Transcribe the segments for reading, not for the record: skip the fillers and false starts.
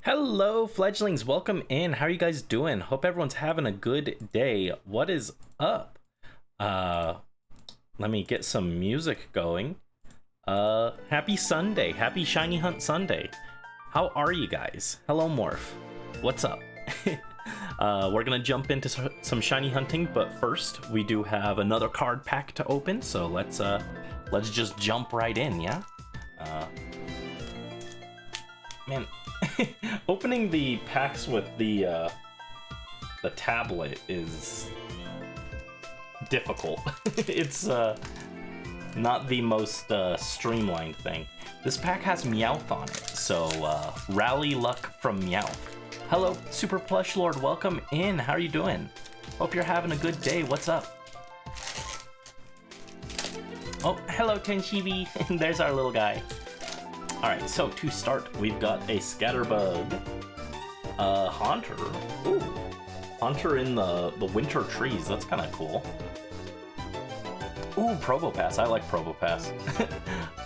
Hello, fledglings. Welcome in. How are you guys doing? Hope everyone's having a good day. What is up? Let me get some music going. Happy Sunday. Happy Shiny Hunt Sunday. How are you guys? Hello, Morph. What's up? We're gonna jump into some shiny hunting, but first we do have another card pack to open, so let's just jump right in, yeah? Man, opening the packs with the tablet is difficult. It's not the most streamlined thing. This pack has Meowth on it, so rally luck from Meowth. Hello, Super Plush Lord, welcome in. How are you doing? Hope you're having a good day. What's up? Oh, hello, Tenshibi. There's our little guy. Alright, so to start, we've got a Scatterbug, Haunter. Ooh, Haunter in the winter trees. That's kind of cool. Ooh, Probopass. I like Probopass.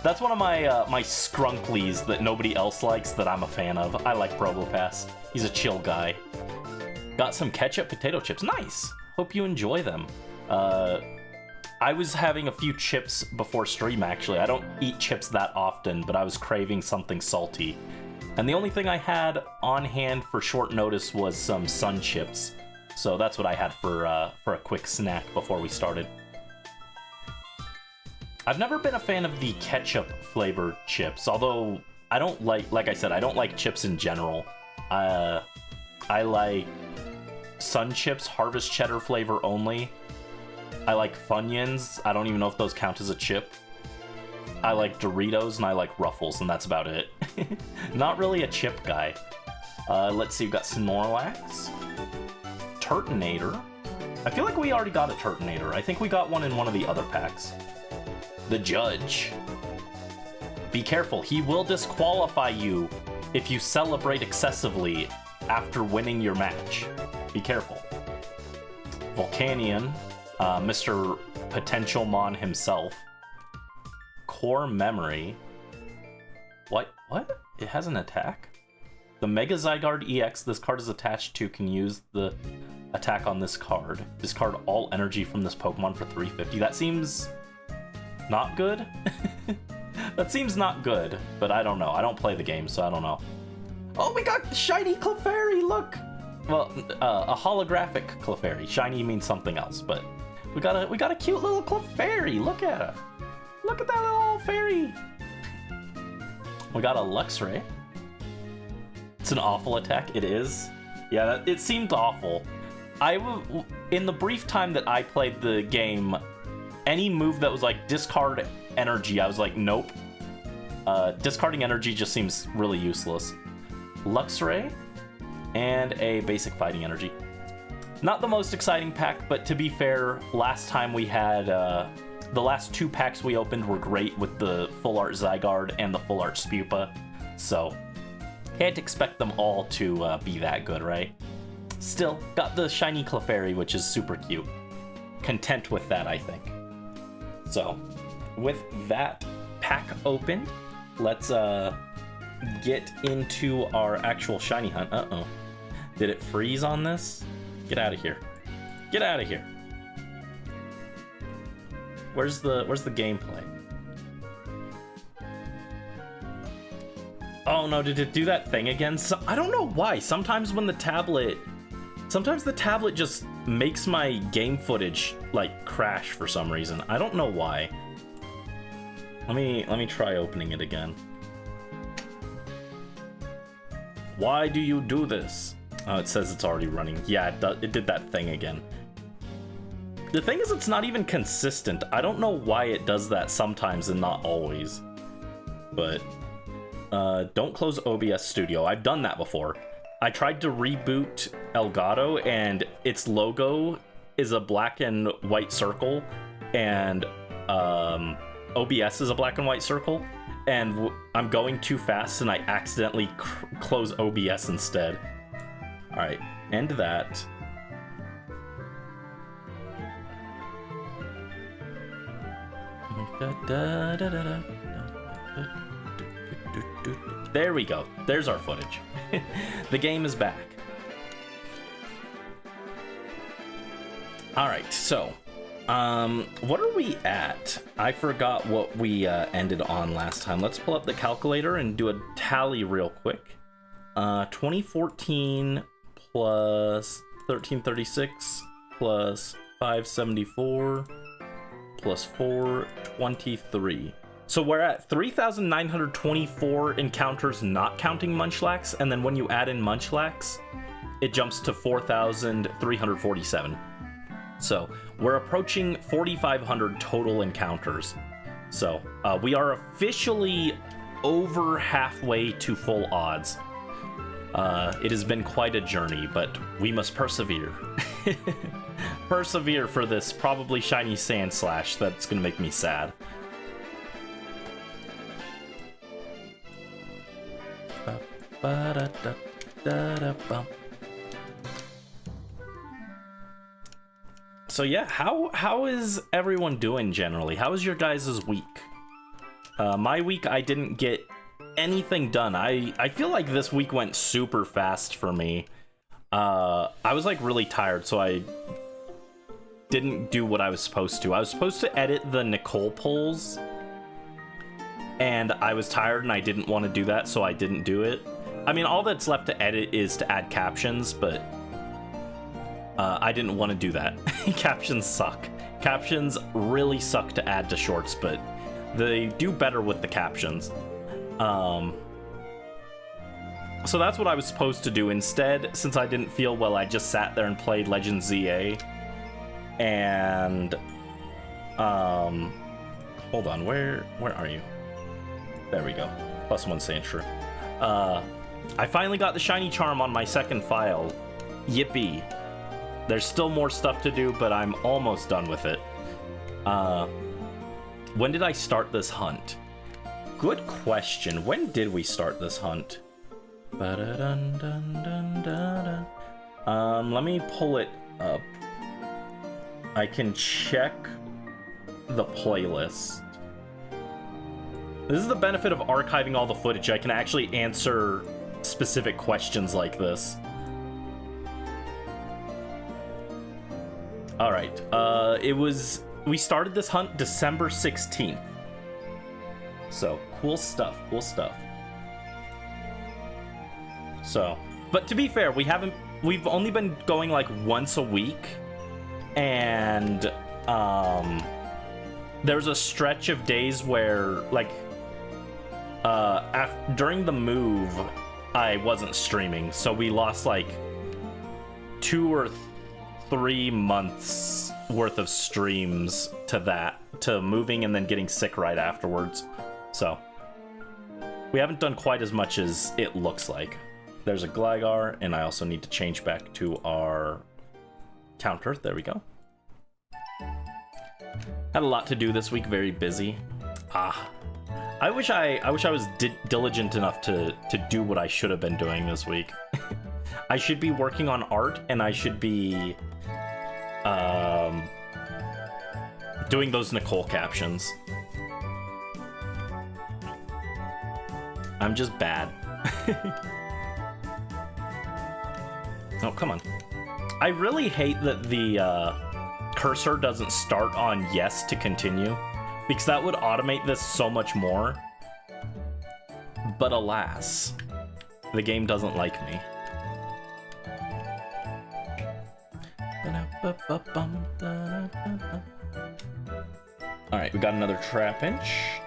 That's one of my my Skrunklies that nobody else likes that I'm a fan of. I like Probopass. He's a chill guy. Got some ketchup potato chips. Nice. Hope you enjoy them. I was having a few chips before stream, actually. I don't eat chips that often, but I was craving something salty. And the only thing I had on hand for short notice was some Sun Chips. So that's what I had for a quick snack before we started. I've never been a fan of the ketchup flavored chips, although I don't like I said, I don't like chips in general. I like Sun Chips, Harvest Cheddar flavor only. I like Funyuns. I don't even know if those count as a chip. I like Doritos and I like Ruffles, and that's about it. Not really a chip guy. Let's see, we've got Snorlax. Turtonator. I feel like we already got a Turtonator. I think we got one in one of the other packs. The Judge. Be careful, he will disqualify you if you celebrate excessively after winning your match. Be careful. Volcanion. Mr. Potential Mon himself. Core Memory. What? It has an attack? The Mega Zygarde EX this card is attached to can use the attack on this card. Discard all energy from this Pokemon for 350. That seems not good. That seems not good, but I don't know. I don't play the game, so I don't know. Oh, we got shiny Clefairy, look! Well, a holographic Clefairy. Shiny means something else, but we got a cute little Clefairy. Look at her. Look at that little fairy. We got a Luxray. It's an awful attack. It is. Yeah, it seemed awful. In the brief time that I played the game, any move that was like discard energy, I was like, nope. Discarding energy just seems really useless. Luxray and a basic fighting energy. Not the most exciting pack, but to be fair, last time we had, the last two packs we opened were great with the Full Art Zygarde and the Full Art Spupa, so can't expect them all to be that good, right? Still, got the shiny Clefairy, which is super cute. Content with that, I think. So, with that pack opened, let's get into our actual shiny hunt. Uh-oh. Did it freeze on this? Get out of here. Get out of here. Where's the gameplay? Oh no, did it do that thing again? I don't know why. Sometimes the tablet just makes my game footage like crash for some reason. I don't know why. Let me try opening it again. Why do you do this? Oh, it says it's already running. Yeah, it did that thing again. The thing is, it's not even consistent. I don't know why it does that sometimes and not always. But, don't close OBS Studio. I've done that before. I tried to reboot Elgato, and its logo is a black and white circle, and OBS is a black and white circle, and I'm going too fast, and I accidentally close OBS instead. Alright, end that. There we go. There's our footage. The game is back. Alright, so, what are we at? I forgot what we ended on last time. Let's pull up the calculator and do a tally real quick. 2014 plus 1336 plus 574 plus 423. So we're at 3,924 encounters not counting Munchlax, and then when you add in Munchlax, it jumps to 4,347. So we're approaching 4,500 total encounters. So we are officially over halfway to full odds. It has been quite a journey, but we must persevere. Persevere for this probably shiny Sandslash that's gonna make me sad. So yeah, how is everyone doing generally? How was your guys' week? My week, I didn't get anything done. I feel like this week went super fast for me. I was like really tired, so I didn't do what I was supposed to. I was supposed to edit the Nicole polls, and I was tired and I didn't want to do that, so I didn't do it. I mean, all that's left to edit is to add captions, but I didn't want to do that. Captions suck. Captions really suck to add to shorts, but they do better with the captions. So that's what I was supposed to do. Instead, since I didn't feel well, I just sat there and played Legend ZA. And hold on, where are you? There we go. +1 Sandshrew. I finally got the shiny charm on my second file. Yippee. There's still more stuff to do, but I'm almost done with it. When did I start this hunt? Good question. When did we start this hunt? Let me pull it up. I can check the playlist. This is the benefit of archiving all the footage. I can actually answer specific questions like this. All right. We started this hunt December 16th. So, cool stuff, cool stuff. So, but to be fair, we've only been going like once a week, and there's a stretch of days where like during the move I wasn't streaming, so we lost like 2 or 3 months worth of streams to moving and then getting sick right afterwards. So we haven't done quite as much as it looks like. There's a Gligar, and I also need to change back to our counter. There we go. Had a lot to do this week, very busy. I wish I was diligent enough to do what I should have been doing this week. I should be working on art, and I should be doing those Nicole captions. I'm just bad. Oh, come on. I really hate that the cursor doesn't start on yes to continue, because that would automate this so much more. But alas, the game doesn't like me. Alright, we got another Trapinch.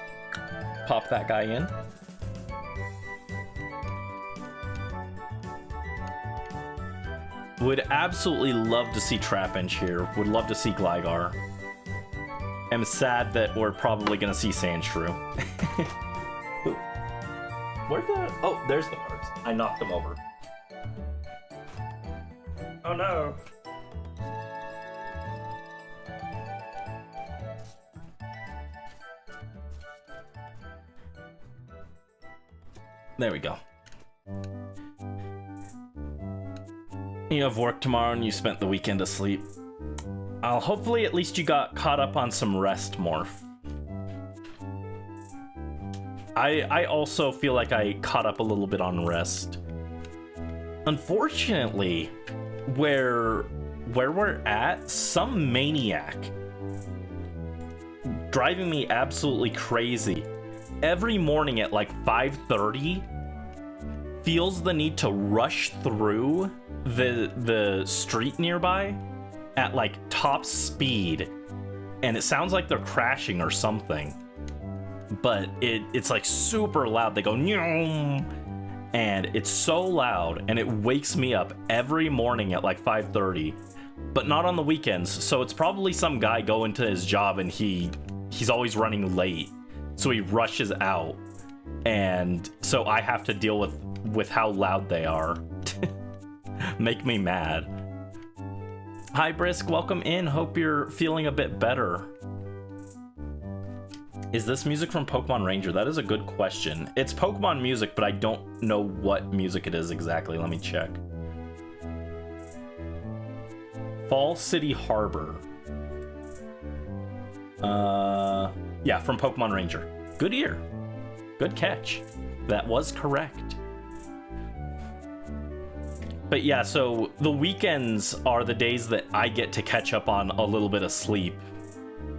Pop that guy in. Would absolutely love to see Trapinch here. Would love to see Gligar. I'm sad that we're probably gonna see Sandshrew. Where'd the... Oh, there's the cards. I knocked them over. Oh no. There we go. You have work tomorrow and you spent the weekend asleep. Hopefully at least you got caught up on some rest, Morph. I also feel like I caught up a little bit on rest. Unfortunately, where we're at, some maniac driving me absolutely crazy every morning at like 5:30 feels the need to rush through the street nearby at like top speed, and it sounds like they're crashing or something, but it's like super loud. They go "Nyum," and it's so loud, and it wakes me up every morning at like 5:30, but not on the weekends. So it's probably some guy going to his job and he's always running late, so he rushes out, and so I have to deal with how loud they are. Make me mad. Hi Brisk, welcome in. Hope you're feeling a bit better. Is this music from Pokemon Ranger? That is a good question. It's Pokemon music, but I don't know what music it is exactly. Let me check. Fall City Harbor. Yeah, from Pokemon Ranger. Good ear. Good catch. That was correct. But yeah, so the weekends are the days that I get to catch up on a little bit of sleep.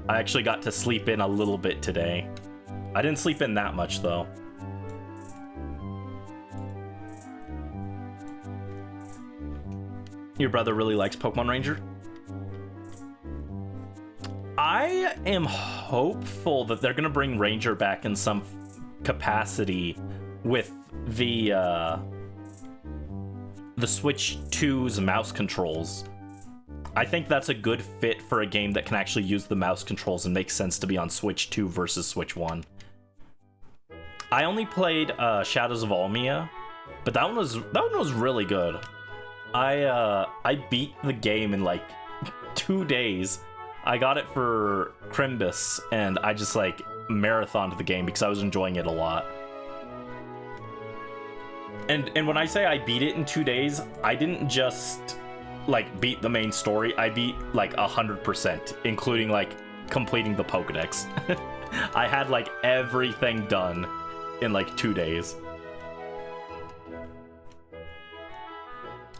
I actually got to sleep in a little bit today. I didn't sleep in that much though. Your brother really likes Pokemon Ranger? I am hopeful that they're gonna bring Ranger back in some capacity with the Switch 2's mouse controls. I think that's a good fit for a game that can actually use the mouse controls and makes sense to be on Switch 2 versus Switch 1. I only played Shadows of Almia, but that one was really good. I beat the game in like 2 days. I got it for Crimbus, and I just like marathoned the game because I was enjoying it a lot. And when I say I beat it in 2 days, I didn't just like beat the main story. I beat like 100%, including like completing the Pokedex. I had like everything done in like 2 days.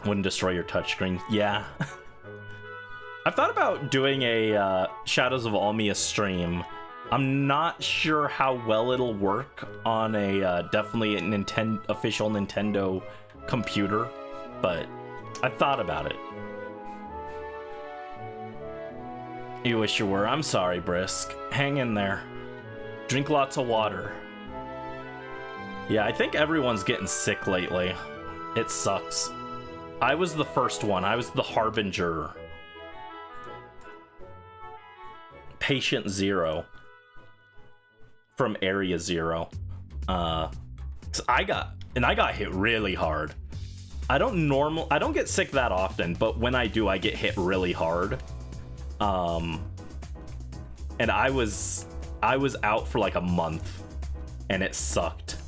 Wouldn't destroy your touchscreen. Yeah. I've thought about doing a Shadows of Almia stream. I'm not sure how well it'll work on a definitely an official Nintendo computer, but I've thought about it. You wish you were. I'm sorry, Brisk. Hang in there. Drink lots of water. Yeah, I think everyone's getting sick lately. It sucks. I was the first one. I was the Harbinger. Patient Zero from Area Zero. I got hit really hard. I don't get sick that often, but when I do, I get hit really hard. And I was out for like a month, and it sucked.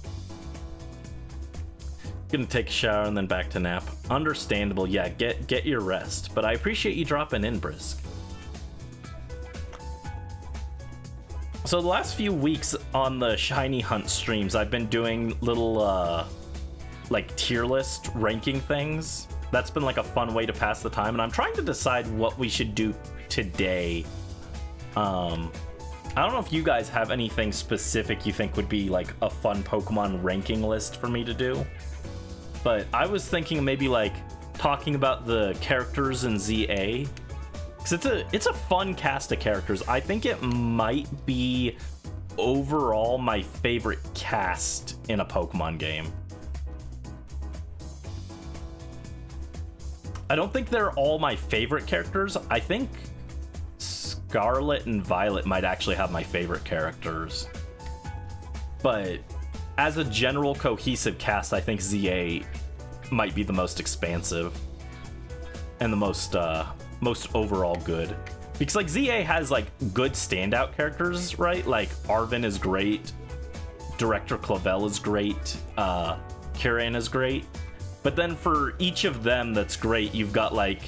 Gonna take a shower and then back to nap. Understandable. Yeah, get your rest. But I appreciate you dropping in, Brisk. So the last few weeks on the Shiny Hunt streams, I've been doing little like tier list ranking things. That's been like a fun way to pass the time, and I'm trying to decide what we should do today. I don't know if you guys have anything specific you think would be like a fun Pokemon ranking list for me to do, but I was thinking maybe like talking about the characters in ZA, because it's a fun cast of characters. I think it might be overall my favorite cast in a Pokemon game. I don't think they're all my favorite characters. I think Scarlet and Violet might actually have my favorite characters. But as a general cohesive cast, I think ZA might be the most expansive and the most overall good. Because like ZA has like good standout characters, right? Like Arven is great, Director Clavel is great, Kiran is great. But then for each of them that's great, you've got like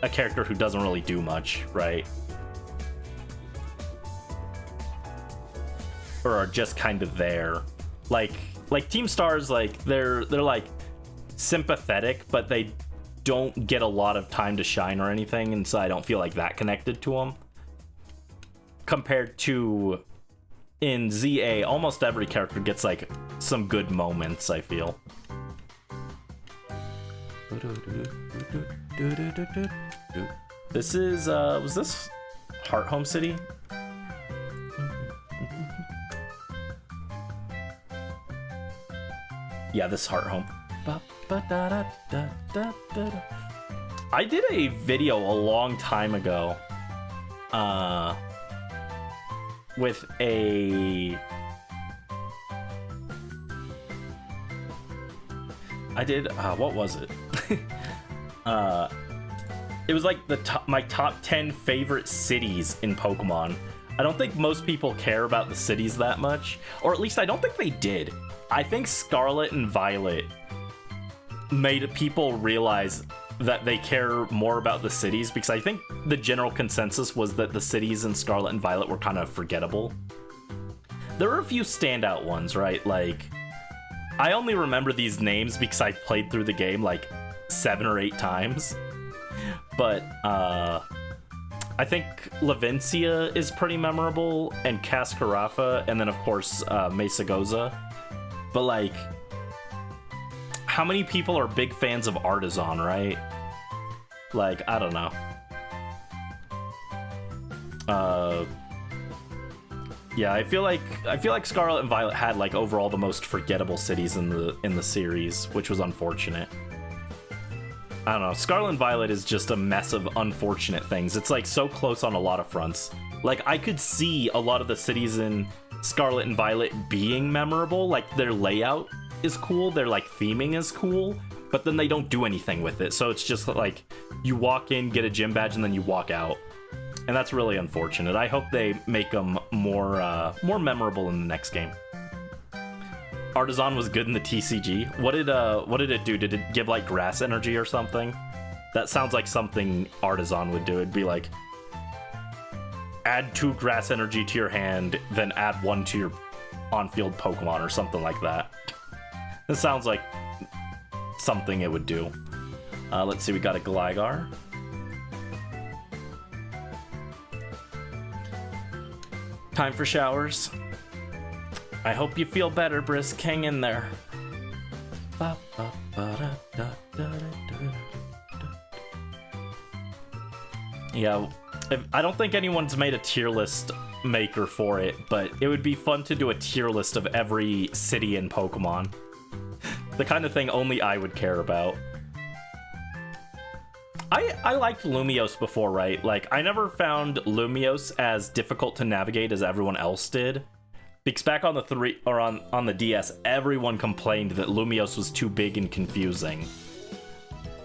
a character who doesn't really do much, right? Or are just kind of there. Like Team Stars, like they're like sympathetic, but they don't get a lot of time to shine or anything, and so I don't feel like that connected to them. Compared to in ZA, almost every character gets like some good moments, I feel. This is was this Heart Home City? Yeah, this Heart Home. I did a video a long time ago with a what was it? It was like my top 10 favorite cities in Pokemon. I don't think most people care about the cities that much, or at least I don't think they did. I think Scarlet and Violet made people realize that they care more about the cities, because I think the general consensus was that the cities in Scarlet and Violet were kind of forgettable. There are a few standout ones, right? Like, I only remember these names because I played through the game like 7 or 8 times. But I think Lavencia is pretty memorable, and Cascarafa, and then of course Mesagoza. But like, how many people are big fans of Artisan, right? Like, I don't know. Yeah, I feel like Scarlet and Violet had like overall the most forgettable cities in the series, which was unfortunate. I don't know. Scarlet and Violet is just a mess of unfortunate things. It's like so close on a lot of fronts. Like, I could see a lot of the cities in Scarlet and Violet being memorable. Like, their layout is cool, their like theming is cool, but then they don't do anything with it. So it's just like you walk in, get a gym badge, and then you walk out. And that's really unfortunate. I hope they make them more memorable in the next game. Artisan was good in the TCG. What did it do? Did it give like grass energy or something? That sounds like something Artisan would do. It'd be like, add 2 grass energy to your hand, then add 1 to your on-field Pokemon or something like that. This sounds like something it would do. Let's see, we got a Gligar. Time for showers. I hope you feel better, Brisk. Hang in there. Yeah, I don't think anyone's made a tier list maker for it, but it would be fun to do a tier list of every city in Pokemon. The kind of thing only I would care about. I liked Lumiose before, right? Like, I never found Lumiose as difficult to navigate as everyone else did. Because back on the on the DS, everyone complained that Lumiose was too big and confusing.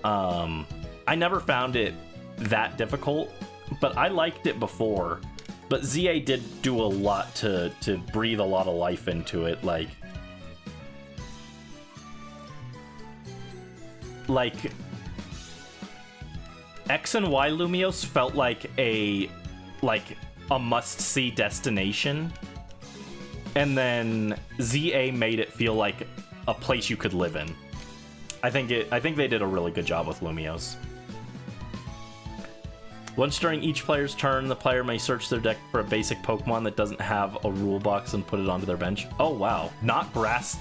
I never found it that difficult, but I liked it before. But ZA did do a lot to breathe a lot of life into it, like X and Y Lumiose felt like a must-see destination. And then ZA made it feel like a place you could live in. I think they did a really good job with Lumiose. Once during each player's turn, the player may search their deck for a basic Pokemon that doesn't have a rule box and put it onto their bench. Oh wow, not grass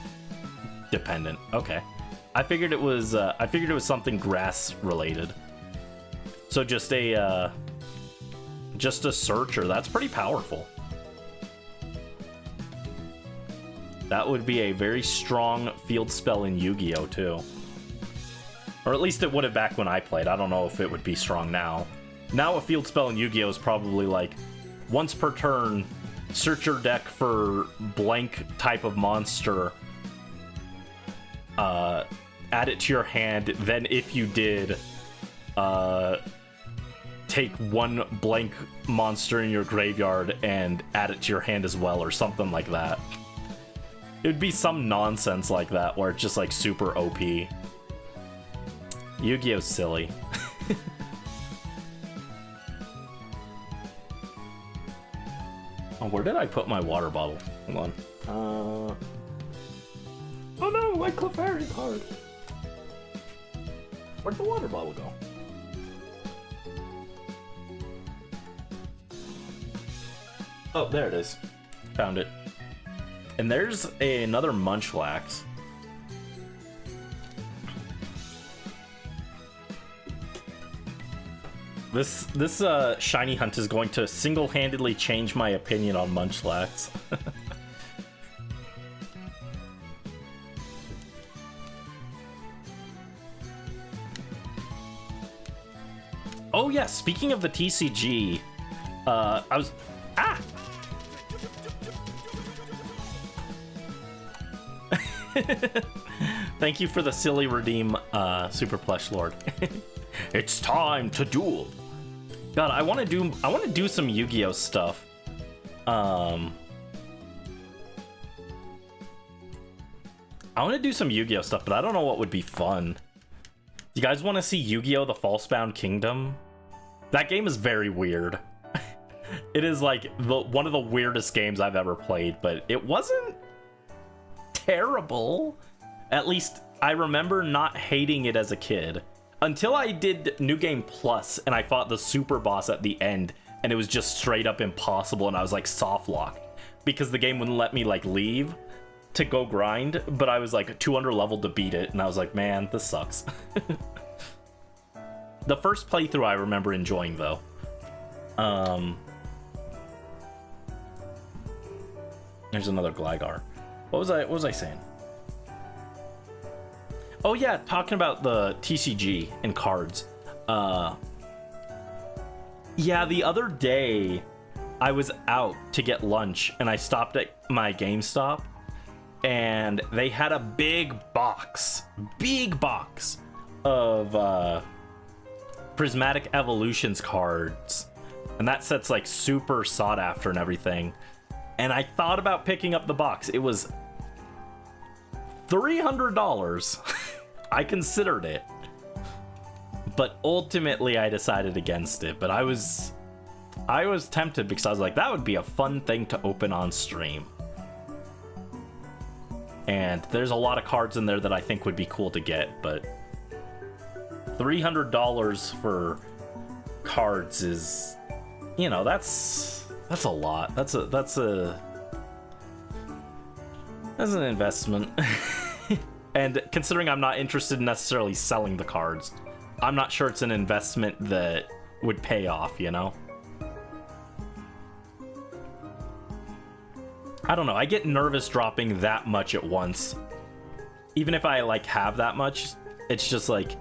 dependent. Okay, I figured it was something grass related. So just a searcher. That's pretty powerful. That would be a very strong field spell in Yu-Gi-Oh! Too. Or at least it would have back when I played. I don't know if it would be strong now. Now a field spell in Yu-Gi-Oh! Is probably like, once per turn, search your deck for blank type of monster, add it to your hand, then if you did, take 1 blank monster in your graveyard and add it to your hand as well, or something like that. It would be some nonsense like that, where it's just like super OP. Yu-Gi-Oh's silly. Oh, where did I put my water bottle? Hold on. Oh no, my Clefairy card! Where'd the water bottle go? Oh, there it is. Found it. And there's another Munchlax. This shiny hunt is going to single-handedly change my opinion on Munchlax. Oh yeah, speaking of the TCG, Thank you for the silly redeem, Super Plush Lord. It's time to duel. God, I want to do some Yu-Gi-Oh stuff. I want to do some Yu-Gi-Oh stuff, but I don't know what would be fun. You guys want to see Yu-Gi-Oh! The Falsebound Kingdom? That game is very weird. It is like one of the weirdest games I've ever played, but it wasn't terrible. At least I remember not hating it as a kid. Until I did New Game Plus and I fought the super boss at the end and it was just straight up impossible and I was like soft locked because the game wouldn't let me like leave to go grind, but I was like 200 level to beat it and I was like, man, this sucks. The first playthrough I remember enjoying though. There's another Gligar. What was I saying? Oh yeah, talking about the TCG and cards. Yeah, the other day I was out to get lunch and I stopped at my GameStop and they had a big box of Prismatic Evolutions cards. And that set's like super sought after and everything. And I thought about picking up the box. It was $300. I considered it. But ultimately I decided against it. But I was tempted because I was like, that would be a fun thing to open on stream. And there's a lot of cards in there that I think would be cool to get, but $300 for cards is, you know, that's a lot. That's an investment. And considering I'm not interested in necessarily selling the cards, I'm not sure it's an investment that would pay off, you know? I don't know, I get nervous dropping that much at once. Even if I like have that much, it's just like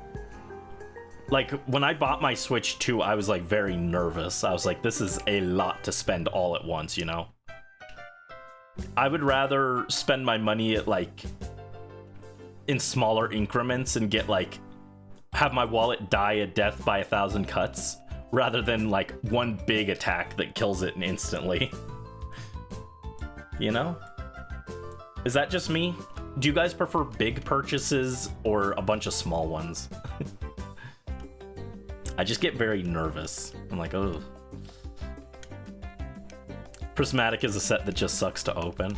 when I bought my Switch 2, I was like very nervous. I was like, this is a lot to spend all at once, you know? I would rather spend my money at like in smaller increments and get like have my wallet die a death by 1,000 cuts rather than like one big attack that kills it instantly. You know? Is that just me? Do you guys prefer big purchases or a bunch of small ones? I just get very nervous. I'm like, oh. Prismatic is a set that just sucks to open.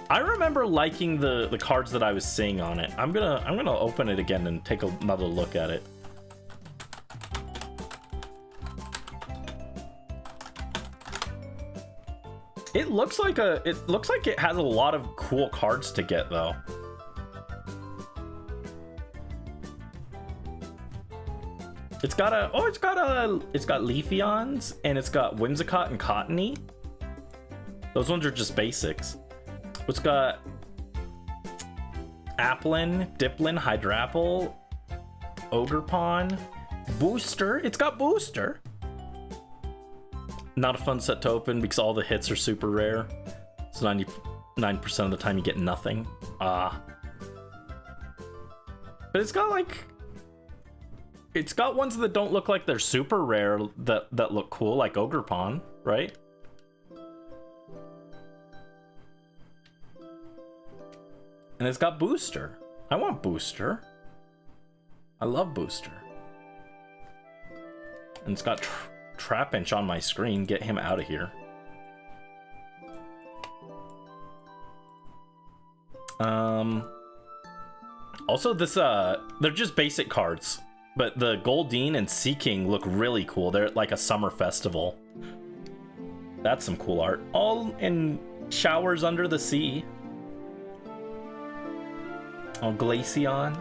I remember liking the cards that I was seeing on it. I'm gonna open it again and take another look at it. It looks like it has a lot of cool cards to get though. It's got Leafeons and it's got Whimsicott and Cottony. Those ones are just basics. It's got Applin, Diplin, Hydrapple, Ogerpon, Booster. It's got Booster. Not a fun set to open because all the hits are super rare. So 99% of the time you get nothing. But it's got ones that don't look like they're super rare that look cool, like Ogerpon, right? And it's got Booster. I want Booster. I love Booster. And it's got Trapinch on my screen. Get him out of here. Also, they're just basic cards, but the Goldeen and Sea King look really cool. They're like a summer festival. That's some cool art. All in showers under the sea. Oh, Glaceon.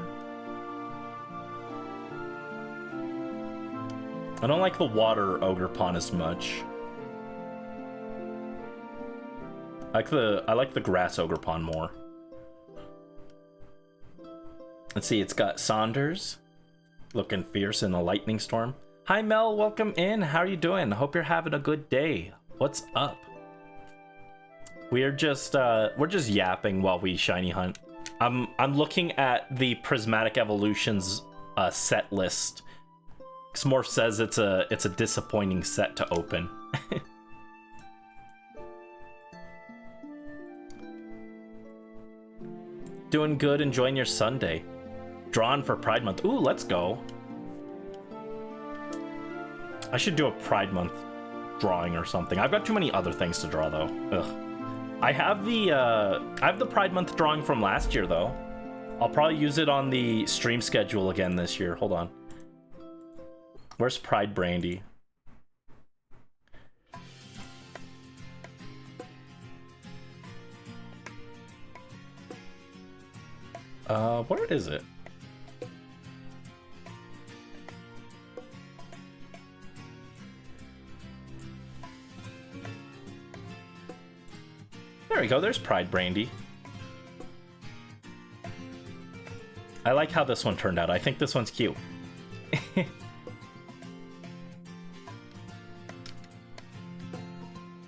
I don't like the water Ogerpon as much. I like the grass Ogerpon more. Let's see, it's got Saunders looking fierce in a lightning storm. Hi Mel, welcome in. How are you doing? Hope you're having a good day. What's up? We're just yapping while we shiny hunt. I'm looking at the Prismatic Evolutions set list. Smorph says it's a disappointing set to open. Doing good, enjoying your Sunday. Drawn for Pride Month. Ooh, let's go. I should do a Pride Month drawing or something. I've got too many other things to draw though. Ugh. I have the Pride Month drawing from last year though. I'll probably use it on the stream schedule again this year. Hold on. Where's Pride Brandy? Where is it? There we go, there's Pride Brandy. I like how this one turned out. I think this one's cute.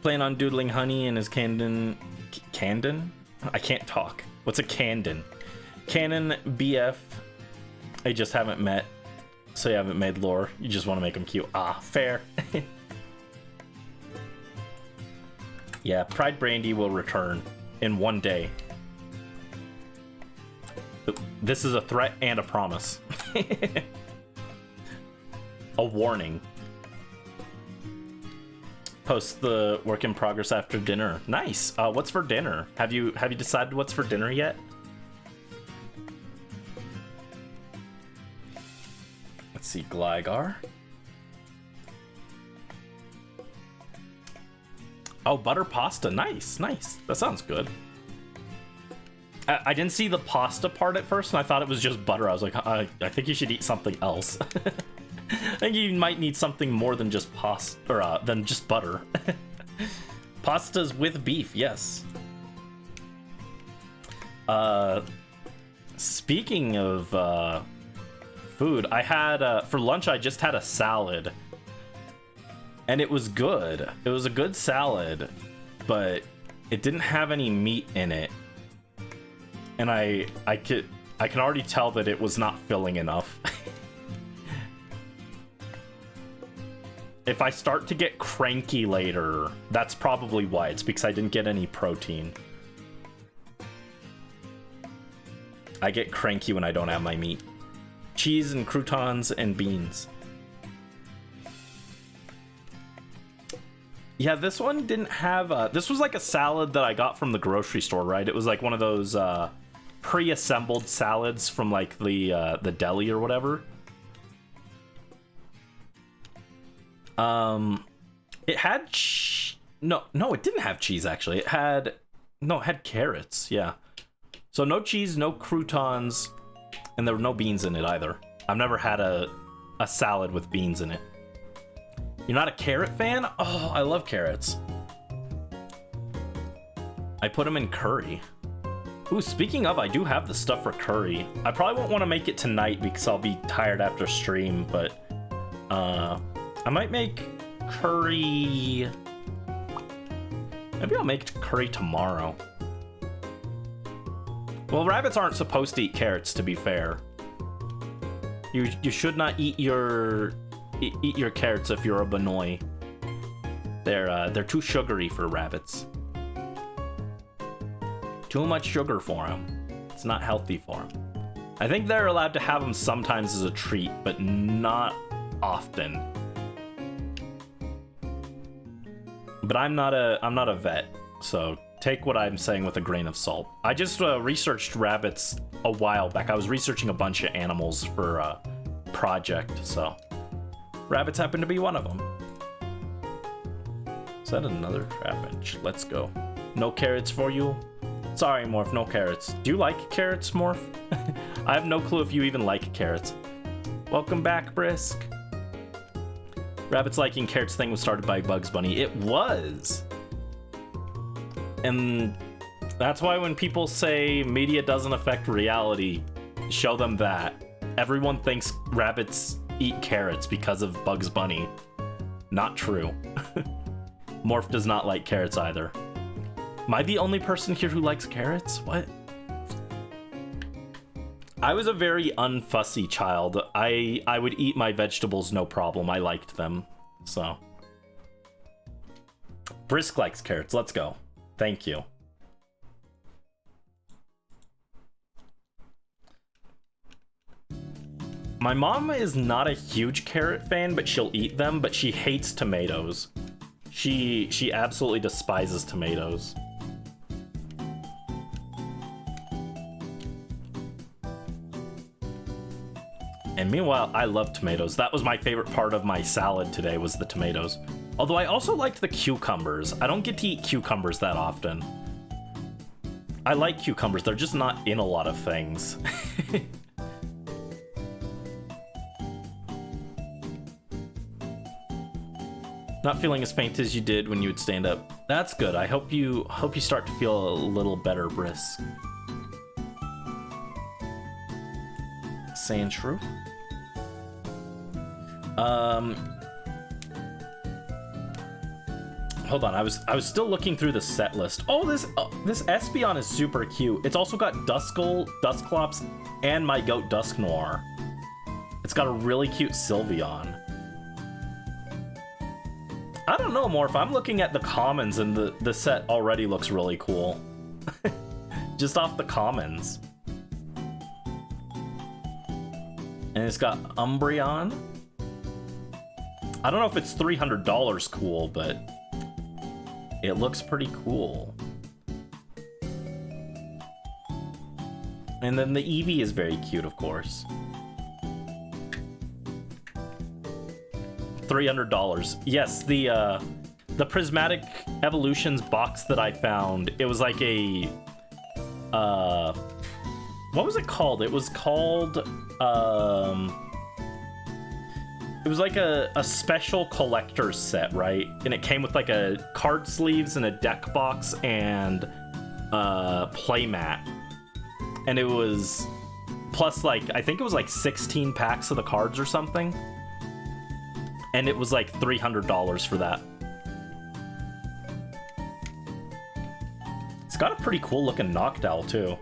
Playing on doodling honey in his Candon... Candon? I can't talk. What's a Candon? Canon BF. I just haven't met, so you haven't made lore. You just want to make them cute. Ah, fair. Yeah, Pride Brandy will return in one day. This is a threat and a promise. A warning. Post the work in progress after dinner. Nice. What's for dinner? Have you decided what's for dinner yet? Let's see, Gligar. Oh, butter pasta. Nice, nice. That sounds good. I didn't see the pasta part at first, and I thought it was just butter. I was like, I think you should eat something else. I think you might need something more than just pasta, or than just butter. Pastas with beef, yes. Speaking of food, I had for lunch. I just had a salad. And it was good. It was a good salad, but it didn't have any meat in it. And I can already tell that it was not filling enough. If I start to get cranky later, that's probably why. It's because I didn't get any protein. I get cranky when I don't have my meat. Cheese and croutons and beans. Yeah, this one didn't have... this was like a salad that I got from the grocery store, right? It was like one of those pre-assembled salads from like the deli or whatever. It had... No, it didn't have cheese, actually. It had carrots, yeah. So no cheese, no croutons, and there were no beans in it either. I've never had a salad with beans in it. You're not a carrot fan? Oh, I love carrots. I put them in curry. Ooh, speaking of, I do have the stuff for curry. I probably won't want to make it tonight because I'll be tired after stream, but I might make curry... Maybe I'll make curry tomorrow. Well, rabbits aren't supposed to eat carrots, to be fair. You should not eat your carrots if you're a Banoi. They're too sugary for rabbits. Too much sugar for them. It's not healthy for them. I think they're allowed to have them sometimes as a treat, but not often. But I'm not a vet, so take what I'm saying with a grain of salt. I just researched rabbits a while back. I was researching a bunch of animals for a project, so rabbits happen to be one of them. Is that another trap inch? Let's go. No carrots for you? Sorry, Morph, no carrots. Do you like carrots, Morph? I have no clue if you even like carrots. Welcome back, Brisk. Rabbits liking carrots thing was started by Bugs Bunny. It was. And that's why when people say media doesn't affect reality, show them that. Everyone thinks rabbits eat carrots because of Bugs Bunny. Not true. Morph does not like carrots either. Am I the only person here who likes carrots? What? I was a very unfussy child. I would eat my vegetables no problem. I liked them, so. Brisk likes carrots. Let's go. Thank you. My mom is not a huge carrot fan, but she'll eat them, but she hates tomatoes. She absolutely despises tomatoes. And meanwhile, I love tomatoes. That was my favorite part of my salad today, was the tomatoes. Although I also liked the cucumbers. I don't get to eat cucumbers that often. I like cucumbers, they're just not in a lot of things. Not feeling as faint as you did when you would stand up. That's good. I hope you start to feel a little better, Brisk. Sandshrew. Hold on. I was still looking through the set list. Oh, this Espeon is super cute. It's also got Duskull, Dusclops, and my goat Dusknoir. It's got a really cute Sylveon. I don't know, Morph. I'm looking at the commons and the set already looks really cool. Just off the commons. And it's got Umbreon. I don't know if it's $300 cool, but it looks pretty cool. And then the Eevee is very cute, of course. $300. Yes, the Prismatic Evolutions box that I found, it was like a what was it called? It was called it was like a special collector's set, right? And it came with like a card sleeves and a deck box and playmat. And it was plus like, I think it was like 16 packs of the cards or something. And it was like $300 for that. It's got a pretty cool looking Noctowl too.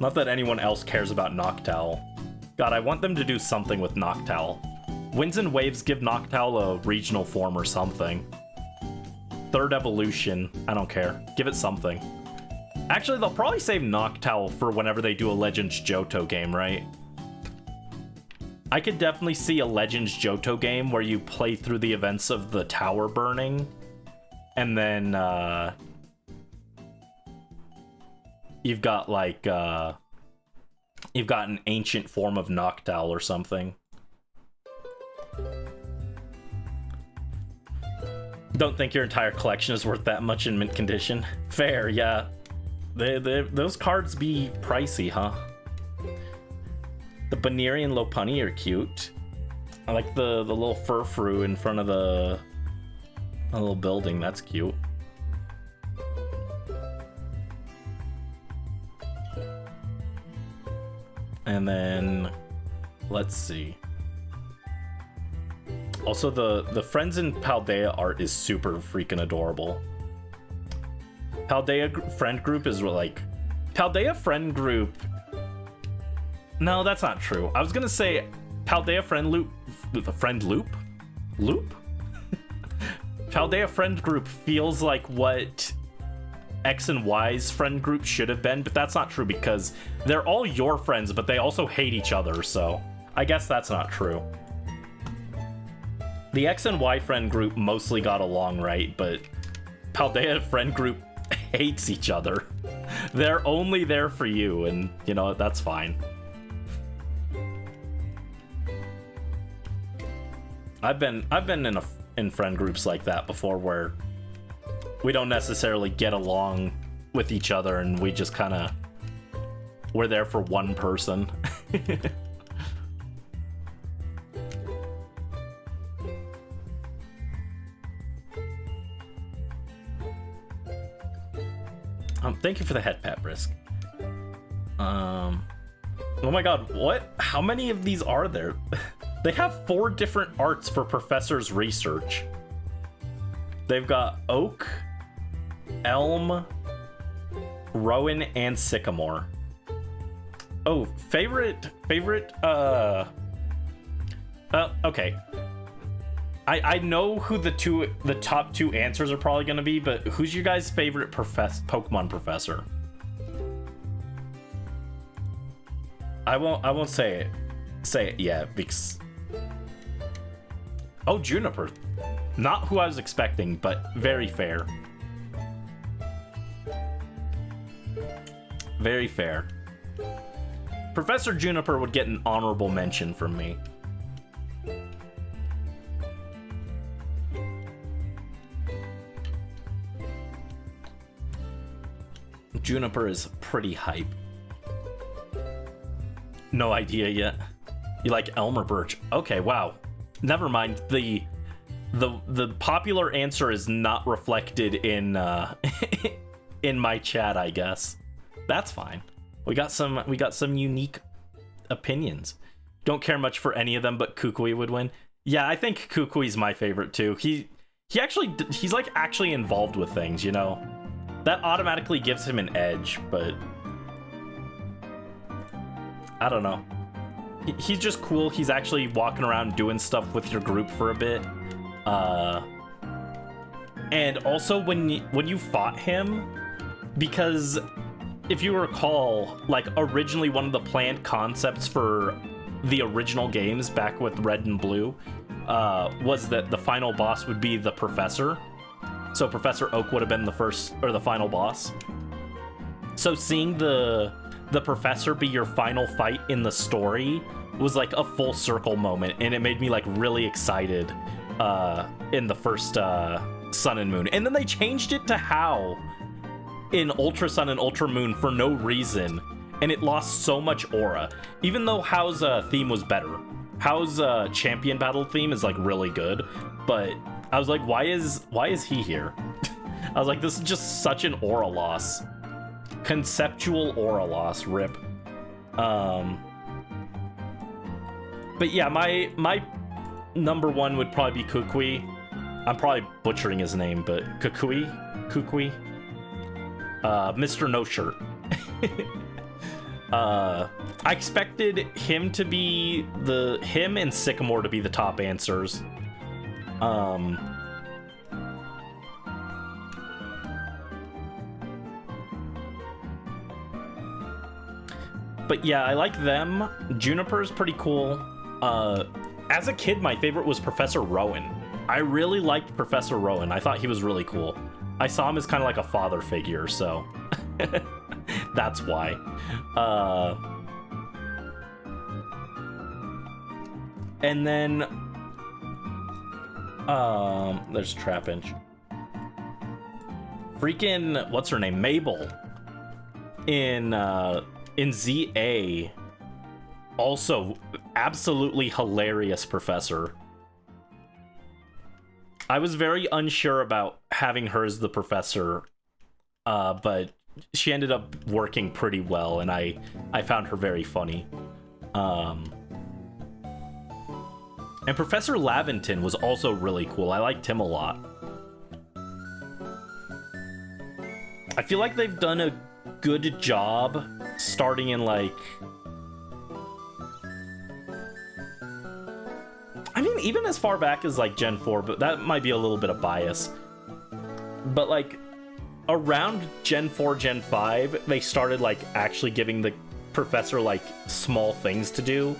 Not that anyone else cares about Noctowl. God, I want them to do something with Noctowl. Winds and Waves give Noctowl a regional form or something. Third evolution, I don't care. Give it something. Actually, they'll probably save Noctowl for whenever they do a Legends Johto game, right? I could definitely see a Legends Johto game where you play through the events of the tower burning, and then you've got like you've got an ancient form of Noctowl or something. Don't think your entire collection is worth that much in mint condition. Fair, yeah. Those cards be pricey, huh? The Baneri and Lopunny are cute. I like the little Furfrou in front of the little building. That's cute. And then, let's see. Also, the Friends in Paldea art is super freaking adorable. Paldea friend group is like... Paldea friend group... No, that's not true. I was gonna say Paldea friend loop... Friend loop? Loop? Paldea friend group feels like what X and Y's friend group should have been, but that's not true because they're all your friends, but they also hate each other, so I guess that's not true. The X and Y friend group mostly got along right, but Paldea friend group hates each other. They're only there for you, and you know, that's fine. I've been in friend groups like that before where we don't necessarily get along with each other, and we just kind of, we're there for one person. Thank you for the head pat, Brisk. Oh my god, what? How many of these are there? They have 4 different arts for Professor's research. They've got Oak, Elm, Rowan, and Sycamore. Oh, favorite, okay. I know who the top 2 answers are probably gonna be, but who's your guys' favorite Pokemon professor? I won't say it yet because, oh, Juniper, not who I was expecting, but very fair. Very fair. Professor Juniper would get an honorable mention from me. Juniper is pretty hype. No idea yet. You like Elmer Birch? Okay, wow. Never mind. The popular answer is not reflected in in my chat, I guess. That's fine. We got some unique opinions. Don't care much for any of them, but Kukui would win. Yeah, I think Kukui's my favorite too. He's like actually involved with things, you know. That automatically gives him an edge, but I don't know. He's just cool. He's actually walking around doing stuff with your group for a bit. And also when you fought him, because if you recall, like originally one of the planned concepts for the original games back with Red and Blue was that the final boss would be the Professor. So Professor Oak would have been the first or the final boss. So seeing the Professor be your final fight in the story was like a full circle moment, and it made me like really excited in the first Sun and Moon. And then they changed it to How in Ultra Sun and Ultra Moon for no reason, and it lost so much aura. Even though How's theme was better. How's champion battle theme is like really good, but I was like, why is he here? I was like, this is just such an aura loss. Conceptual aura loss, rip. But yeah, my number 1 would probably be Kukui. I'm probably butchering his name, but Kukui? Mr. No Shirt. I expected him to be him and Sycamore to be the top answers. But yeah, I like them. Juniper's pretty cool. As a kid, my favorite was Professor Rowan. I really liked Professor Rowan. I thought he was really cool. I saw him as kind of like a father figure, so that's why. And then there's Trapinch. Freaking what's her name? Mabel in ZA. Also absolutely hilarious professor. I was very unsure about having her as the professor, but she ended up working pretty well, and I found her very funny. And Professor Laventon was also really cool. I liked him a lot. I feel like they've done a good job starting in like... I mean, even as far back as like Gen 4, but that might be a little bit of bias. But like around Gen 4, Gen 5, they started like actually giving the professor like small things to do.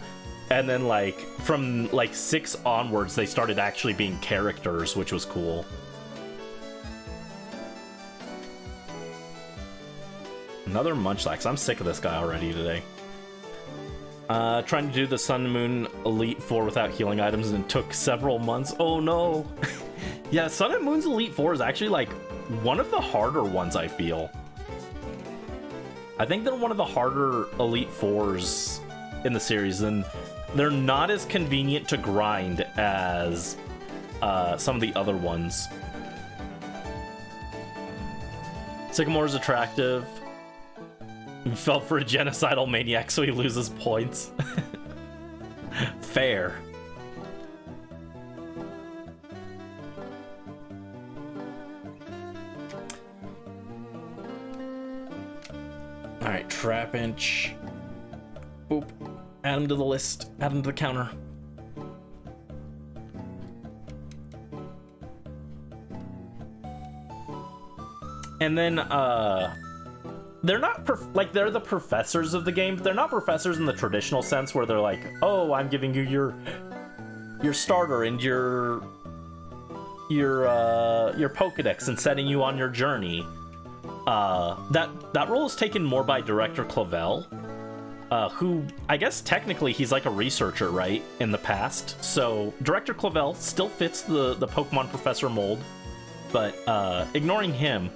And then like from like 6 onwards, they started actually being characters, which was cool. Another Munchlax. I'm sick of this guy already today. Trying to do the Sun and Moon Elite Four without healing items and it took several months. Oh no. Yeah, Sun and Moon's Elite Four is actually like one of the harder ones, I feel. I think they're one of the harder Elite Fours in the series, and they're not as convenient to grind as some of the other ones. Sycamore's attractive. He fell for a genocidal maniac, so he loses points. Fair. Alright, Trapinch. Boop. Add him to the list. Add him to the counter. And then, they're not, they're the professors of the game, but they're not professors in the traditional sense where they're like, oh, I'm giving you your starter and your Pokedex and setting you on your journey. That role is taken more by Director Clavel, who, I guess technically he's like a researcher, right, in the past. So Director Clavel still fits the Pokemon Professor mold, but ignoring him,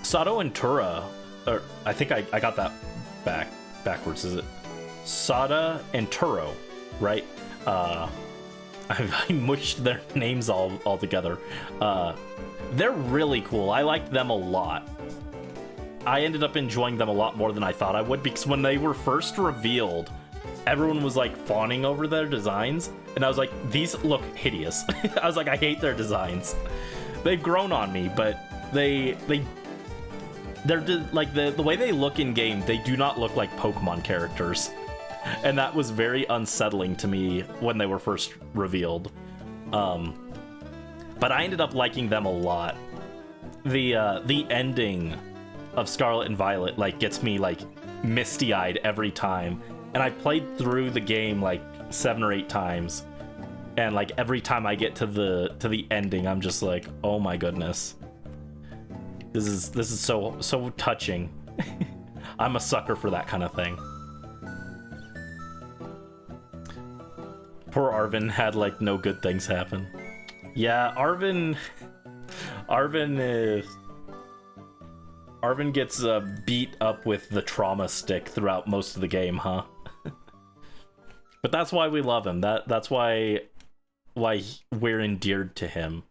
Sato and Tura, or I think I got that backwards, is it? Sada and Turo, right? I mushed their names all together. They're really cool. I liked them a lot. I ended up enjoying them a lot more than I thought I would, because when they were first revealed, everyone was like fawning over their designs, and I was like, these look hideous. I was like, I hate their designs. They've grown on me, but they're like the way they look in game, they do not look like Pokemon characters, and that was very unsettling to me when they were first revealed. But I ended up liking them a lot. The ending of Scarlet and Violet like gets me like misty-eyed every time, and I played through the game like 7 or 8 times, and like every time I get to the ending, I'm just like, oh my goodness. This is so touching. I'm a sucker for that kind of thing. Poor Arvin had like no good things happen. Yeah, Arvin gets beat up with the trauma stick throughout most of the game, huh? But that's why we love him. That's why we're endeared to him.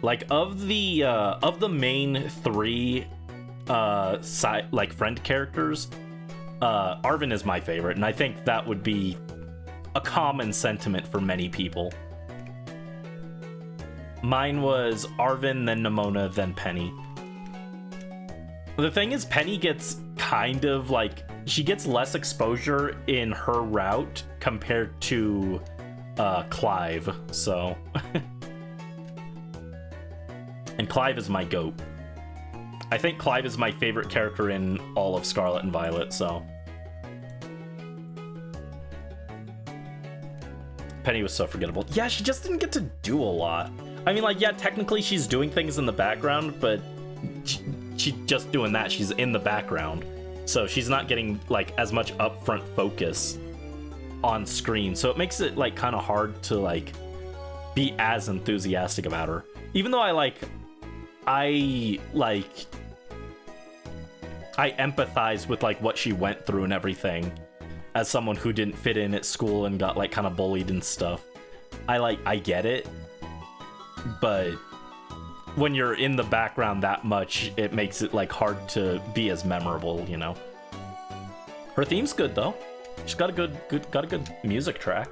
Like of the main 3 like friend characters, Arvin is my favorite, and I think that would be a common sentiment for many people. Mine was Arvin, then Nimona, then Penny. The thing is, Penny gets kind of like, she gets less exposure in her route compared to Clive, so. And Clive is my goat. I think Clive is my favorite character in all of Scarlet and Violet, so. Penny was so forgettable. Yeah, she just didn't get to do a lot. I mean, like, yeah, technically she's doing things in the background, but she's just doing that. She's in the background. So she's not getting, like, as much upfront focus on screen. So it makes it, like, kind of hard to, like, be as enthusiastic about her. Even though I empathize with, like, what she went through and everything as someone who didn't fit in at school and got, like, kind of bullied and stuff. I get it. But when you're in the background that much, it makes it, like, hard to be as memorable, you know? Her theme's good, though. She's got a good music track.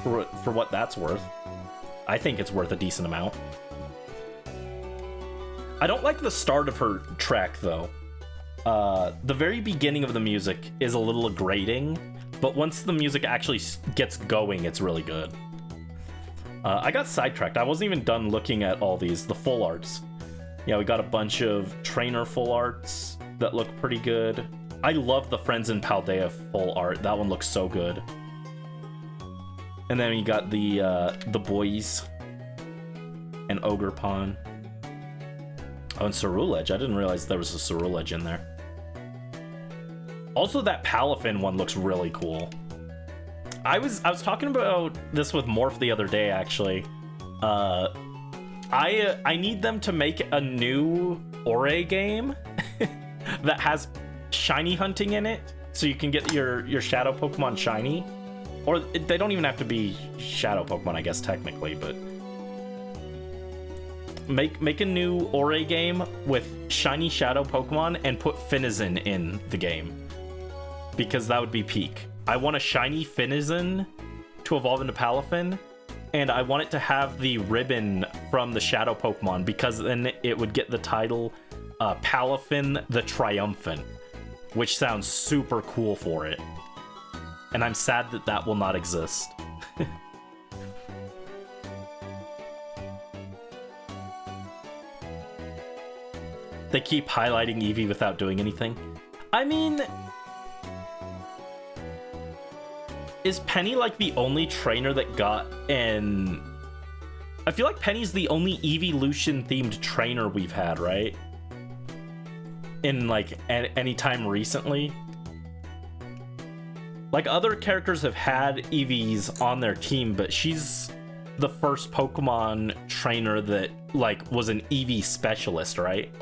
For what that's worth. I think it's worth a decent amount. I don't like the start of her track, though. The very beginning of the music is a little grating, but once the music actually gets going, it's really good. I got sidetracked. I wasn't even done looking at all the full arts. Yeah, we got a bunch of trainer full arts that look pretty good. I love the Friends in Paldea full art. That one looks so good. And then we got the boys and Ogre Pond. Oh, and Ceruledge. I didn't realize there was a Ceruledge in there. Also, that Palafin one looks really cool. I was talking about this with Morph the other day, actually. I need them to make a new Ore game that has shiny hunting in it, so you can get your shadow Pokemon shiny. Or they don't even have to be shadow Pokemon, I guess, technically, but make a new Ore game with shiny shadow Pokemon and put Finizen in the game, because that would be peak. I want a shiny Finizen to evolve into Palafin, and I want it to have the ribbon from the shadow Pokemon, because then it would get the title Palafin the Triumphant, which sounds super cool for it. And I'm sad that that will not exist. They keep highlighting Eevee without doing anything. I mean, is Penny like the only trainer that got an... I feel like Penny's the only Eeveelution themed trainer we've had, right? In like any time recently. Like, other characters have had Eevees on their team, but she's the first Pokemon trainer that like was an Eevee specialist, right?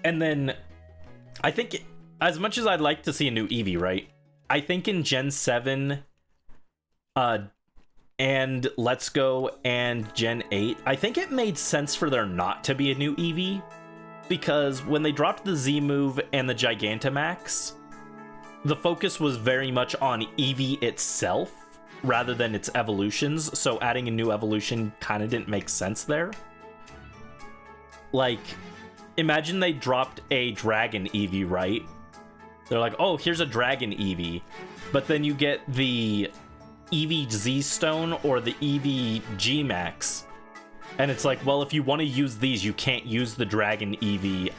And then I think, as much as I'd like to see a new Eevee, right? I think in Gen 7 and Let's Go and Gen 8, I think it made sense for there not to be a new Eevee, because when they dropped the Z move and the Gigantamax, the focus was very much on Eevee itself rather than its evolutions, so adding a new evolution kind of didn't make sense there. Like, imagine they dropped a Dragon Eevee, right? They're like, oh, here's a Dragon Eevee, but then you get the Eevee Z Stone or the Eevee G Max, and it's like, well, if you want to use these, you can't use the Dragon Eevee.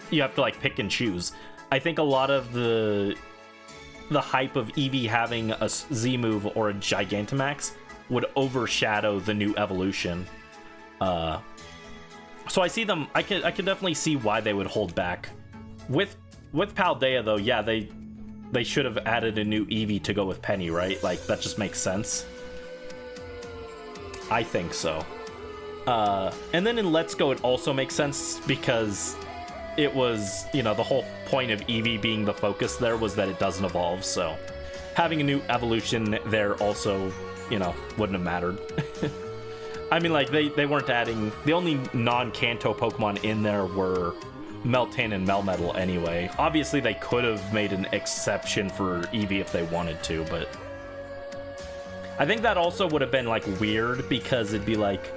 You have to like pick and choose. I think a lot of the hype of Eevee having a Z move or a Gigantamax would overshadow the new evolution. So I see them. I could definitely see why they would hold back. With Paldea though, yeah, they should have added a new Eevee to go with Penny, right? Like, that just makes sense. I think so. And then in Let's Go, it also makes sense because it was, you know, the whole point of Eevee being the focus there was that it doesn't evolve, so having a new evolution there also, you know, wouldn't have mattered. I mean, like, they weren't adding... The only non-Kanto Pokemon in there were Meltan and Melmetal anyway. Obviously, they could have made an exception for Eevee if they wanted to, but I think that also would have been, like, weird, because it'd be like,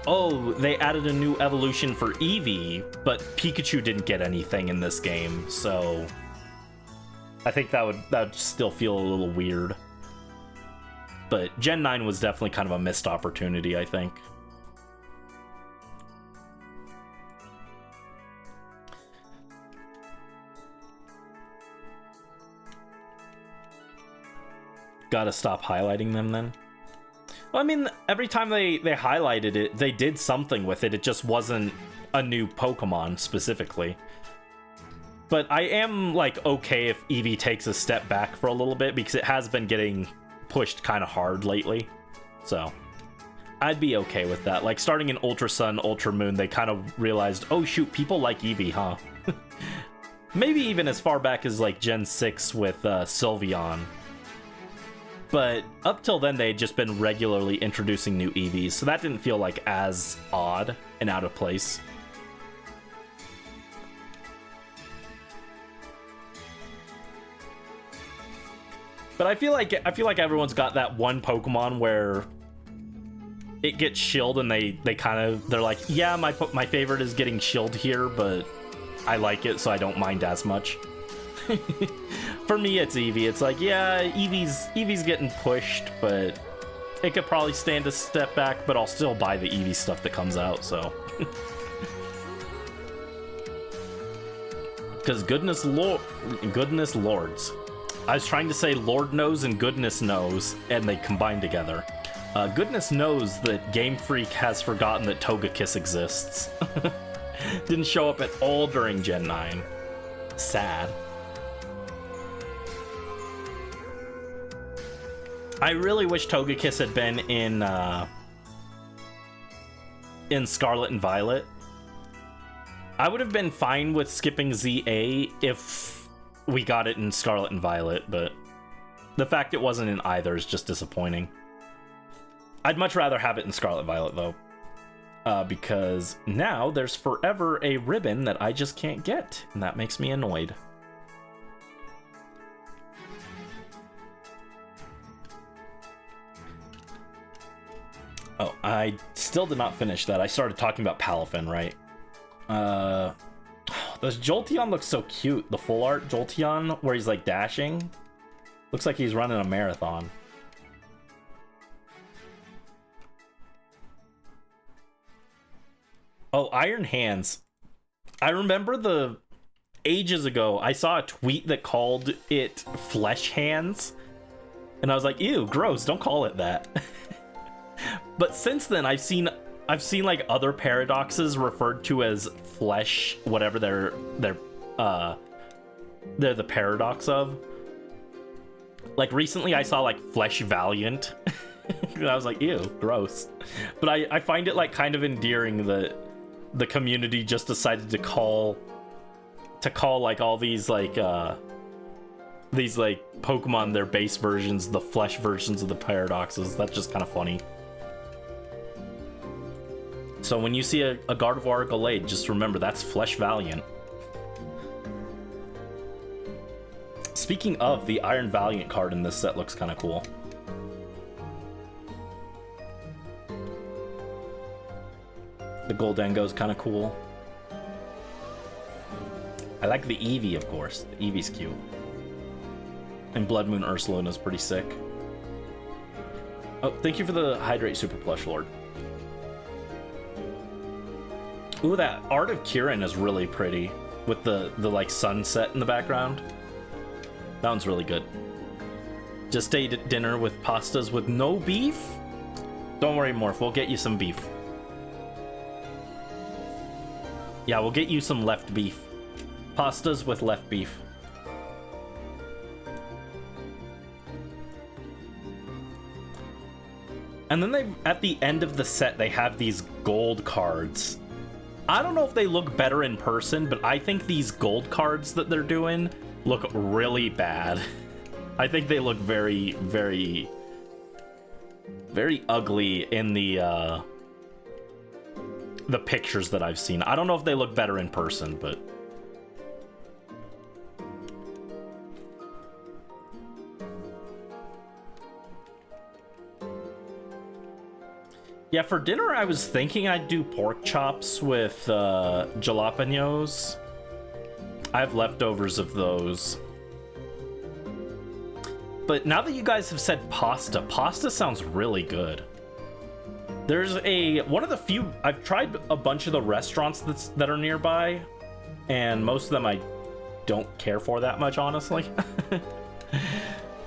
oh, they added a new evolution for Eevee, but Pikachu didn't get anything in this game, so I think that would still feel a little weird. But Gen 9 was definitely kind of a missed opportunity, I think. Gotta stop highlighting them then. Well, I mean, every time they highlighted it, they did something with it. It just wasn't a new Pokemon specifically. But I am, like, okay if Eevee takes a step back for a little bit, because it has been getting pushed kind of hard lately. So I'd be okay with that. Like, starting in Ultra Sun, Ultra Moon, they kind of realized, oh shoot, people like Eevee, huh? Maybe even as far back as, like, Gen 6 with Sylveon. But up till then, they had just been regularly introducing new Eevees, so that didn't feel like as odd and out of place. But I feel like everyone's got that one Pokemon where it gets shilled and they're like, yeah, my favorite is getting shilled here, but I like it, so I don't mind as much. For me, it's Eevee. It's like, yeah, Eevee's getting pushed, but it could probably stand a step back, but I'll still buy the Eevee stuff that comes out, so. Because goodness lords. I was trying to say Lord knows and goodness knows, and they combine together. Goodness knows that Game Freak has forgotten that Togekiss exists. Didn't show up at all during Gen 9. Sad. I really wish Togekiss had been in Scarlet and Violet. I would have been fine with skipping ZA if we got it in Scarlet and Violet, but the fact it wasn't in either is just disappointing. I'd much rather have it in Scarlet and Violet, though. Because now there's forever a ribbon that I just can't get, and that makes me annoyed. Oh, I still did not finish that. I started talking about Palafin, right? This Jolteon looks so cute. The full art Jolteon, where he's like dashing. Looks like he's running a marathon. Oh, Iron Hands. I remember ages ago, I saw a tweet that called it Flesh Hands. And I was like, ew, gross, don't call it that. But since then, I've seen like other paradoxes referred to as flesh, whatever they're the paradox of. Like recently I saw like Flesh Valiant. And I was like, ew, gross. But I find it like kind of endearing that the community just decided to call like all these like Pokemon, their base versions, the flesh versions of the paradoxes. That's just kind of funny. So when you see a Gardevoir Gallade, just remember that's Flesh Valiant. Speaking of, the Iron Valiant card in this set looks kind of cool. The Goldengo's kind of cool. I like the Eevee, of course. The Eevee's cute. And Blood Moon Ursaluna's pretty sick. Oh, thank you for the Hydrate Super Plush Lord. Ooh, that art of Kieran is really pretty. With the like sunset in the background. That one's really good. Just ate at dinner with pastas with no beef? Don't worry, Morph. We'll get you some beef. Yeah, we'll get you some left beef. Pastas with left beef. And then at the end of the set, they have these gold cards. I don't know if they look better in person, but I think these gold cards that they're doing look really bad. I think they look very, very, very ugly in the pictures that I've seen. I don't know if they look better in person, but yeah, for dinner I was thinking I'd do pork chops with jalapenos. I have leftovers of those. But now that you guys have said pasta sounds really good. There's one of the few, I've tried a bunch of the restaurants that are nearby, and most of them I don't care for that much, honestly.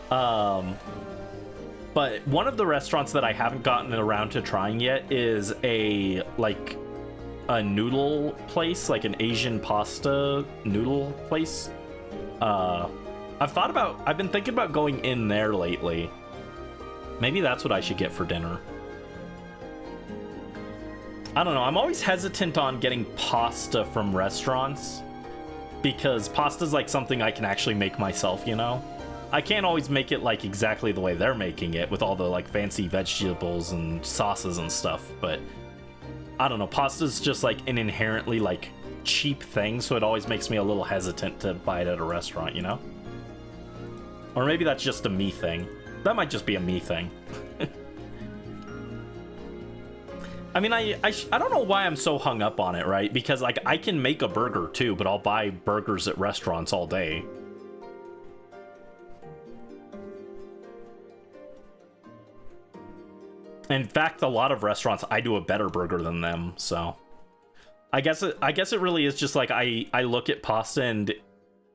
But one of the restaurants that I haven't gotten around to trying yet is a noodle place, like an Asian pasta noodle place. I've been thinking about going in there lately. Maybe that's what I should get for dinner. I don't know, I'm always hesitant on getting pasta from restaurants because pasta's like something I can actually make myself, you know? I can't always make it like exactly the way they're making it with all the like fancy vegetables and sauces and stuff, but I don't know, pasta's just like an inherently like cheap thing, so it always makes me a little hesitant to buy it at a restaurant, you know? Or maybe that's just a me thing. That might just be a me thing. I mean, I don't know why I'm so hung up on it, right? Because like I can make a burger too, but I'll buy burgers at restaurants all day. In fact, a lot of restaurants, I do a better burger than them, so I guess it really is just like I look at pasta and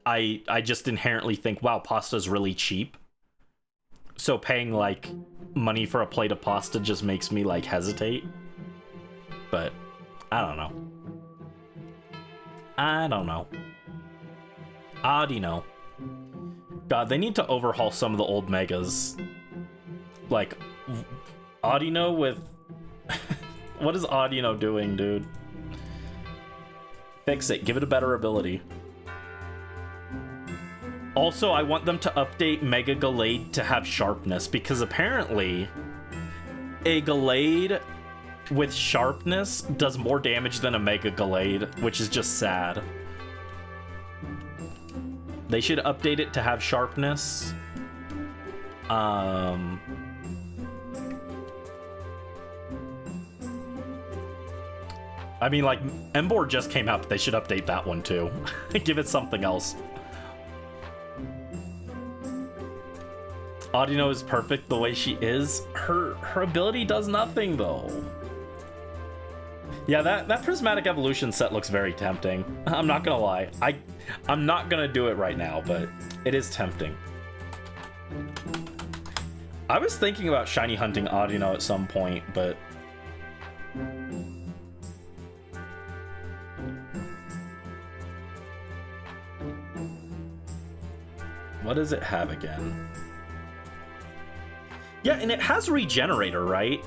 I just inherently think, wow, pasta's really cheap. So paying like money for a plate of pasta just makes me like hesitate. But I don't know. Audino. God, they need to overhaul some of the old megas. Like Audino with what is Audino doing, dude? Fix it. Give it a better ability. Also, I want them to update Mega Gallade to have sharpness, because apparently a Gallade with sharpness does more damage than a Mega Gallade, which is just sad. They should update it to have sharpness. I mean, like, Emboar just came out, but they should update that one too. Give it something else. Audino is perfect the way she is. Her ability does nothing though. Yeah, that prismatic evolution set looks very tempting. I'm not gonna lie. I'm not gonna do it right now, but it is tempting. I was thinking about shiny hunting Audino at some point, but what does it have again? Yeah, and it has Regenerator, right?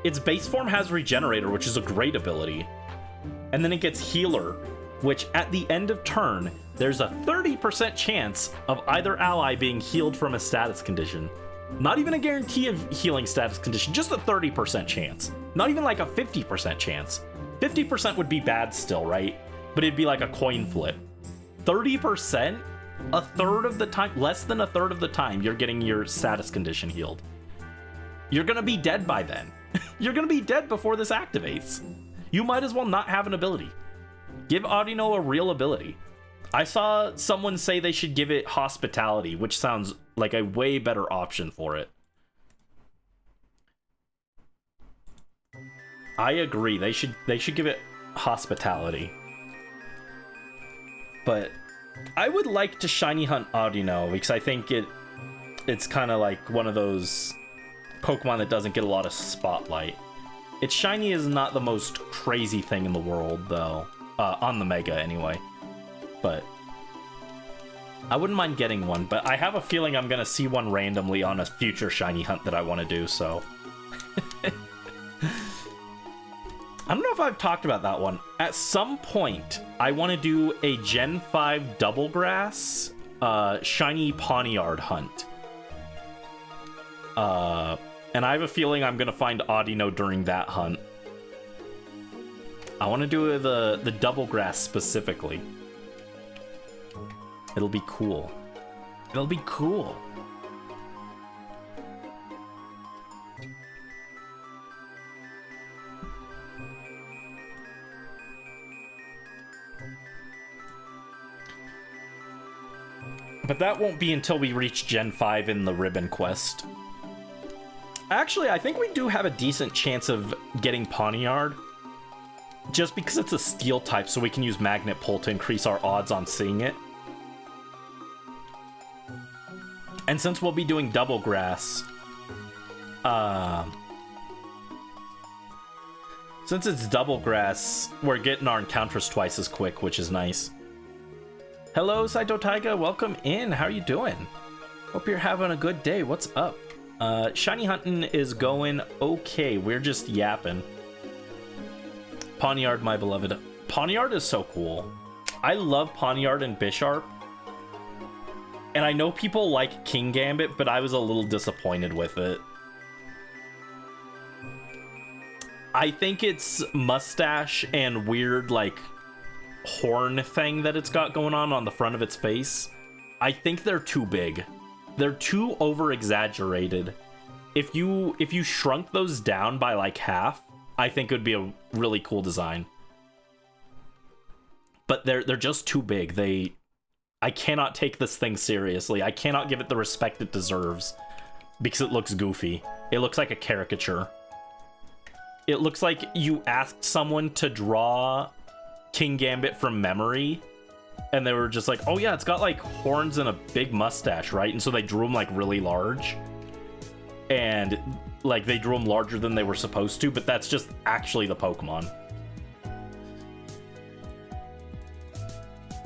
Its base form has Regenerator, which is a great ability. And then it gets Healer, which at the end of turn, there's a 30% chance of either ally being healed from a status condition. Not even a guarantee of healing status condition, just a 30% chance. Not even like a 50% chance. 50% would be bad still, right? But it'd be like a coin flip. 30%? A third of the time, less than a third of the time, you're getting your status condition healed. You're gonna be dead by then. You're gonna be dead before this activates. You might as well not have an ability. Give Audino a real ability. I saw someone say they should give it Hospitality, which sounds like a way better option for it. I agree. They should give it Hospitality. But I would like to shiny hunt Audino because I think it's kind of like one of those Pokemon that doesn't get a lot of spotlight. Its shiny is not the most crazy thing in the world, though. On the Mega, anyway. But I wouldn't mind getting one, but I have a feeling I'm gonna see one randomly on a future shiny hunt that I want to do, so I don't know if I've talked about that one. At some point, I want to do a Gen 5 Double Grass shiny Pawniard hunt. And I have a feeling I'm gonna find Audino during that hunt. I want to do the Double Grass specifically. It'll be cool. It'll be cool. But that won't be until we reach Gen 5 in the Ribbon Quest. Actually, I think we do have a decent chance of getting Pawniard. Just because it's a steel type, so we can use Magnet Pull to increase our odds on seeing it. And since we'll be doing Double Grass, since it's Double Grass, we're getting our encounters twice as quick, which is nice. Hello, Saito Taiga, welcome in. How are you doing? Hope you're having a good day. What's up? Shiny hunting is going okay. We're just yapping. Pawniard, my beloved. Pawniard is so cool. I love Pawniard and Bisharp. And I know people like King Gambit, but I was a little disappointed with it. I think its mustache and weird, like, horn thing that it's got going on the front of its face, I think they're too big. They're too over-exaggerated. If you shrunk those down by, like, half, I think it would be a really cool design. But they're just too big. I cannot take this thing seriously. I cannot give it the respect it deserves because it looks goofy. It looks like a caricature. It looks like you asked someone to draw King Gambit from memory, and they were just like, oh yeah, it's got like horns and a big mustache, right? And so they drew him like really large. and like they drew them larger than they were supposed to, but that's just actually the Pokemon.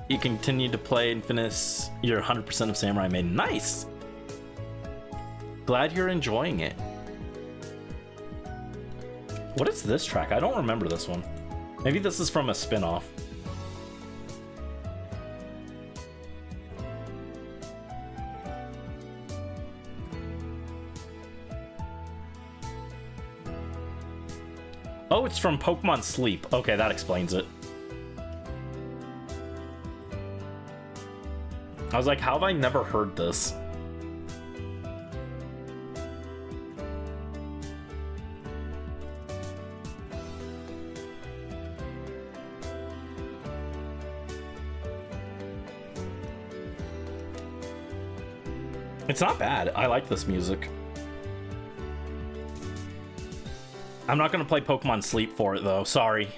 You continue to play and finish your 100% of Samurai Maiden. Nice! Glad you're enjoying it. What is this track? I don't remember this one. Maybe this is from a spin-off. Oh, it's from Pokemon Sleep. Okay, that explains it. I was like, how have I never heard this? It's not bad. I like this music. I'm not gonna play Pokemon Sleep for it though, sorry.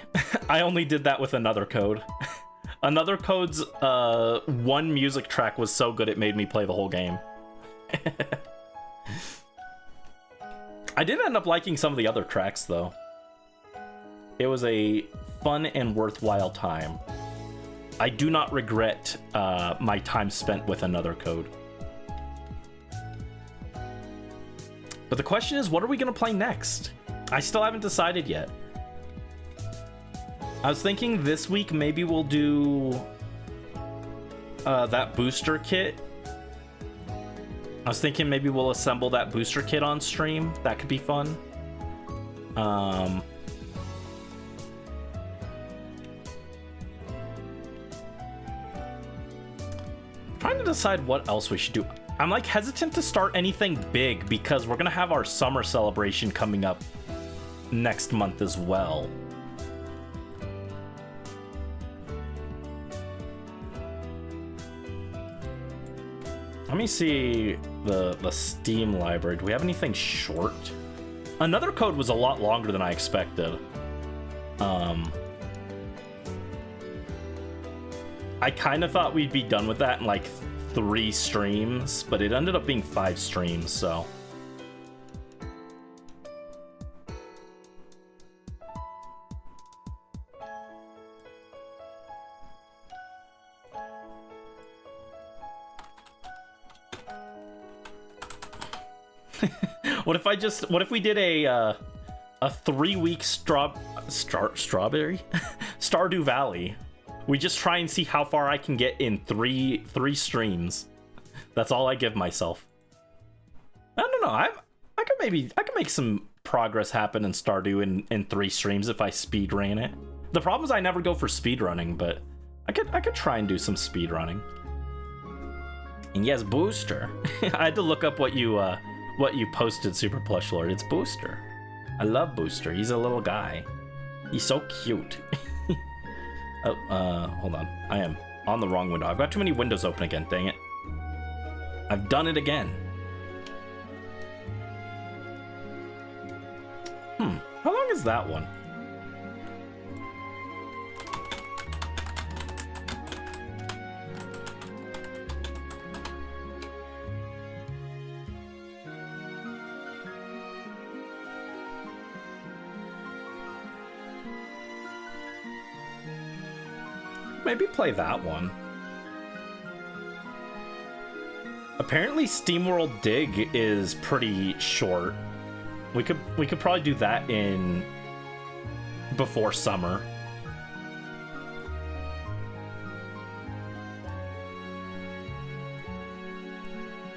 I only did that with Another Code. Another Code's one music track was so good it made me play the whole game. I did end up liking some of the other tracks though. It was a fun and worthwhile time. I do not regret my time spent with Another Code. But the question is, what are we gonna play next? I still haven't decided yet. I was thinking this week maybe we'll do that booster kit. I was thinking maybe we'll assemble that booster kit on stream. That could be fun. Trying to decide what else we should do. I'm like hesitant to start anything big because we're gonna have our summer celebration coming up next month as well. Let me see the Steam library. Do we have anything short? Another Code was a lot longer than I expected. I kind of thought we'd be done with that in like 3 streams, but it ended up being 5 streams, so. What if we did a 3-week strawberry Stardew Valley? We just try and see how far I can get in three streams. That's all I give myself. I don't know. I could make some progress happen in Stardew in 3 streams if I speed ran it. The problem is I never go for speed running, but I could try and do some speed running. And yes, Booster. I had to look up what you posted, Super Plush Lord. It's Booster. I love Booster. He's a little guy. He's so cute. Oh, hold on. I am on the wrong window. I've got too many windows open again, dang it. I've done it again. How long is that one? Maybe play that one. Apparently SteamWorld Dig is pretty short. We could probably do that in before summer.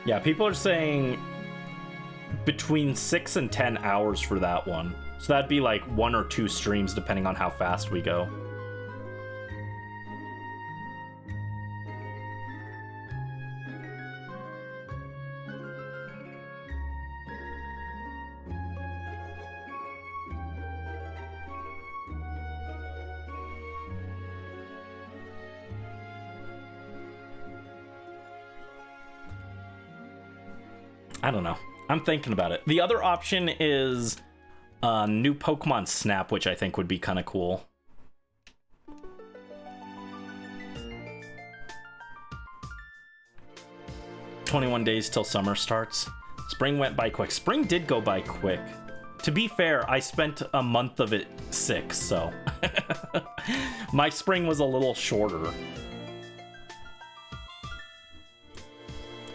Yeah, people are saying between 6 and 10 hours for that one. So that'd be like 1 or 2 streams depending on how fast we go. I don't know. I'm thinking about it. The other option is new Pokemon Snap, which I think would be kind of cool. "21 days till summer starts." Spring went by quick. Spring did go by quick. To be fair, I spent a month of it sick, so my spring was a little shorter.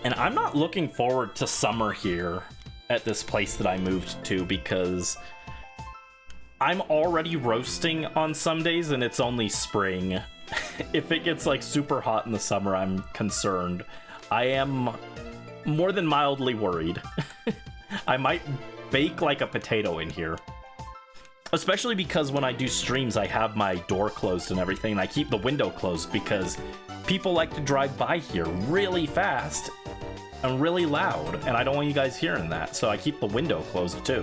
And I'm not looking forward to summer here at this place that I moved to because I'm already roasting on some days and it's only spring. If it gets like super hot in the summer, I'm concerned. I am more than mildly worried. I might bake like a potato in here. Especially because when I do streams, I have my door closed and everything, and I keep the window closed because people like to drive by here really fast and really loud, and I don't want you guys hearing that, so I keep the window closed too.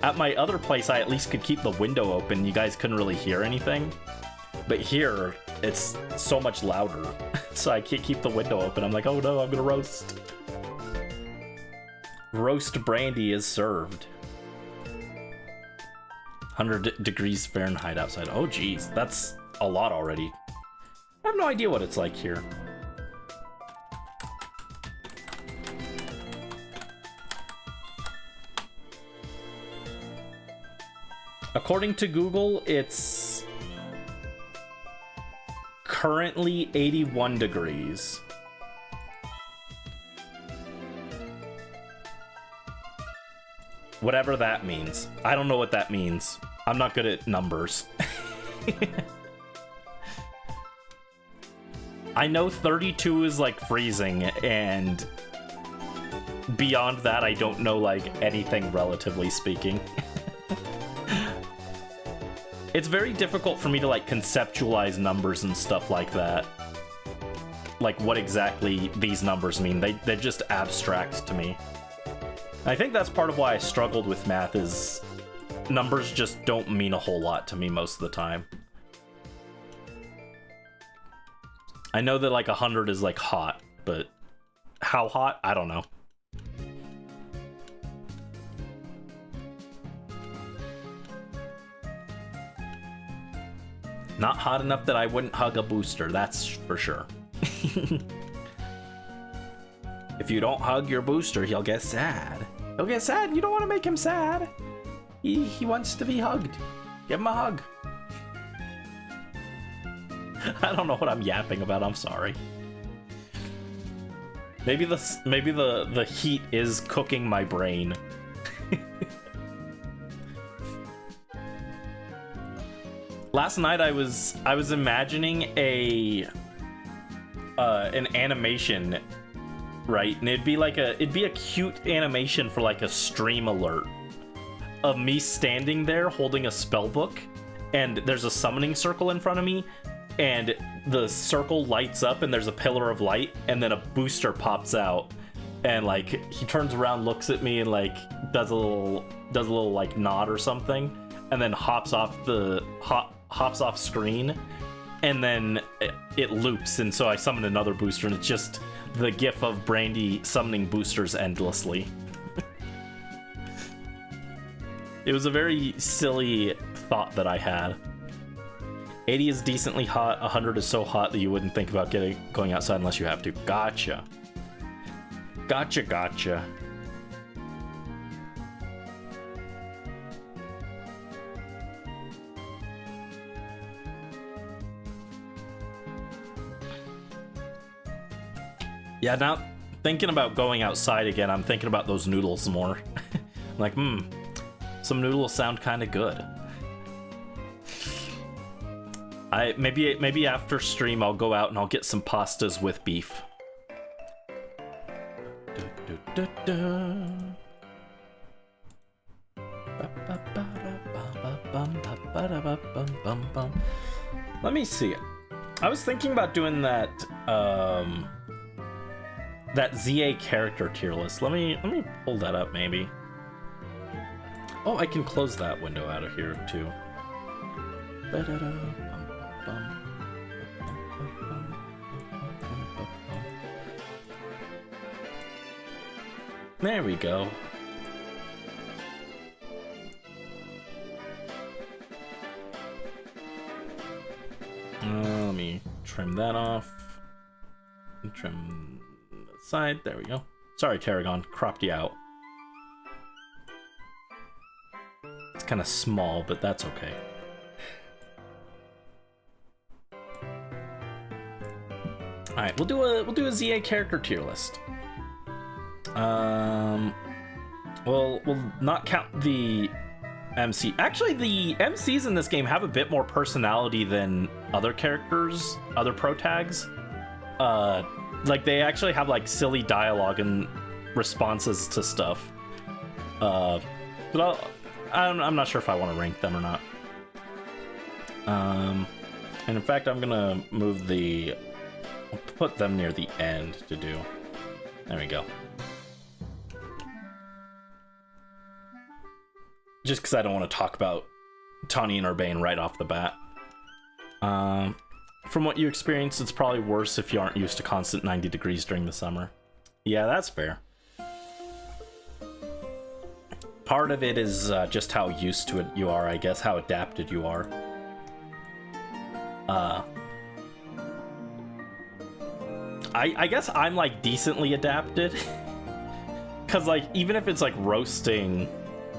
At my other place, I at least could keep the window open. You guys couldn't really hear anything. But here, it's so much louder, so I can't keep the window open. I'm like, oh no, I'm gonna roast. Roast brandy is served. 100 degrees Fahrenheit outside. Oh geez, that's a lot already. I have no idea what it's like here. According to Google, it's currently 81 degrees. Whatever that means. I don't know what that means. I'm not good at numbers. I know 32 is like freezing, and beyond that, I don't know like anything relatively speaking. It's very difficult for me to like conceptualize numbers and stuff like that. Like what exactly these numbers mean. They're just abstract to me. I think that's part of why I struggled with math, is numbers just don't mean a whole lot to me most of the time. I know that like 100 is like hot, but how hot? I don't know. Not hot enough that I wouldn't hug a booster, that's for sure. If you don't hug your booster, he'll get sad. He'll get sad. You don't want to make him sad. He wants to be hugged. Give him a hug. I don't know what I'm yapping about. I'm sorry. Maybe the heat is cooking my brain. Last night I was imagining an animation, right? And it'd be a cute animation for like a stream alert of me standing there holding a spell book, and there's a summoning circle in front of me, and the circle lights up and there's a pillar of light, and then a booster pops out, and like he turns around, looks at me, and like does a little like nod or something, and then hops off screen, and then it loops, and so I summon another booster, and it's just the gif of Brandy summoning boosters endlessly. It was a very silly thought that I had. 80 is decently hot, 100 is so hot that you wouldn't think about going outside unless you have to. Gotcha. Gotcha. Yeah, now thinking about going outside again, I'm thinking about those noodles more. I'm like, some noodles sound kind of good. Maybe after stream I'll go out and I'll get some pastas with beef. Let me see. I was thinking about doing that that ZA character tier list. Let me pull that up maybe. Oh, I can close that window out of here too. There we go. Let me trim that off. Trim the side. There we go. Sorry, Tarragon, cropped you out. It's kind of small, but that's okay. All right, we'll do a ZA character tier list. We'll not count the MC. Actually, the MCs in this game have a bit more personality than other characters, other pro tags. Like they actually have like silly dialogue and responses to stuff. But I'm not sure if I want to rank them or not. And in fact, I'm gonna move I'll put them near the end to do. There we go. Just because I don't want to talk about Tawny and Urbane right off the bat. From what you experienced, it's probably worse if you aren't used to constant 90 degrees during the summer. Yeah, that's fair. Part of it is just how used to it you are, I guess, how adapted you are. I guess I'm like decently adapted. Cause like even if it's like roasting,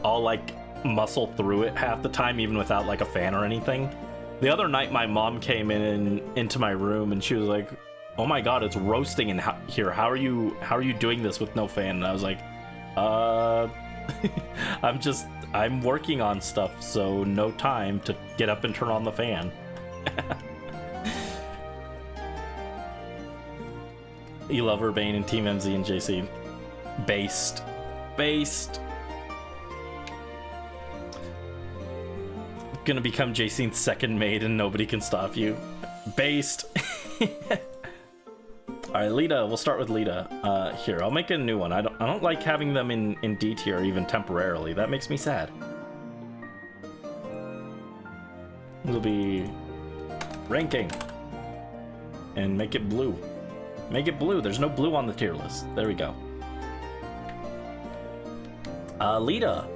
I'll like muscle through it half the time, even without like a fan or anything. The other night my mom came into my room and she was like, "Oh my god, it's roasting in here. How are you doing this with no fan?" And I was like, I'm working on stuff, so no time to get up and turn on the fan." You love Urbane and Team MZ and JC. Based. Gonna become JC's second maid and nobody can stop you. Based. Alright, Lita, we'll start with Lita. Here, I'll make a new one. I don't like having them in D tier even temporarily. That makes me sad. It'll be ranking. And make it blue. Make it blue. There's no blue on the tier list. There we go. Lita.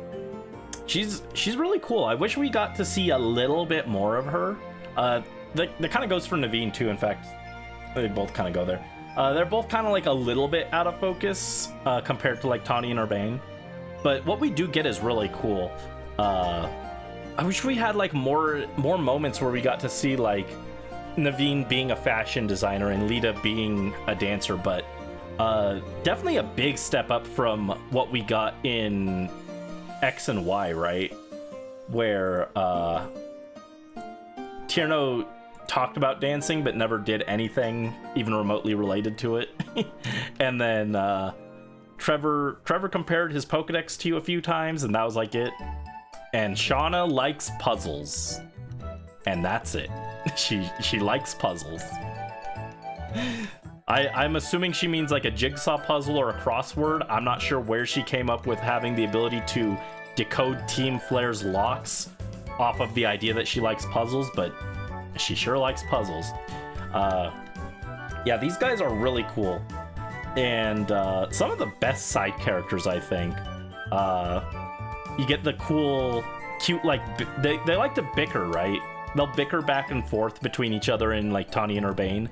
She's really cool. I wish we got to see a little bit more of her. That kind of goes for Naveen too. In fact, they both kind of go there. They're both kind of like a little bit out of focus compared to like Tawny and Urbane. But what we do get is really cool. I wish we had like more moments where we got to see like Naveen being a fashion designer and Lita being a dancer, but definitely a big step up from what we got in X and Y, right? Where Tierno talked about dancing but never did anything even remotely related to it. And then Trevor compared his Pokedex to you a few times and that was like it. And Shauna likes puzzles. And that's it. She likes puzzles. I'm assuming she means like a jigsaw puzzle or a crossword. I'm not sure where she came up with having the ability to decode Team Flare's locks off of the idea that she likes puzzles, but she sure likes puzzles. Yeah, these guys are really cool. And some of the best side characters, I think. You get the cool, cute, like, they like to bicker, right? They'll bicker back and forth between each other in like Tawny and Urbane,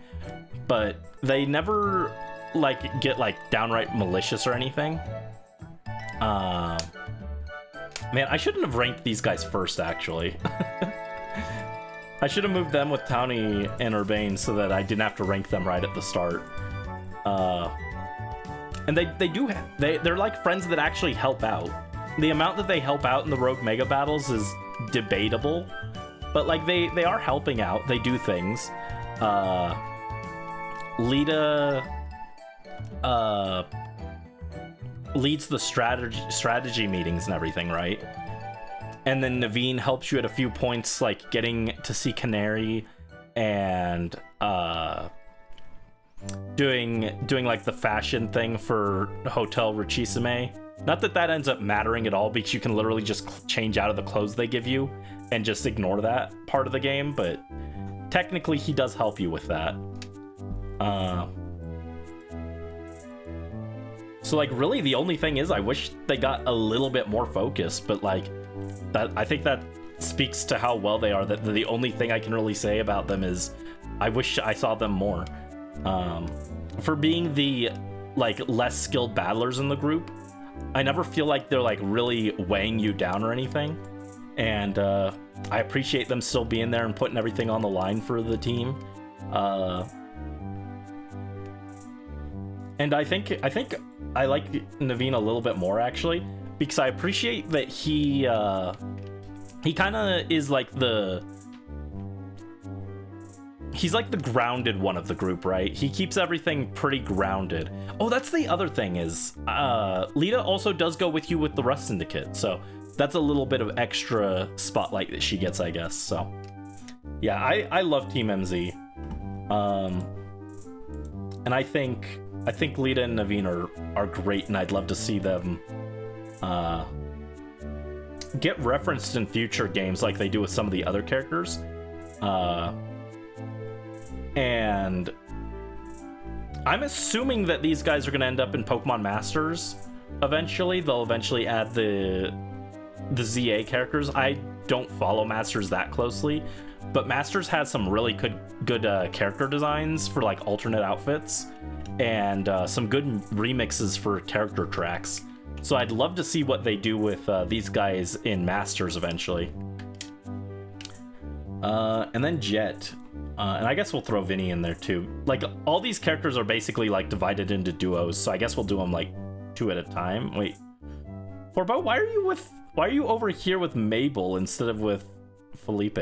but they never like get like downright malicious or anything. Man, I shouldn't have ranked these guys first, actually. I should have moved them with Tawny and Urbane so that I didn't have to rank them right at the start. And they're like friends that actually help out. The amount that they help out in the Rogue Mega Battles is debatable, but like they are helping out. They do things. Lita leads the strategy meetings and everything, right? And then Naveen helps you at a few points, like getting to see Canary and doing like the fashion thing for Hotel Richisime. Not that that ends up mattering at all, because you can literally just change out of the clothes they give you and just ignore that part of the game, but technically he does help you with that. So like really the only thing is I wish they got a little bit more focus, but like that, I think that speaks to how well they are. That the only thing I can really say about them is I wish I saw them more. For being the like less skilled battlers in the group, I never feel like they're like really weighing you down or anything. And I appreciate them still being there and putting everything on the line for the team. And I think I like Naveen a little bit more actually, because I appreciate that he kind of is like he's like the grounded one of the group, right? He keeps everything pretty grounded. Oh, that's the other thing is Lita also does go with you with the Rust Syndicate, so that's a little bit of extra spotlight that she gets, I guess. So yeah, I love Team MZ. And I think Lita and Naveen are great, and I'd love to see them get referenced in future games like they do with some of the other characters. And I'm assuming that these guys are going to end up in Pokemon Masters eventually. They'll eventually add the ZA characters. I don't follow Masters that closely, but Masters has some really good character designs for like alternate outfits, and some good remixes for character tracks. So I'd love to see what they do with these guys in Masters eventually. And then Jet. And I guess we'll throw Vinny in there too. Like, all these characters are basically like divided into duos, so I guess we'll do them like 2 at a time. Wait, Corbo, why are you over here with Mabel instead of with Felipe?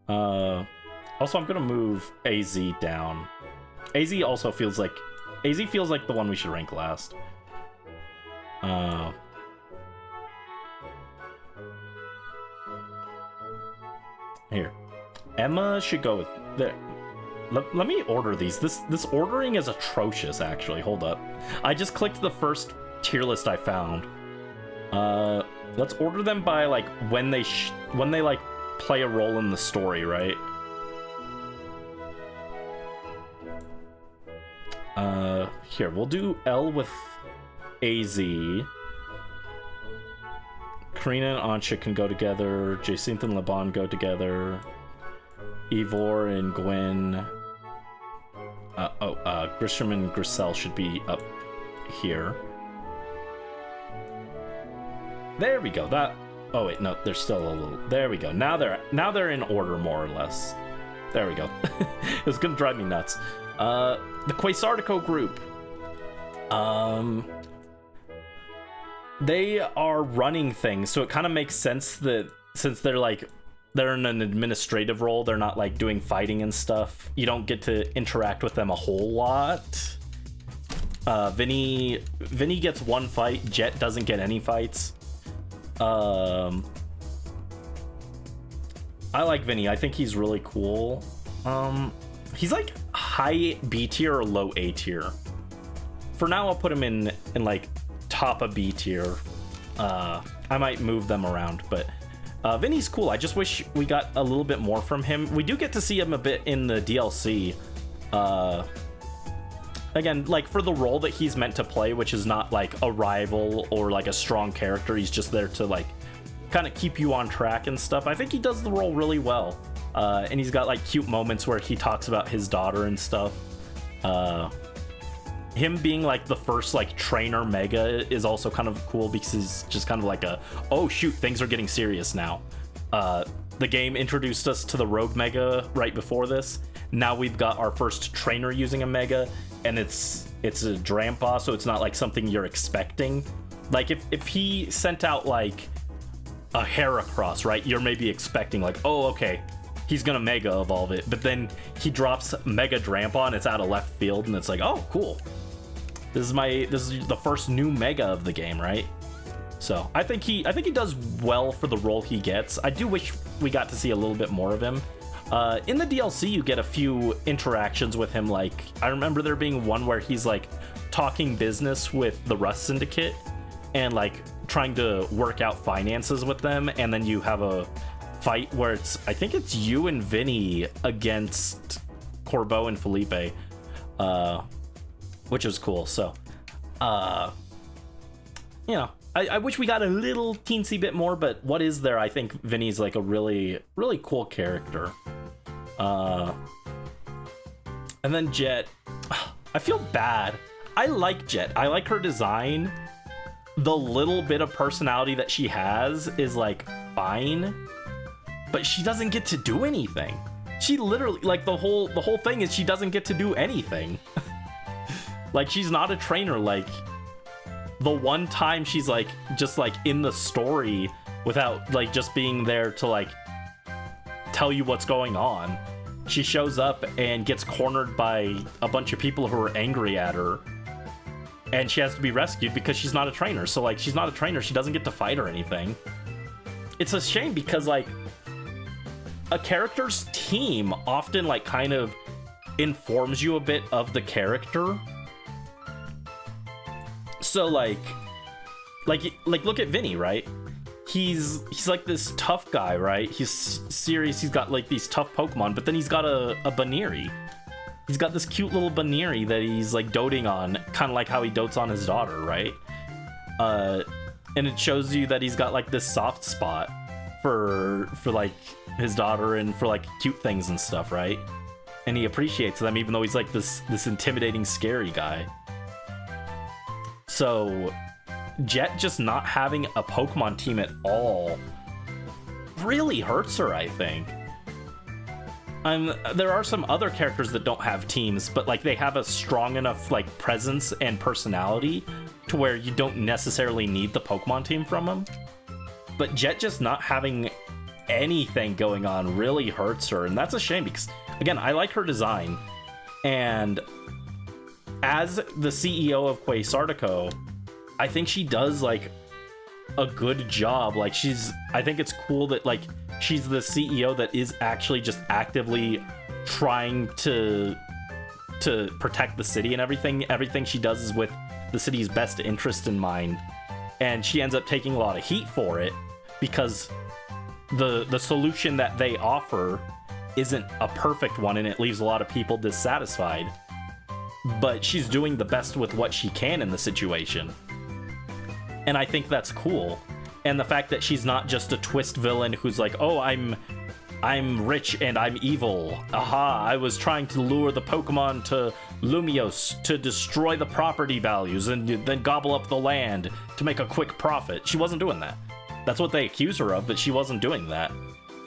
Also, I'm gonna move AZ down. AZ feels like the one we should rank last. Here. Emma should go with there. Let me order these. This ordering is atrocious, actually. Hold up. I just clicked the first tier list I found. Let's order them by like when they like play a role in the story, right? Here, we'll do L with AZ. Karina and Ansha can go together. Jacinth and Laban go together. Ivor and Gwen. Grisham and Grisel should be up here. There we go. Oh wait, no, they're still a little. There we go. Now they're in order more or less. There we go. It's gonna drive me nuts. The Quasartico group. They are running things, so it kind of makes sense that since they're in an administrative role, they're not like doing fighting and stuff. You don't get to interact with them a whole lot. Vinny gets one fight. Jet doesn't get any fights. I like Vinny. I think he's really cool. He's like high B tier or low A tier. For now, I'll put him in like top of B tier. I might move them around, but Vinny's cool. I just wish we got a little bit more from him. We do get to see him a bit in the DLC. Again, like for the role that he's meant to play, which is not like a rival or like a strong character. He's just there to like kind of keep you on track and stuff. I think he does the role really well. And he's got like cute moments where he talks about his daughter and stuff. Him being like the first like trainer Mega is also kind of cool because he's just kind of like oh shoot, things are getting serious now. The game introduced us to the Rogue Mega right before this. Now we've got our first trainer using a Mega, and it's a Drampa, so it's not like something you're expecting. Like if he sent out like a Heracross, right, you're maybe expecting like, oh okay, he's gonna Mega Evolve it, but then he drops Mega Drampa and it's out of left field, and it's like, oh cool. This is the first new Mega of the game, right? So I think he does well for the role he gets. I do wish we got to see a little bit more of him. In the DLC, you get a few interactions with him. Like I remember there being one where he's like talking business with the Rust Syndicate and like trying to work out finances with them, and then you have a fight where I think it's you and Vinny against Corbeau and Felipe. Which was cool. So, you know, I wish we got a little teensy bit more, but what is there? I think Vinny's like a really, really cool character. And then Jet, I feel bad. I like Jet. I like her design. The little bit of personality that she has is like fine, but she doesn't get to do anything. She literally, like, the whole thing is she doesn't get to do anything. Like, she's not a trainer. Like, the one time she's like just like in the story without like just being there to like tell you what's going on, she shows up and gets cornered by a bunch of people who are angry at her, and she has to be rescued because she's not a trainer. So like, she's not a trainer, she doesn't get to fight or anything. It's a shame because like a character's team often like kind of informs you a bit of the character. So like look at Vinny, right? He's like this tough guy, right? He's serious, he's got like these tough Pokemon, but then he's got a Baneri. He's got this cute little Baneri that he's like doting on, kind of like how he dotes on his daughter, right? And it shows you that he's got like this soft spot for like his daughter and for like cute things and stuff, right? And he appreciates them even though he's like this intimidating, scary guy. So Jet just not having a Pokemon team at all really hurts her, I think. There are some other characters that don't have teams, but like they have a strong enough like presence and personality to where you don't necessarily need the Pokemon team from them. But Jet just not having anything going on really hurts her, and that's a shame because, again, I like her design. And as the CEO of Quasartico, I think she does like a good job. Like I think it's cool that like she's the CEO that is actually just actively trying to protect the city and everything. Everything she does is with the city's best interest in mind. And she ends up taking a lot of heat for it because the solution that they offer isn't a perfect one and it leaves a lot of people dissatisfied. But she's doing the best with what she can in the situation. And I think that's cool. And the fact that she's not just a twist villain who's like, oh, I'm rich and I'm evil. Aha, I was trying to lure the Pokemon to Lumiose to destroy the property values and then gobble up the land to make a quick profit. She wasn't doing that. That's what they accuse her of, but she wasn't doing that.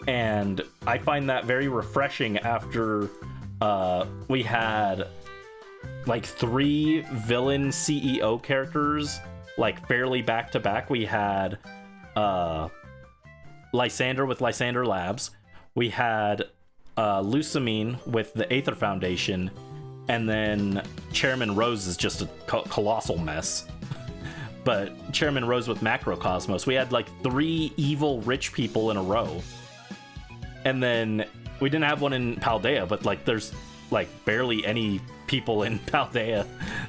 And I find that very refreshing after we had like 3 villain CEO characters like fairly back to back. We had Lysander with Lysander Labs. We had Lucamine with the Aether Foundation, and then Chairman Rose is just a colossal mess. But Chairman Rose with Macrocosmos. We had like 3 evil rich people in a row. And then we didn't have one in Paldea, but like there's like barely any people in Paldea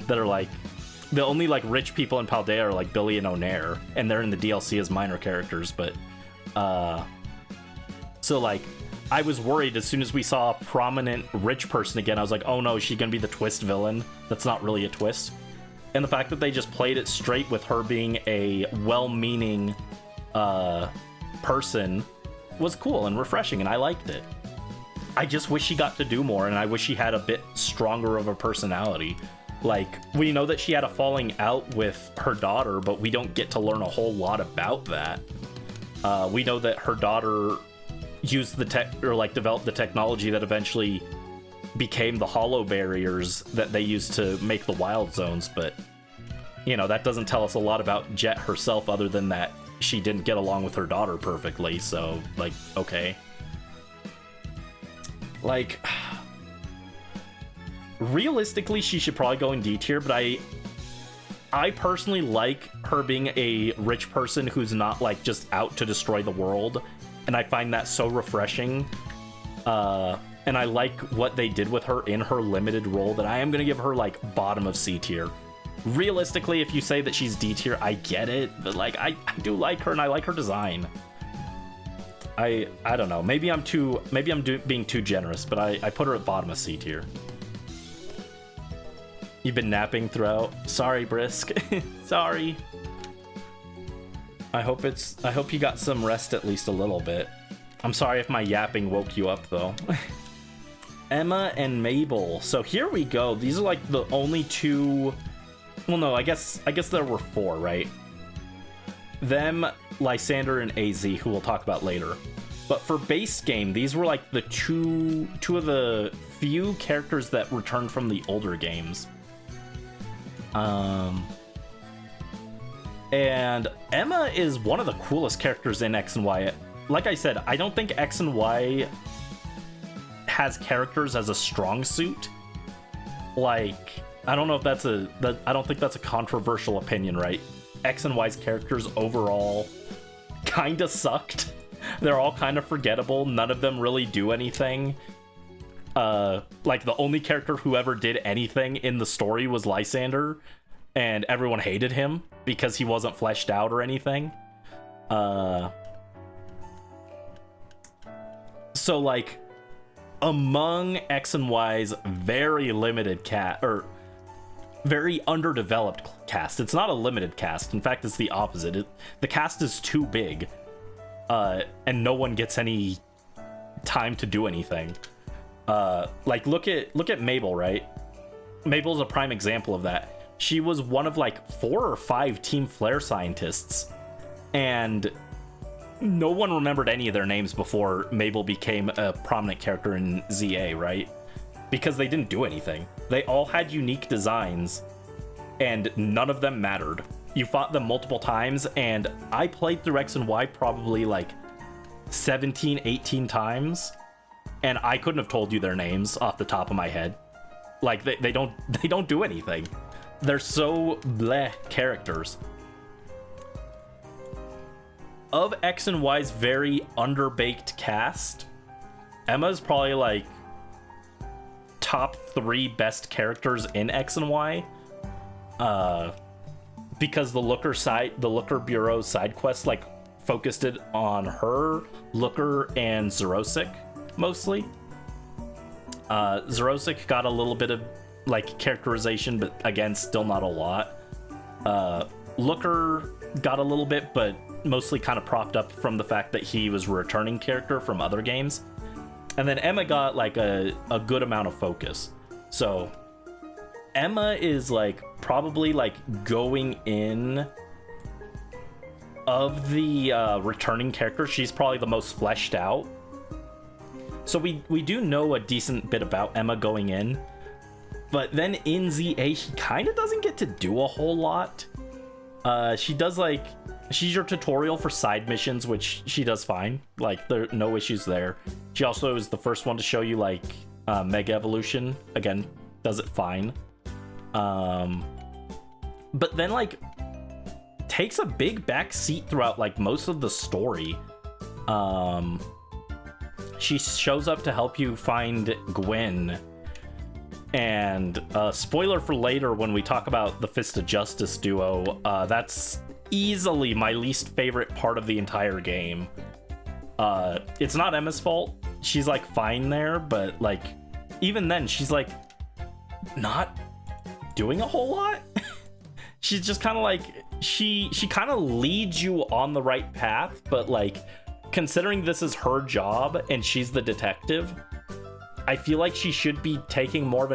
that are like, the only like rich people in Paldea are like Billy and Onair, and they're in the DLC as minor characters. But so like I was worried as soon as we saw a prominent rich person again. I was like, oh no, is she gonna be the twist villain? That's not really a twist. And the fact that they just played it straight with her being a well-meaning person was cool and refreshing, and I liked it. I just wish she got to do more, and I wish she had a bit stronger of a personality. Like, we know that she had a falling out with her daughter, but we don't get to learn a whole lot about that. We know that her daughter used the developed the technology that eventually became the hollow barriers that they used to make the wild zones, but you know, that doesn't tell us a lot about Jet herself other than that she didn't get along with her daughter perfectly. So like, okay, like realistically she should probably go in D tier, but I personally like her being a rich person who's not like just out to destroy the world, and I find that so refreshing. And I like what they did with her in her limited role, that I am going to give her, like, bottom of C tier. Realistically, if you say that she's D tier, I get it. But, like, I do like her, and I like her design. I don't know. Maybe I'm being too generous, but I put her at bottom of C tier. You've been napping throughout. Sorry, Brisk. Sorry. I hope you got some rest at least a little bit. I'm sorry if my yapping woke you up, though. Emma and Mabel. So here we go. These are like the only two. Well, no, I guess there were four, right? Them, Lysander, and AZ, who we'll talk about later. But for base game, these were like the two of the few characters that returned from the older games. And Emma is one of the coolest characters in X and Y. Like I said, I don't think X and Y has characters as a strong suit. Like, I don't know if I don't think that's a controversial opinion, right? X and Y's characters overall kind of sucked. They're all kind of forgettable. None of them really do anything. Like, the only character who ever did anything in the story was Lysander, and everyone hated him because he wasn't fleshed out or anything. So, like, among X and Y's very limited very underdeveloped cast. It's not a limited cast. In fact, it's the opposite. The cast is too big, and no one gets any time to do anything. Like, look at Mabel, right? Mabel's a prime example of that. She was one of like 4 or 5 Team Flare scientists, and no one remembered any of their names before Mabel became a prominent character in ZA, right? Because they didn't do anything. They all had unique designs, and none of them mattered. You fought them multiple times, and I played through X and Y probably like 17, 18 times, and I couldn't have told you their names off the top of my head. Like, they don't do anything. They're so bleh characters. Of X and Y's very underbaked cast, Emma's probably like top 3 best characters in X and Y. Because the Looker Bureau side quests like focused it on her, Looker, and Zerosik mostly. Zerosik got a little bit of like characterization, but again, still not a lot. Looker got a little bit, but mostly kind of propped up from the fact that he was a returning character from other games. And then Emma got like a good amount of focus. So Emma is like probably like going in of the returning characters, she's probably the most fleshed out. So we do know a decent bit about Emma going in. But then in ZA, she kind of doesn't get to do a whole lot. She does like, she's your tutorial for side missions, which she does fine. Like, there are no issues there. She also is the first one to show you like Mega Evolution. Again, does it fine. But then like takes a big back seat throughout like most of the story. She shows up to help you find Gwen. And spoiler for later when we talk about the Fist of Justice duo, that's easily my least favorite part of the entire game. It's not Emma's fault. She's like fine there, but like even then she's like not doing a whole lot. She's just kind of like, she kind of leads you on the right path, but like considering this is her job and she's the detective, I feel like she should be taking more of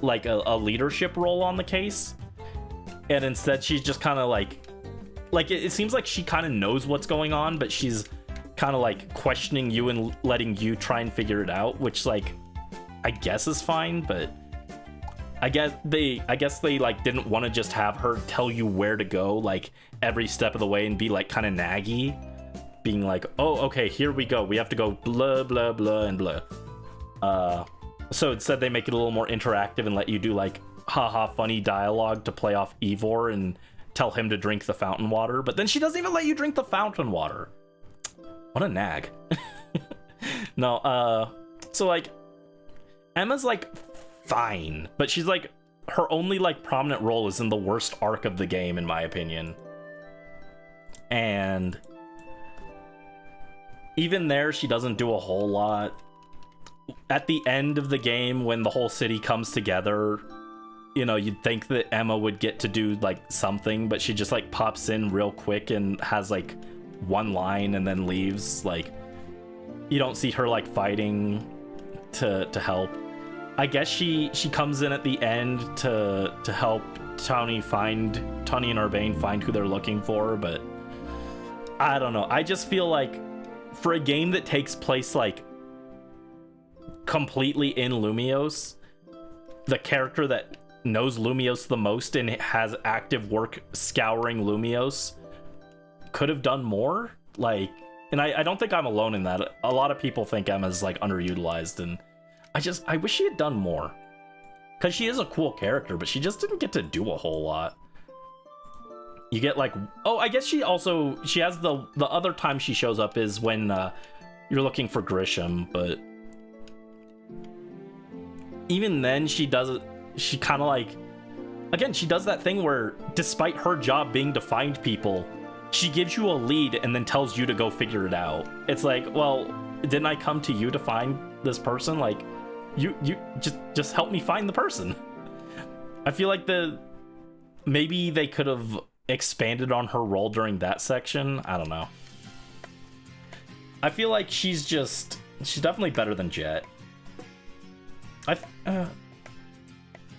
a leadership role on the case. And instead she's just kind of like it seems like she kind of knows what's going on, but she's kind of like questioning you and letting you try and figure it out, which like I guess is fine, but I guess they like didn't want to just have her tell you where to go like every step of the way and be like kind of naggy, being like, oh, okay, here we go, we have to go blah blah blah and blah. So instead they make it a little more interactive and let you do like haha funny dialogue to play off Ivor and tell him to drink the fountain water, but then she doesn't even let you drink the fountain water. What a nag. No, so like Emma's like fine, but she's like, her only like prominent role is in the worst arc of the game in my opinion. And even there she doesn't do a whole lot. At the end of the game, when the whole city comes together, you know, you'd think that Emma would get to do like something, but she just like pops in real quick and has like one line and then leaves. Like, you don't see her like fighting to help. I guess she comes in at the end to help Tony and Urbane find who they're looking for, but I don't know. I just feel like for a game that takes place like completely in Lumios, the character that knows Lumios the most and has active work scouring Lumios could have done more. Like, and I don't think I'm alone in that. A lot of people think Emma's like underutilized, and I wish she had done more. Because she is a cool character, but she just didn't get to do a whole lot. You get like, oh, I guess she has the other time she shows up is when you're looking for Grisham, but even then she kind of like, again, she does that thing where despite her job being to find people, she gives you a lead and then tells you to go figure it out. It's like, well, didn't I come to you to find this person? Like, you just help me find the person. I feel like maybe they could have expanded on her role during that section. I don't know. I feel like she's definitely better than Jet.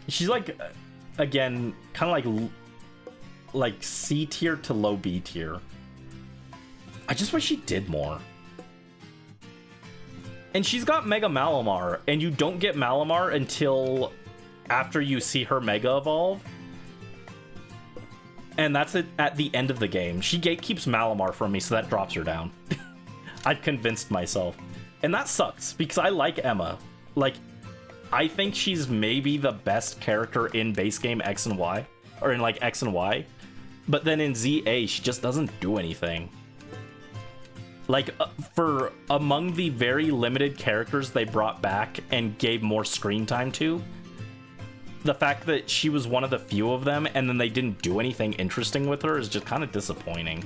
She's like, again, kind of like C tier to low B tier. I just wish she did more. And she's got Mega Malamar, and you don't get Malamar until after you see her Mega evolve. And that's it at the end of the game. She gatekeeps Malamar from me, so that drops her down. I've convinced myself. And that sucks, because I like Emma. Like, I think she's maybe the best character in base game X and Y, or in like X and Y. But then in ZA, she just doesn't do anything. Like, for among the very limited characters they brought back and gave more screen time to, the fact that she was one of the few of them and then they didn't do anything interesting with her is just kind of disappointing.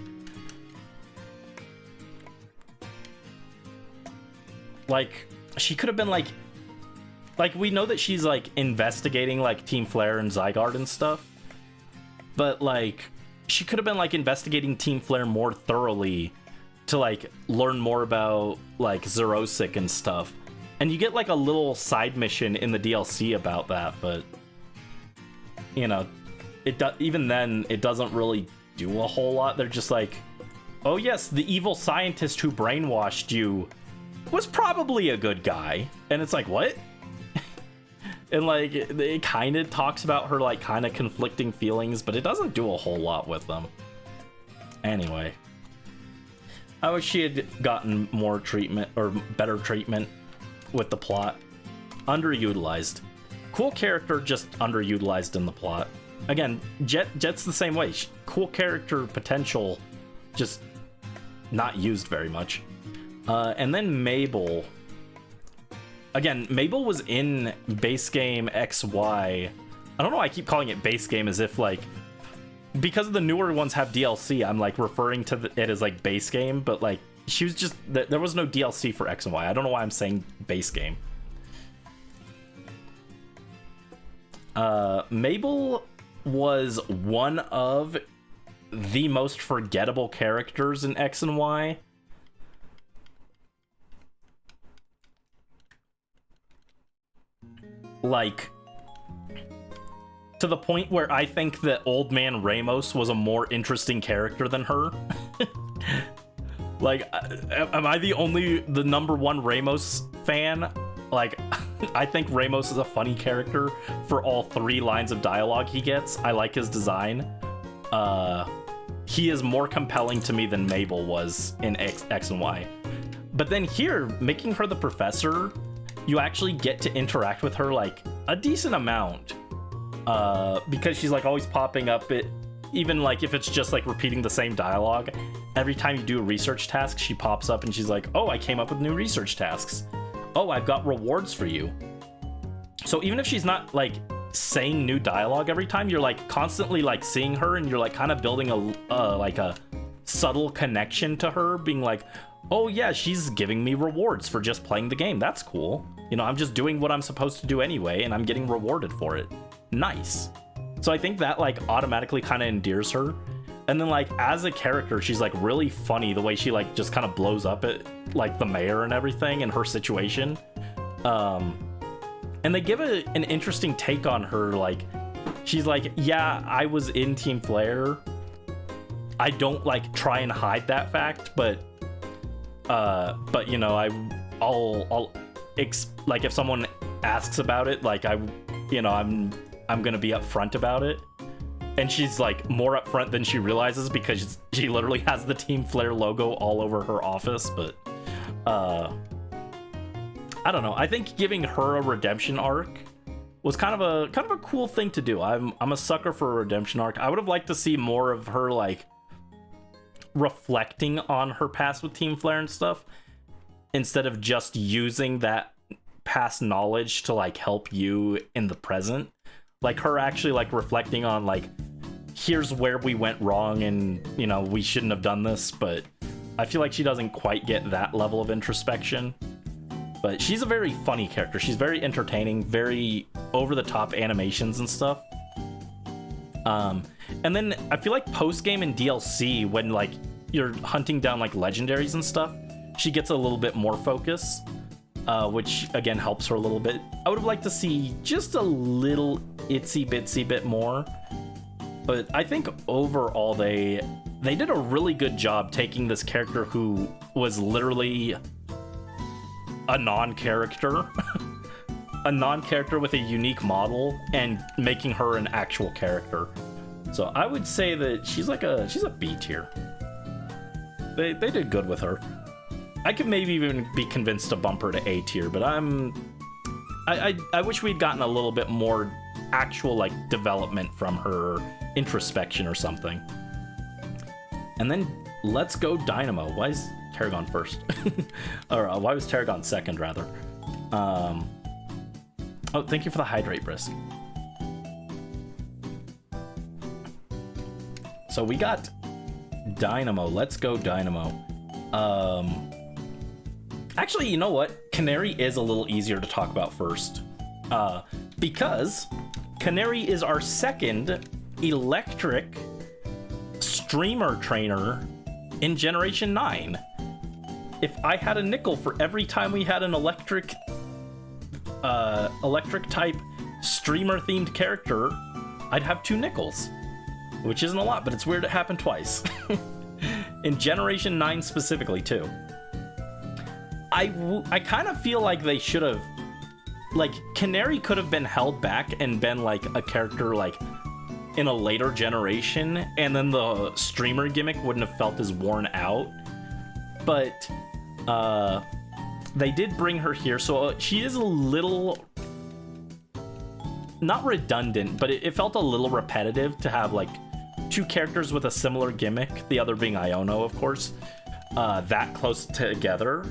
Like, she could have been like, we know that she's like investigating like Team Flare and Zygarde and stuff, but like, she could have been like investigating Team Flare more thoroughly to like learn more about like Zerosic and stuff. And you get like a little side mission in the DLC about that, but you know, even then it doesn't really do a whole lot. They're just like, oh yes, the evil scientist who brainwashed you was probably a good guy. And it's like, what? And like, it kind of talks about her like kind of conflicting feelings, but it doesn't do a whole lot with them. Anyway, I wish she had gotten more treatment or better treatment with the plot. Underutilized. Cool character, just underutilized in the plot. Again, Jet's the same way. Cool character potential, just not used very much. And then Mabel. Again, Mabel was in base game XY. I don't know why I keep calling it base game as if like, because the newer ones have DLC, I'm like referring to it as like base game, but like she was just, there was no DLC for X and Y. I don't know why I'm saying base game. Mabel was one of the most forgettable characters in X and Y. Like, to the point where I think that Old Man Ramos was a more interesting character than her. Like, am I the number one Ramos fan? Like, I think Ramos is a funny character for all 3 lines of dialogue he gets. I like his design. He is more compelling to me than Mabel was in X and Y. But then here, making her the professor, you actually get to interact with her like a decent amount. Because she's like always popping up, even like if it's just like repeating the same dialogue. Every time you do a research task, she pops up and she's like, oh, I came up with new research tasks. Oh, I've got rewards for you. So even if she's not like saying new dialogue every time, you're like constantly like seeing her and you're like kind of building a subtle connection to her, being like, oh yeah, she's giving me rewards for just playing the game. That's cool. You know, I'm just doing what I'm supposed to do anyway and I'm getting rewarded for it. Nice. So I think that like automatically kind of endears her. And then like as a character, she's like really funny the way she like just kind of blows up at like the mayor and everything and her situation. And they give an interesting take on her. Like, she's like, yeah, I was in Team Flare. I don't like try and hide that fact, but you know, I'll like if someone asks about it, like I'm gonna be upfront about it. And she's like more upfront than she realizes because she literally has the Team Flare logo all over her office. But I don't know. I think giving her a redemption arc was kind of a cool thing to do. I'm a sucker for a redemption arc. I would have liked to see more of her like reflecting on her past with Team Flare and stuff, instead of just using that past knowledge to like help you in the present. Like her actually like reflecting on like, here's where we went wrong and, you know, we shouldn't have done this. But I feel like she doesn't quite get that level of introspection. But she's a very funny character. She's very entertaining, very over-the-top animations and stuff. And then I feel like post-game and DLC, when like you're hunting down like legendaries and stuff, she gets a little bit more focus, which again helps her a little bit. I would have liked to see just a little itsy bitsy bit more, but I think overall they did a really good job taking this character who was literally a non-character a non-character with a unique model and making her an actual character. So I would say that she's a B tier. They did good with her. I could maybe even be convinced to bump her to A tier, but I wish we'd gotten a little bit more actual like development from her, introspection or something. And then let's go Dynamo. Why is Tarragon first? Or why was Tarragon second rather? Oh, thank you for the hydrate, Brisk. So we got Dynamo. Let's go Dynamo. Actually, you know what? Canary is a little easier to talk about first. Because Canary is our second electric streamer trainer in Generation 9. If I had a nickel for every time we had an electric type streamer themed character, I'd have 2 nickels. Which isn't a lot, but it's weird it happened twice. In Generation 9 specifically, too. I kind of feel like they should have... Like, Canary could have been held back and been, like, a character, like, in a later generation, and then the streamer gimmick wouldn't have felt as worn out. But, they did bring her here, so she is a little... Not redundant, but it felt a little repetitive to have, like, 2 characters with a similar gimmick, the other being Iono, of course, that close together.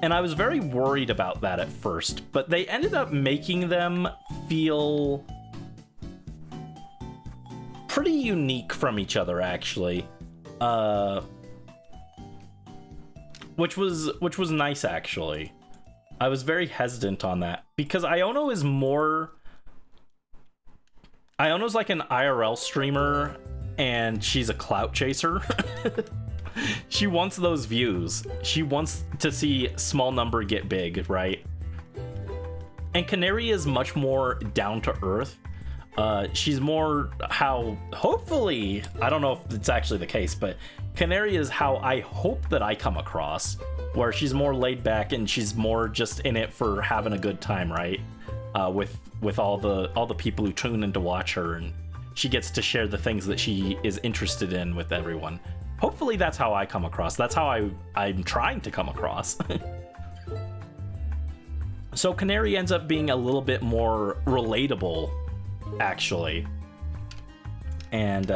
And I was very worried about that at first, but they ended up making them feel pretty unique from each other, actually. Which was nice, actually. I was very hesitant on that, because Iono's like an IRL streamer, and she's a clout chaser. She wants those views. She wants to see small number get big, right? And Canary is much more down to earth. She's more how, hopefully, I don't know if it's actually the case, but Canary is how I hope that I come across, where she's more laid back and she's more just in it for having a good time, right? With all the people who tune in to watch her, and she gets to share the things that she is interested in with everyone. Hopefully that's how I come across. That's how I'm trying to come across. So Canary ends up being a little bit more relatable, actually. And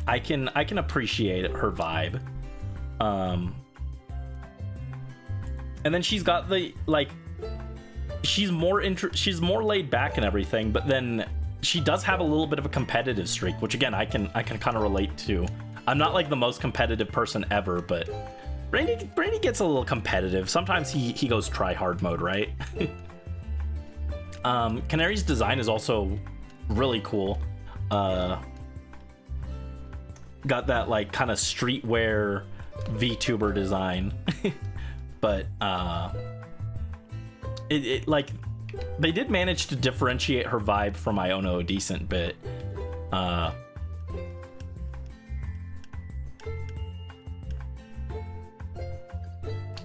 I can appreciate her vibe. And then she's got the, like, she's more laid back and everything, but then she does have a little bit of a competitive streak, which again I can kind of relate to. I'm not like the most competitive person ever, but Brandy gets a little competitive. Sometimes he goes try hard mode, right? Canary's design is also really cool. Got that like kind of streetwear VTuber design. But like they did manage to differentiate her vibe from Iono a decent bit.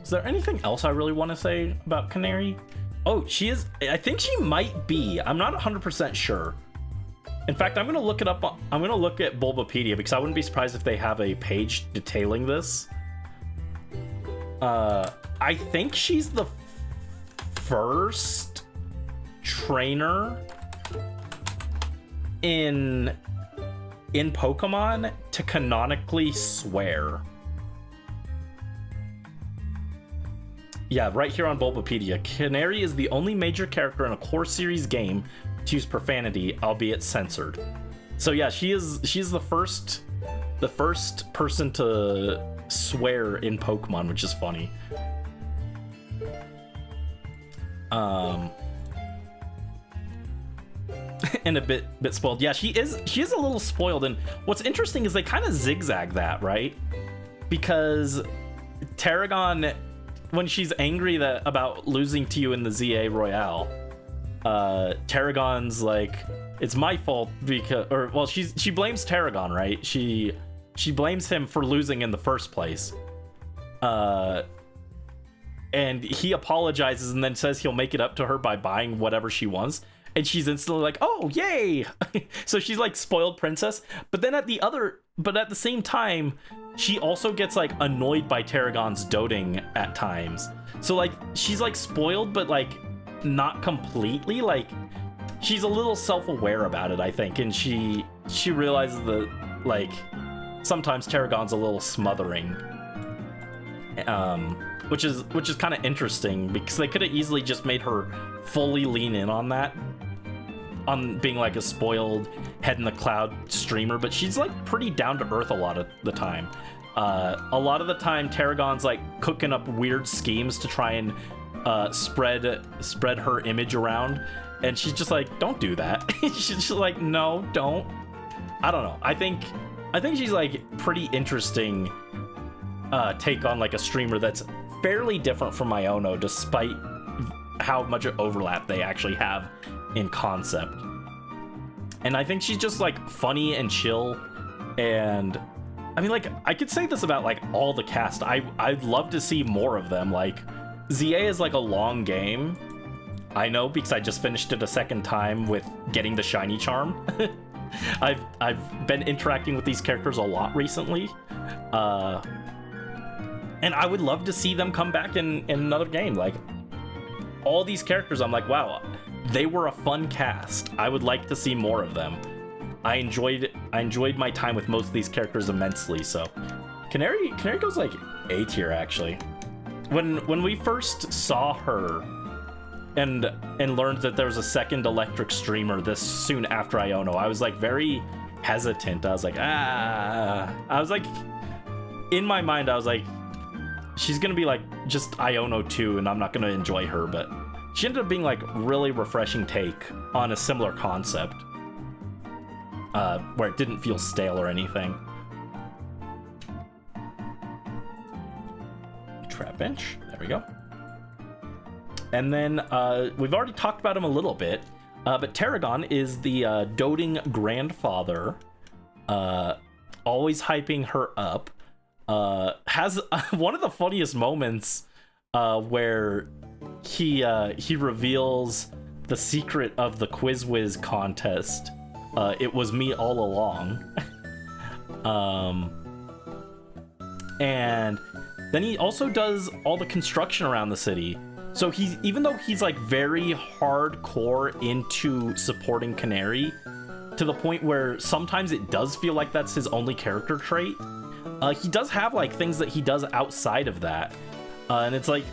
Is there anything else I really want to say about Canary? Oh, she is. I think she might be. I'm not 100% sure. In fact, I'm gonna look it up. I'm gonna look at Bulbapedia because I wouldn't be surprised if they have a page detailing this. I think she's the first trainer in Pokemon to canonically swear. Yeah, right here on Bulbapedia, Canary is the only major character in a core series game to use profanity, albeit censored. So yeah, she's the first person to swear in Pokemon, which is funny. And a bit spoiled. Yeah, she is a little spoiled, and what's interesting is they kind of zigzag that, right? Because Tarragon, when she's angry about losing to you in the ZA Royale, Tarragon's like, it's my fault because, or well, she blames Tarragon, right? She blames him for losing in the first place. And he apologizes and then says he'll make it up to her by buying whatever she wants. And she's instantly like, oh, yay! So she's like spoiled princess. But then at the same time, she also gets like annoyed by Tarragon's doting at times. So like she's like spoiled, but like not completely. Like she's a little self-aware about it, I think, and she realizes that like sometimes Tarragon's a little smothering. Which is kind of interesting because they could have easily just made her fully lean in on that, on being like a spoiled head in the cloud streamer, but she's like pretty down to earth a lot of the time. A lot of the time Tarragon's like cooking up weird schemes to try and spread her image around, and she's just like, don't do that. She's just like, no, don't. I don't know. I think she's like pretty interesting take on like a streamer that's fairly different from Iono, despite how much overlap they actually have in concept. And I think she's just like funny and chill, and I mean, like, I could say this about like all the cast. I'd love to see more of them. Like, ZA is like a long game, I know, because I just finished it a second time with getting the shiny charm. I've been interacting with these characters a lot recently, and I would love to see them come back in another game. Like, all these characters, I'm like, wow, they were a fun cast. I would like to see more of them. I enjoyed my time with most of these characters immensely. So Canary goes like A tier, actually. When we first saw her and learned that there was a second electric streamer this soon after Iono, I was like very hesitant. I was like, in my mind, I was like, she's gonna be like just Iono 2 and I'm not gonna enjoy her, but she ended up being like really refreshing take on a similar concept, where it didn't feel stale or anything. Trapinch, there we go. And then we've already talked about him a little bit, but Tarragon is the doting grandfather, always hyping her up. Has one of the funniest moments where he reveals the secret of the Quiz Whiz contest. It was me all along. And then he also does all the construction around the city. So even though he's like very hardcore into supporting Canary, to the point where sometimes it does feel like that's his only character trait, he does have like things that he does outside of that, and it's like,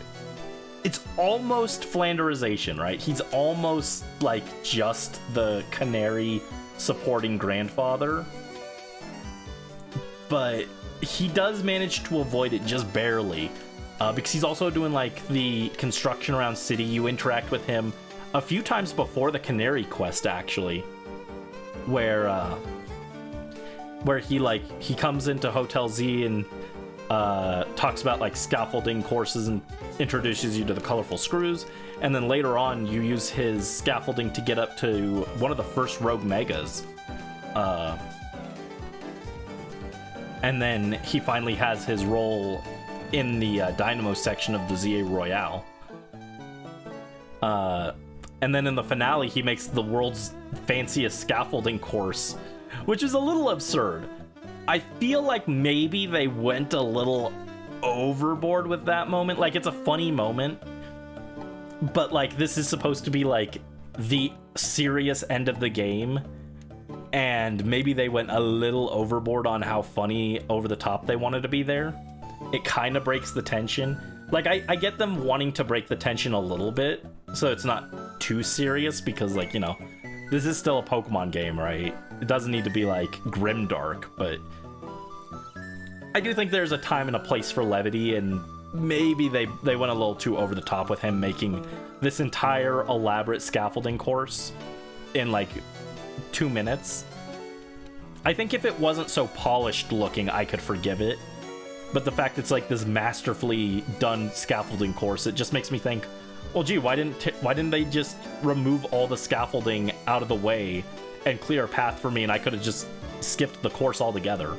it's almost Flanderization, right? He's almost like just the Canary supporting grandfather, but he does manage to avoid it just barely, because he's also doing like the construction around city. You interact with him a few times before the Canary quest, actually, where he comes into Hotel Z and talks about like scaffolding courses and introduces you to the colorful screws, and then later on you use his scaffolding to get up to one of the first rogue megas. And then he finally has his role in the Dynamo section of the ZA Royale. And then in the finale, he makes the world's fanciest scaffolding course, which is a little absurd. I feel like maybe they went a little overboard with that moment. Like, it's a funny moment, but like, this is supposed to be like the serious end of the game, and maybe they went a little overboard on how funny over the top they wanted to be there. It kind of breaks the tension. Like, I get them wanting to break the tension a little bit, so it's not too serious, because, like, you know, this is still a Pokemon game, right? It doesn't need to be, like, grimdark, but I do think there's a time and a place for levity, and maybe they went a little too over the top with him making this entire elaborate scaffolding course in, like, 2 minutes. I think if it wasn't so polished looking, I could forgive it. But the fact it's like this masterfully done scaffolding course, it just makes me think, well, gee, why didn't they just remove all the scaffolding out of the way and clear a path for me, and I could have just skipped the course altogether?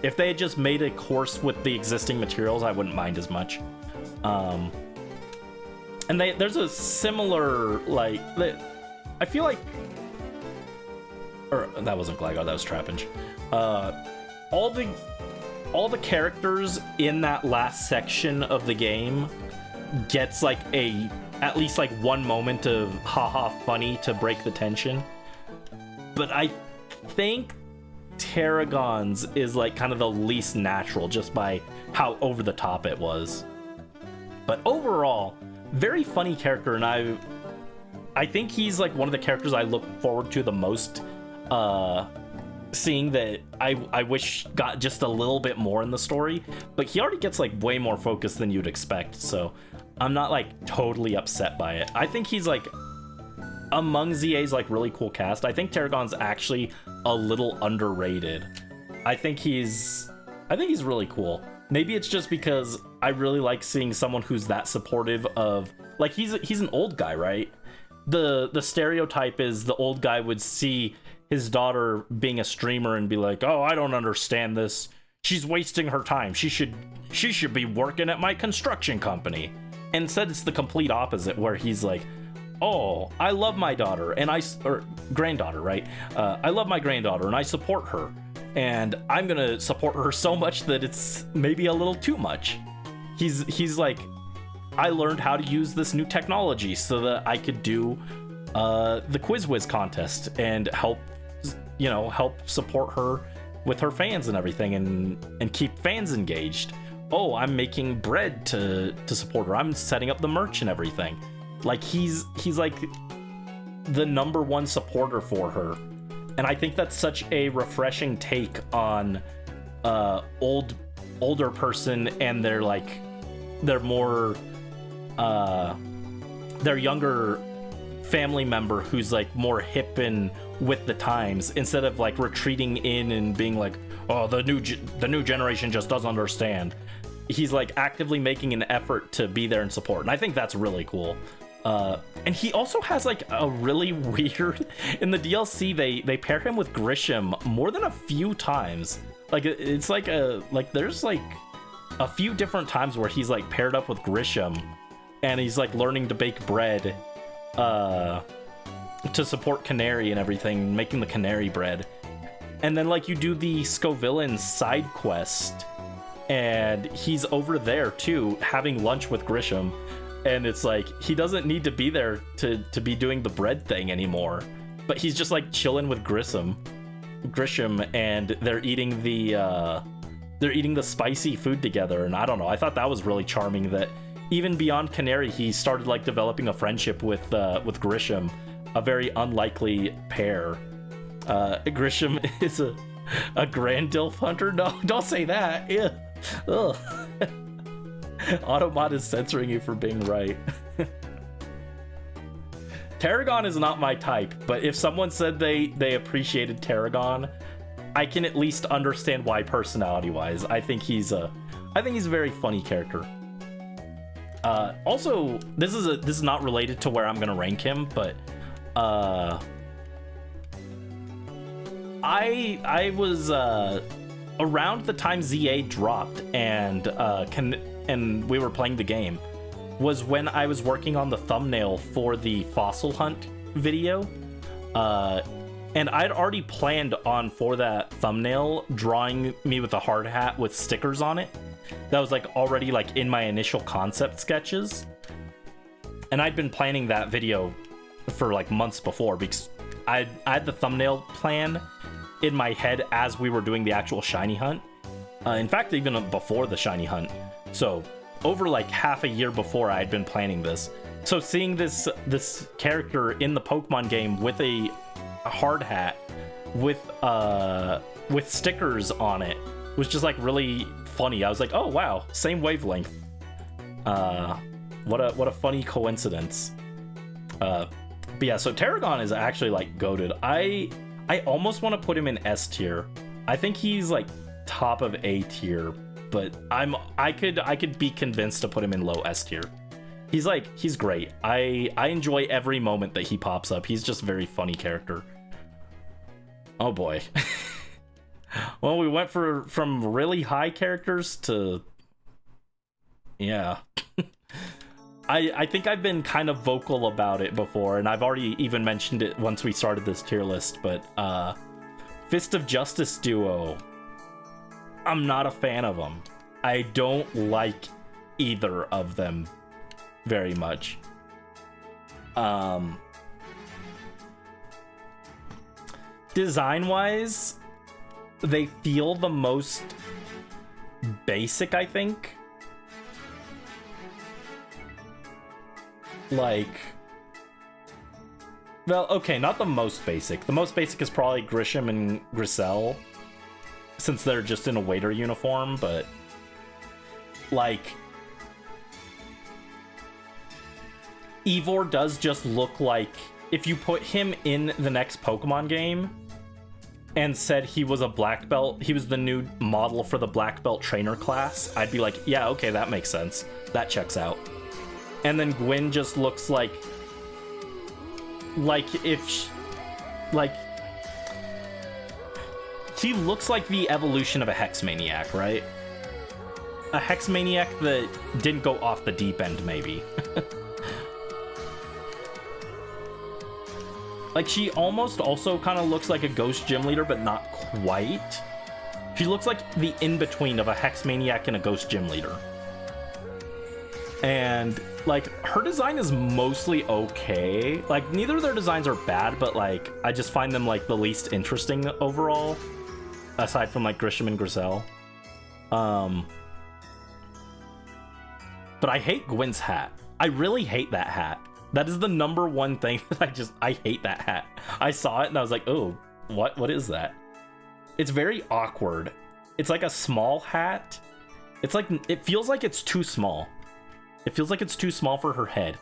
If they had just made a course with the existing materials, I wouldn't mind as much. And there's a similar, like, I feel like, or that wasn't Gligar, that was Trapinch. All the characters in that last section of the game gets like at least like one moment of haha funny to break the tension. But I think Tarragon's is like kind of the least natural, just by how over the top it was. But overall, very funny character, and I think he's like one of the characters I look forward to the most, seeing that I wish got just a little bit more in the story, but he already gets like way more focus than you'd expect, so I'm not like totally upset by it. I think he's like among ZA's like really cool cast. I think Tarragon's actually a little underrated. I think he's really cool. Maybe it's just because I really like seeing someone who's that supportive of, like, he's an old guy, right? The stereotype is the old guy would see his daughter being a streamer and be like, oh, I don't understand this. She's wasting her time. She should be working at my construction company. And instead, it's the complete opposite, where he's like, oh, I love my daughter, or granddaughter, right? I love my granddaughter, and I support her. And I'm gonna support her so much that it's maybe a little too much. He's like, I learned how to use this new technology so that I could do the Quiz Whiz contest and help support her with her fans and everything, and keep fans engaged. Oh, I'm making bread to support her. I'm setting up the merch and everything. Like, he's like the #1 supporter for her. And I think that's such a refreshing take on older person and their younger family member who's like more hip and with the times, instead of like retreating in and being like, oh, the new generation just doesn't understand. He's like actively making an effort to be there and support, and I think that's really cool. And he also has like a really weird, in the DLC they pair him with Grisham more than a few times. Like, it's like there's like a few different times where he's like paired up with Grisham and he's like learning to bake bread to support Canary and everything, making the Canary bread. And then like you do the Scovillain side quest and he's over there too having lunch with Grisham, and it's like he doesn't need to be there to be doing the bread thing anymore, but he's just like chilling with Grisham, and they're eating the spicy food together. And I don't know, I thought that was really charming that even beyond Canary he started like developing a friendship with Grisham, a very unlikely pair. Grisham is a Grand Dilf hunter. No, don't say that. Yeah. Ugh. Automod is censoring you for being right. Tarragon is not my type, but if someone said they appreciated Tarragon, I can at least understand why personality-wise. I think he's a very funny character. Also, this is not related to where I'm gonna rank him, but I was around the time ZA dropped and we were playing the game was when I was working on the thumbnail for the fossil hunt video, and I'd already planned on, for that thumbnail, drawing me with a hard hat with stickers on it. That was like already like in my initial concept sketches, and I'd been planning that video for like months before, because I had the thumbnail plan in my head as we were doing the actual shiny hunt. In fact, even before the shiny hunt. So over like half a year before, I had been planning this. So seeing this character in the Pokemon game with a hard hat with stickers on it was just like really funny. I was like, oh wow, same wavelength. What a funny coincidence. But yeah, so Tarragon is actually like goated. I almost want to put him in S tier. I think he's like top of A tier, but I could be convinced to put him in low S tier. He's great. I enjoy every moment that he pops up. He's just a very funny character. Oh boy. Well, we went from really high characters to, yeah. I think I've been kind of vocal about it before, and I've already even mentioned it once we started this tier list, but Fist of Justice duo, I'm not a fan of them. I don't like either of them very much. Design-wise, they feel the most basic, I think. Like, well, okay, not the most basic. The most basic is probably Grisham and Griselle, since they're just in a waiter uniform, but like, Ivor does just look like, if you put him in the next Pokemon game and said he was a black belt, he was the new model for the black belt trainer class, I'd be like, yeah, okay, that makes sense. That checks out. And then Gwen just looks like if she looks like the evolution of a Hex Maniac, right? A Hex Maniac that didn't go off the deep end, maybe. Like, she almost also kind of looks like a Ghost Gym Leader, but not quite. She looks like the in-between of a Hex Maniac and a Ghost Gym Leader. And like, her design is mostly okay. Like, neither of their designs are bad, but like, I just find them like the least interesting overall, aside from like Grisham and Griselle. But I hate Gwen's hat. I really hate that hat. That is the number one thing that I hate that hat. I saw it and I was like, oh, what is that? It's very awkward. It's like a small hat. It's like, it feels like it's too small. It feels like it's too small for her head.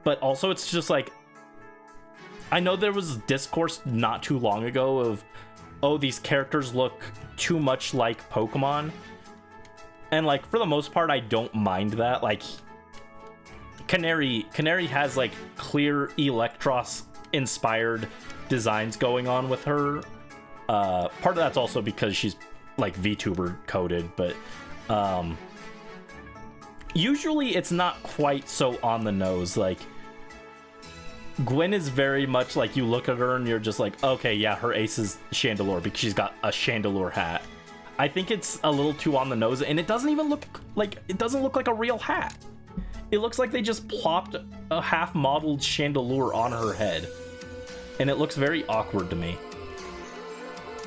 But also it's just like, I know there was discourse not too long ago of, oh, these characters look too much like Pokemon. And like, for the most part, I don't mind that. Like, Canary has like clear Electros inspired designs going on with her. Part of that's also because she's like VTuber coded, but usually it's not quite so on the nose. Like, Gwen is very much like, you look at her and you're just like, okay, yeah, her ace is Chandelure because she's got a Chandelure hat. I think it's a little too on the nose, and it doesn't even look like, it doesn't look like a real hat. It looks like they just plopped a half-modeled Chandelure on her head, and it looks very awkward to me.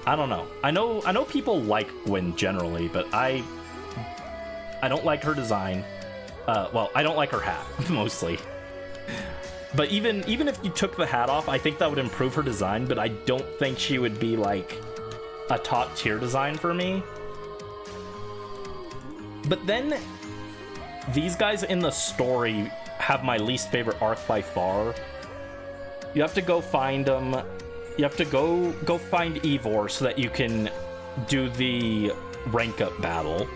I don't know. I know people like Gwen generally, but I don't like her design. Well, I don't like her hat mostly. But even if you took the hat off, I think that would improve her design, but I don't think she would be like a top tier design for me. But then these guys in the story have my least favorite arc by far. You have to go find them. You have to go find Ivor so that you can do the rank up battle.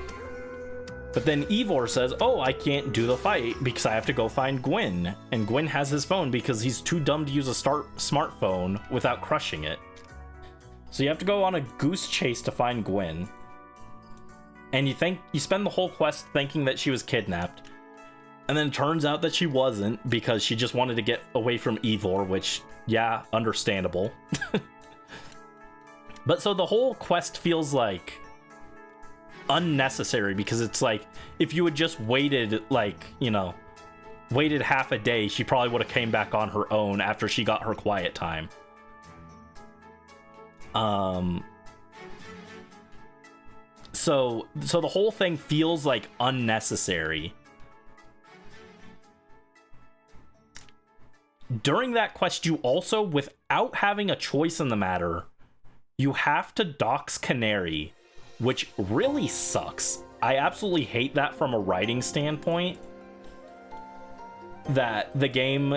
But then Ivor says, oh, I can't do the fight because I have to go find Gwyn. And Gwyn has his phone because he's too dumb to use a smartphone without crushing it. So you have to go on a goose chase to find Gwyn. And you spend the whole quest thinking that she was kidnapped. And then it turns out that she wasn't because she just wanted to get away from Ivor, which, yeah, understandable. But so the whole quest feels like unnecessary because it's like if you had just waited waited half a day, she probably would have came back on her own after she got her quiet time. So the whole thing feels like unnecessary. During that quest, you also, without having a choice in the matter, you have to dox Canary, which really sucks. I absolutely hate that from a writing standpoint. That the game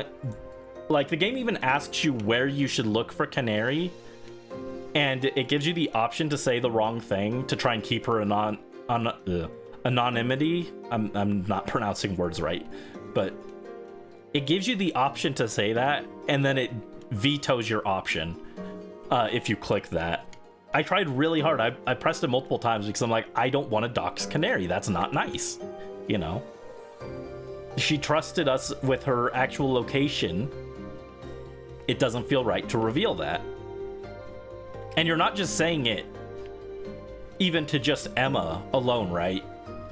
even asks you where you should look for Canary, and it gives you the option to say the wrong thing to try and keep her anonymity. I'm not pronouncing words right, but it gives you the option to say that, and then it vetoes your option if you click that. I tried really hard. I pressed it multiple times because I'm like, I don't want to dox Canary. That's not nice, you know? She trusted us with her actual location. It doesn't feel right to reveal that. And you're not just saying it even to just Emma alone, right?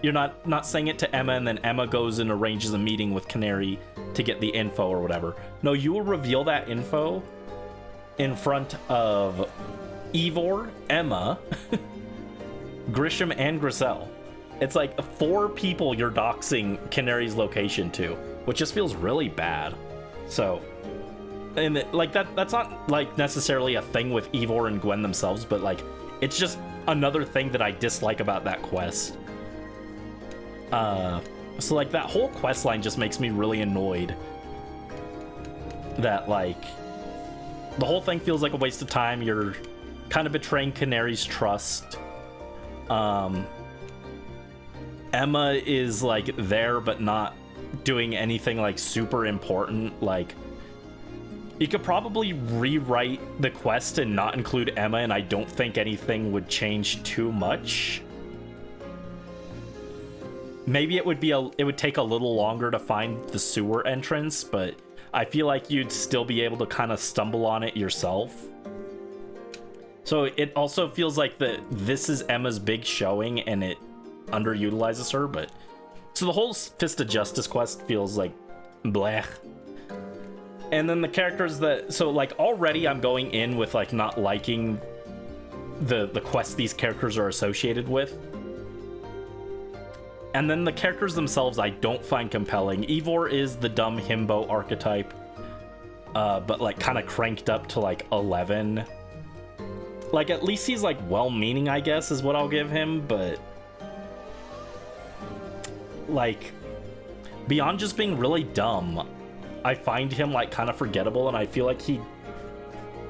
You're not saying it to Emma and then Emma goes and arranges a meeting with Canary to get the info or whatever. No, you will reveal that info in front of Ivor, Emma, Grisham, and Griselle. It's like 4 people you're doxing Canary's location to, which just feels really bad. So, and like that's not like necessarily a thing with Ivor and Gwen themselves, but like it's just another thing that I dislike about that quest. So like that whole quest line just makes me really annoyed that like the whole thing feels like a waste of time. You're kind of betraying Canary's trust. Emma is like there but not doing anything like super important. Like you could probably rewrite the quest and not include Emma, and I don't think anything would change too much. Maybe it would take a little longer to find the sewer entrance, but I feel like you'd still be able to kind of stumble on it yourself. So it also feels like this is Emma's big showing and it underutilizes her, but so the whole Fist of Justice quest feels like blech. And then the characters so like already I'm going in with like not liking the quests these characters are associated with. And then the characters themselves I don't find compelling. Ivor is the dumb himbo archetype, but like kind of cranked up to like 11. Like at least he's like well-meaning, I guess, is what I'll give him, but like beyond just being really dumb, I find him like kind of forgettable, and I feel like he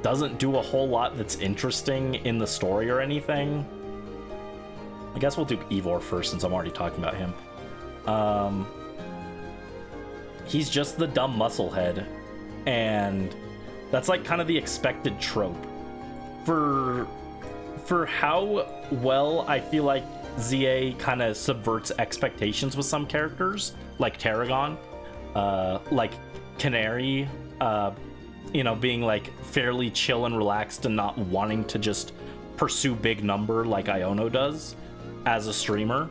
doesn't do a whole lot that's interesting in the story or anything. I guess we'll do Ivor first since I'm already talking about him. He's just the dumb musclehead, and that's like kind of the expected trope. For how well I feel like ZA kind of subverts expectations with some characters, like Tarragon, like Canary, being like fairly chill and relaxed and not wanting to just pursue big number like Iono does as a streamer.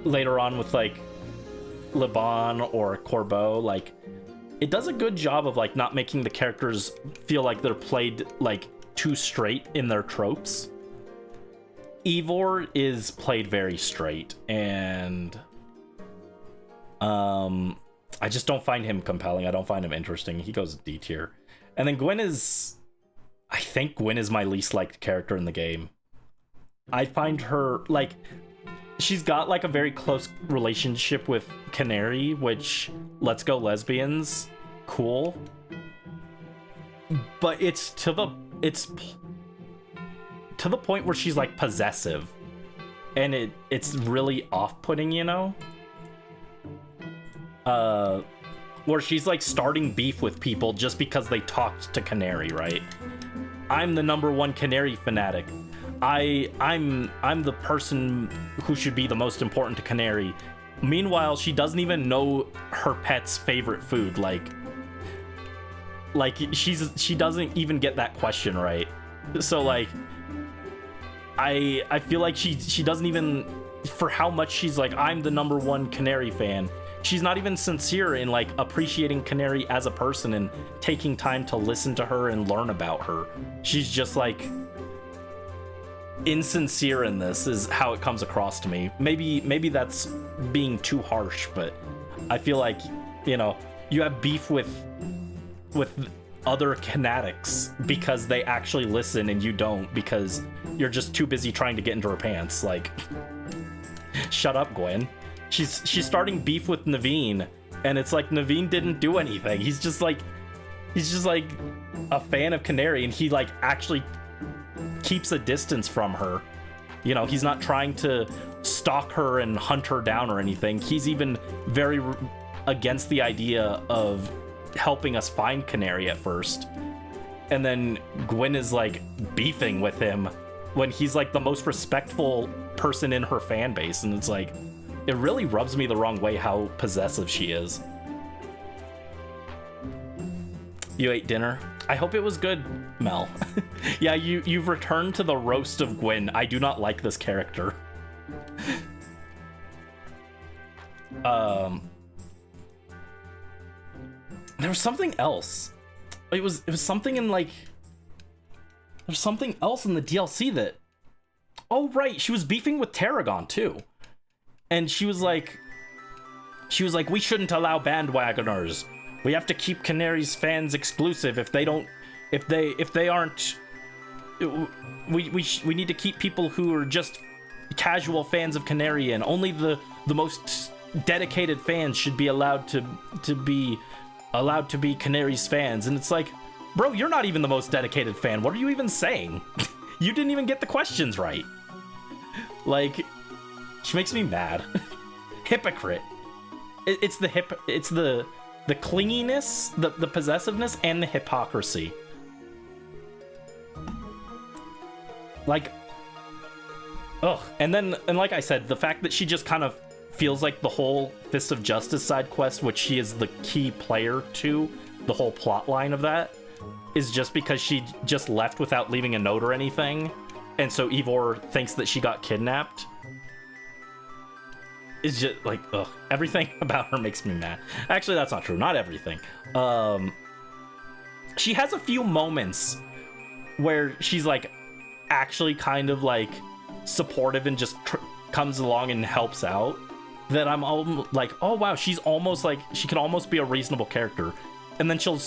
Later on with like Liban or Corbeau, like it does a good job of like not making the characters feel like they're played like too straight in their tropes. Ivor is played very straight, and I just don't find him compelling. I don't find him interesting. He goes D tier. And then I think Gwen is my least liked character in the game. I find her like she's got like a very close relationship with Canary, which, let's go lesbians, cool. But it's to to the point where she's like possessive, and it's really off-putting, you know. Where she's like starting beef with people just because they talked to Canary, right? I'm the #1 Canary fanatic. I'm the person who should be the most important to Canary. Meanwhile, she doesn't even know her pet's favorite food. Like she doesn't even get that question right. So like I feel like she doesn't even, for how much she's like, I'm the #1 Canary fan, she's not even sincere in like appreciating Canary as a person and taking time to listen to her and learn about her. She's just like insincere in this, is how it comes across to me. Maybe that's being too harsh, but I feel like, you know, you have beef with other Canatics because they actually listen and you don't, because you're just too busy trying to get into her pants. Like, shut up, Gwen. She's starting beef with Naveen, and it's like Naveen didn't do anything. He's just like a fan of Canary, and he like actually keeps a distance from her. You know, he's not trying to stalk her and hunt her down or anything. He's even very against the idea of helping us find Canary at first. And then Gwen is like beefing with him when he's like the most respectful person in her fan base, and it's like, it really rubs me the wrong way how possessive she is. You ate dinner? I hope it was good, Mel. Yeah, you've returned to the roast of Gwen. I do not like this character. There was something else. It was something in like, there's something else in the DLC that, oh right, she was beefing with Tarragon too. And she was like, we shouldn't allow bandwagoners. We have to keep Canary's fans exclusive. If they aren't, we need to keep people who are just casual fans of Canary, and only the most dedicated fans should be allowed to be Canary's fans. And it's like, bro, you're not even the most dedicated fan. What are you even saying? You didn't even get the questions right. Like, she makes me mad. Hypocrite. It's the clinginess, the possessiveness, and the hypocrisy. Like, ugh. And like I said, the fact that she just kind of feels like the whole Fist of Justice side quest, which she is the key player to, the whole plot line of that, is just because she just left without leaving a note or anything, and so Ivor thinks that she got kidnapped. It's just like, ugh. Everything about her makes me mad. Actually, that's not true. Not everything. She has a few moments where she's like actually kind of like supportive and just comes along and helps out, that I'm like, oh wow, she's almost like, she could almost be a reasonable character. And then she'll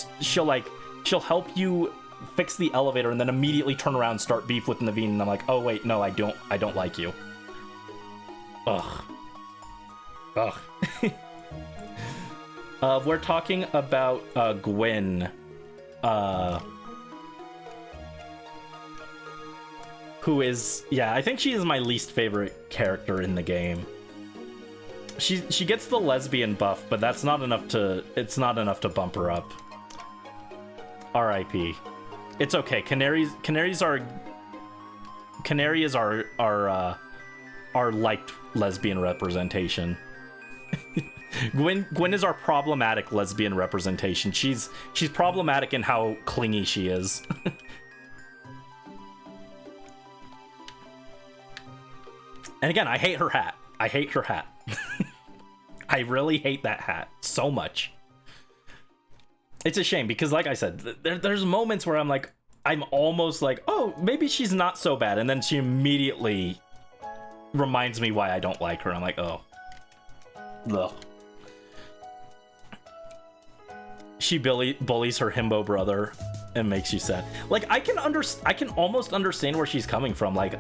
help you fix the elevator and then immediately turn around and start beef with Naveen, and I'm like, oh wait, no, I don't like you. Ugh. We're talking about Gwen, who is, yeah, I think she is my least favorite character in the game. She gets the lesbian buff, but that's not enough to, it's not enough to bump her up. R.I.P. It's okay. Canary is our liked lesbian representation. Gwen is our problematic lesbian representation. She's problematic in how clingy she is. And again, I hate her hat. I hate her hat. I really hate that hat so much. It's a shame because, like I said, there's moments where I'm almost like, oh, maybe she's not so bad, and then she immediately reminds me why I don't like her. I'm like, oh, ugh. She bullies her himbo brother and makes you sad. Like, I can almost understand where she's coming from. Like,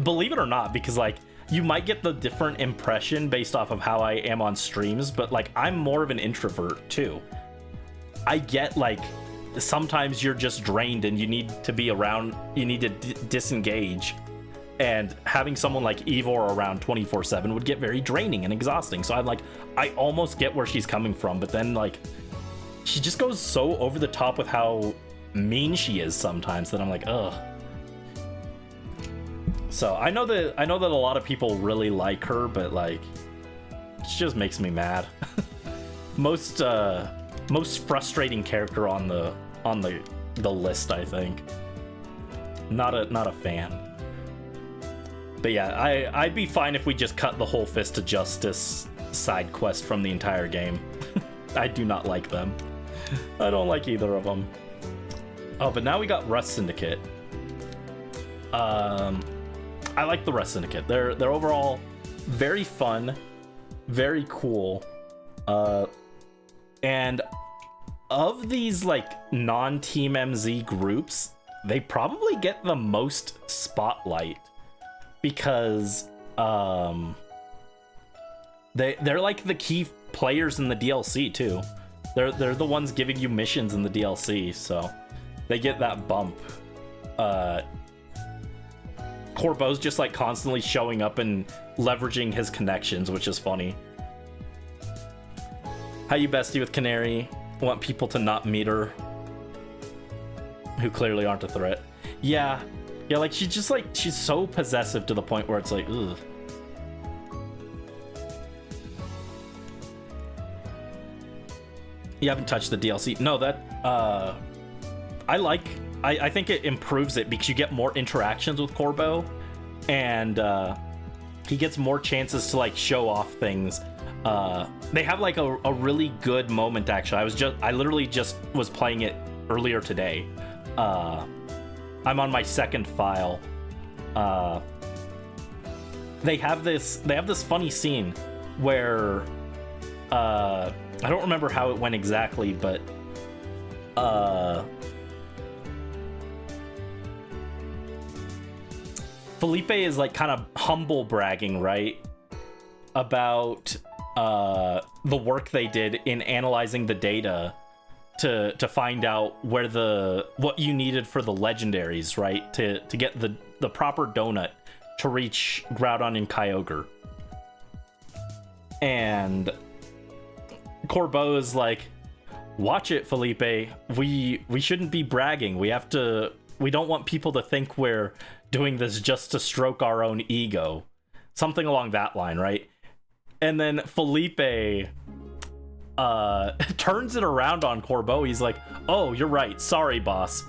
believe it or not, because like, you might get the different impression based off of how I am on streams, but like, I'm more of an introvert too. I get like sometimes you're just drained and you need to be around, you need to disengage, and having someone like Ivor around 24/7 would get very draining and exhausting. So I'm like, I almost get where she's coming from, but then like she just goes so over the top with how mean she is sometimes that I'm like, ugh. So I know that a lot of people really like her, but like she just makes me mad. most frustrating character on the list, I think. Not a fan. But yeah, I'd be fine if we just cut the whole Fist of Justice side quest from the entire game. I do not like them. I don't like either of them. Oh, but now we got Rust Syndicate. I like the Rust Syndicate. They're overall very fun, very cool. And of these like non-Team MZ groups, they probably get the most spotlight because they're like the key players in the DLC too. They're the ones giving you missions in the DLC, so they get that bump. Corbeau's just like constantly showing up and leveraging his connections, which is funny. How you bestie with Canary? Want people to not meet her, who clearly aren't a threat. Yeah, like she's just like, she's so possessive to the point where it's like, ugh. You haven't touched the DLC? No, that I think it improves it because you get more interactions with Corbeau, and he gets more chances to like show off things. They have like a really good moment, actually. I literally just was playing it earlier today. I'm on my second file. They have this funny scene where I don't remember how it went exactly, but Felipe is like kind of humble bragging, right, about the work they did in analyzing the data to find out what you needed for the legendaries, right, to get the proper donut to reach Groudon and Kyogre. And Corbeau is like, watch it, Felipe. We shouldn't be bragging. We don't want people to think we're doing this just to stroke our own ego. Something along that line, right? And then Felipe turns it around on Corbeau. He's like, oh, you're right. Sorry, boss.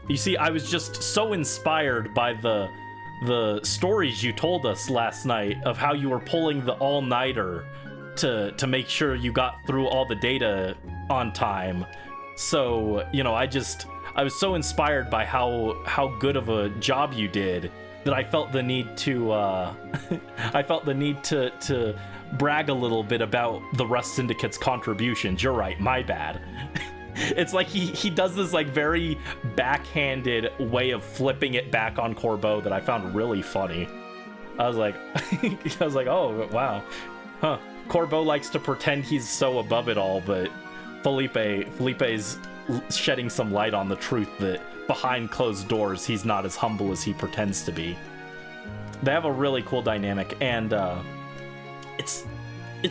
You see, I was just so inspired by the stories you told us last night of how you were pulling the all-nighter to make sure you got through all the data on time. So, you know, I was so inspired by how good of a job you did that I felt the need to to brag a little bit about the Rust Syndicate's contributions. You're right, my bad. It's like he does this like very backhanded way of flipping it back on Corbeau that I found really funny. I was like, oh wow, huh? Corbeau likes to pretend he's so above it all, but Felipe's shedding some light on the truth that behind closed doors he's not as humble as he pretends to be. They have a really cool dynamic, and it's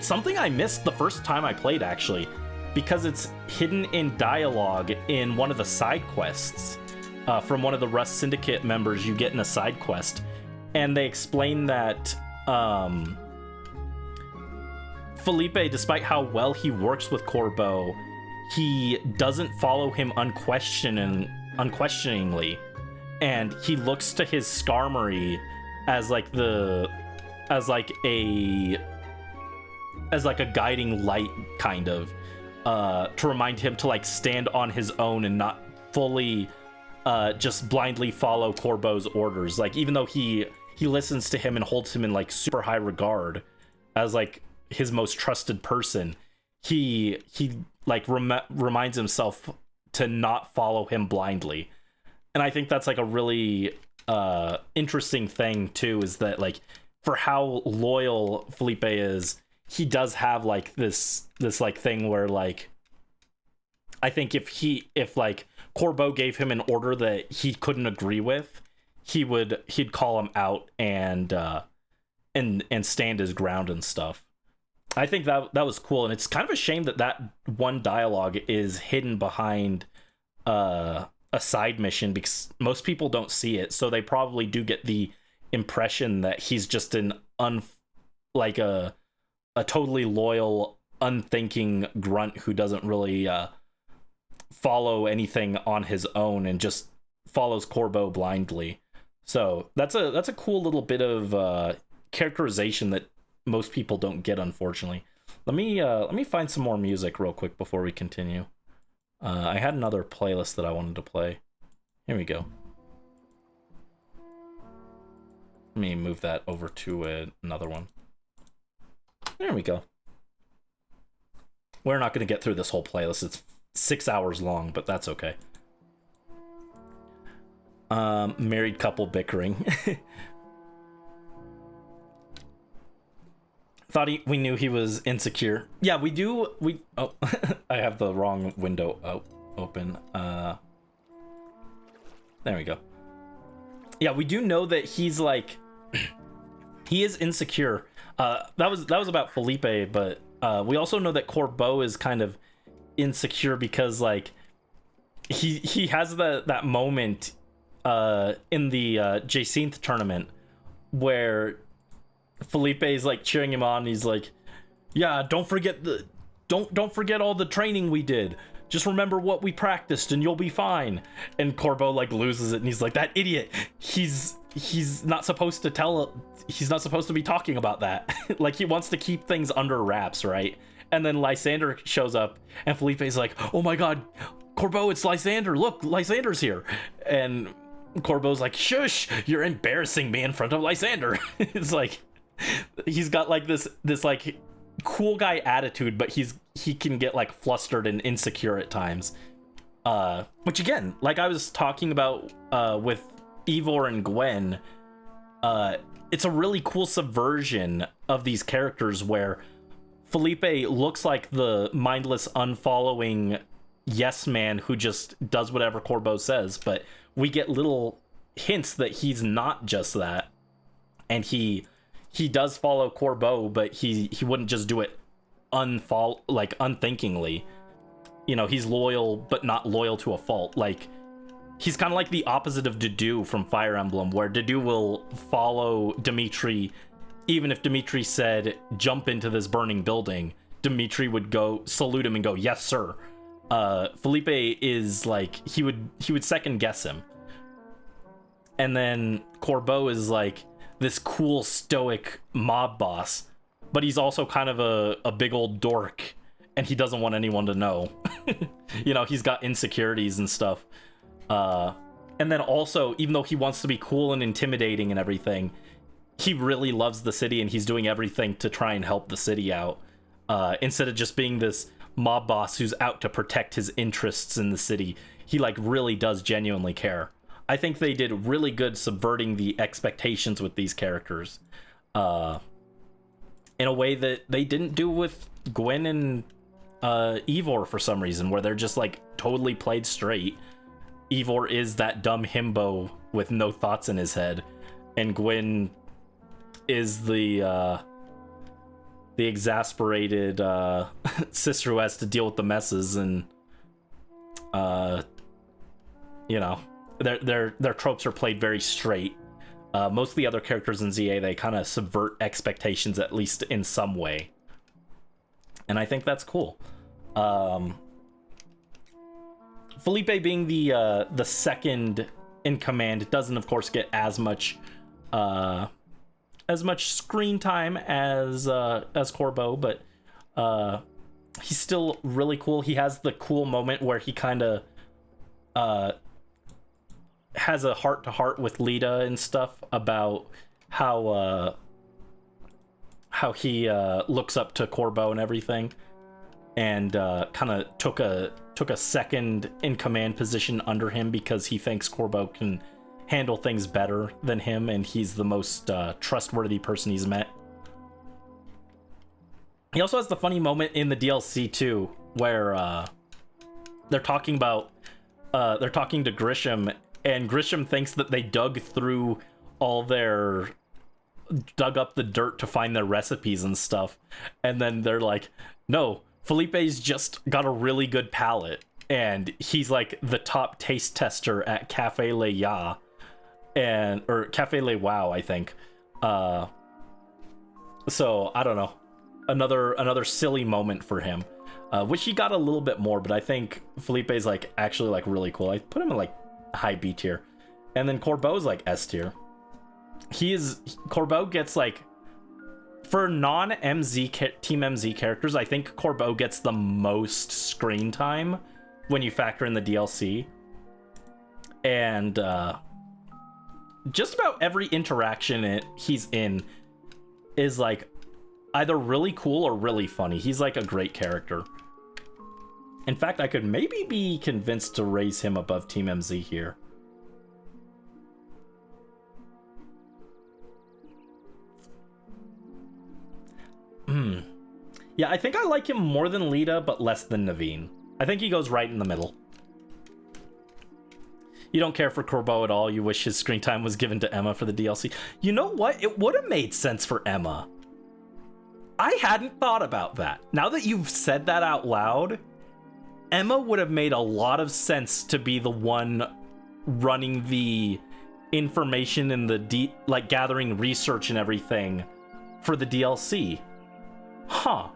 something I missed the first time I played, actually, because it's hidden in dialogue in one of the side quests. From one of the Rust Syndicate members you get in a side quest, and they explain that Felipe, despite how well he works with Corbeau, he doesn't follow him unquestioningly, and he looks to his Skarmory as like a guiding light, kind of, to remind him to like stand on his own and not fully just blindly follow Corbeau's orders. Like, even though he listens to him and holds him in like super high regard as like his most trusted person, he like reminds himself to not follow him blindly. And I think that's like a really interesting thing too, is that like, for how loyal Felipe is, he does have like this like thing where like I think if like Corbeau gave him an order that he couldn't agree with, he'd call him out and stand his ground and stuff. I think that was cool, and it's kind of a shame that one dialogue is hidden behind a side mission, because most people don't see it, so they probably do get the impression that he's just a totally loyal, unthinking grunt who doesn't really follow anything on his own and just follows Corbeau blindly. So that's a cool little bit of characterization that most people don't get, unfortunately. Let me find some more music real quick before we continue. I had another playlist that I wanted to play. Here we go. Let me move that over to another one. There we go. We're not going to get through this whole playlist. It's 6 hours long, but that's okay. Married couple bickering. Thought we knew he was insecure. Yeah, we do. Oh, I have the wrong window open. There we go. Yeah, we do know that he's like, he is insecure. That was about Felipe, but we also know that Corbeau is kind of insecure because like he has that moment in the Jacinth tournament where Felipe is like cheering him on. He's like, yeah, don't forget all the training we did. Just remember what we practiced and you'll be fine. And Corbeau like loses it and he's like, that idiot, he's not supposed to be talking about that. Like, he wants to keep things under wraps, right? And then Lysander shows up and Felipe's like, oh my god, Corbeau, it's Lysander, look, Lysander's here. And Corbeau's like, shush, you're embarrassing me in front of Lysander. It's like, he's got like this like cool guy attitude, but he can get like flustered and insecure at times, which again, like I was talking about with Ivor and Gwen, it's a really cool subversion of these characters where Felipe looks like the mindless, unfollowing yes man who just does whatever Corbeau says, but we get little hints that he's not just that, and he does follow Corbeau, but he wouldn't just do it unthinkingly. You know, he's loyal, but not loyal to a fault. Like, he's kind of like the opposite of Dedue from Fire Emblem, where Dedue will follow Dimitri, even if Dimitri said, jump into this burning building, Dimitri would go salute him and go, yes, sir. Felipe is like, he would second guess him. And then Corbeau is like this cool stoic mob boss, but he's also kind of a big old dork, and he doesn't want anyone to know. You know, he's got insecurities and stuff. And then also, even though he wants to be cool and intimidating and everything, he really loves the city and he's doing everything to try and help the city out, instead of just being this mob boss who's out to protect his interests in the city. He like really does genuinely care. I think they did really good subverting the expectations with these characters, in a way that they didn't do with Gwen and Ivor for some reason, where they're just like totally played straight. Ivor is that dumb himbo with no thoughts in his head, and Gwen is the exasperated sister who has to deal with the messes, and you know, their tropes are played very straight. Most of the other characters in ZA, they kind of subvert expectations, at least in some way, and I think that's cool. Felipe being the second in command doesn't, of course, get as much screen time as Corbeau, but he's still really cool. He has the cool moment where he kind of has a heart-to-heart with Lita and stuff about how he looks up to Corbeau and everything, and kind of took a second in command position under him because he thinks Corbeau can handle things better than him, and he's the most trustworthy person he's met. He also has the funny moment in the DLC too, where they're talking about they're talking to Grisham, and Grisham thinks that they dug up the dirt to find their recipes and stuff, and then they're like, no, Felipe's just got a really good palate, and he's like the top taste tester at Cafe Le Ya, or Cafe Le Wow, I think. So I don't know, another silly moment for him. Wish he got a little bit more, but I think Felipe's like actually like really cool. I put him in like high B tier, and then Corbeau's like S tier. Corbeau gets like, for non-MZ Team MZ characters, I think Corbeau gets the most screen time when you factor in the DLC, and just about every interaction he's in is like either really cool or really funny. He's like a great character. In fact, I could maybe be convinced to raise him above Team MZ here. Yeah, I think I like him more than Lita, but less than Naveen. I think he goes right in the middle. You don't care for Corbeau at all. You wish his screen time was given to Emma for the DLC. You know what? It would have made sense for Emma. I hadn't thought about that. Now that you've said that out loud, Emma would have made a lot of sense to be the one running the information and the like gathering research and everything for the DLC. Huh.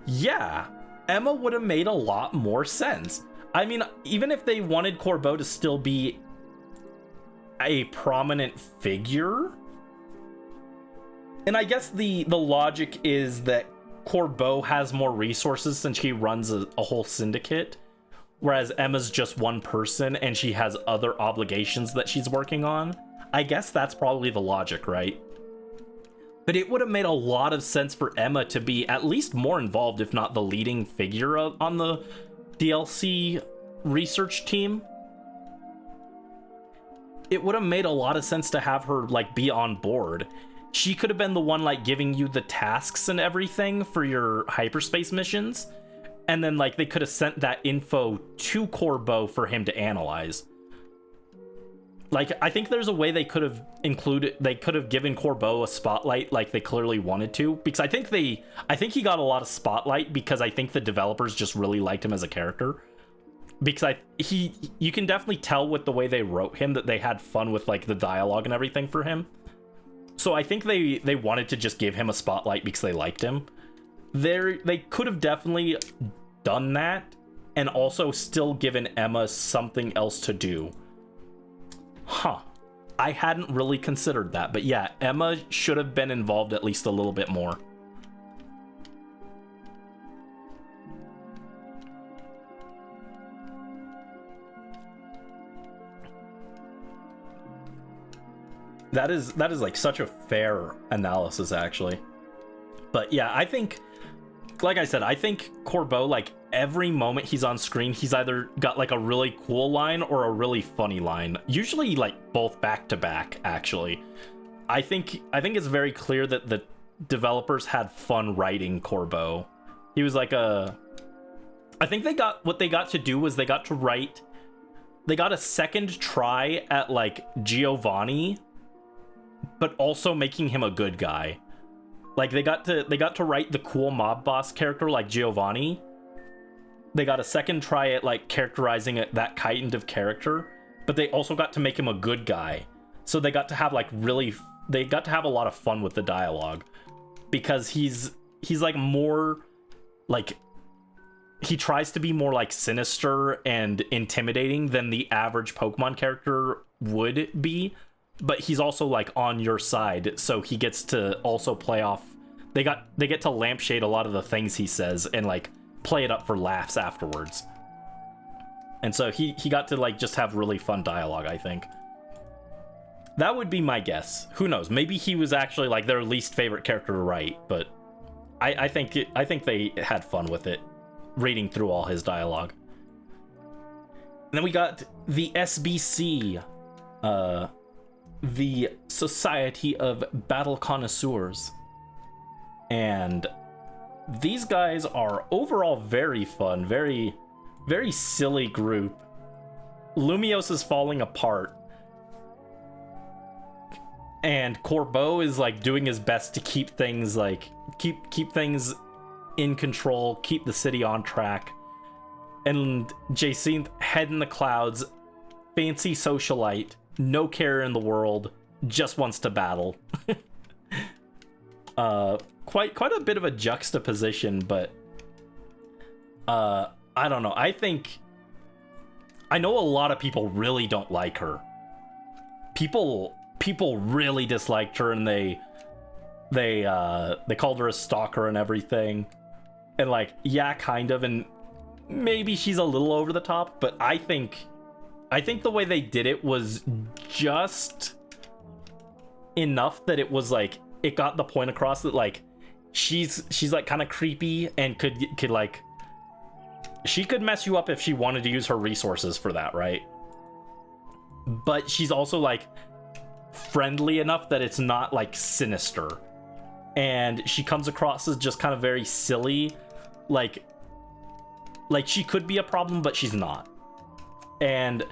Yeah, Emma would have made a lot more sense. I mean, even if they wanted Corbeau to still be a prominent figure, and I guess the logic is that Corbeau has more resources since he runs a whole syndicate, whereas Emma's just one person and she has other obligations that she's working on. I guess that's probably the logic, right? But it would have made a lot of sense for Emma to be at least more involved, if not the leading figure on the DLC research team. It would have made a lot of sense to have her like be on board. She could have been the one like giving you the tasks and everything for your hyperspace missions, and then like they could have sent that info to Corbeau for him to analyze. Like, I think there's a way they could have given Corbeau a spotlight like they clearly wanted to, because I think he got a lot of spotlight because I think the developers just really liked him as a character. Because you can definitely tell with the way they wrote him that they had fun with like the dialogue and everything for him. So I think they wanted to just give him a spotlight because they liked him. They could have definitely done that and also still given Emma something else to do. Huh. I hadn't really considered that, but yeah, Emma should have been involved at least a little bit more. That is like such a fair analysis, actually. But yeah, I think, like I said, I think Corbeau, like every moment he's on screen, he's either got like a really cool line or a really funny line. Usually like both back to back, actually. I think it's very clear that the developers had fun writing Corbeau. He was like I think what they got to do was they got a second try at like Giovanni, but also making him a good guy. Like they got to write the cool mob boss character like Giovanni. They got a second try at like characterizing that kind of character, but they also got to make him a good guy. So they got to have a lot of fun with the dialogue, because he's like more like, he tries to be more like sinister and intimidating than the average Pokemon character would be, but he's also like on your side, so he gets to also play off. They get to lampshade a lot of the things he says and like play it up for laughs afterwards. And so he got to like just have really fun dialogue, I think. That would be my guess. Who knows? Maybe he was actually like their least favorite character to write, but I think they had fun with it, reading through all his dialogue. And then we got the SBC, the Society of Battle Connoisseurs. And these guys are overall very fun, very, very silly group. Lumiose is falling apart. And Corbeau is like doing his best to keep things like keep things in control, keep the city on track. And Jacinth, head in the clouds, fancy socialite, no care in the world, just wants to battle. Quite a bit of a juxtaposition, but I don't know. I know a lot of people really don't like her. People really disliked her, and they called her a stalker and everything. And like, yeah, kind of, and maybe she's a little over the top, but I think the way they did it was just enough that it was like it got the point across that like she's like kind of creepy and could like she could mess you up if she wanted to use her resources for that, right? But she's also like friendly enough that it's not like sinister, and she comes across as just kind of very silly, like she could be a problem but she's not. And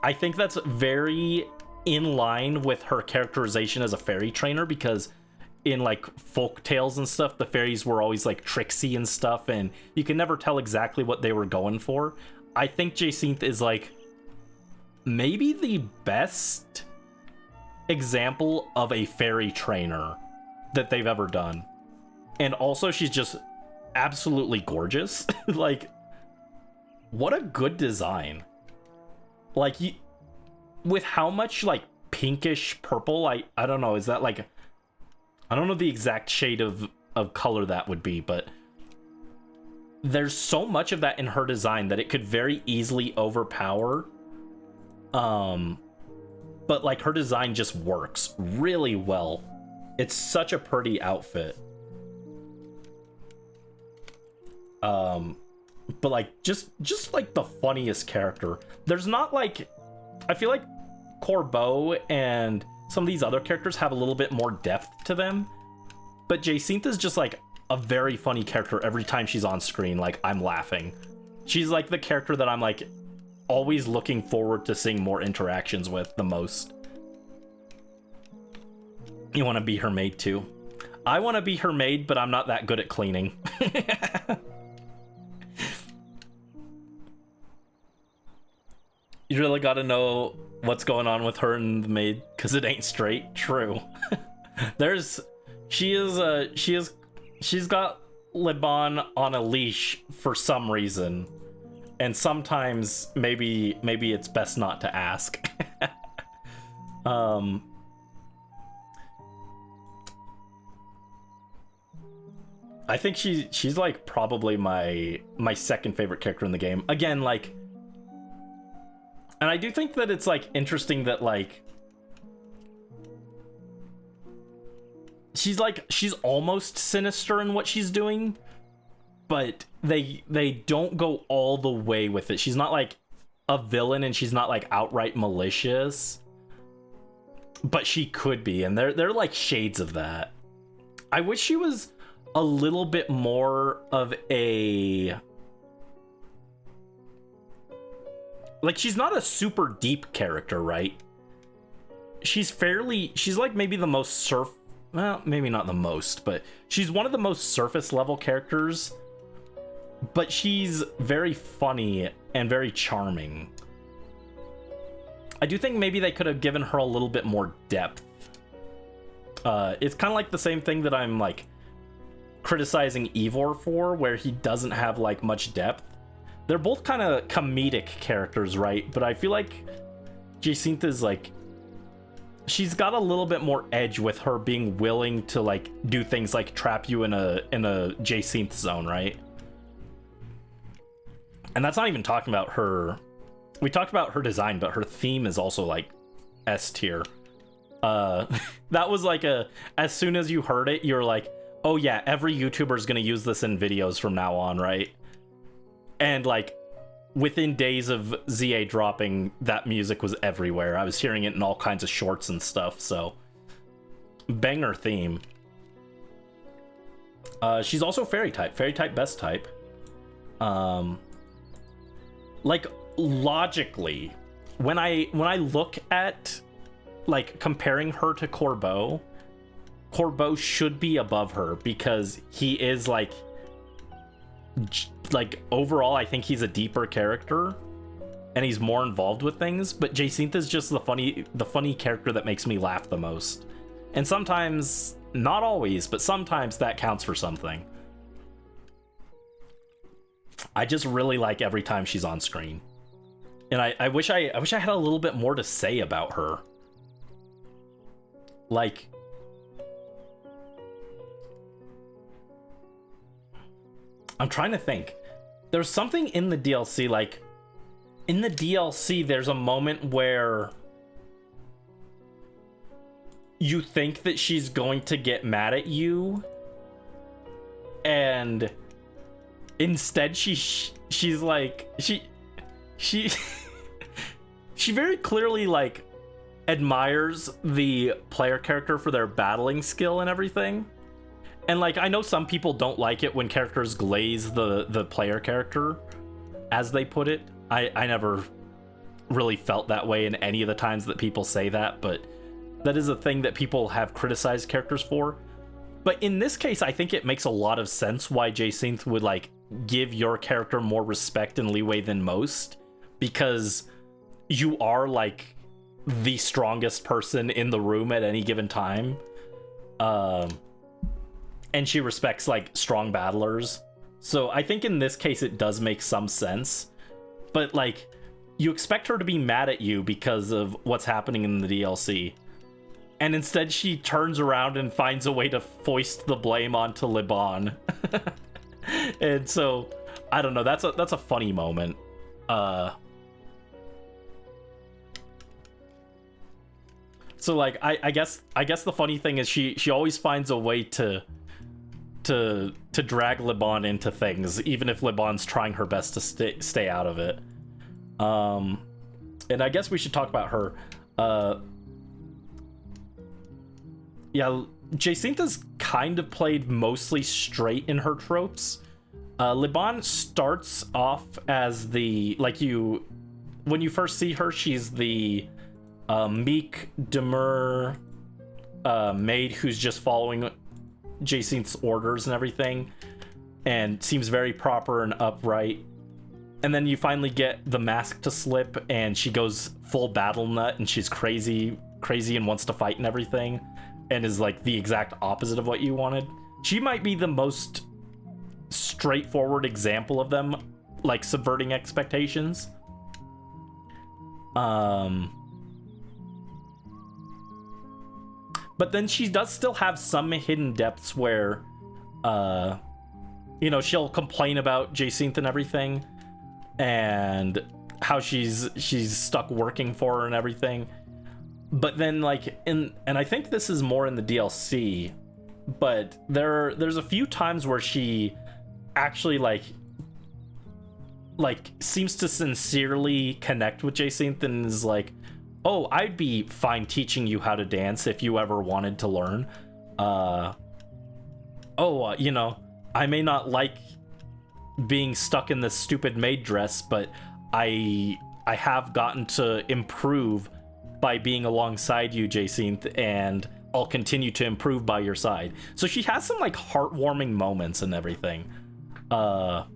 I think that's very in line with her characterization as a fairy trainer, because in like folk tales and stuff, the fairies were always like tricksy and stuff, and you can never tell exactly what they were going for. I think Jacinth is like maybe the best example of a fairy trainer that they've ever done. And also she's just absolutely gorgeous. Like, what a good design. Like, with how much like pinkish purple, I don't know, is that like, I don't know the exact shade of color that would be, but there's so much of that in her design that it could very easily overpower. But like her design just works really well. It's such a pretty outfit. But like just like the funniest character. There's not like, I feel like Corbeau and some of these other characters have a little bit more depth to them, but Jacinth is just like a very funny character every time she's on screen. Like, I'm laughing. She's like the character that I'm like always looking forward to seeing more interactions with the most. You want to be her maid too? I want to be her maid, but I'm not that good at cleaning. You really got to know what's going on with her and the maid, because it ain't straight. True. She's got Liban on a leash for some reason, and sometimes maybe it's best not to ask. I think she's like probably my second favorite character in the game. Again, like, and I do think that it's like interesting that like she's almost sinister in what she's doing, but they don't go all the way with it. She's not like a villain, and she's not like outright malicious, but she could be, and they're like shades of that. I wish she was a little bit more of a, like, she's not a super deep character, right? She's like maybe the most well, maybe not the most, but she's one of the most surface level characters, but she's very funny and very charming. I do think maybe they could have given her a little bit more depth. It's kind of like the same thing that I'm like criticizing Ivor for, where he doesn't have like much depth. They're both kind of comedic characters, right? But I feel like Jacinth is like, she's got a little bit more edge with her being willing to like do things like trap you in a Jacinth zone, right? And that's not even talking about her. We talked about her design, but her theme is also like S tier. That was like as soon as you heard it, you're like, oh yeah, every YouTuber is gonna use this in videos from now on, right? And like within days of ZA dropping, that music was everywhere. I was hearing it in all kinds of shorts and stuff, so banger theme. She's also fairy type best type. like, logically, when I look at, like, comparing her to Corbeau should be above her because he is like overall I think he's a deeper character and he's more involved with things, but Jacinth is just the funny character that makes me laugh the most. And sometimes, not always, but sometimes that counts for something. I just really like every time she's on screen. And I wish I had a little bit more to say about her. Like, I'm trying to think. There's something in the DLC, like, in the DLC, there's a moment where you think that she's going to get mad at you, and instead she's like, she she very clearly, like, admires the player character for their battling skill and everything. And, like, I know some people don't like it when characters glaze the player character, as they put it. I never really felt that way in any of the times that people say that, but that is a thing that people have criticized characters for. But in this case, I think it makes a lot of sense why Jacinth would, like, give your character more respect and leeway than most, because you are, like, the strongest person in the room at any given time. And she respects, like, strong battlers. So I think in this case it does make some sense. But, like, you expect her to be mad at you because of what's happening in the DLC. And instead she turns around and finds a way to foist the blame onto Liban. And so, I don't know, that's a funny moment. So, like, I guess the funny thing is she always finds a way to drag Liban into things, even if Liban's trying her best to stay out of it. And I guess we should talk about her. Yeah, Jacinth is kind of played mostly straight in her tropes. Liban starts off as the, like, when you first see her, she's the meek, demure maid who's just following Jacinth's orders and everything, and seems very proper and upright. And then you finally get the mask to slip, and she goes full battle nut, and she's crazy and wants to fight and everything, and is, like, the exact opposite of what you wanted. She might be the most straightforward example of them, like, subverting expectations. But then she does still have some hidden depths where, you know, she'll complain about Jacinth and everything, and how she's stuck working for her and everything. But then, like, and I think this is more in the DLC, but there's a few times where she actually like seems to sincerely connect with Jacinth and is like, oh, I'd be fine teaching you how to dance if you ever wanted to learn. You know, I may not like being stuck in this stupid maid dress, but I have gotten to improve by being alongside you, Jacinth, and I'll continue to improve by your side. So she has some, like, heartwarming moments and everything. I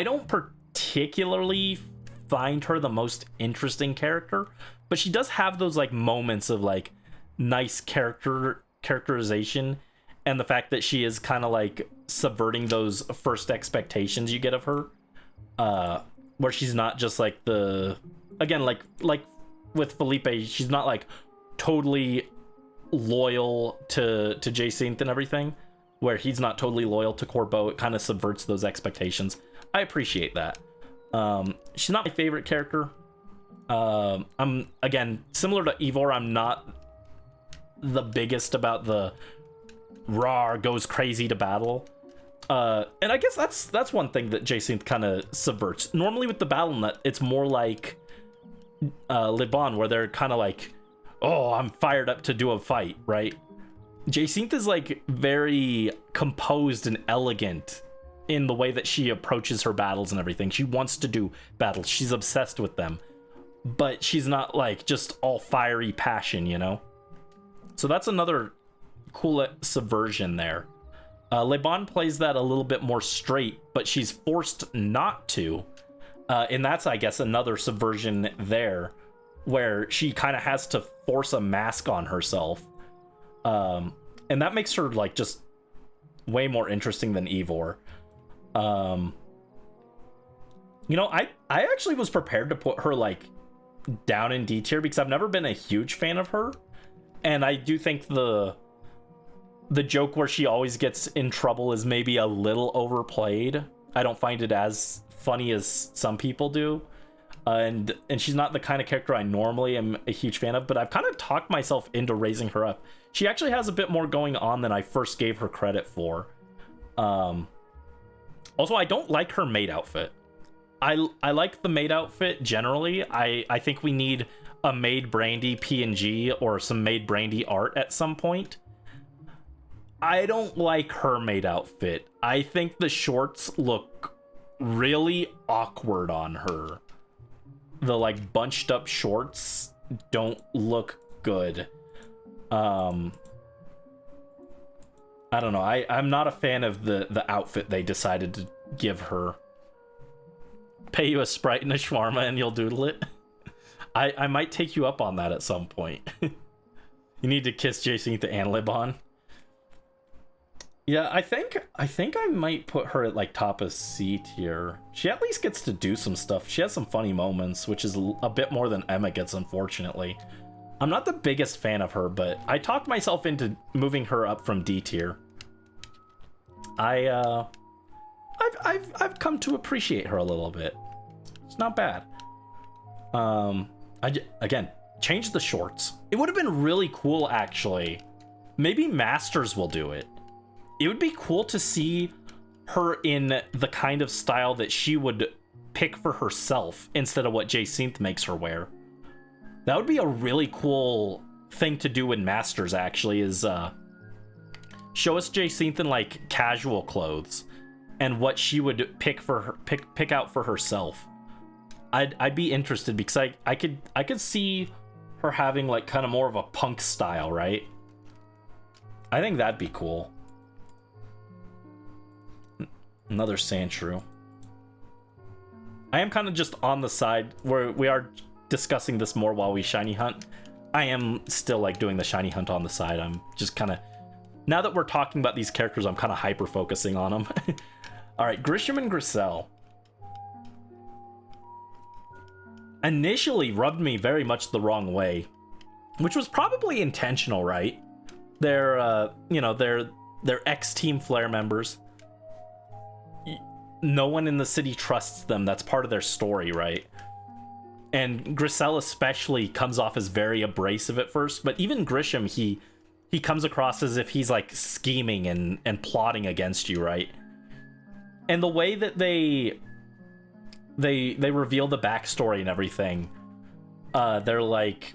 don't particularly find her the most interesting character, but she does have those, like, moments of, like, nice characterization, and the fact that she is kind of, like, subverting those first expectations you get of her, where she's not just, like, like with Felipe, she's not, like, totally loyal to Jacinth and everything, where he's not totally loyal to Corbeau. It kind of subverts those expectations. I appreciate that. She's not my favorite character. I'm, again, similar to Ivor, I'm not the biggest about the rawr goes crazy to battle. And I guess that's one thing that Jacinth kind of subverts. Normally with the battle nut, it's more like Liban, where they're kind of like, oh, I'm fired up to do a fight, right? Jacinth is, like, very composed and elegant in the way that she approaches her battles and everything. She wants to do battles. She's obsessed with them. But she's not like just all fiery passion, you know? So that's another cool subversion there. Le Bon plays that a little bit more straight, but she's forced not to. And that's, I guess, another subversion there, where she kind of has to force a mask on herself. And that makes her, like, just way more interesting than Ivor. You know, I actually was prepared to put her, like, down in D tier, because I've never been a huge fan of her. And I do think the joke where she always gets in trouble is maybe a little overplayed. I don't find it as funny as some people do. And she's not the kind of character I normally am a huge fan of, but I've kind of talked myself into raising her up. She actually has a bit more going on than I first gave her credit for. Also, I don't like her maid outfit. I like the maid outfit generally. I think we need a maid Brandy PNG or some maid Brandy art at some point. I don't like her maid outfit. I think the shorts look really awkward on her. The, like, bunched up shorts don't look good. I don't know. I'm not a fan of the outfit they decided to give her. Pay you a Sprite and a shawarma and you'll doodle it. I might take you up on that at some point. You need to kiss Jason and Le Bon. Yeah, I think I might put her at, like, top of C tier. She at least gets to do some stuff. She has some funny moments, which is a bit more than Emma gets, unfortunately. I'm not the biggest fan of her, but I talked myself into moving her up from D tier. I've come to appreciate her a little bit. It's not bad. Again, change the shorts. It would have been really cool, actually. Maybe Masters will do it. It would be cool to see her in the kind of style that she would pick for herself instead of what Jacinthe makes her wear. That would be a really cool thing to do in Masters, actually, is show us Jacinthe in, like, casual clothes and what she would pick out for herself. I'd be interested, because I could see her having, like, kind of more of a punk style, right? I think that'd be cool. Another Sandshrew. I am kind of just on the side where we are discussing this more while we shiny hunt. I am still, like, doing the shiny hunt on the side. I'm just kind of, now that we're talking about these characters, I'm kind of hyper focusing on them. All right, Grisham and Griselle initially rubbed me very much the wrong way, which was probably intentional, right? They're you know, they're ex-Team Flare members. No one in the city trusts them. That's part of their story, right? And Griselle especially comes off as very abrasive at first, but even Grisham, he comes across as if he's, like, scheming and plotting against you, right? And the way that they reveal the backstory and everything, they're like,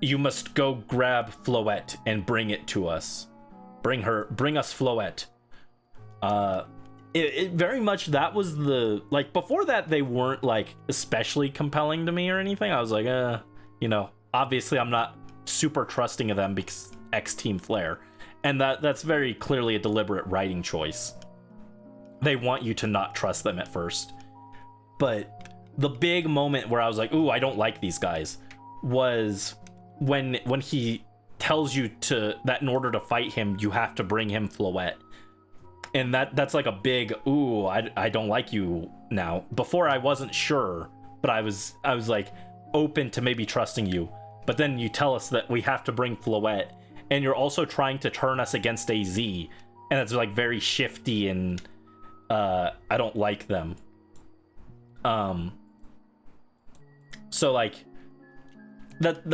you must go grab Floette and bring it to us. Bring us Floette. It very much, that was the, like, before that they weren't, like, especially compelling to me or anything. I was like, you know, obviously I'm not super trusting of them because ex-Team Flare, and that's very clearly a deliberate writing choice. They want you to not trust them at first. But the big moment where I was like, ooh, I don't like these guys, was when he tells you that in order to fight him you have to bring him Floette. And that's like a big, ooh, I don't like you now. Before I wasn't sure, but I was like open to maybe trusting you. But then you tell us that we have to bring Floette, and you're also trying to turn us against AZ, and it's, like, very shifty, and I don't like them. So, like,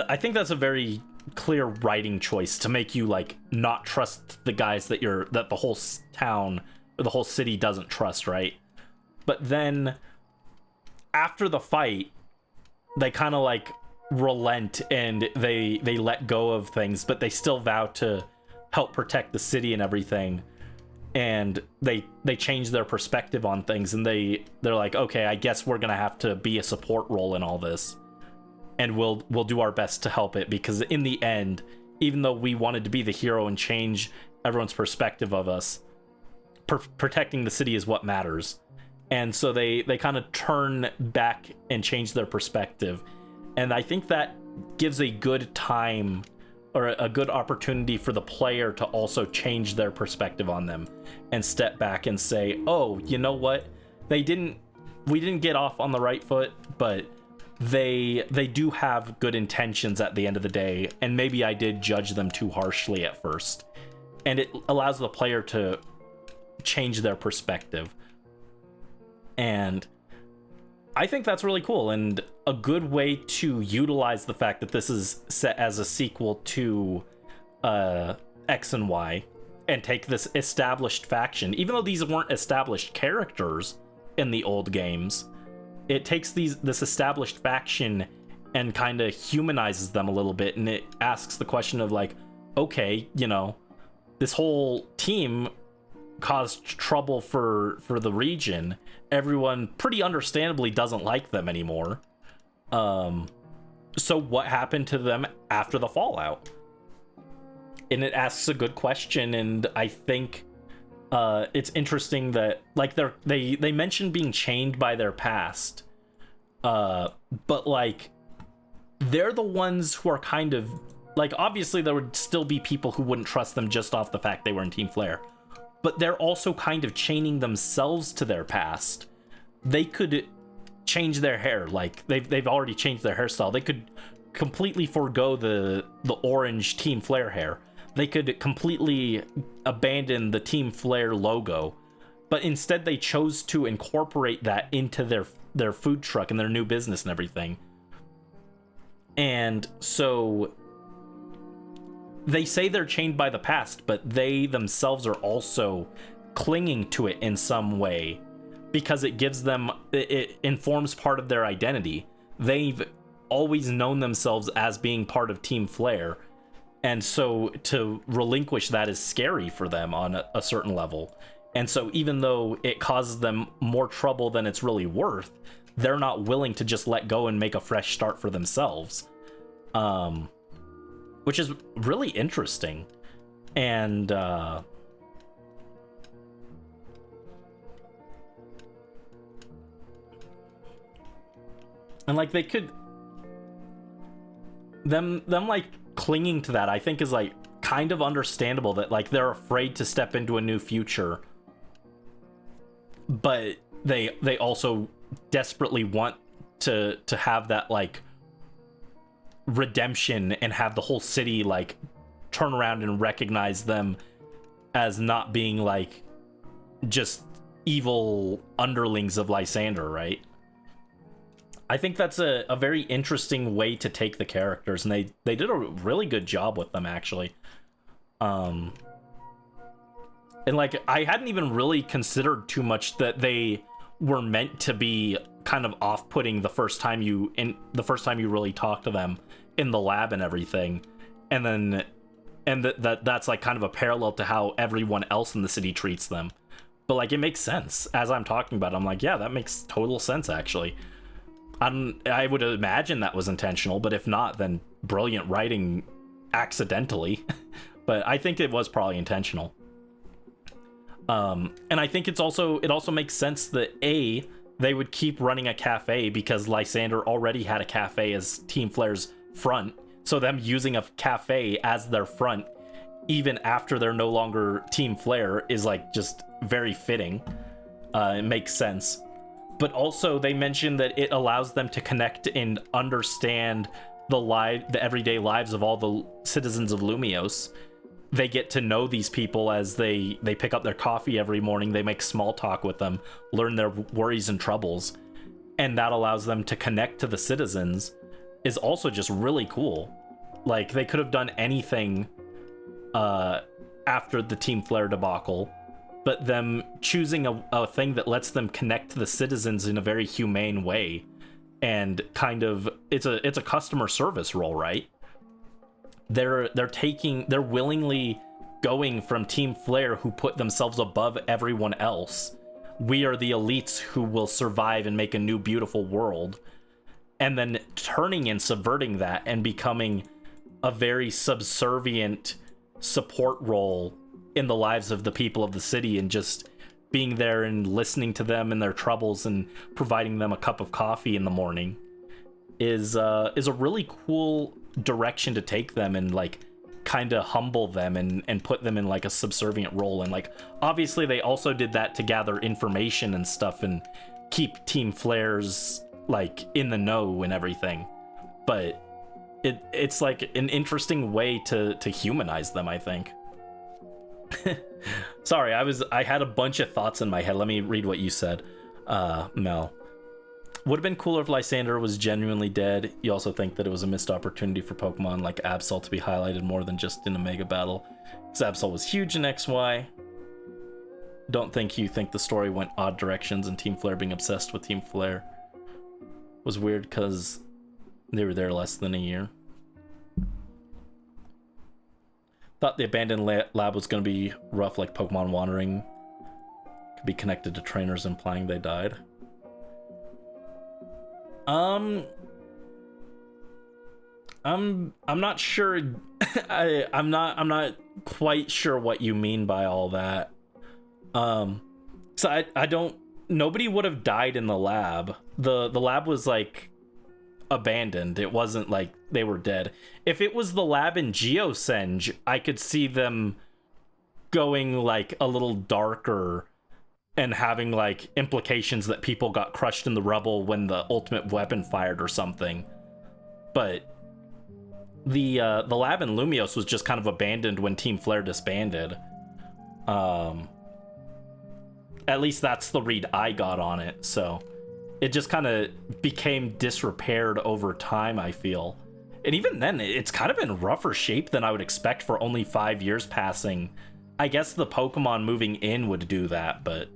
I think that's a very clear writing choice to make you, like, not trust the guys that the whole town or the whole city doesn't trust, right? But then after the fight, they kind of, like, relent and they let go of things, but they still vow to help protect the city and everything. and they change their perspective on things, and they're like, okay, I guess we're gonna have to be a support role in all this, and we'll do our best to help it, because in the end, even though we wanted to be the hero and change everyone's perspective of us, protecting the city is what matters. And so they kind of turn back and change their perspective, and I think that gives a good time or a good opportunity for the player to also change their perspective on them and step back and say, oh, you know what, we didn't get off on the right foot, but they do have good intentions at the end of the day, and maybe I did judge them too harshly at first. And it allows the player to change their perspective, and I think that's really cool and a good way to utilize the fact that this is set as a sequel to X and Y, and take this established faction, even though these weren't established characters in the old games. It takes this established faction and kind of humanizes them a little bit, and it asks the question of like, okay, you know, this whole team caused trouble for the region. Everyone pretty understandably doesn't like them anymore. So what happened to them after the fallout? And it asks a good question, and I think it's interesting that like they mentioned being chained by their past, but like they're the ones who are kind of like, obviously there would still be people who wouldn't trust them just off the fact they were in Team Flare, but they're also kind of chaining themselves to their past. They could change their hair, like they've already changed their hairstyle. They could completely forego the orange Team Flare hair. They could completely abandon the Team Flare logo, but instead they chose to incorporate that into their food truck and their new business and everything. And so they say they're chained by the past, but they themselves are also clinging to it in some way, because it gives them, it informs part of their identity. They've always known themselves as being part of Team Flare, and so to relinquish that is scary for them on a certain level. And so even though it causes them more trouble than it's really worth, they're not willing to just let go and make a fresh start for themselves, which is really interesting. And like they could them like clinging to that, I think is like kind of understandable, that like they're afraid to step into a new future, but they also desperately want to have that like redemption and have the whole city like turn around and recognize them as not being like just evil underlings of Lysander, right? I think that's a very interesting way to take the characters, and they did a really good job with them, actually. And like I hadn't even really considered too much that they were meant to be kind of off-putting the first time you really talk to them in the lab and everything, and that's like kind of a parallel to how everyone else in the city treats them. But like it makes sense as I'm talking about it. I'm like, yeah, that makes total sense, actually. I would imagine that was intentional, but if not, then brilliant writing accidentally. But I think it was probably intentional. And I think it also makes sense that they would keep running a cafe because Lysander already had a cafe as Team Flare's front. So them using a cafe as their front, even after they're no longer Team Flare, is like just very fitting. It makes sense. But also they mentioned that it allows them to connect and understand the everyday lives of all the citizens of Lumios. They get to know these people as they pick up their coffee every morning. They make small talk with them, learn their worries and troubles, and that allows them to connect to the citizens, is also just really cool. Like they could have done anything after the Team Flare debacle, but them choosing a thing that lets them connect to the citizens in a very humane way, and kind of it's a customer service role, right? They're willingly going from Team Flare, who put themselves above everyone else. We are the elites who will survive and make a new beautiful world. And then turning and subverting that and becoming a very subservient support role in the lives of the people of the city, and just being there and listening to them and their troubles and providing them a cup of coffee in the morning is a really cool direction to take them, and like kind of humble them and put them in like a subservient role. And like obviously they also did that to gather information and stuff and keep Team Flare's like in the know and everything, but it's like an interesting way to humanize them, I think. Sorry, I had a bunch of thoughts in my head. Let me read what you said. Mel, would have been cooler if Lysander was genuinely dead. You also think that it was a missed opportunity for Pokemon like Absol to be highlighted more than just in a mega battle, because Absol was huge in XY. Don't think you think the story went odd directions, and Team Flare being obsessed with Team Flare was weird because they were there less than a year. Thought the abandoned lab was going to be rough, like Pokemon wandering could be connected to trainers, implying they died. I'm not sure. I'm not quite sure what you mean by all that. So I don't. Nobody would have died in the lab. The lab was like abandoned. It wasn't like they were dead. If it was the lab in Geosenge, I could see them going like a little darker and having like implications that people got crushed in the rubble when the ultimate weapon fired or something. But the lab in Lumios was just kind of abandoned when Team Flare disbanded. At least that's the read I got on it. So it just kind of became disrepaired over time, I feel. And even then, it's kind of in rougher shape than I would expect for only 5 years passing. I guess the Pokemon moving in would do that, but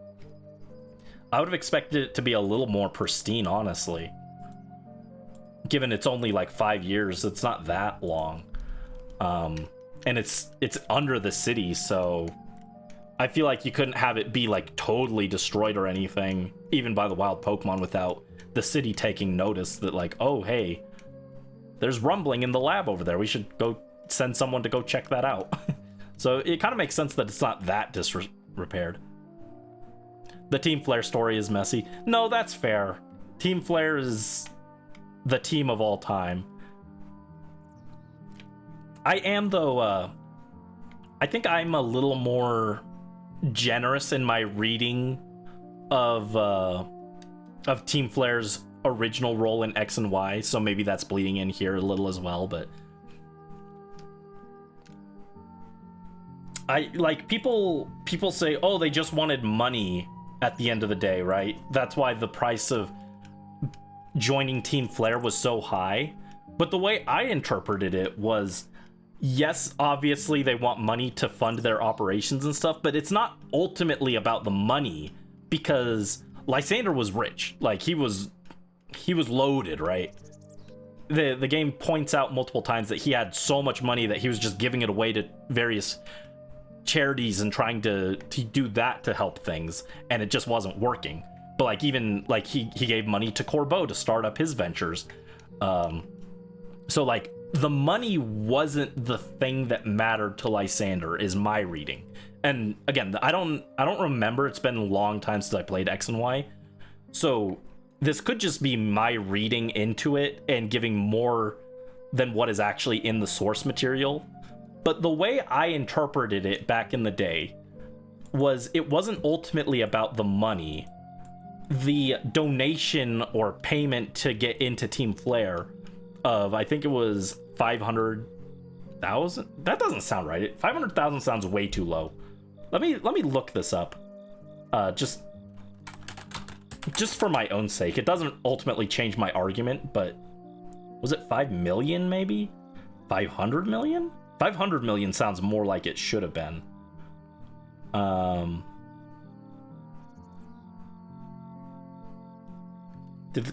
I would have expected it to be a little more pristine, honestly. Given it's only like 5 years, it's not that long. And it's under the city, so I feel like you couldn't have it be like totally destroyed or anything, even by the wild Pokemon, without the city taking notice that like, oh, hey, there's rumbling in the lab over there. We should go send someone to go check that out. So it kind of makes sense that it's not that disrepaired. The Team Flare story is messy. No, that's fair. Team Flare is the team of all time. I am, though, I think I'm a little more generous in my reading of Team Flare's original role in X and Y, so maybe that's bleeding in here a little as well. But I like people say, oh, they just wanted money at the end of the day, right? That's why the price of joining Team Flare was so high. But the way I interpreted it was, yes, obviously they want money to fund their operations and stuff, but it's not ultimately about the money, because Lysander was rich. Like he was loaded, right? The game points out multiple times that he had so much money that he was just giving it away to various charities and trying to do that to help things, and it just wasn't working. But like even like he gave money to Corbeau to start up his ventures. So like the money wasn't the thing that mattered to Lysander, is my reading. And again, I don't remember. It's been a long time since I played X and Y, so this could just be my reading into it and giving more than what is actually in the source material. But the way I interpreted it back in the day was it wasn't ultimately about the money. The donation or payment to get into Team Flare of, I think it was 500,000. That doesn't sound right. 500,000 sounds way too low. Let me look this up. Just for my own sake. It doesn't ultimately change my argument, but was it 5 million maybe? 500 million? 500 million sounds more like it should have been.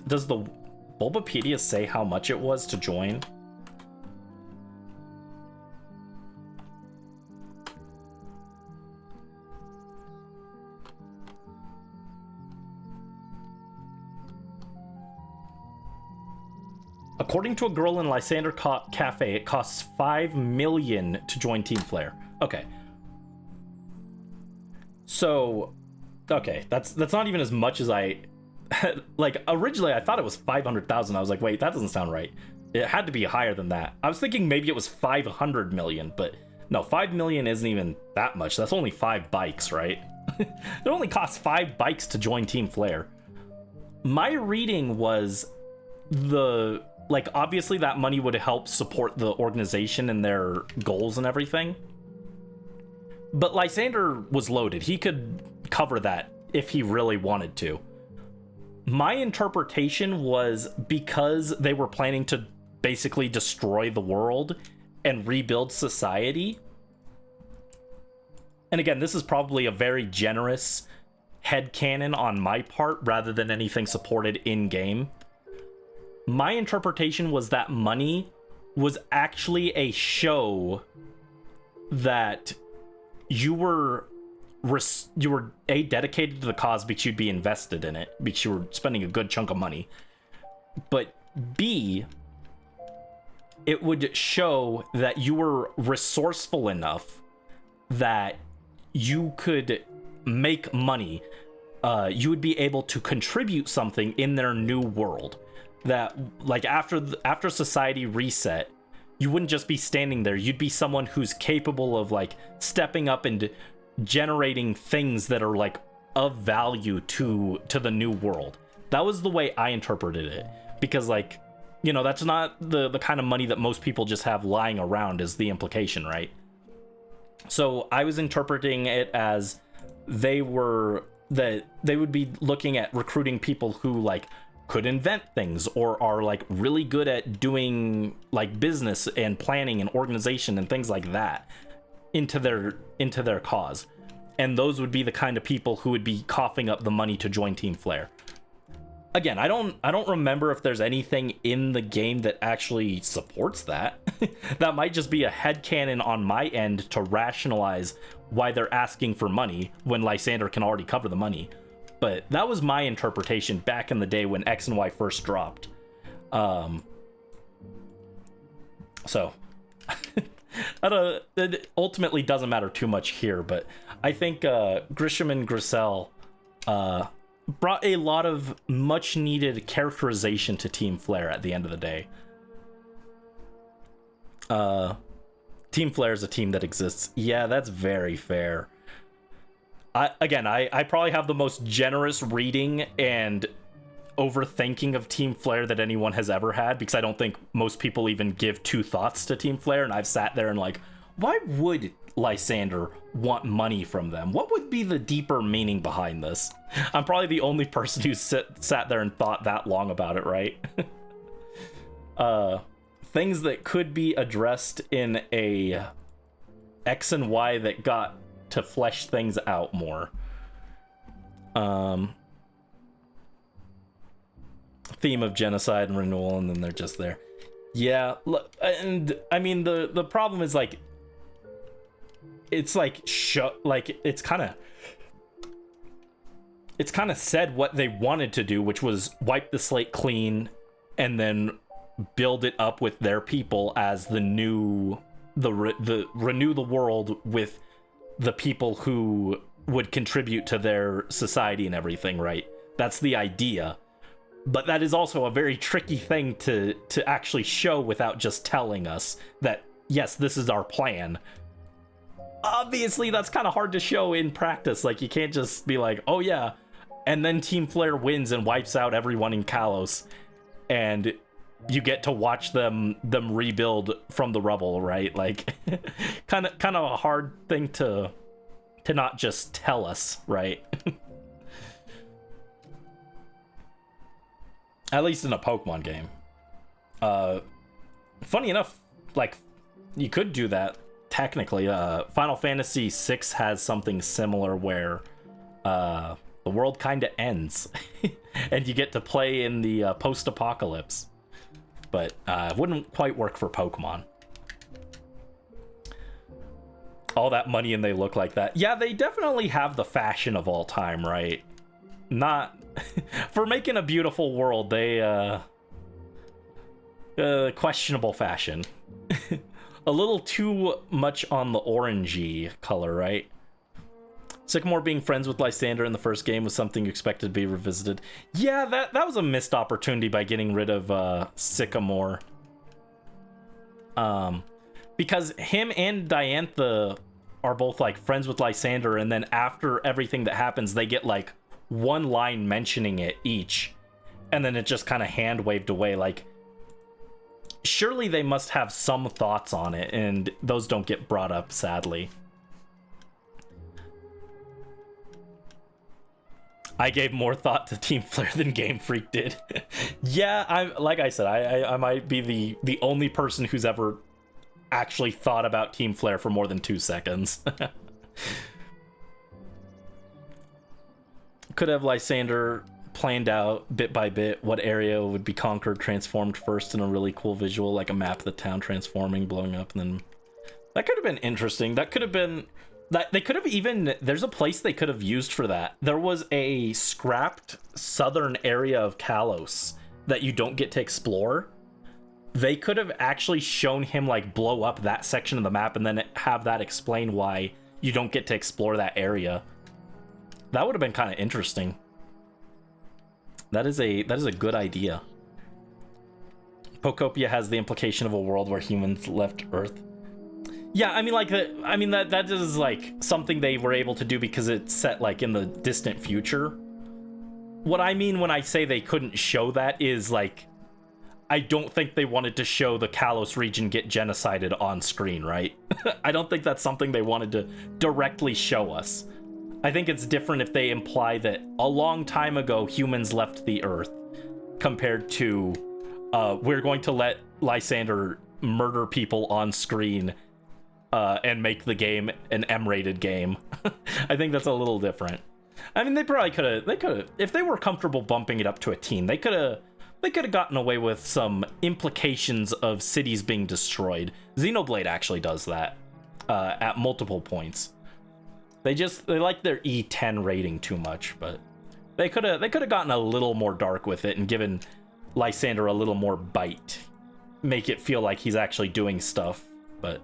Does the Bulbapedia say how much it was to join? According to a girl in Lysander Cafe, it costs 5 million to join Team Flare. Okay. So, okay, that's not even as much as I... like, originally I thought it was 500,000. I was like, wait, that doesn't sound right. It had to be higher than that. I was thinking maybe it was 500 million, but no, 5 million isn't even that much. That's only 5 bikes, right? It only costs 5 bikes to join Team Flare. My reading was like, obviously that money would help support the organization and their goals and everything. But Lysander was loaded. He could cover that if he really wanted to. My interpretation was because they were planning to basically destroy the world and rebuild society. And again, this is probably a very generous headcanon on my part rather than anything supported in-game. My interpretation was that money was actually a show that you were dedicated to the cause because you'd be invested in it, because you were spending a good chunk of money. But B, it would show that you were resourceful enough that you could make money. You would be able to contribute something in their new world. That, like, after society reset, you wouldn't just be standing there. You'd be someone who's capable of, like, stepping up and generating things that are, like, of value to the new world. That was the way I interpreted it, because, like, you know, that's not the kind of money that most people just have lying around, is the implication, right? So I was interpreting it as they would be looking at recruiting people who, like, could invent things or are, like, really good at doing, like, business and planning and organization and things like that into their cause. And those would be the kind of people who would be coughing up the money to join Team Flare. Again, I don't remember if there's anything in the game that actually supports that. That might just be a headcanon on my end to rationalize why they're asking for money when Lysander can already cover the money. But that was my interpretation back in the day when X and Y first dropped. So it ultimately doesn't matter too much here, but I think Grisham and Grissel brought a lot of much needed characterization to Team Flare at the end of the day. Team Flare is a team that exists. Yeah, that's very fair. I probably have the most generous reading and overthinking of Team Flare that anyone has ever had, because I don't think most people even give 2 thoughts to Team Flare, and I've sat there and, like, why would Lysander want money from them? What would be the deeper meaning behind this? I'm probably the only person who sat there and thought that long about it, right? Things that could be addressed in a X and Y that got to flesh things out more. Theme of genocide and renewal, and then they're just there. Yeah, and I mean the problem is, like, it's like it's kind of said what they wanted to do, which was wipe the slate clean and then build it up with their people as the renew the world with the people who would contribute to their society and everything, right? That's the idea. But that is also a very tricky thing to actually show without just telling us that, yes, this is our plan. Obviously, that's kind of hard to show in practice. Like, you can't just be like, oh yeah, and then Team Flare wins and wipes out everyone in Kalos, and you get to watch them rebuild from the rubble, right? Like, kind of a hard thing to not just tell us, right? At least in a Pokemon game. Funny enough, like, you could do that technically. Final Fantasy VI has something similar where the world kind of ends and you get to play in the post-apocalypse. But it wouldn't quite work for Pokemon. All that money and they look like that. Yeah, they definitely have the fashion of all time, right? Not... for making a beautiful world, they Questionable fashion. A little too much on the orangey color, right? Sycamore being friends with Lysander in the first game was something you expected to be revisited. Yeah, that was a missed opportunity by getting rid of Sycamore. Because him and Diantha are both like friends with Lysander, and then after everything that happens, they get like one line mentioning it each, and then it just kind of hand waved away. Like, surely they must have some thoughts on it, and those don't get brought up, sadly. I gave more thought to Team Flare than Game Freak did. Yeah, like I said, I might be the only person who's ever actually thought about Team Flare for more than 2 seconds. Could have Lysander planned out bit by bit what area would be conquered, transformed first in a really cool visual, like a map of the town transforming, blowing up, and then that could have been interesting. That could have been that they could have even, there's a place they could have used for that. There was a scrapped southern area of Kalos that you don't get to explore. They could have actually shown him like blow up that section of the map and then have that explain why you don't get to explore that area. That would have been kind of interesting. That is a good idea. Pokopia has the implication of a world where humans left Earth. Yeah, I mean, like, that is like something they were able to do because it's set like in the distant future. What I mean when I say they couldn't show that is like, I don't think they wanted to show the Kalos region get genocided on screen, right? I don't think that's something they wanted to directly show us. I think it's different if they imply that a long time ago humans left the Earth compared to we're going to let Lysander murder people on screen and make the game an M-rated game. I think that's a little different. I mean, they probably could have, if they were comfortable bumping it up to a teen, they could have gotten away with some implications of cities being destroyed. Xenoblade actually does that at multiple points. They like their E10 rating too much, but they could have gotten a little more dark with it and given Lysander a little more bite, make it feel like he's actually doing stuff. But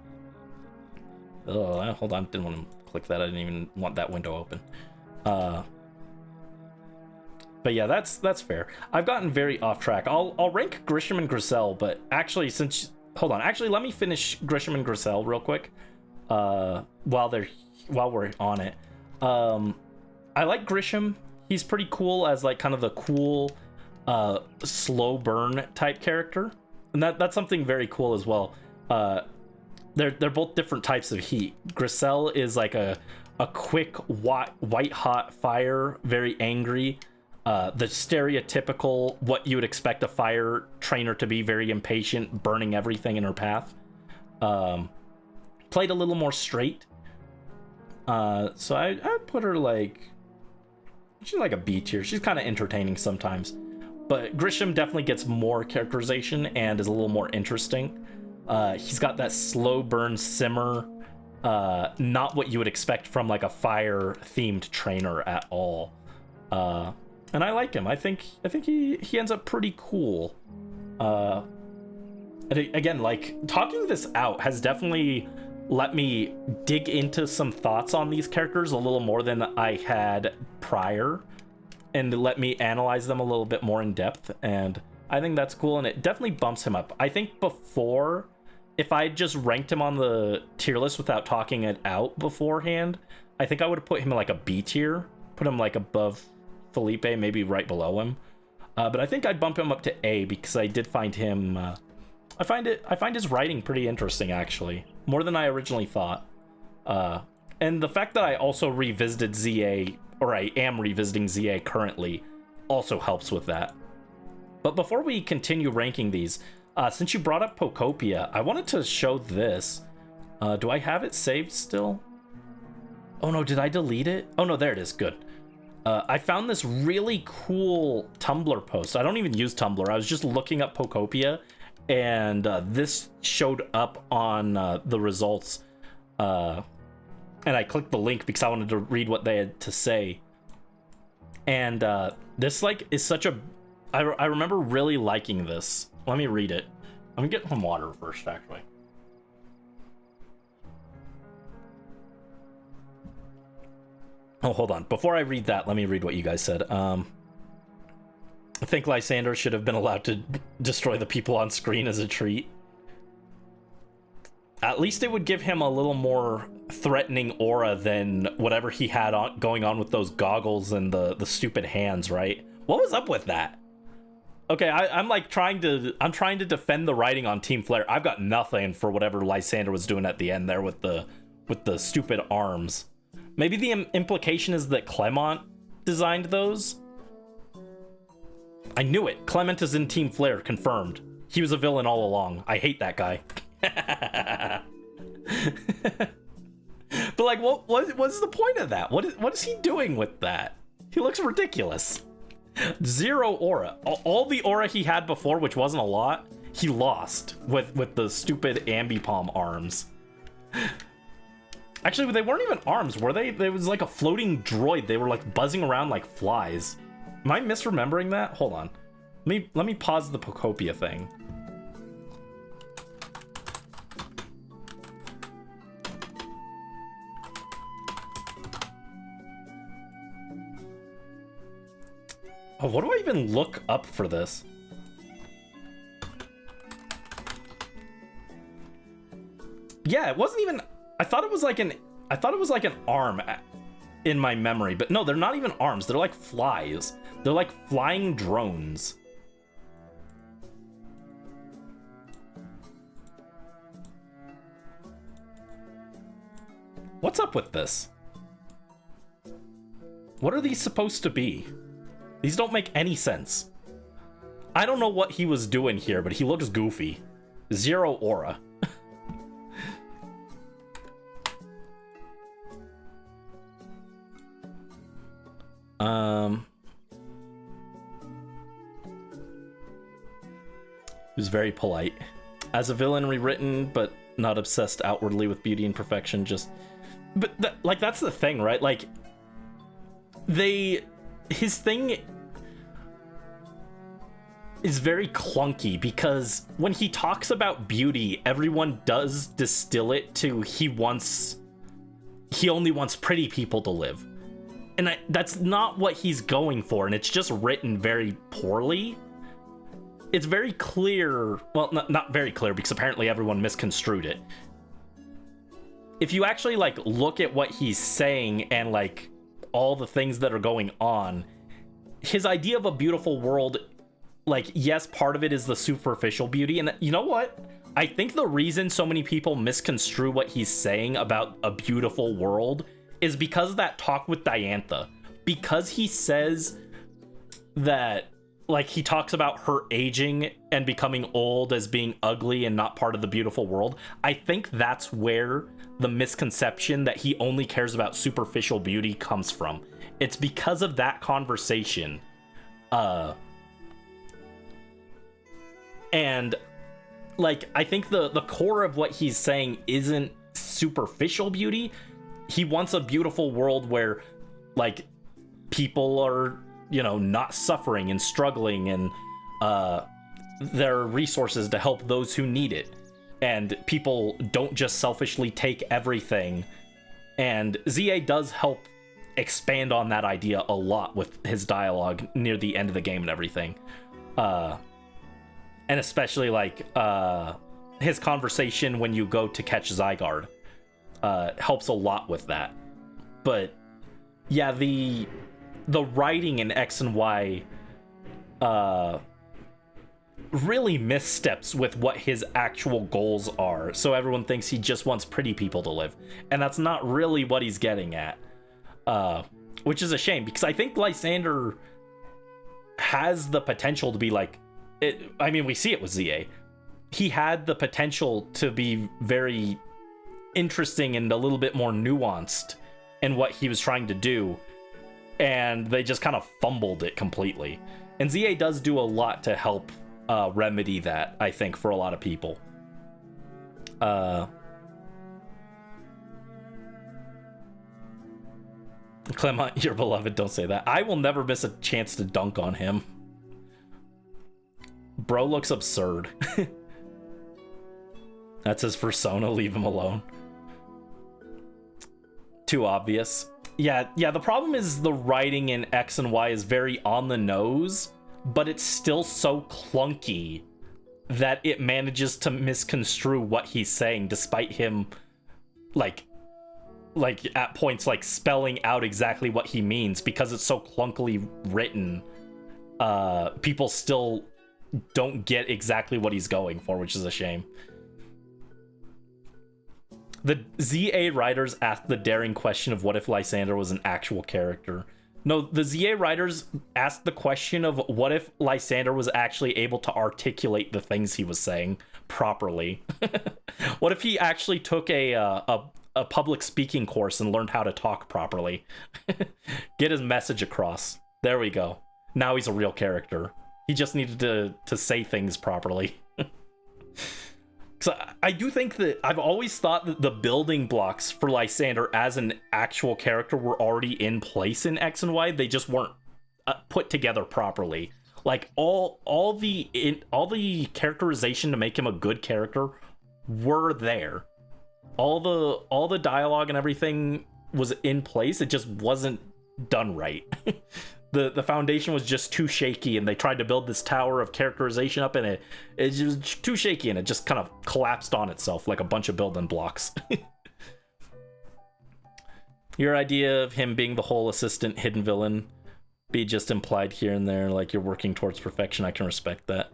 oh, hold on, didn't want to click that. I didn't even want that window open. But yeah, that's fair. I've gotten very off track. I'll rank Grisham and Griselle, but actually, hold on, let me finish Grisham and Griselle real quick. While we're on it, I like Grisham. He's pretty cool as like kind of the cool, slow burn type character, and that's something very cool as well. They're both different types of heat. Griselle is like a quick white hot fire, very angry. The stereotypical what you would expect a fire trainer to be, very impatient, burning everything in her path. Played a little more straight. So I'd put her like, she's like a B tier. She's kind of entertaining sometimes. But Grisham definitely gets more characterization and is a little more interesting. He's got that slow burn simmer, not what you would expect from like a fire themed trainer at all. And I like him. I think he ends up pretty cool. And again, like, talking this out has definitely let me dig into some thoughts on these characters a little more than I had prior, and let me analyze them a little bit more in depth. And I think that's cool, and it definitely bumps him up. I think before, if I just ranked him on the tier list without talking it out beforehand, I think I would have put him in like a B tier, put him like above Felipe, maybe right below him. But I think I'd bump him up to A because I did find him. I find his writing pretty interesting, actually, more than I originally thought. And the fact that I also revisited ZA, or I am revisiting ZA currently, also helps with that. But before we continue ranking these, since you brought up Pokopia, I wanted to show this. Do I have it saved still? Oh no, did I delete it? Oh no, there it is. Good. I found this really cool Tumblr post. I don't even use Tumblr. I was just looking up Pokopia, and this showed up on the results. And I clicked the link because I wanted to read what they had to say. And this like is such a... I remember really liking this. Let me read it. Let me get some water first, actually. Oh, hold on. Before I read that, let me read what you guys said. I think Lysander should have been allowed to destroy the people on screen as a treat. At least it would give him a little more threatening aura than whatever he had going on with those goggles and the stupid hands, right? What was up with that? Okay, I'm trying to defend the writing on Team Flare. I've got nothing for whatever Lysander was doing at the end there with the stupid arms. Maybe the implication is that Clement designed those? I knew it. Clement is in Team Flare, confirmed. He was a villain all along. I hate that guy. But like, what's the point of that? What is he doing with that? He looks ridiculous. Zero aura. All the aura he had before, which wasn't a lot, he lost with the stupid Ambipom arms. Actually, they weren't even arms, were they? It was like a floating droid. They were like buzzing around like flies. Am I misremembering that? Hold on. Let me pause the Pokopia thing. Oh, what do I even look up for this? Yeah, it wasn't even... I thought it was like an arm in my memory, but no, they're not even arms. They're like flies. They're like flying drones. What's up with this? What are these supposed to be? These don't make any sense. I don't know what he was doing here, but he looks goofy. Zero aura. He was very polite. As a villain rewritten, but not obsessed outwardly with beauty and perfection, just... But, like, that's the thing, right? Like, his thing is very clunky, because when he talks about beauty, everyone does distill it to he only wants pretty people to live. And that's not what he's going for, and it's just written very poorly. It's very clear, well, not very clear, because apparently everyone misconstrued it. If you actually, like, look at what he's saying and, like, all the things that are going on, his idea of a beautiful world, like, yes, part of it is the superficial beauty, and you know what? I think the reason so many people misconstrue what he's saying about a beautiful world is because of that talk with Diantha. Because he says that, like, he talks about her aging and becoming old as being ugly and not part of the beautiful world. I think that's where the misconception that he only cares about superficial beauty comes from. It's because of that conversation. And, like, I think the core of what he's saying isn't superficial beauty. He wants a beautiful world where, like, people are, you know, not suffering and struggling, and there are resources to help those who need it, and people don't just selfishly take everything. And ZA does help expand on that idea a lot with his dialogue near the end of the game and everything, and especially like his conversation when you go to catch Zygarde helps a lot with that. But yeah, the writing in X and Y really missteps with what his actual goals are, so everyone thinks he just wants pretty people to live, and that's not really what he's getting at, which is a shame, because I think Lysander has the potential to be like it. I mean, we see it with ZA. He had the potential to be very interesting and a little bit more nuanced in what he was trying to do, and they just kind of fumbled it completely. And ZA does do a lot to help remedy that, I think, for a lot of people. Clement, you're beloved, don't say that. I will never miss a chance to dunk on him. Bro looks absurd. That's his persona, leave him alone. Too obvious. Yeah, the problem is the writing in X and Y is very on the nose, but it's still so clunky that it manages to misconstrue what he's saying, despite him, like at points, like, spelling out exactly what he means. Because it's so clunkily written, people still don't get exactly what he's going for, which is a shame. The ZA writers asked the daring question of what if Lysander was an actual character. No, the ZA writers asked the question of what if Lysander was actually able to articulate the things he was saying properly. What if he actually took a public speaking course and learned how to talk properly? Get his message across. There we go. Now he's a real character. He just needed to say things properly. So I do think that I've always thought that the building blocks for Lysander as an actual character were already in place in X and Y. They just weren't put together properly. Like all the characterization to make him a good character were there. All the dialogue and everything was in place. It just wasn't done right. The foundation was just too shaky, and they tried to build this tower of characterization up, and it's just too shaky, and it just kind of collapsed on itself like a bunch of building blocks. Your idea of him being the whole assistant hidden villain be just implied here and there, like you're working towards perfection. I can respect that.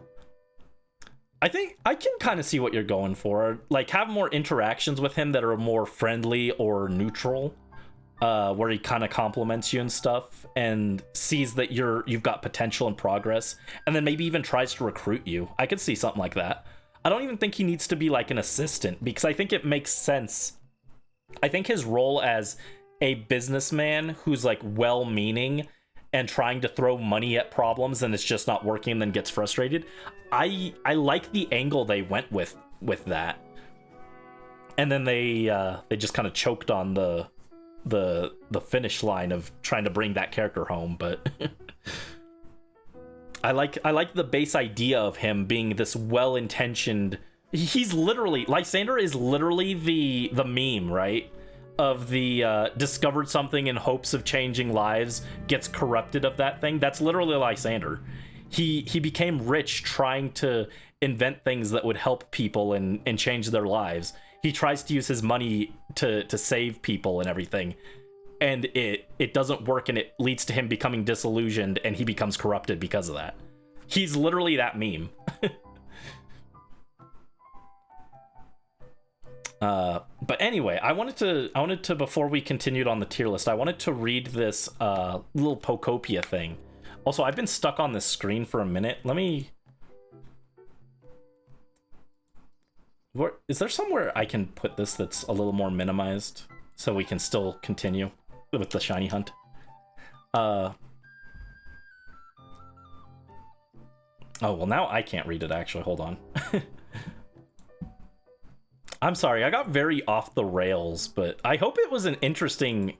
I think I can kind of see what you're going for. Like, have more interactions with him that are more friendly or neutral. Where he kind of compliments you and stuff, and sees that you've got potential and progress, and then maybe even tries to recruit you. I could see something like that. I don't even think he needs to be like an assistant, because I think it makes sense. I think his role as a businessman who's like well-meaning and trying to throw money at problems, and it's just not working, and then gets frustrated. I like the angle they went with that, and then they just kind of choked on the finish line of trying to bring that character home. But I like the base idea of him being this well-intentioned. He's literally, Lysander is literally the meme, right? Of the discovered something in hopes of changing lives, gets corrupted of that thing. That's literally Lysander. He became rich trying to invent things that would help people and change their lives. He tries to use his money to save people and everything, and it doesn't work, and it leads to him becoming disillusioned, and he becomes corrupted because of that. He's literally that meme. But anyway, I wanted to before we continued on the tier list, I wanted to read this little Pokopia thing. Also, I've been stuck on this screen for a minute. Let me... Is there somewhere I can put this that's a little more minimized so we can still continue with the shiny hunt? Oh, well, now I can't read it, actually. Hold on. I'm sorry, I got very off the rails, but I hope it was an interesting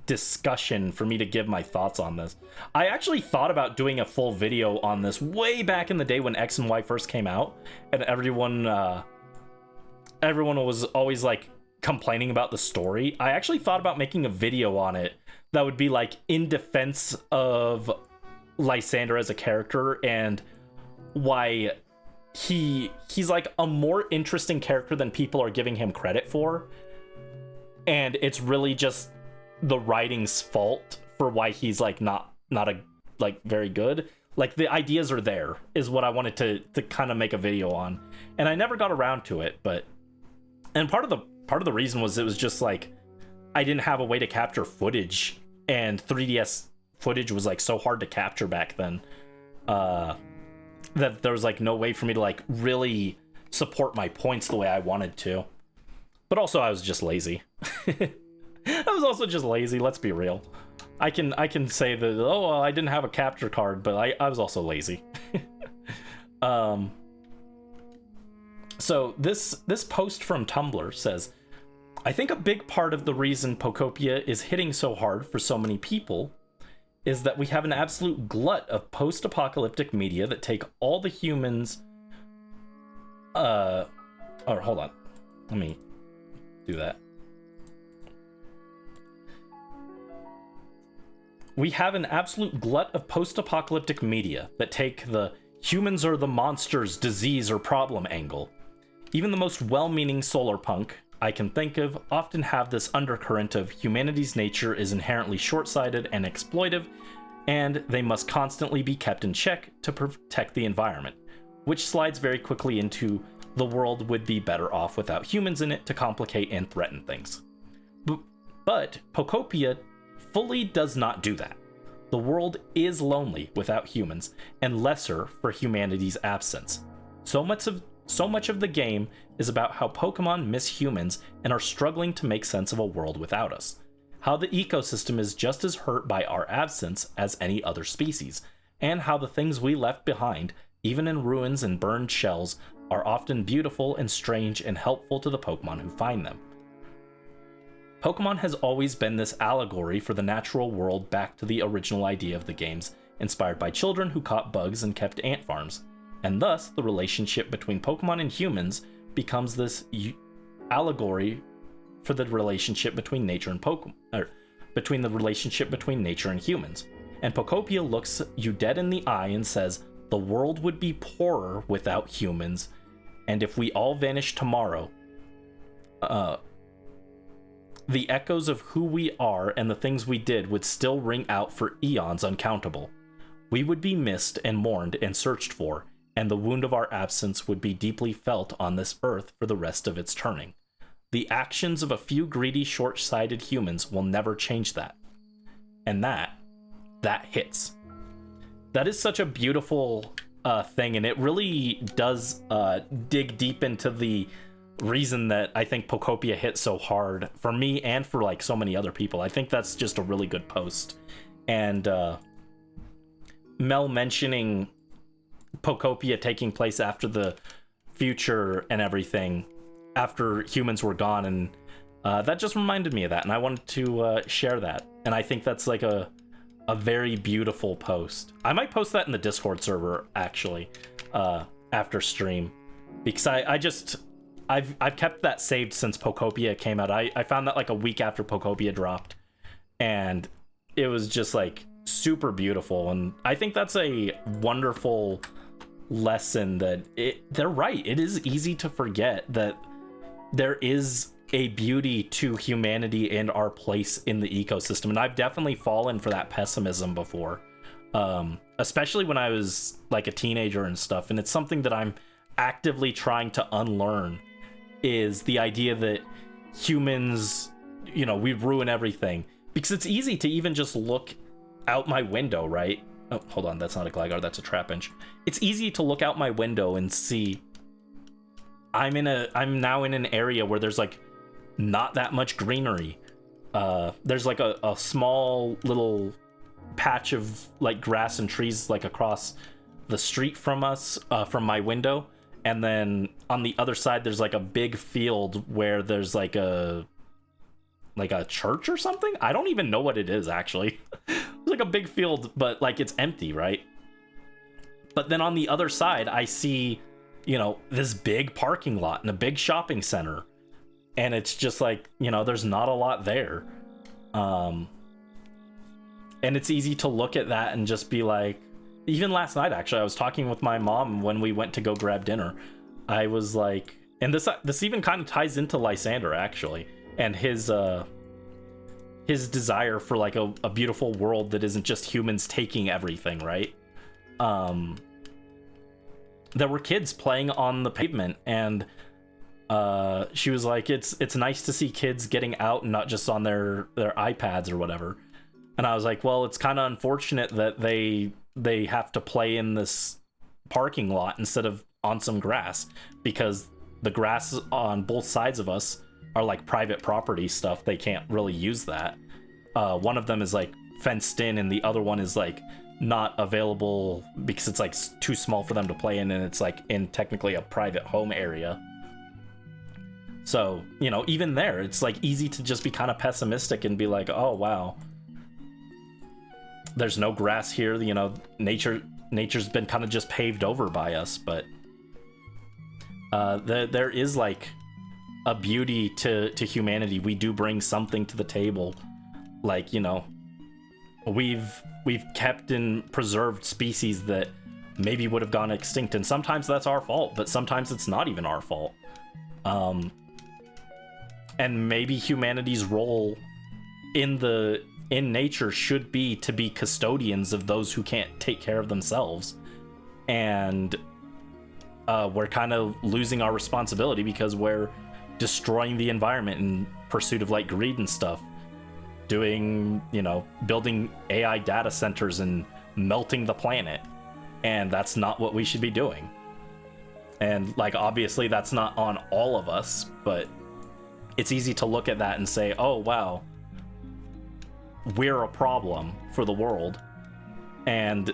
discussion for me to give my thoughts on this. I actually thought about doing a full video on this way back in the day when X and Y first came out, and everyone was always like complaining about the story. I actually thought about making a video on it that would be like in defense of Lysander as a character, and why he's like a more interesting character than people are giving him credit for, and it's really just the writing's fault for why he's like not a like very good. Like, the ideas are there is what I wanted to kind of make a video on, and I never got around to it. But and part of the reason was it was just like I didn't have a way to capture footage, and 3DS footage was like so hard to capture back then, that there was like no way for me to like really support my points the way I wanted to. But also I was just lazy. I was also just lazy, let's be real. I can say that, oh, well, I didn't have a capture card, but I was also lazy. So this post from Tumblr says, I think a big part of the reason Pokopia is hitting so hard for so many people is that we have an absolute glut of post-apocalyptic media that take all the humans... hold on. Let me do that. We have an absolute glut of post-apocalyptic media that take the humans are the monsters, disease, or problem angle. Even the most well-meaning solar punk I can think of often have this undercurrent of humanity's nature is inherently short-sighted and exploitive, and they must constantly be kept in check to protect the environment, which slides very quickly into the world would be better off without humans in it to complicate and threaten things. But Pokopia fully does not do that. The world is lonely without humans, and lesser for humanity's absence. So much of the game is about how Pokemon miss humans and are struggling to make sense of a world without us. How the ecosystem is just as hurt by our absence as any other species, and how the things we left behind, even in ruins and burned shells, are often beautiful and strange and helpful to the Pokemon who find them. Pokemon has always been this allegory for the natural world back to the original idea of the games, inspired by children who caught bugs and kept ant farms, and thus the relationship between Pokemon and humans becomes this allegory for the relationship between nature and Pokemon, or between the relationship between nature and humans. And Pokopia looks you dead in the eye and says, the world would be poorer without humans, and if we all vanish tomorrow, the echoes of who we are and the things we did would still ring out for eons uncountable. We would be missed and mourned and searched for, and the wound of our absence would be deeply felt on this earth for the rest of its turning. The actions of a few greedy, short-sighted humans will never change that. And that hits. That is such a beautiful thing, and it really does dig deep into the reason that I think Pokopia hit so hard for me and for like so many other people. I think that's just a really good post. And Mel mentioning Pokopia taking place after the future and everything, after humans were gone, and that just reminded me of that, and I wanted to share that. And I think that's like a very beautiful post. I might post that in the Discord server actually after stream, because I've kept that saved since Pokopia came out. I found that like a week after Pokopia dropped, and it was just like super beautiful. And I think that's a wonderful lesson that they're right. It is easy to forget that there is a beauty to humanity and our place in the ecosystem. And I've definitely fallen for that pessimism before, especially when I was like a teenager and stuff. And it's something that I'm actively trying to unlearn, is the idea that humans, we ruin everything. Because it's easy to even just look out my window, right? Oh, hold on, that's not a Gligar, that's a Trapinch. It's easy to look out my window and see I'm now in an area where there's like not that much greenery. There's like a small little patch of like grass and trees like across the street from us, from my window. And then on the other side, there's like a big field where there's like a church or something. I don't even know what it is, actually. It's like a big field, but like it's empty, right? But then on the other side, I see, this big parking lot and a big shopping center. And it's just like, there's not a lot there. And it's easy to look at that and just be like, even last night, actually, I was talking with my mom when we went to go grab dinner. I was like, and this even kind of ties into Lysander, actually, and his desire for like a beautiful world that isn't just humans taking everything, right? There were kids playing on the pavement, and she was like, it's nice to see kids getting out and not just on their iPads or whatever. And I was like, well, it's kind of unfortunate that they have to play in this parking lot instead of on some grass, because the grass on both sides of us are like private property stuff. They can't really use that. One of them is like fenced in, and the other one is like not available because it's like too small for them to play in, and it's like in technically a private home area. So, even there, it's like easy to just be kind of pessimistic and be like, oh wow, there's no grass here, nature's been kind of just paved over by us. But there is like a beauty to humanity. We do bring something to the table. Like, you know, we've kept and preserved species that maybe would have gone extinct, and sometimes that's our fault, but sometimes it's not even our fault. And maybe humanity's role in nature should be to be custodians of those who can't take care of themselves. And we're kind of losing our responsibility because we're destroying the environment in pursuit of like greed and stuff. Doing, you know, building AI data centers and melting the planet. And that's not what we should be doing. And like, obviously that's not on all of us, but it's easy to look at that and say, oh wow, we're a problem for the world, and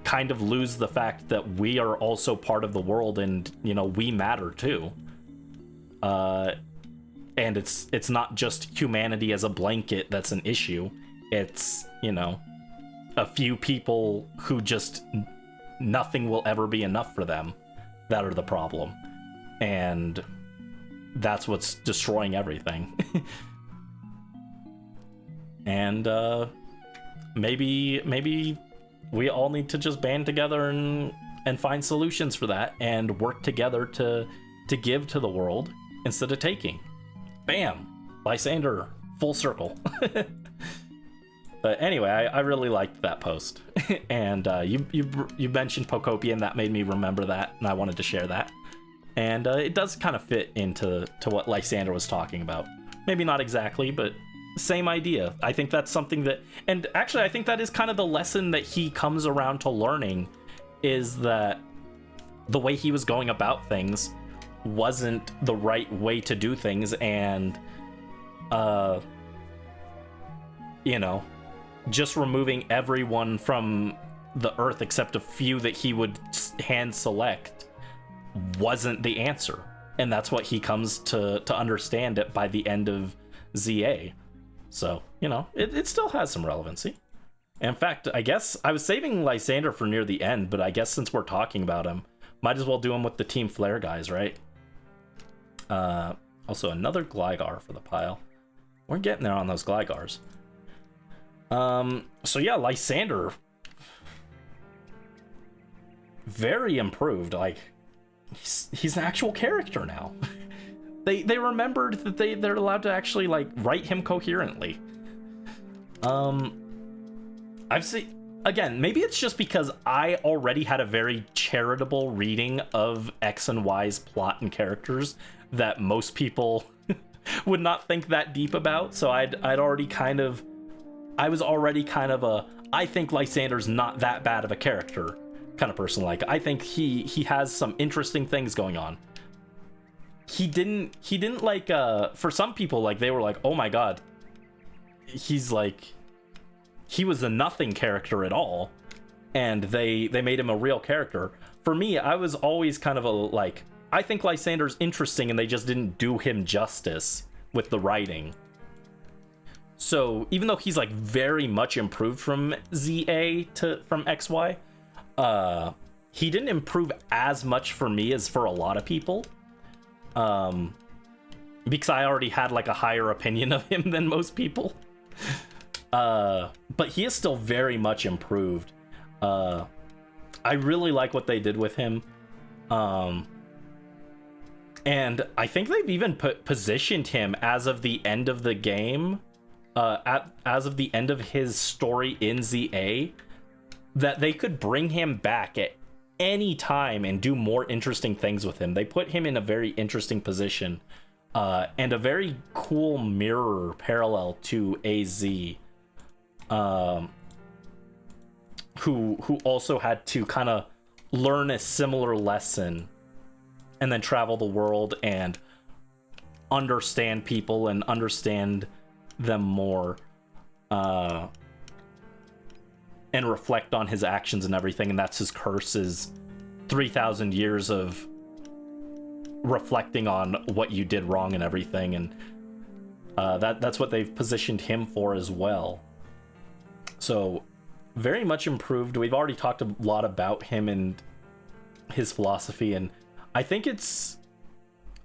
kind of lose the fact that we are also part of the world, and you know, we matter too. And it's not just humanity as a blanket that's an issue. It's, you know, a few people who just nothing will ever be enough for them that are the problem. And that's what's destroying everything. And maybe we all need to just band together and find solutions for that and work together to give to the world instead of taking. Bam! Lysander, full circle. But anyway, I really liked that post. And you mentioned Pokopia, and that made me remember that, and I wanted to share that. And it does kind of fit into what Lysander was talking about. Maybe not exactly, but same idea. I think that's something that... And actually, I think that is kind of the lesson that he comes around to learning, is that the way he was going about things wasn't the right way to do things, and you know, just removing everyone from the earth except a few that he would hand select wasn't the answer. And that's what he comes to understand it by the end of ZA. So, you know, it still has some relevancy. In fact, I guess I was saving Lysander for near the end, but I guess since we're talking about him, might as well do him with the Team Flare guys, right? Also another Gligar for the pile. We're getting there on those Gligars. So yeah, Lysander, very improved. Like, he's an actual character now. They remembered that they're allowed to actually like write him coherently. I've seen, again, maybe it's just because I already had a very charitable reading of X and Y's plot and characters that most people would not think that deep about. So I was already kind of a, I think Lysander's not that bad of a character kind of person. Like, I think he has some interesting things going on. He didn't like, for some people, like, they were like, oh my god, he's like, he was a nothing character at all, and they made him a real character. For me, I was always kind of a, like, I think Lysander's interesting, and they just didn't do him justice with the writing. So even though he's like very much improved from ZA from XY, he didn't improve as much for me as for a lot of people. Because I already had like a higher opinion of him than most people. But he is still very much improved. I really like what they did with him. And I think they've even positioned him as of the end of the game, as of the end of his story in ZA, that they could bring him back at any time and do more interesting things with him. They put him in a very interesting position, and a very cool mirror parallel to AZ, who also had to kind of learn a similar lesson and then travel the world and understand people and understand them more, and reflect on his actions and everything. And that's his curse, is 3,000 years of reflecting on what you did wrong and everything. And that's what they've positioned him for as well. So very much improved. We've already talked a lot about him and his philosophy, and I think it's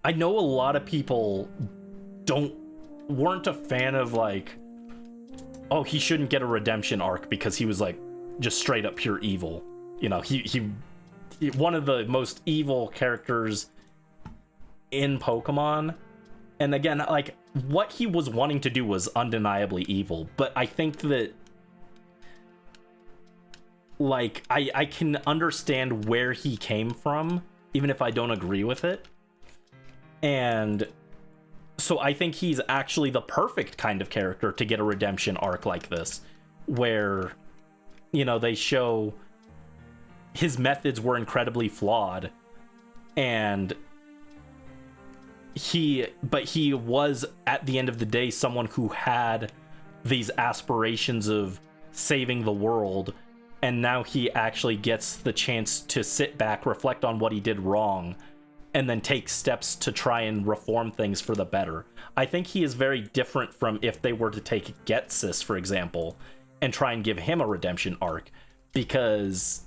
I know a lot of people weren't a fan of like, oh, he shouldn't get a redemption arc because he was like just straight up pure evil. You know, he one of the most evil characters in Pokemon. And again, like, what he was wanting to do was undeniably evil, but I think that, like, I can understand where he came from, even if I don't agree with it. And so I think he's actually the perfect kind of character to get a redemption arc like this, where, you know, they show his methods were incredibly flawed, and he was, at the end of the day, someone who had these aspirations of saving the world, and now he actually gets the chance to sit back, reflect on what he did wrong, and then take steps to try and reform things for the better. I think he is very different from if they were to take Getsis, for example, and try and give him a redemption arc, because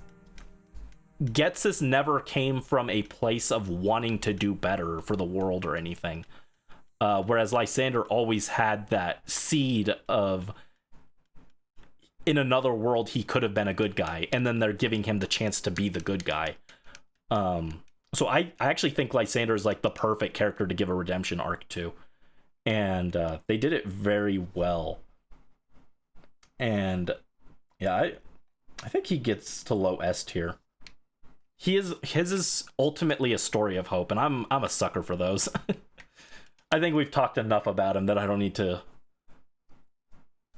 Getsis never came from a place of wanting to do better for the world or anything. Whereas Lysander always had that seed of, in another world, he could have been a good guy, and then they're giving him the chance to be the good guy. So I actually think Lysander is like the perfect character to give a redemption arc to. And they did it very well. And yeah, I think he gets to low S tier. His is ultimately a story of hope, and I'm a sucker for those. I think we've talked enough about him that I don't need to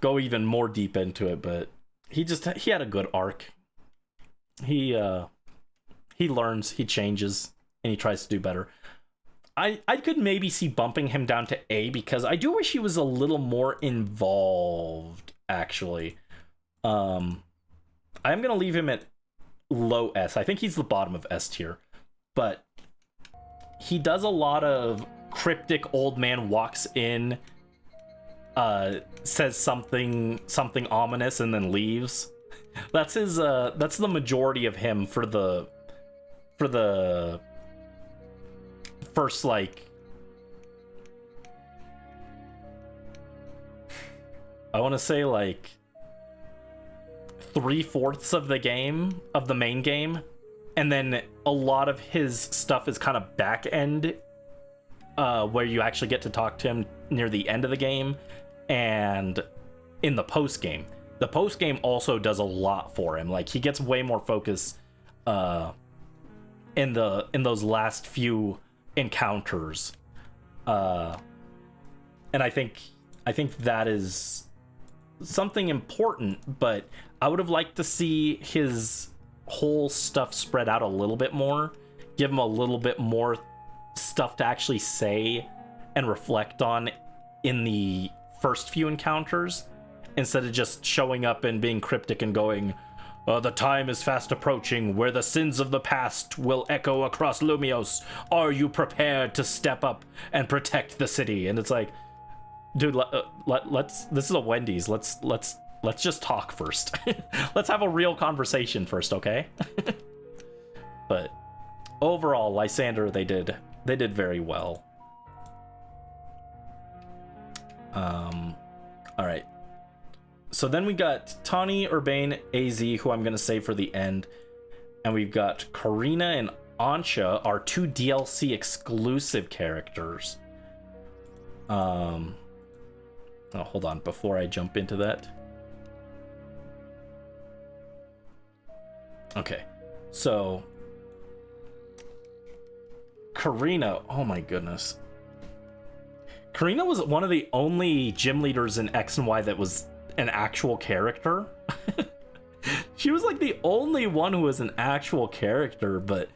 go even more deep into it, but he had a good arc. He learns, he changes, and he tries to do better. I could maybe see bumping him down to A, because I do wish he was a little more involved, actually. I'm gonna leave him at low S. I think he's the bottom of S tier, but he does a lot of cryptic old man walks in, says something ominous, and then leaves. That's his that's the majority of him for the first, like, I want to say like 3/4 of the game, of the main game, and then a lot of his stuff is kind of back end, where you actually get to talk to him near the end of the game and in the post game. The post game also does a lot for him. Like, he gets way more focus in those last few encounters, and I think that is something important, but I would have liked to see his whole stuff spread out a little bit more, give him a little bit more stuff to actually say and reflect on in the first few encounters, instead of just showing up and being cryptic and going, the time is fast approaching where the sins of the past will echo across Lumios. Are you prepared to step up and protect the city? And it's like, dude, let's this is a Wendy's. Let's just talk first. Let's have a real conversation first, okay? But overall, Lysander, they did very well. All right. So then we got Tawny, Urbane, AZ, who I'm gonna save for the end, and we've got Karina and Ansha, our 2 DLC exclusive characters. Oh, hold on, before I jump into that. Okay, so Karina, oh my goodness. Karina was one of the only gym leaders in X and Y that was an actual character. She was like the only one who was an actual character, but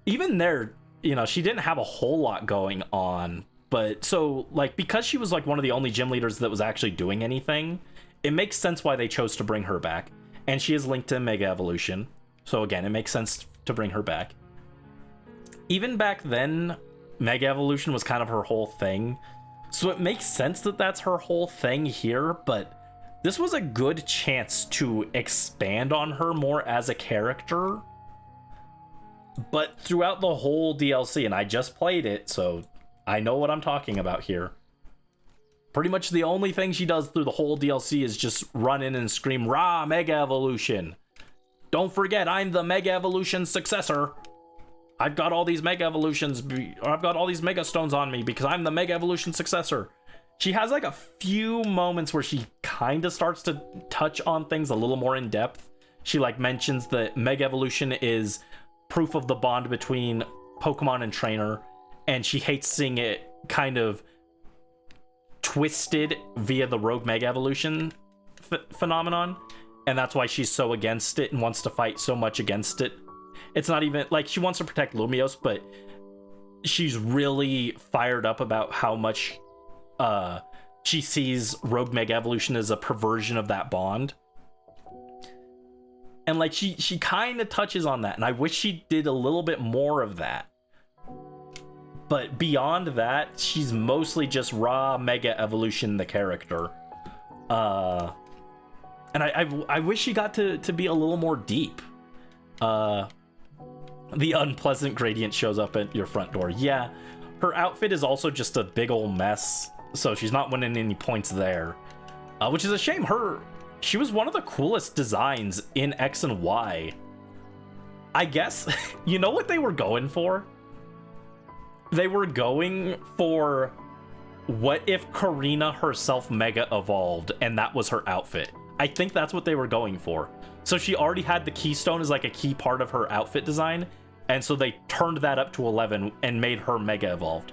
even there, you know, she didn't have a whole lot going on. But so, like, because she was like one of the only gym leaders that was actually doing anything, it makes sense why they chose to bring her back. And she is linked to Mega Evolution, so again, it makes sense to bring her back. Even back then, Mega Evolution was kind of her whole thing, so it makes sense that that's her whole thing here, but this was a good chance to expand on her more as a character But throughout the whole DLC, and I just played it, so I know what I'm talking about here. Pretty much the only thing she does through the whole DLC is just run in and scream, "Rah, Mega Evolution! Don't forget, I'm the Mega Evolution successor! I've got all these Mega Evolutions, I've got all these Mega Stones on me because I'm the Mega Evolution successor." She has like a few moments where she kind of starts to touch on things a little more in depth. She like mentions that Mega Evolution is proof of the bond between Pokemon and trainer, and she hates seeing it kind of twisted via the Rogue Mega Evolution phenomenon, and that's why she's so against it and wants to fight so much against it. It's not even like she wants to protect Lumiose, but she's really fired up about how much she sees Rogue Mega Evolution as a perversion of that bond. And like she kind of touches on that, and I wish she did a little bit more of that. But beyond that, she's mostly just raw Mega Evolution, the character. And I wish she got to be a little more deep. The unpleasant gradient shows up at your front door. Yeah, her outfit is also just a big old mess, so she's not winning any points there. Which is a shame. She was one of the coolest designs in X and Y. I guess, you know what they were going for? They were going for, what if Karina herself Mega Evolved and that was her outfit? I think that's what they were going for. So she already had the Keystone as like a key part of her outfit design, and so they turned that up to 11 and made her Mega Evolved.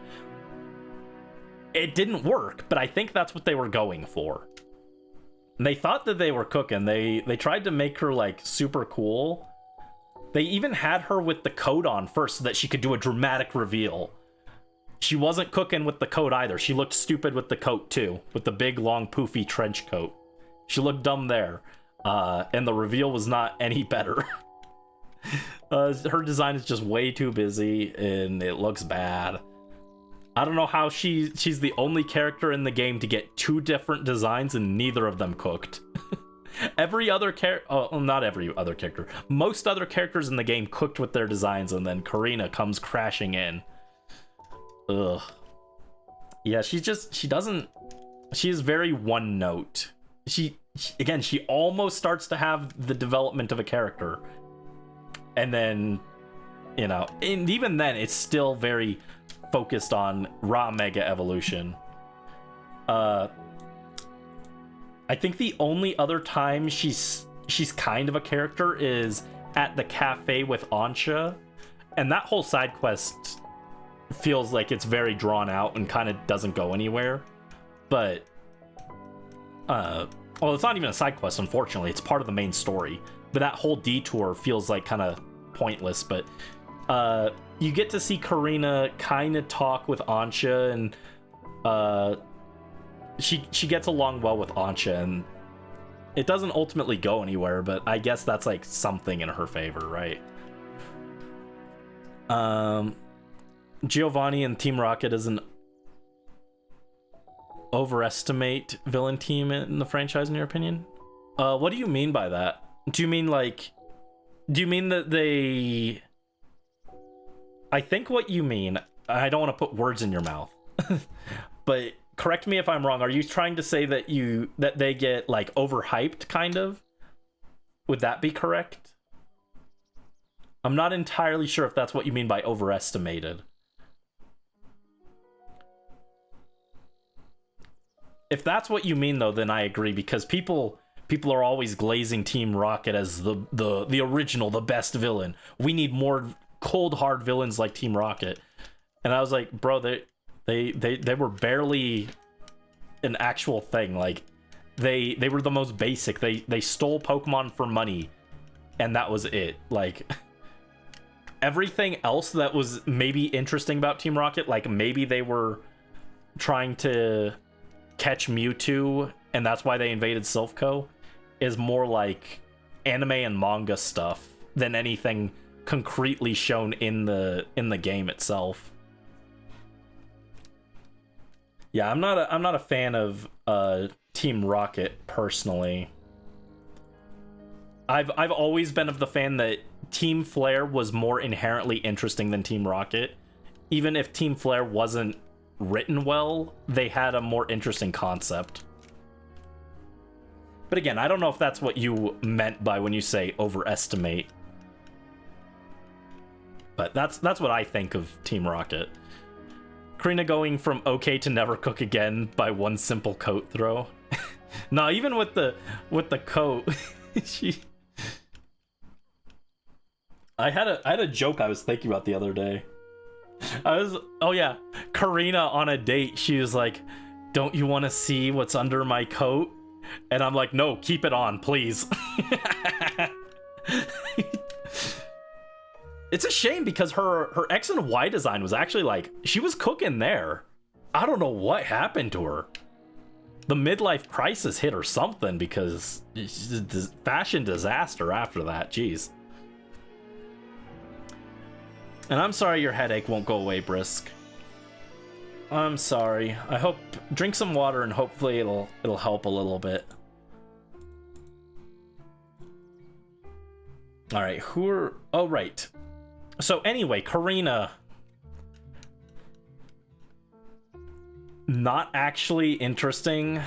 It didn't work, but I think that's what they were going for. And they thought that they were cooking. They tried to make her like super cool. They even had her with the coat on first so that she could do a dramatic reveal. She wasn't cooking with the coat either. She looked stupid with the coat too, with the big long poofy trench coat. She looked dumb there. And the reveal was not any better. Her design is just way too busy and it looks bad. I don't know how she's the only character in the game to get two different designs and neither of them cooked. Every other not every other character. Most other characters in the game cooked with their designs, and then Karina comes crashing in. Ugh. Yeah, she is very one note. She almost starts to have the development of a character. And then, you know, and even then it's still very focused on raw Mega Evolution. I think the only other time she's kind of a character is at the cafe with Ansha, and that whole side quest feels like it's very drawn out and kind of doesn't go anywhere. But well, it's not even a side quest, unfortunately. It's part of the main story. But that whole detour feels like kind of pointless. But you get to see Karina kind of talk with Ansha, and she gets along well with Ansha, and it doesn't ultimately go anywhere, but I guess that's like something in her favor, right? Giovanni and Team Rocket is an overestimate villain team in the franchise, in your opinion? What do you mean by that? Do you mean that they... I think what you mean, I don't want to put words in your mouth, but correct me if I'm wrong. Are you trying to say that they get like overhyped, kind of? Would that be correct? I'm not entirely sure if that's what you mean by overestimated. If that's what you mean, though, then I agree, because people are always glazing Team Rocket as the original, the best villain. We need more cold hard villains like Team Rocket. And I was like, bro, they were barely an actual thing. Like they were the most basic. They stole Pokemon for money, and that was it. Like everything else that was maybe interesting about Team Rocket, like maybe they were trying to catch Mewtwo and that's why they invaded Silphco, is more like anime and manga stuff than anything concretely shown in the game itself. Yeah, I'm not a fan of Team Rocket personally. I've always been of the fan that Team Flare was more inherently interesting than Team Rocket. Even if Team Flare wasn't written well, they had a more interesting concept. But again, I don't know if that's what you meant by when you say overestimate. But that's what I think of Team Rocket. Karina going from okay to never cook again by one simple coat throw. No, even with the coat, she. I had a joke I was thinking about the other day. Oh yeah, Karina on a date. She was like, "Don't you want to see what's under my coat?" And I'm like, "No, keep it on, please." It's a shame because her X and Y design was actually like, she was cooking there. I don't know what happened to her. The midlife crisis hit or something, because it's a fashion disaster after that. Jeez. And I'm sorry your headache won't go away, Brisk. I'm sorry. I hope drink some water and hopefully it'll help a little bit. All right, who are? Oh, right. So anyway, Karina, not actually interesting.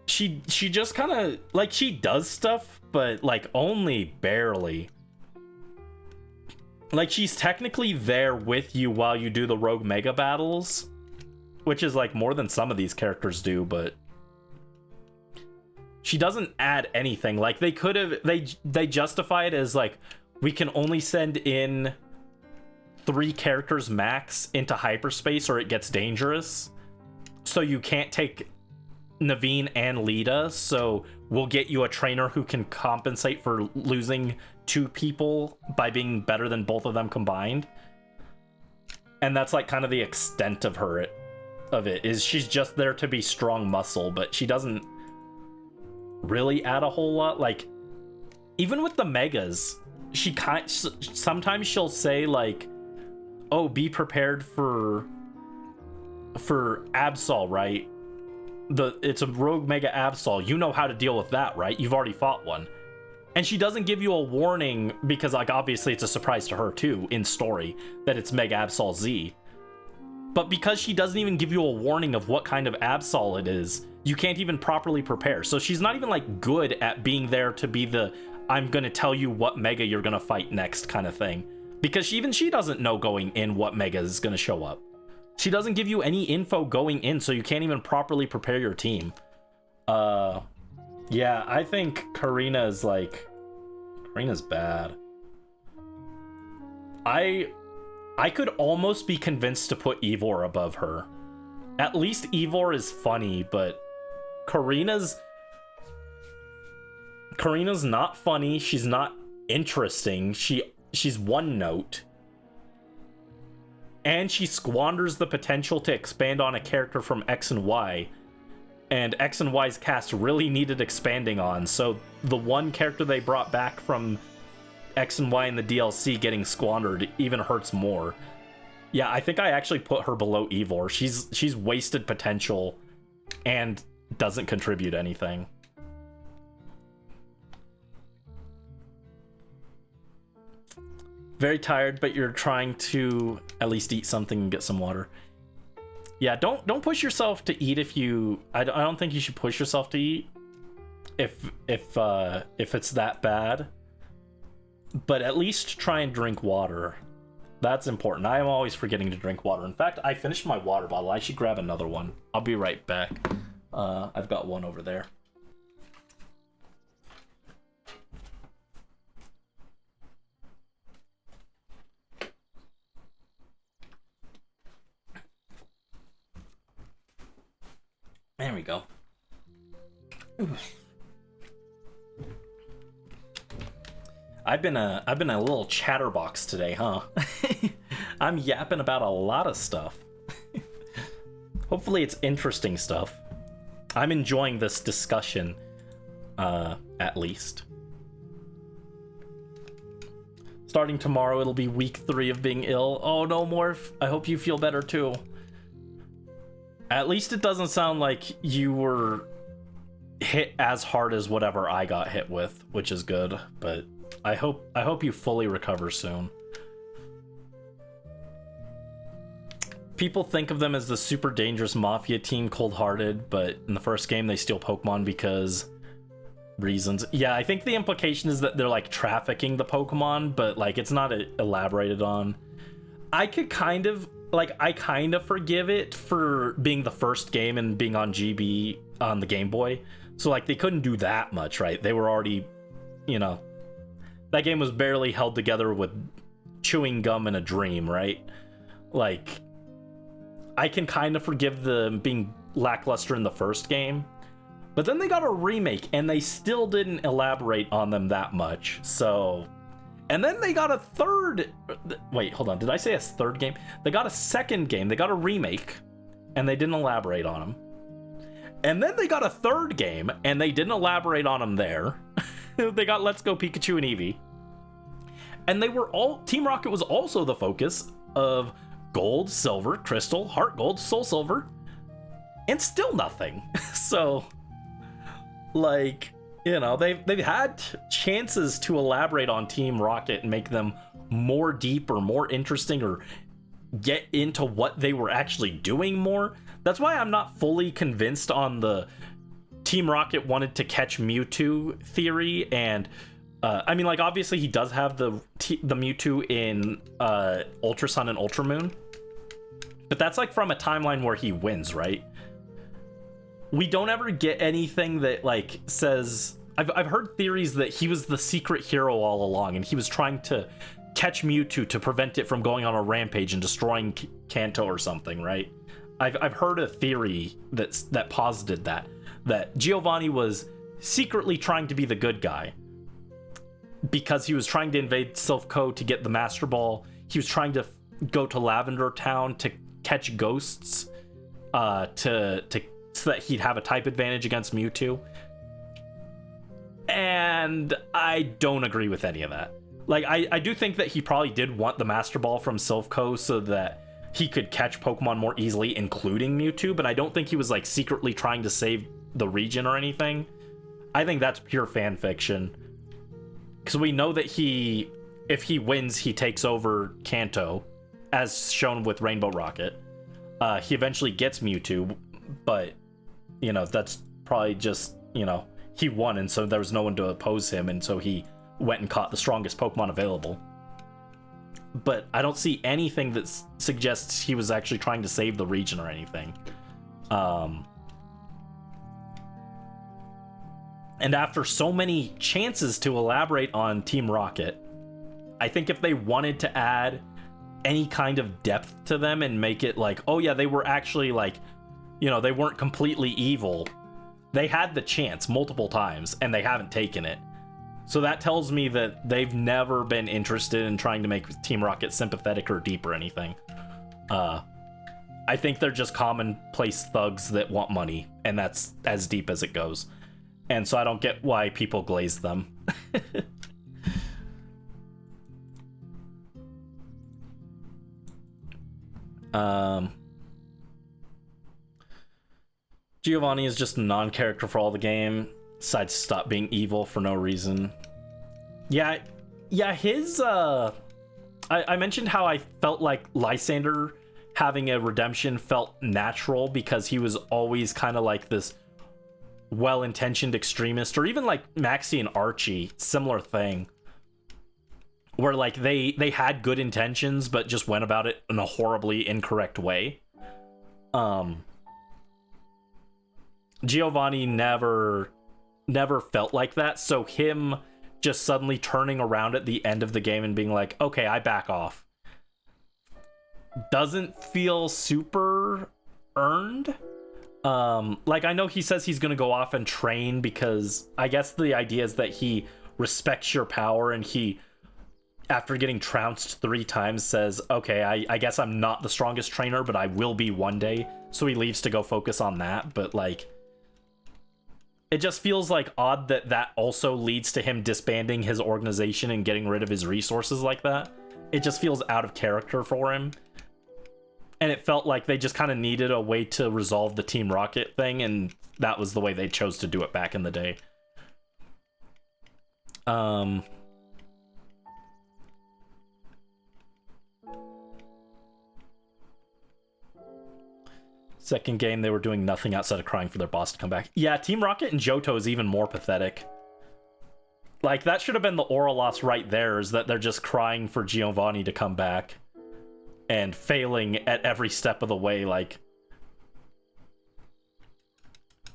She just kind of like, she does stuff, but like only barely. Like, she's technically there with you while you do the rogue mega battles, which is like more than some of these characters do, but she doesn't add anything. Like, they could have, they justify it as like, we can only send in 3 characters max into hyperspace or it gets dangerous. So you can't take Naveen and Lita, so we'll get you a trainer who can compensate for losing 2 people by being better than both of them combined. And that's like kind of the extent of it is she's just there to be strong muscle, but she doesn't really add a whole lot. Like, even with the megas, sometimes she'll say like, oh, be prepared for Absol, right? It's a rogue mega Absol. You know how to deal with that, right? You've already fought one. And she doesn't give you a warning because, like, obviously it's a surprise to her too in story that it's Mega Absol Z. But because she doesn't even give you a warning of what kind of Absol it is, you can't even properly prepare. So she's not even like good at being there to be the I'm gonna tell you what mega you're gonna fight next kind of thing. Because even she doesn't know going in what mega is gonna show up. She doesn't give you any info going in, so you can't even properly prepare your team. Yeah, I think Karina's bad. I could almost be convinced to put Ivor above her. At least Ivor is funny, but Karina's not funny. She's not interesting. She's one note. And she squanders the potential to expand on a character from X and Y. And X and Y's cast really needed expanding on, so the one character they brought back from X and Y in the DLC getting squandered even hurts more. Yeah, I think I actually put her below Ivor. She's wasted potential and doesn't contribute anything. Very tired, but you're trying to at least eat something and get some water. Yeah, don't push yourself to eat if you... I don't think you should push yourself to eat if it's that bad. But at least try and drink water. That's important. I am always forgetting to drink water. In fact, I finished my water bottle. I should grab another one. I'll be right back. I've got one over there. There we go. I've been a little chatterbox today, huh? I'm yapping about a lot of stuff. Hopefully it's interesting stuff. I'm enjoying this discussion, at least. Starting tomorrow, it'll be week 3 of being ill. Oh no, Morph. I hope you feel better too. At least it doesn't sound like you were hit as hard as whatever I got hit with, which is good, but I hope you fully recover soon. People think of them as the super dangerous mafia team, cold-hearted, but in the first game they steal Pokemon because reasons. Yeah, I think the implication is that they're like trafficking the Pokemon, but like it's not elaborated on. I kind of forgive it for being the first game and being on GB on the Game Boy. So like they couldn't do that much, right? They were already, you know, that game was barely held together with chewing gum and a dream, right? Like I can kind of forgive them being lackluster in the first game. But then they got a remake, and they still didn't elaborate on them that much. So, and then they got a third... Wait, hold on. Did I say a third game? They got a second game. They got a remake, and they didn't elaborate on them. And then they got a third game, and they didn't elaborate on them there. They got Let's Go Pikachu and Eevee. And they were all... Team Rocket was also the focus of Gold, Silver, Crystal, Heart Gold, Soul Silver, and still nothing. So... like, you know, they've had chances to elaborate on Team Rocket and make them more deep or more interesting or get into what they were actually doing more. That's why I'm not fully convinced on the Team Rocket wanted to catch Mewtwo theory. And I mean, like, obviously he does have the Mewtwo in Ultra Sun and Ultra Moon, but that's like from a timeline where he wins, right? We don't ever get anything that like says... I've heard theories that he was the secret hero all along, and he was trying to catch Mewtwo to prevent it from going on a rampage and destroying Kanto or something, right? I've heard a theory that posited that Giovanni was secretly trying to be the good guy because he was trying to invade Silph Co to get the Master Ball. He was trying to go to Lavender Town to catch ghosts, so that he'd have a type advantage against Mewtwo. And I don't agree with any of that. Like, I do think that he probably did want the Master Ball from Silph Co so that he could catch Pokemon more easily, including Mewtwo, but I don't think he was, like, secretly trying to save the region or anything. I think that's pure fan fiction. Because we know that if he wins, he takes over Kanto, as shown with Rainbow Rocket. He eventually gets Mewtwo, but... you know, that's probably just, you know, he won, and so there was no one to oppose him, and so he went and caught the strongest Pokemon available. But I don't see anything that suggests he was actually trying to save the region or anything. And after so many chances to elaborate on Team Rocket, I think if they wanted to add any kind of depth to them and make it like, oh yeah, they were actually like, you know, they weren't completely evil. They had the chance multiple times, and they haven't taken it. So that tells me that they've never been interested in trying to make Team Rocket sympathetic or deep or anything. I think they're just commonplace thugs that want money, and that's as deep as it goes. And so I don't get why people glaze them. Giovanni is just a non-character for all the game. Decides to stop being evil for no reason. Yeah, his, I mentioned how I felt like Lysander having a redemption felt natural because he was always kind of like this well-intentioned extremist, or even like Maxie and Archie, similar thing. Where like they had good intentions, but just went about it in a horribly incorrect way. Giovanni never felt like that, so him just suddenly turning around at the end of the game and being like, okay, I back off, doesn't feel super earned. Like, I know he says he's gonna go off and train because I guess the idea is that he respects your power, and he, after getting trounced 3 times, says, okay, I guess I'm not the strongest trainer, but I will be one day. So he leaves to go focus on that. But like, it just feels like odd that also leads to him disbanding his organization and getting rid of his resources like that. It just feels out of character for him. And it felt like they just kind of needed a way to resolve the Team Rocket thing, and that was the way they chose to do it back in the day. Second game, they were doing nothing outside of crying for their boss to come back. Yeah, Team Rocket and Johto is even more pathetic. Like, that should have been the Orlos right there, is that they're just crying for Giovanni to come back. And failing at every step of the way, like...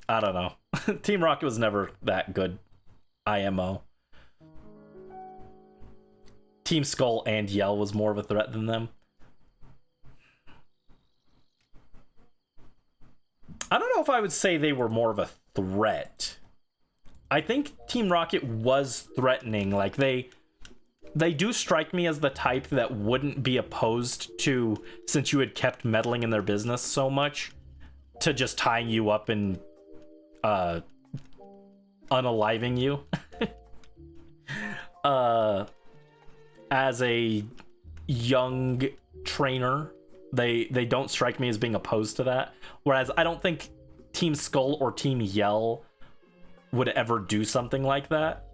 I don't know. Team Rocket was never that good. IMO. Team Skull and Yell was more of a threat than them. I don't know if I would say they were more of a threat. I think Team Rocket was threatening. Like, they do strike me as the type that wouldn't be opposed to, since you had kept meddling in their business so much, to just tying you up and unaliving you. As a young trainer, they don't strike me as being opposed to that. Whereas I don't think Team Skull or Team Yell would ever do something like that.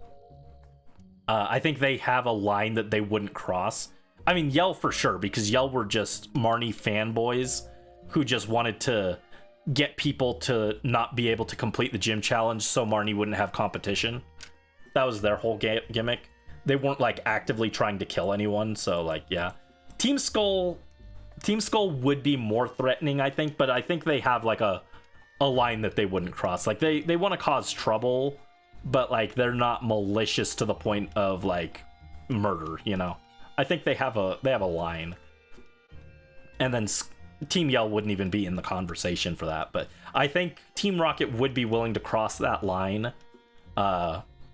I think they have a line that they wouldn't cross. I mean, Yell for sure, because Yell were just Marnie fanboys who just wanted to get people to not be able to complete the gym challenge so Marnie wouldn't have competition. That was their whole gimmick. They weren't like actively trying to kill anyone, so like, yeah. Team Skull would be more threatening, I think, but I think they have like a line that they wouldn't cross. Like, they want to cause trouble, but like they're not malicious to the point of like murder, you know. I think they have a line. And then Team Yell wouldn't even be in the conversation for that, but I think Team Rocket would be willing to cross that line,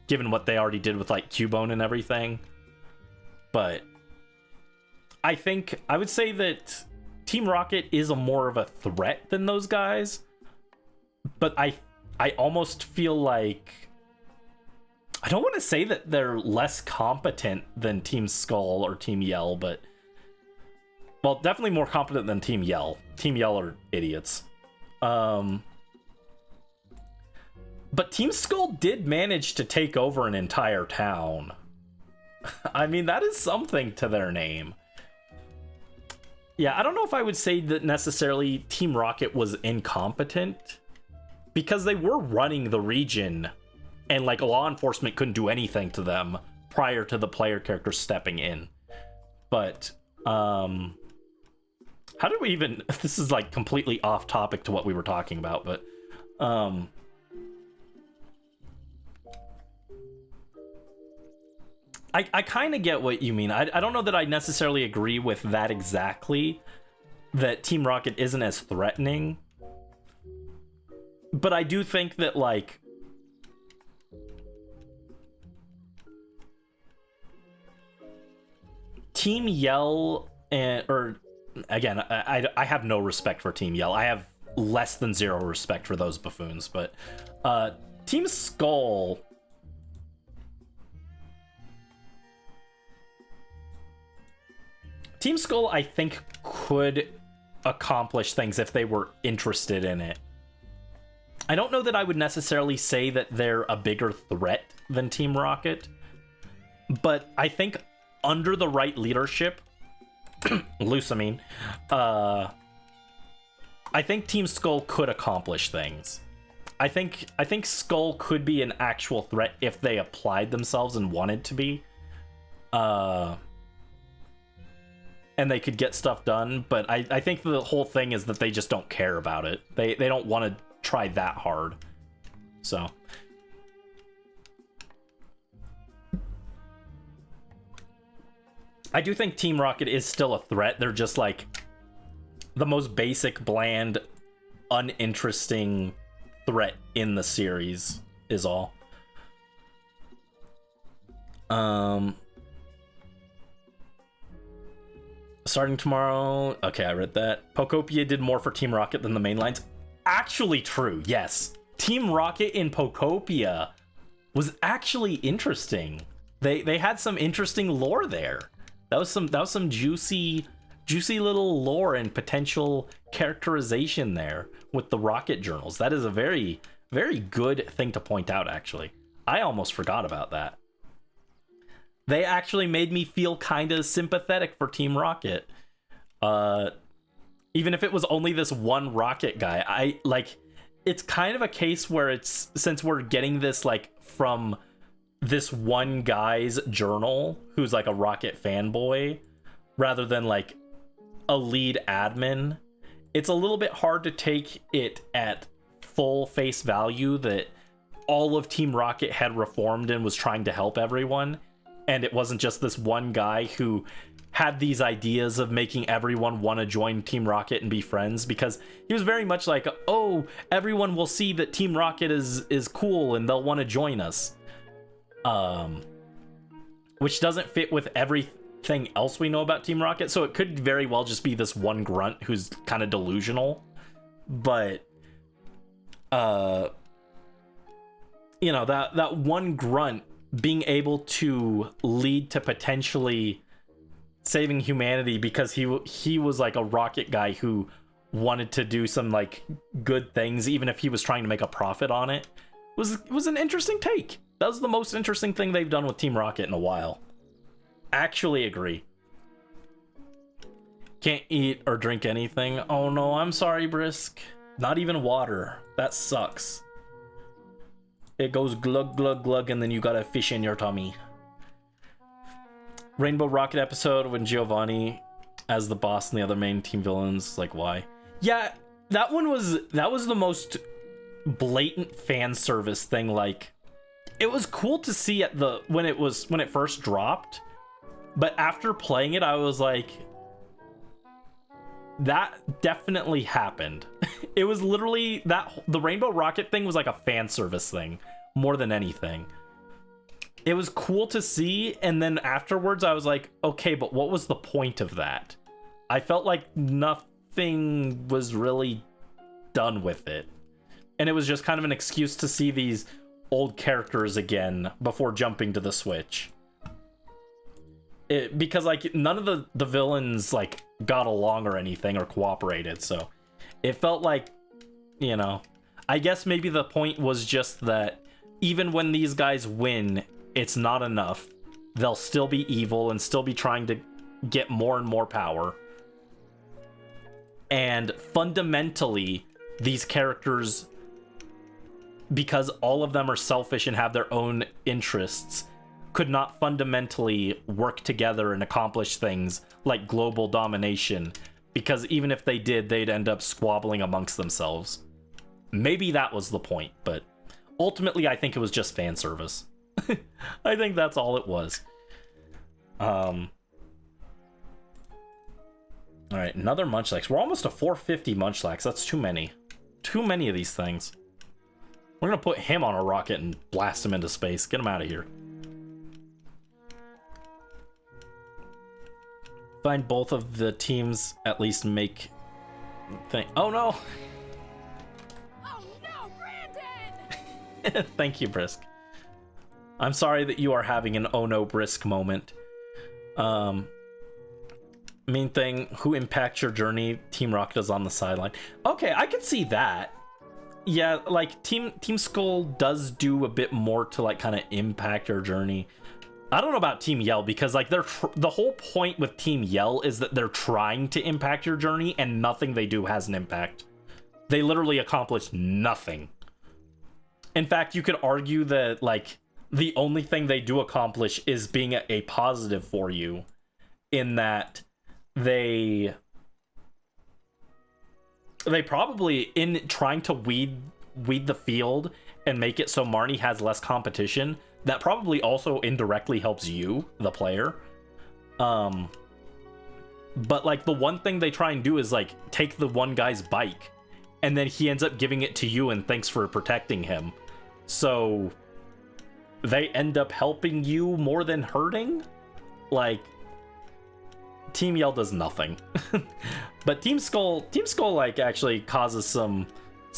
given what they already did with like Cubone and everything. But I think I would say that Team Rocket is more of a threat than those guys. But I almost feel like, I don't want to say that they're less competent than Team Skull or Team Yell, but, well, definitely more competent than Team Yell. Team Yell are idiots. But Team Skull did manage to take over an entire town. I mean, that is something to their name. Yeah, I don't know if I would say that necessarily Team Rocket was incompetent, because they were running the region and like law enforcement couldn't do anything to them prior to the player characters stepping in. But how did we even, this is like completely off topic to what we were talking about, but I kind of get what you mean. I don't know that I necessarily agree with that exactly, that Team Rocket isn't as threatening. But I do think that, like, Team Yell, or again, I have no respect for Team Yell. I have less than zero respect for those buffoons. But Team Skull, I think, could accomplish things if they were interested in it. I don't know that I would necessarily say that they're a bigger threat than Team Rocket, but I think under the right leadership, Loose, I mean, I think Team Skull could accomplish things. I think Skull could be an actual threat if they applied themselves and wanted to be. And they could get stuff done, but I think the whole thing is that they just don't care about it. They don't want to try that hard. So I do think Team Rocket is still a threat. They're just like the most basic, bland, uninteresting threat in the series is all. Starting tomorrow. Okay, I read that. Pokopia did more for Team Rocket than the main lines. Actually true, yes. Team Rocket in Pokopia was actually interesting. They had some interesting lore there. That was some juicy little lore and potential characterization there with the Rocket journals. That is a very, very good thing to point out, actually. I almost forgot about that. They actually made me feel kind of sympathetic for Team Rocket. Even if it was only this one rocket guy. I like, it's kind of a case where it's, since we're getting this like from this one guy's journal who's like a rocket fanboy rather than like a lead admin, it's a little bit hard to take it at full face value that all of Team Rocket had reformed and was trying to help everyone, and it wasn't just this one guy who had these ideas of making everyone want to join Team Rocket and be friends, because he was very much like, oh, everyone will see that Team Rocket is cool and they'll want to join us, which doesn't fit with everything else we know about Team Rocket. So it could very well just be this one grunt who's kind of delusional, but you know, that one grunt being able to lead to potentially saving humanity because he was like a rocket guy who wanted to do some like good things even if he was trying to make a profit on it was an interesting take. That was the most interesting thing they've done with Team Rocket in a while. Actually agree. Can't eat or drink anything. Oh no, I'm sorry, Brisk. Not even water. That sucks. It goes glug glug glug and then you got a fish in your tummy. Rainbow Rocket episode when Giovanni as the boss and the other main team villains, like why? Yeah, that was the most blatant fan service thing. Like, it was cool to see at the when it first dropped, but after playing it I was like, that definitely happened. It was literally the Rainbow Rocket thing was like a fan service thing more than anything. It was cool to see, and then afterwards I was like, okay, but what was the point of that? I felt like nothing was really done with it, and it was just kind of an excuse to see these old characters again before jumping to the Switch. Because like none of the villains like got along or anything or cooperated, so it felt like, you know, I guess maybe the point was just that even when these guys win, it's not enough. They'll still be evil and still be trying to get more and more power. And fundamentally, these characters, because all of them are selfish and have their own interests, could not fundamentally work together and accomplish things like global domination, because even if they did, they'd end up squabbling amongst themselves. Maybe that was the point, but ultimately I think it was just fan service. I think that's all it was. Alright, another Munchlax. We're almost to 450 Munchlax. That's too many. Too many of these things. We're gonna put him on a rocket and blast him into space. Get him out of here. Find both of the teams at least make thing. Oh no! Oh no, Brandon! Thank you, Brisk. I'm sorry that you are having an oh no Brisk moment. Main thing, who impacts your journey? Team Rocket is on the sideline. Okay, I can see that. Yeah, like Team Skull does do a bit more to like kind of impact your journey. I don't know about Team Yell, because like the whole point with Team Yell is that they're trying to impact your journey and nothing they do has an impact. They literally accomplish nothing. In fact, you could argue that like the only thing they do accomplish is being a positive for you, in that they probably, in trying to weed the field and make it so Marnie has less competition, that probably also indirectly helps you, the player. But like the one thing they try and do is like take the one guy's bike, and then he ends up giving it to you and thanks for protecting him. So they end up helping you more than hurting. Like, Team Yell does nothing. But Team Skull like actually causes some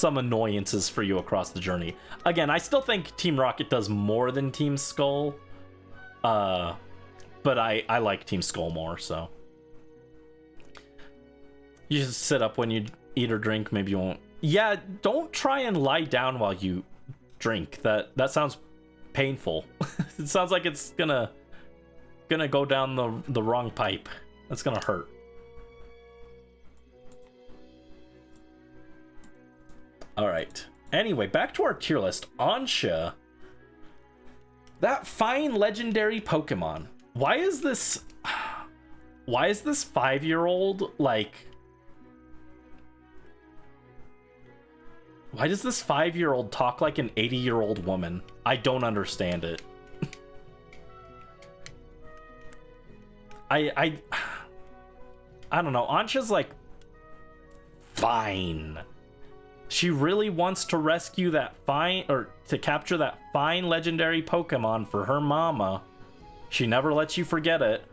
annoyances for you across the journey. Again, I still think Team Rocket does more than Team Skull. But I like Team Skull more, so. You should sit up when you eat or drink, maybe you won't. Yeah, don't try and lie down while you drink. That sounds painful. It sounds like it's gonna go down the wrong pipe. That's gonna hurt. All right. Anyway, back to our tier list. Ansha. That fine legendary Pokemon. Why is this 5-year-old like... Why does this 5-year-old talk like an 80-year-old woman? I don't understand it. I don't know. Ansha's like fine. She really wants to rescue that or to capture that fine legendary Pokemon for her mama. She never lets you forget it.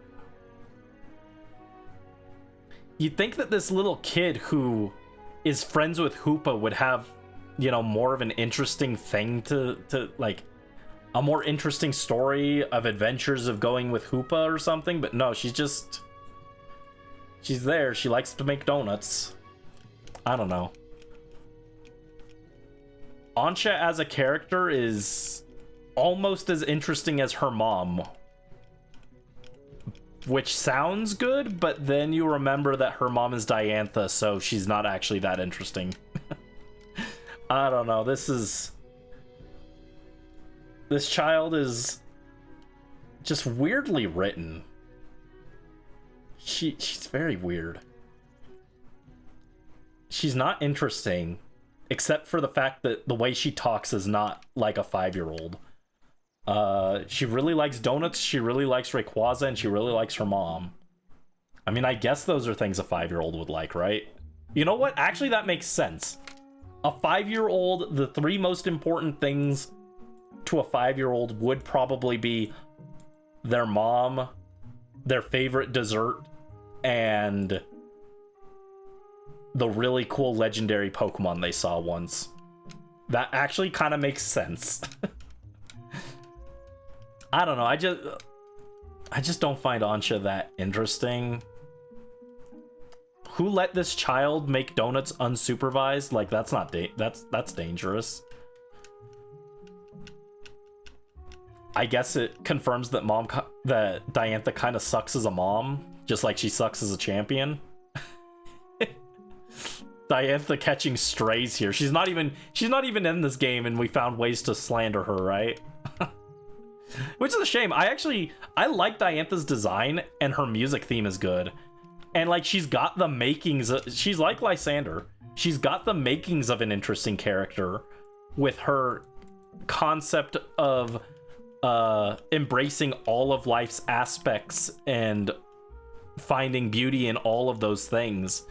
You'd think that this little kid who is friends with Hoopa would have, you know, more of an interesting thing to like, a more interesting story of adventures of going with Hoopa or something, but no, she's there. She likes to make donuts. I don't know. Ansha as a character is almost as interesting as her mom, which sounds good, but then you remember that her mom is Diantha, so she's not actually that interesting. I don't know. This child is just weirdly written. She's very weird. She's not interesting, except for the fact that the way she talks is not like a 5-year-old. She really likes donuts, she really likes Rayquaza, and she really likes her mom. I mean, I guess those are things a 5-year-old would like, right? You know what? Actually, that makes sense. A 5-year-old, the 3 most important things to a 5-year-old would probably be their mom, their favorite dessert, and the really cool legendary Pokemon they saw once. That actually kind of makes sense. I don't know. I just don't find Ansha that interesting. Who let this child make donuts unsupervised? Like, that's not that's dangerous. I guess it confirms that that Diantha kind of sucks as a mom, just like she sucks as a champion. Diantha catching strays here. She's not even in this game, and we found ways to slander her, right? Which is a shame. I like Diantha's design, and her music theme is good. And like, she's got the makings she's like Lysander. She's got the makings of an interesting character with her concept of embracing all of life's aspects and finding beauty in all of those things,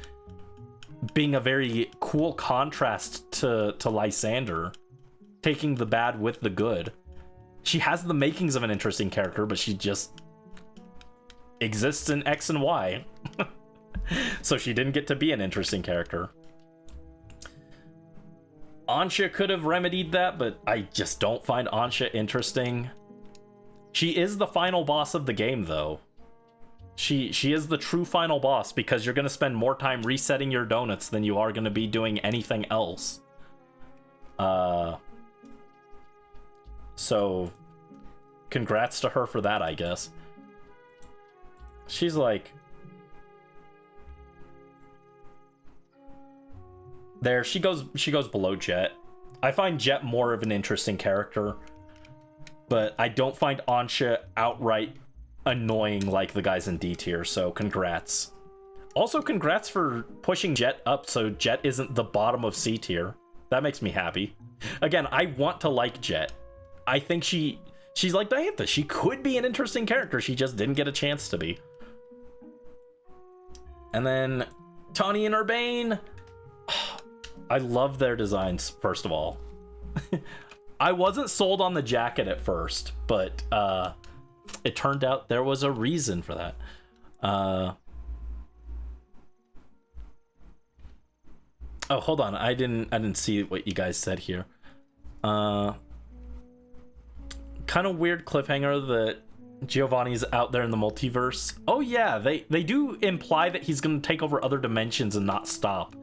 being a very cool contrast to Lysander, taking the bad with the good. She has the makings of an interesting character, but she just exists in X and Y. So she didn't get to be an interesting character. Ansha could have remedied that, but I just don't find Ansha interesting. She is the final boss of the game, though. She is the true final boss, because you're going to spend more time resetting your donuts than you are going to be doing anything else. So, congrats to her for that, I guess. She's like... There, she goes below Jet. I find Jet more of an interesting character, but I don't find Ansha outright annoying like the guys in D tier, so congrats. Also, congrats for pushing Jet up so Jet isn't the bottom of C tier. That makes me happy. Again, I want to like Jet. I think she's like Diantha. She could be an interesting character. She just didn't get a chance to be. And then Tawny and Urbane. I love their designs, first of all. I wasn't sold on the jacket at first, but it turned out there was a reason for that. Oh, hold on. I didn't see what you guys said here. Kind of weird cliffhanger that Giovanni's out there in the multiverse. Oh yeah, they do imply that he's going to take over other dimensions and not stop.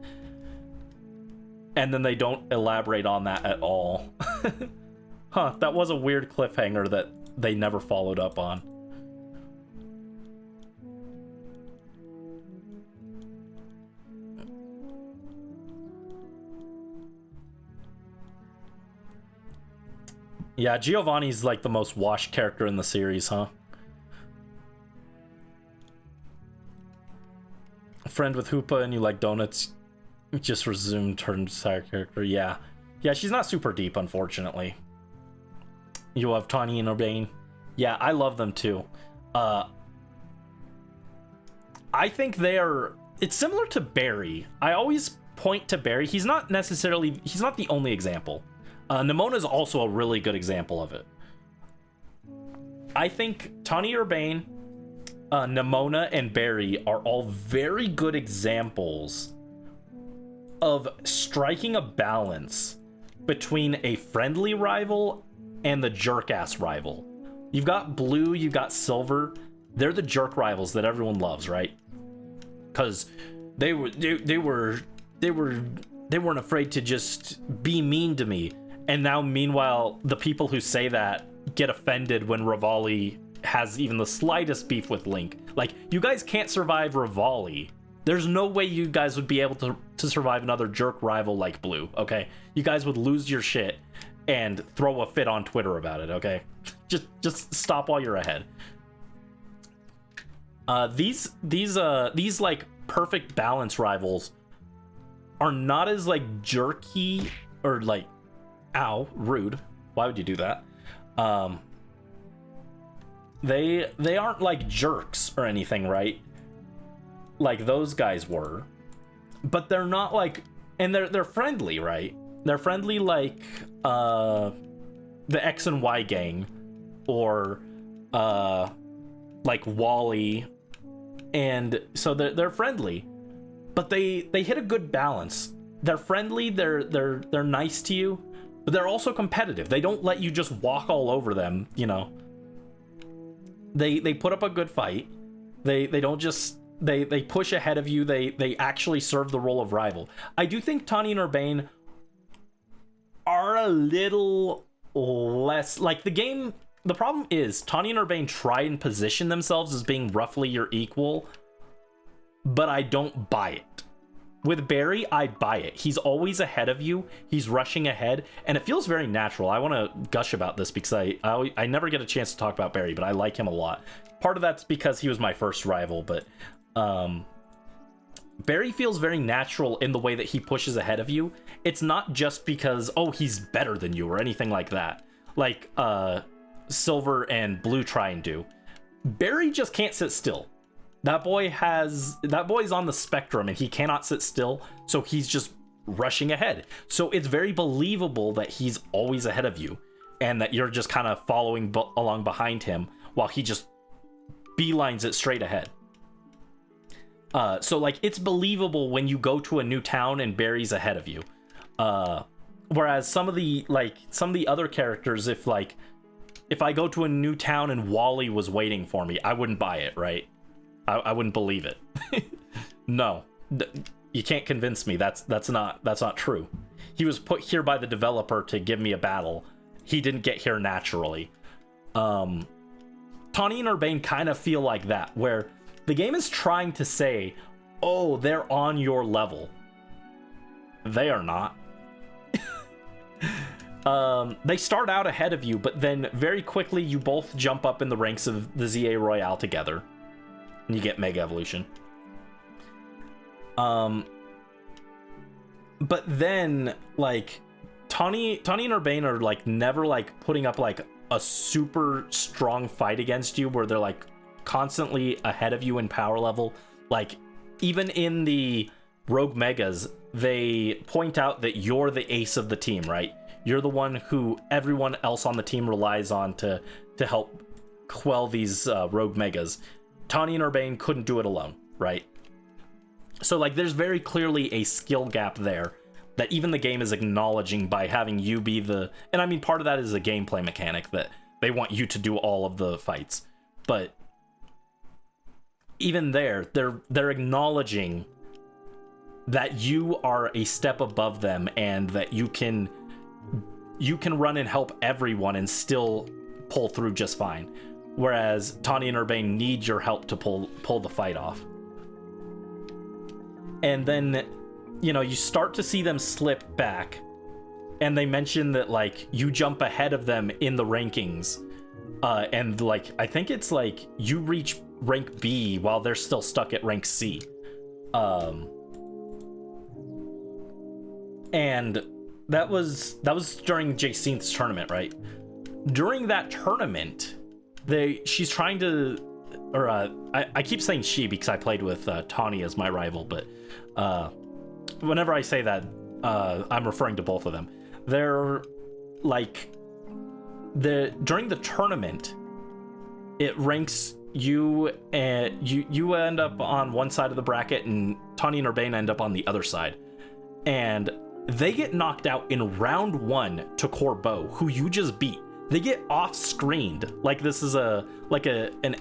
And then they don't elaborate on that at all. Huh, that was a weird cliffhanger that they never followed up on. Yeah, Giovanni's like the most washed character in the series, huh? A friend with Hoopa and you like donuts, just resumed her entire character. Yeah. Yeah, she's not super deep, unfortunately. You have Tawny and Urbane. Yeah, I love them too. I think it's similar to Barry. I always point to Barry. He's not the only example. Nimona is also a really good example of it. I think Tawny Urbane, Nimona, and Barry are all very good examples of striking a balance between a friendly rival and the jerk-ass rival. You've got Blue, you've got Silver. They're the jerk rivals that everyone loves, right? Because they weren't afraid to just be mean to me. And now, meanwhile, the people who say that get offended when Rivali has even the slightest beef with Link. Like, you guys can't survive Rivali. There's no way you guys would be able to survive another jerk rival like Blue, okay? You guys would lose your shit and throw a fit on Twitter about it, okay? Just stop while you're ahead. These like perfect balance rivals are not as like jerky or like, ow, rude. Why would you do that? They aren't like jerks or anything, right? Like those guys were, but they're not like, and they're friendly, right? They're friendly like the X and Y gang, or like Wally, and so they're friendly, but they hit a good balance. They're friendly, they're nice to you, but they're also competitive. They don't let you just walk all over them, you know. They put up a good fight. They don't just they push ahead of you. They actually serve the role of rival. I do think Tawny and Urbane are a little less like the game. The problem is Tawny and Urbane try and position themselves as being roughly your equal, but I don't buy it. With Barry, I buy it. He's always ahead of you. He's rushing ahead, and it feels very natural. I want to gush about this because I never get a chance to talk about Barry, but I like him a lot. Part of that's because he was my first rival, but Barry feels very natural in the way that he pushes ahead of you. It's not just because, oh, he's better than you or anything like that, like Silver and Blue try and do. Barry just can't sit still. That boy's on the spectrum and he cannot sit still, so he's just rushing ahead. So it's very believable that he's always ahead of you and that you're just kind of following along behind him while he just beelines it straight ahead. So like it's believable when you go to a new town and Barry's ahead of you. Whereas some of the other characters, if I go to a new town and Wally was waiting for me, I wouldn't buy it, right? I wouldn't believe it. No, you can't convince me. That's not true. He was put here by the developer to give me a battle. He didn't get here naturally. Tawny and Urbane kind of feel like that, where the game is trying to say, oh, they're on your level. They are not. They start out ahead of you, but then very quickly you both jump up in the ranks of the ZA Royale together. And you get Mega Evolution. But then, like, Tawny and Urbane are, like, never, like, putting up, like, a super strong fight against you where they're, like, constantly ahead of you in power level. Like, even in the Rogue Megas, they point out that you're the ace of the team, right? You're the one who everyone else on the team relies on to help quell these Rogue Megas. Tawny and Urbane couldn't do it alone, right? So, like, there's very clearly a skill gap there that even the game is acknowledging by having you be the... And I mean, part of that is a gameplay mechanic that they want you to do all of the fights. But even there, they're acknowledging that you are a step above them and that you can run and help everyone and still pull through just fine. Whereas Tawny and Urbane need your help to pull the fight off. And then, you know, you start to see them slip back and they mention that like you jump ahead of them in the rankings, and like I think it's like you reach rank B while they're still stuck at rank C. And that was during Jacinth's tournament, right? During that tournament, she's trying to, or I keep saying she because I played with Tawny as my rival, but whenever I say that, I'm referring to both of them. They're like during the tournament, it ranks you, and you end up on one side of the bracket, and Tawny and Urbane end up on the other side, and they get knocked out in round 1 to Corbeau, who you just beat. They get off-screened, like this is an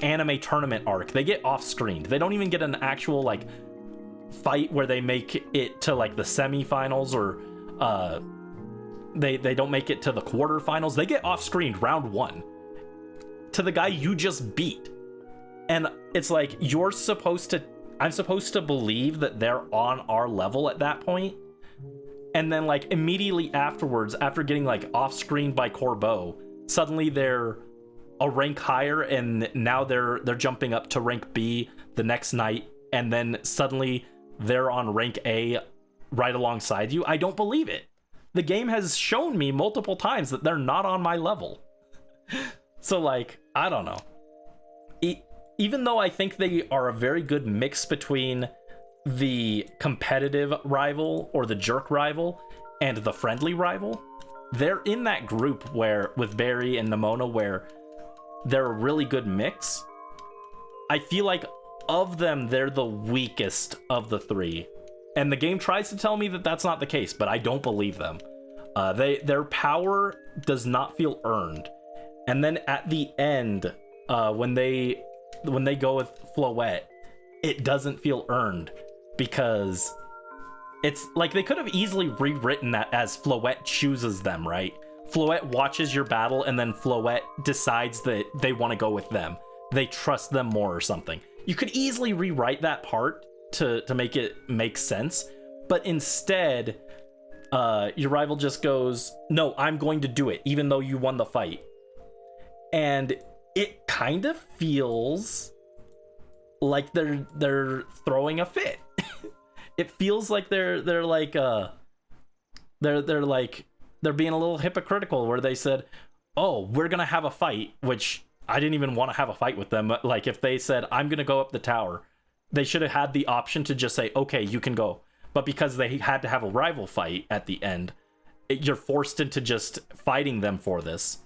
anime tournament arc. They get off-screened. They don't even get an actual like fight where they make it to like the semifinals, or they don't make it to the quarterfinals. They get off-screened round 1 to the guy you just beat. And it's like I'm supposed to believe that they're on our level at that point. And then like immediately afterwards, after getting like off-screened by Corbeau, suddenly they're a rank higher, and now they're jumping up to rank B the next night, and then suddenly they're on rank A right alongside you. I don't believe it. The game has shown me multiple times that they're not on my level. So like, I don't know. Even though I think they are a very good mix between the competitive rival or the jerk rival and the friendly rival, they're in that group where with Barry and Nimona where they're a really good mix. I feel like of them, they're the weakest of the 3, and the game tries to tell me that that's not the case, but I don't believe them. Their power does not feel earned, and then at the end, when they go with Floette, it doesn't feel earned, because it's like they could have easily rewritten that as Floette chooses them, right? Floette watches your battle, and then Floette decides that they want to go with them. They trust them more or something. You could easily rewrite that part to make it make sense, but instead, your rival just goes, no, I'm going to do it, even though you won the fight. And it kind of feels like they're throwing a fit. It feels like they're like they're being a little hypocritical, where they said, oh, we're gonna have a fight, which I didn't even want to have a fight with them. Like if they said, I'm gonna go up the tower, they should have had the option to just say, okay, you can go. But because they had to have a rival fight at the end, you're forced into just fighting them for this.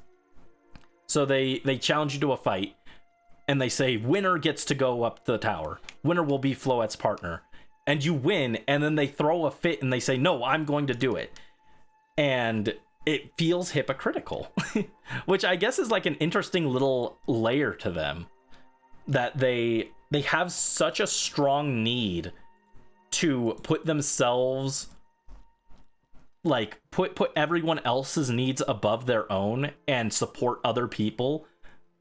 So they challenge you to a fight, and they say winner gets to go up the tower. Winner will be Floette's partner. And you win, and then they throw a fit and they say, no, I'm going to do it. And it feels hypocritical, which I guess is like an interesting little layer to them, that they have such a strong need to put themselves, like put everyone else's needs above their own and support other people,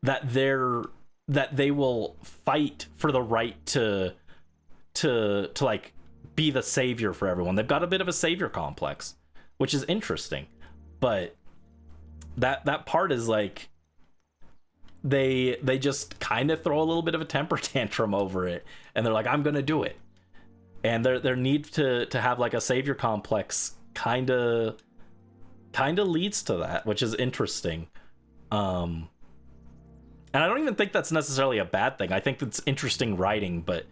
that they will fight for the right to like be the savior for everyone. They've got a bit of a savior complex, which is interesting. But that part is like they just kind of throw a little bit of a temper tantrum over it, and they're like, I'm gonna do it. And their need to have like a savior complex kind of leads to that, which is interesting. And I don't even think that's necessarily a bad thing. I think that's interesting writing, but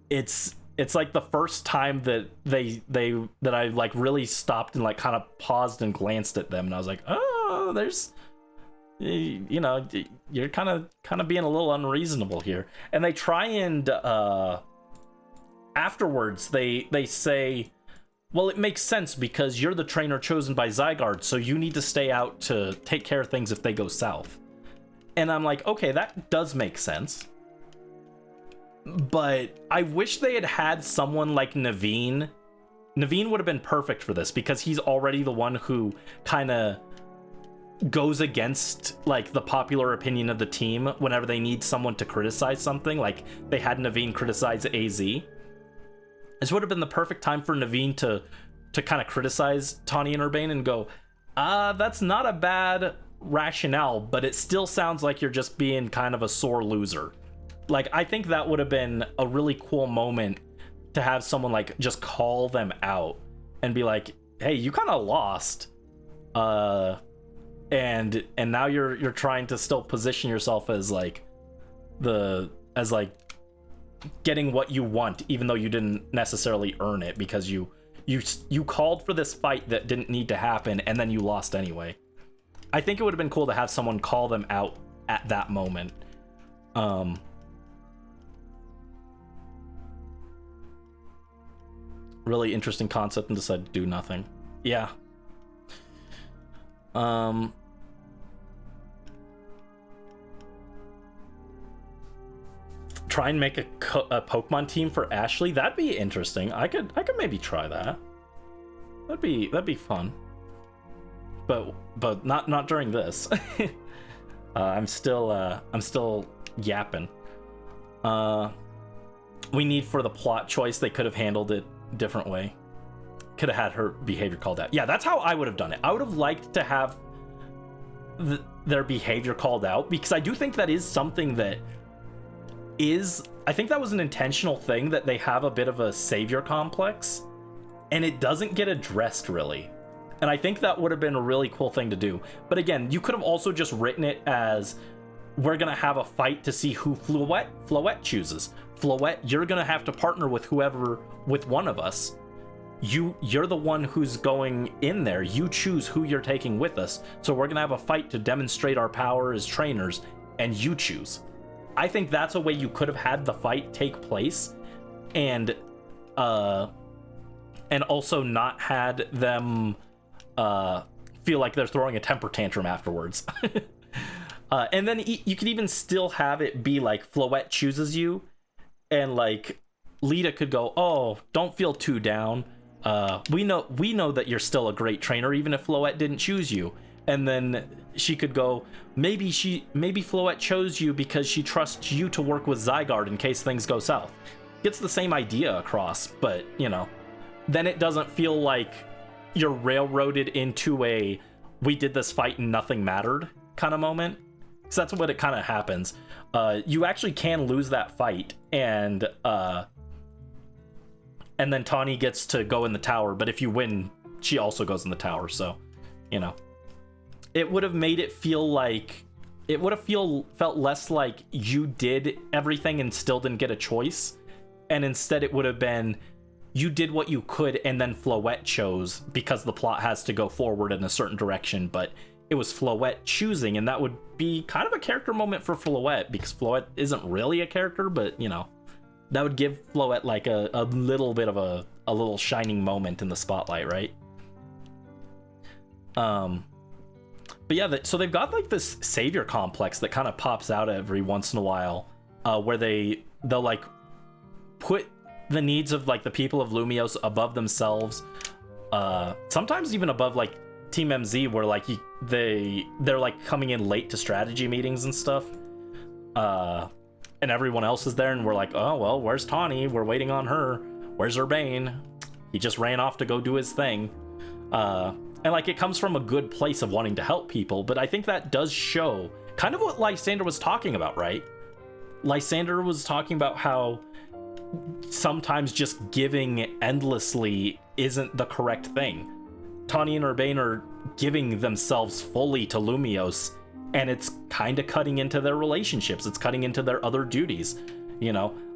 it's like the first time that that I like really stopped and like kind of paused and glanced at them, and I was like, oh, there's, you know, you're kind of being a little unreasonable here. And they try and afterwards they say, well, it makes sense because you're the trainer chosen by Zygarde, so you need to stay out to take care of things if they go south. And I'm like, okay, that does make sense. But I wish they had had someone like Naveen. Naveen would have been perfect for this, because he's already the one who kind of goes against like the popular opinion of the team whenever they need someone to criticize something. Like they had Naveen criticize AZ. This would have been the perfect time for Naveen to to kind of criticize Tawny and Urbane and go, that's not a bad rationale, but it still sounds like you're just being kind of a sore loser. Like, I think that would have been a really cool moment to have someone like just call them out and be like, hey, you kind of lost, and now you're trying to still position yourself as like getting what you want, even though you didn't necessarily earn it, because you called for this fight that didn't need to happen, and then you lost anyway. I think it would have been cool to have someone call them out at that moment. Really interesting concept, and decided to do nothing. Yeah. Try and make a Pokemon team for Ashley. That'd be interesting. I could maybe try that. That'd be fun. But not during this. I'm still yapping. We need for the plot choice. They could have handled it different way. Could have had her behavior called out. Yeah, that's how I would have done it. I would have liked to have their behavior called out, because I do think that is something that is, I think that was an intentional thing, that they have a bit of a savior complex, and it doesn't get addressed really. And I think that would have been a really cool thing to do. But again, you could have also just written it as, we're gonna have a fight to see who Floette chooses. Floette, you're gonna have to partner with one of us. You're the one who's going in there. You choose who you're taking with us. So we're gonna have a fight to demonstrate our power as trainers, and you choose. I think that's a way you could have had the fight take place, and also not had them feel like they're throwing a temper tantrum afterwards. And then you could even still have it be like Floette chooses you, and like Lita could go, oh, don't feel too down. We know that you're still a great trainer, even if Floette didn't choose you. And then she could go, maybe Floette chose you because she trusts you to work with Zygarde in case things go south. Gets the same idea across, but then it doesn't feel like you're railroaded into a we did this fight and nothing mattered kind of moment. Because that's what it kind of happens. You actually can lose that fight, and then Tawny gets to go in the tower, but if you win, she also goes in the tower, so, It would have made it feel like... It would have felt less like you did everything and still didn't get a choice, and instead it would have been, you did what you could, and then Floette chose, because the plot has to go forward in a certain direction, but it was Floette choosing, and that would be kind of a character moment for Floette, because Floette isn't really a character, but, that would give Floette like a little bit of a little shining moment in the spotlight, right? But yeah, so they've got like this savior complex that kind of pops out every once in a while, where they'll like put the needs of like the people of Lumiose above themselves, sometimes even above like Team MZ, where like they're like coming in late to strategy meetings and stuff, and everyone else is there, and we're like, oh well, where's Tawny? We're waiting on her. Where's Urbane? He just ran off to go do his thing. And like, it comes from a good place of wanting to help people, but I think that does show kind of what Lysander was talking about, right? Lysander was talking about how sometimes just giving endlessly isn't the correct thing. Tawny and Urbane are giving themselves fully to Lumiose, and it's kind of cutting into their relationships. It's cutting into their other duties.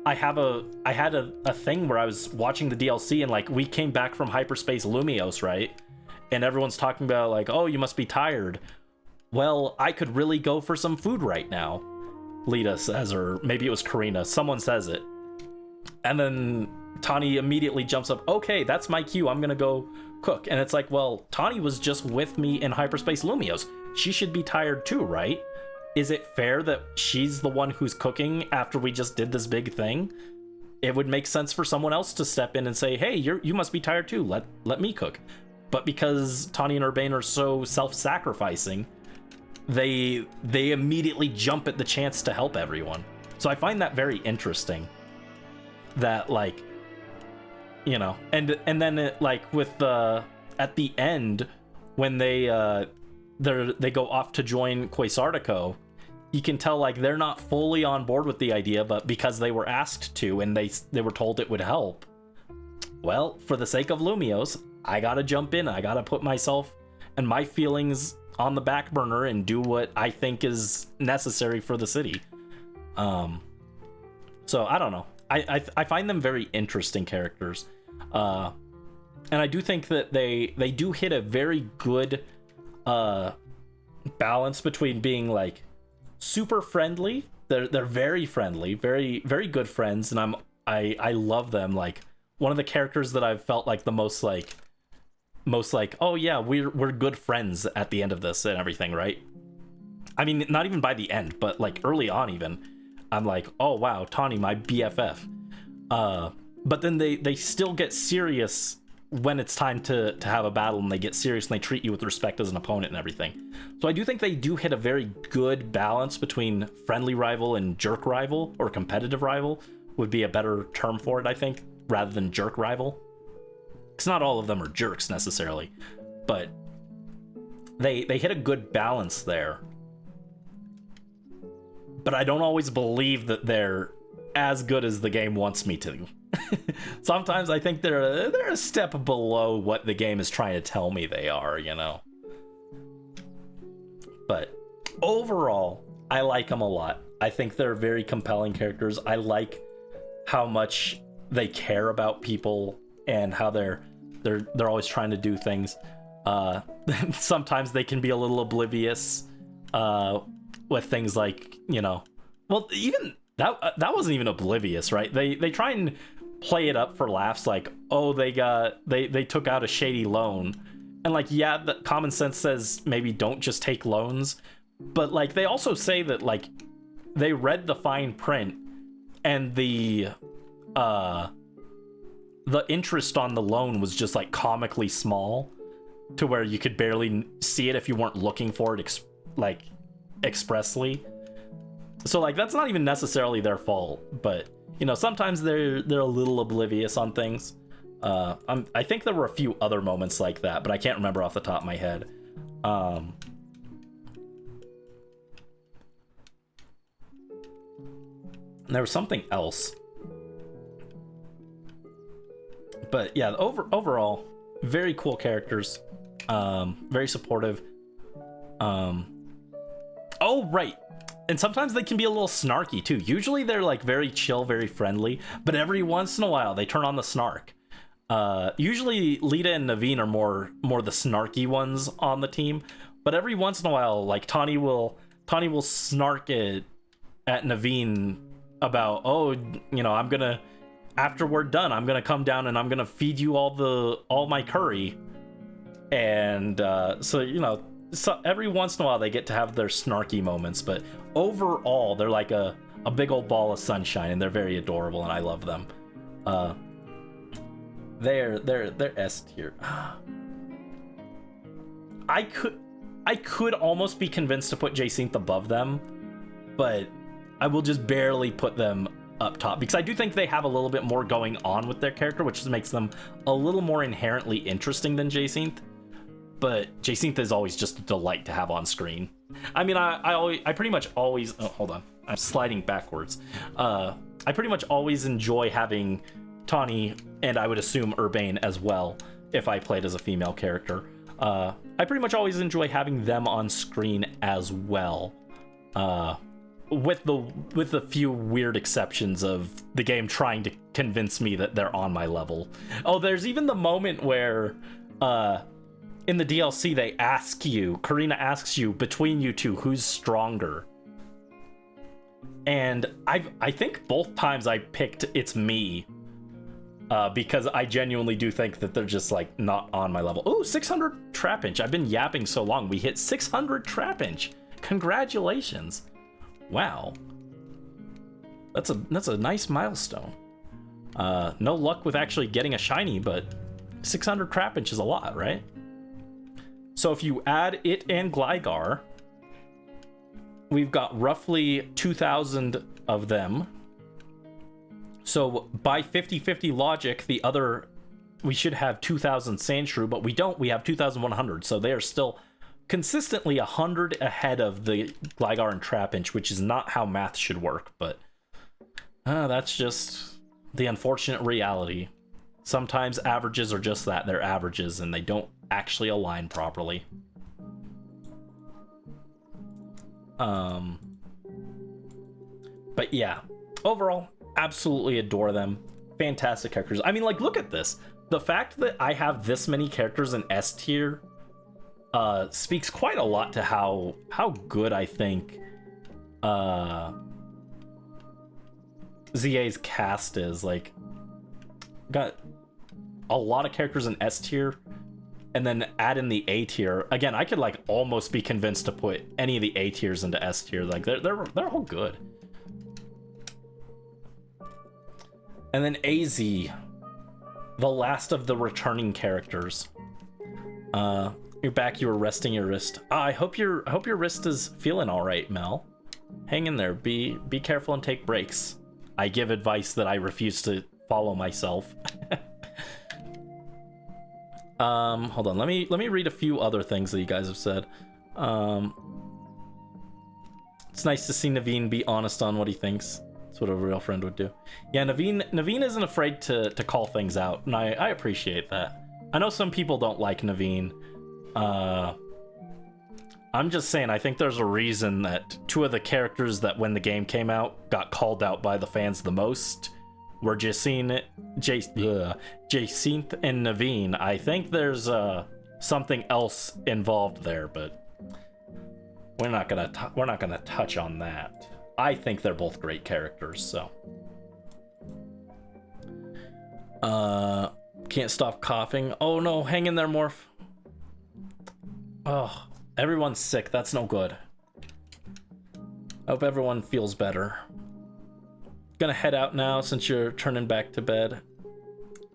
I had a thing where I was watching the DLC, and like, we came back from hyperspace Lumiose, right? And everyone's talking about like, oh, you must be tired. Well, I could really go for some food right now, Lita says, or maybe it was Karina. Someone says it. And then Tawny immediately jumps up. Okay, that's my cue. I'm going to go cook. And it's like, well, Tawny was just with me in hyperspace Lumiose. She should be tired too, right? Is it fair that she's the one who's cooking after we just did this big thing? It would make sense for someone else to step in and say, hey, you must be tired too. Let me cook. But because Tawny and Urbane are so self-sacrificing, they immediately jump at the chance to help everyone. So I find that very interesting. That like you know, and then it, like with the at the end when they go off to join Quasartico, you can tell like they're not fully on board with the idea, but because they were asked to and they were told it would help, well, for the sake of Lumios, I gotta jump in. I gotta put myself and my feelings on the back burner and do what I think is necessary for the city. So I don't know. I find them very interesting characters, and I do think that they do hit a very good balance between being like super friendly. They're very friendly, very very good friends, and I love them. Like one of the characters that I've felt like the most like oh yeah, we're good friends at the end of this and everything, right? I mean, not even by the end, but like early on even, I'm like, oh wow, Tawny, my BFF. But then they still get serious when it's time to have a battle, and they get serious and they treat you with respect as an opponent and everything. So I do think they do hit a very good balance between friendly rival and jerk rival, or competitive rival would be a better term for it, I think, rather than jerk rival. Because not all of them are jerks necessarily, but they hit a good balance there. But I don't always believe that they're as good as the game wants me to. Sometimes I think they're a step below what the game is trying to tell me they are, you know. But overall, I like them a lot. I think they're very compelling characters. I like how much they care about people and how they're always trying to do things. Sometimes they can be a little oblivious with things like, you know, well, even that wasn't even oblivious, right? They try and play it up for laughs, like, oh, they took out a shady loan, and like, yeah, the common sense says maybe don't just take loans, but like they also say that like they read the fine print, and the interest on the loan was just like comically small, to where you could barely see it if you weren't looking for it expressly. So like that's not even necessarily their fault, but you know, sometimes they're a little oblivious on things. I think there were a few other moments like that, but I can't remember off the top of my head. And there was something else. But yeah, overall, very cool characters. Very supportive. Oh, right. And sometimes they can be a little snarky too. Usually they're like very chill, very friendly, but every once in a while they turn on the snark. Usually Lita and Naveen are more the snarky ones on the team, but every once in a while, like Tawny will snark it at Naveen about, oh, you know, after we're done, I'm gonna come down and I'm gonna feed you all my curry. And so, you know, so every once in a while they get to have their snarky moments, but overall they're like a big old ball of sunshine, and they're very adorable, and I love them. They're S tier. I could almost be convinced to put Jacinth above them, but I will just barely put them up top, because I do think they have a little bit more going on with their character, which makes them a little more inherently interesting than Jacinth. But Jacinth is always just a delight to have on screen. I mean, I pretty much always... Oh, hold on. I'm sliding backwards. I pretty much always enjoy having Tawny, and I would assume Urbane as well, if I played as a female character. I pretty much always enjoy having them on screen as well. With the few weird exceptions of the game trying to convince me that they're on my level. Oh, there's even the moment where... in the DLC, Karina asks you, between you two, who's stronger? And I think both times I picked it's me, because I genuinely do think that they're just like not on my level. Oh, 600 Trapinch. I've been yapping so long. We hit 600 Trapinch. Congratulations. Wow. That's a nice milestone. No luck with actually getting a shiny, but 600 Trapinch is a lot, right? So if you add it and Gligar, we've got roughly 2,000 of them. So by 50-50 logic, the other we should have 2,000 Sandshrew, but we don't. We have 2,100, so they are still consistently 100 ahead of the Gligar and Trapinch, which is not how math should work, but that's just the unfortunate reality. Sometimes averages are just that, they're averages, and they don't actually align properly. But yeah, overall, absolutely adore them. Fantastic characters. I mean, like, look at this. The fact that I have this many characters in S tier speaks quite a lot to how good I think ZA's cast is. Like, got a lot of characters in S tier, and then add in the A tier. Again, I could like almost be convinced to put any of the A tiers into S tier. Like, they're all good. And then AZ, the last of the returning characters. You're back. You were resting your wrist. I hope your wrist is feeling all right, Mel. Hang in there. Be careful and take breaks. I give advice that I refuse to follow myself. Hold on. Let me read a few other things that you guys have said. It's nice to see Naveen be honest on what he thinks. That's what a real friend would do. Yeah, Naveen isn't afraid to call things out, and I appreciate that. I know some people don't like Naveen. I'm just saying, I think there's a reason that two of the characters that when the game came out got called out by the fans the most were Jacinthe and Naveen. I think there's something else involved there, but we're not gonna touch on that. I think they're both great characters, so. Can't stop coughing. Oh no, hang in there, Morph. Oh, everyone's sick. That's no good. I hope everyone feels better. Gonna head out now since you're turning back to bed.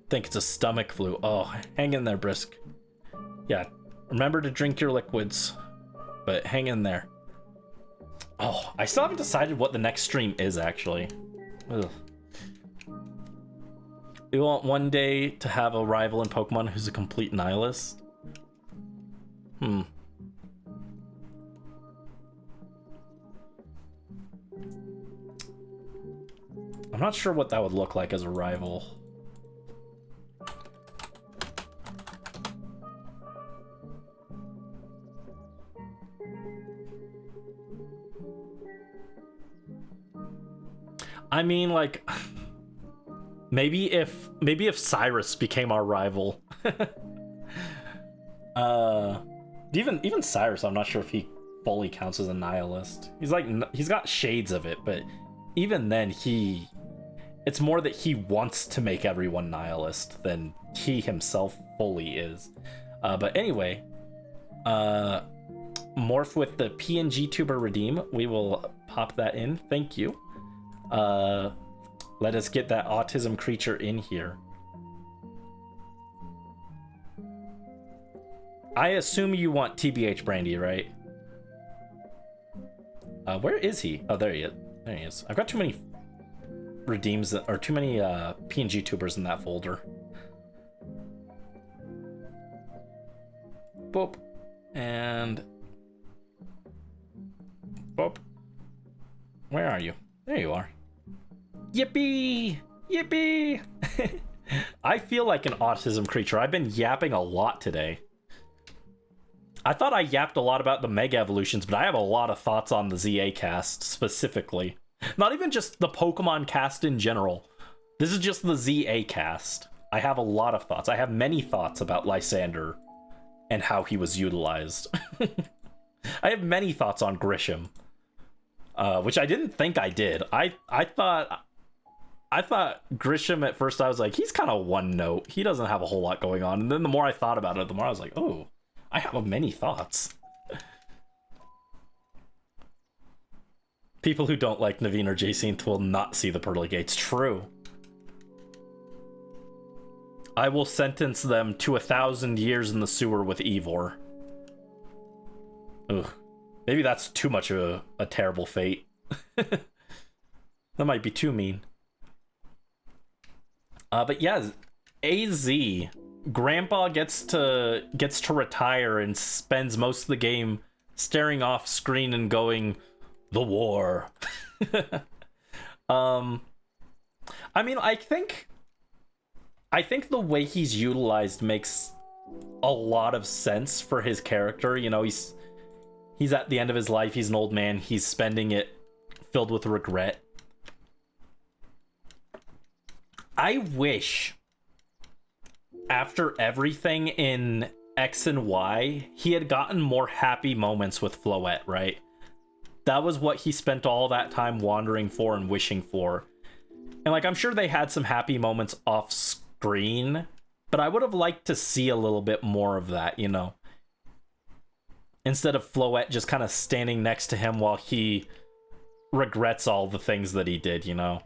Think it's a stomach flu. Oh, hang in there, Brisk. Yeah, remember to drink your liquids, but hang in there. Oh, I still haven't decided what the next stream is, actually. Ugh. We want one day to have a rival in Pokemon who's a complete nihilist. I'm not sure what that would look like as a rival. I mean, like, maybe if Cyrus became our rival. Even Cyrus, I'm not sure if he fully counts as a nihilist. He's got shades of it, but even then, it's more that he wants to make everyone nihilist than he himself fully is. But anyway, Morph with the PNG tuber redeem. We will pop that in. Thank you. Let us get that autism creature in here. I assume you want TBH Brandy, right? Where is he? Oh, there he is. There he is. I've got too many redeems or too many PNG tubers in that folder. Boop. And boop. Where are you? There you are. Yippee! Yippee! I feel like an autism creature. I've been yapping a lot today. I thought I yapped a lot about the Mega Evolutions, but I have a lot of thoughts on the ZA cast specifically. Not even just the Pokemon cast in general. This is just the ZA cast. I have a lot of thoughts. I have many thoughts about Lysander and how he was utilized. I have many thoughts on Grisham, which I didn't think I did. I thought Grisham at first, I was like, he's kind of one note. He doesn't have a whole lot going on. And then the more I thought about it, the more I was like, oh, I have many thoughts. People who don't like Naveen or Jacinthe will not see the pearly gates. True. I will sentence them to 1,000 years in the sewer with Eivor. Ugh. Maybe that's too much of a terrible fate. That might be too mean. But yeah, AZ, Grandpa gets to retire and spends most of the game staring off screen and going, "The war." I mean, I think the way he's utilized makes a lot of sense for his character. You know, he's at the end of his life, he's an old man, he's spending it filled with regret. I wish after everything in X and Y, he had gotten more happy moments with Floette, right? That was what he spent all that time wandering for and wishing for. And like, I'm sure they had some happy moments off screen, but I would have liked to see a little bit more of that, you know? Instead of Floette just kind of standing next to him while he regrets all the things that he did, you know?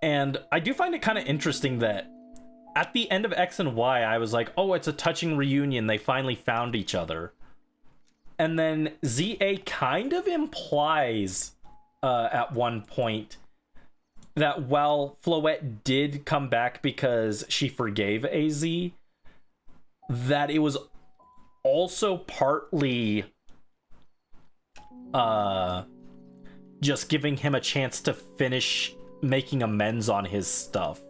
And I do find it kind of interesting that at the end of X and Y, I was like, oh, it's a touching reunion. They finally found each other. And then ZA kind of implies at one point that while Floette did come back because she forgave AZ, that it was also partly just giving him a chance to finish making amends on his stuff.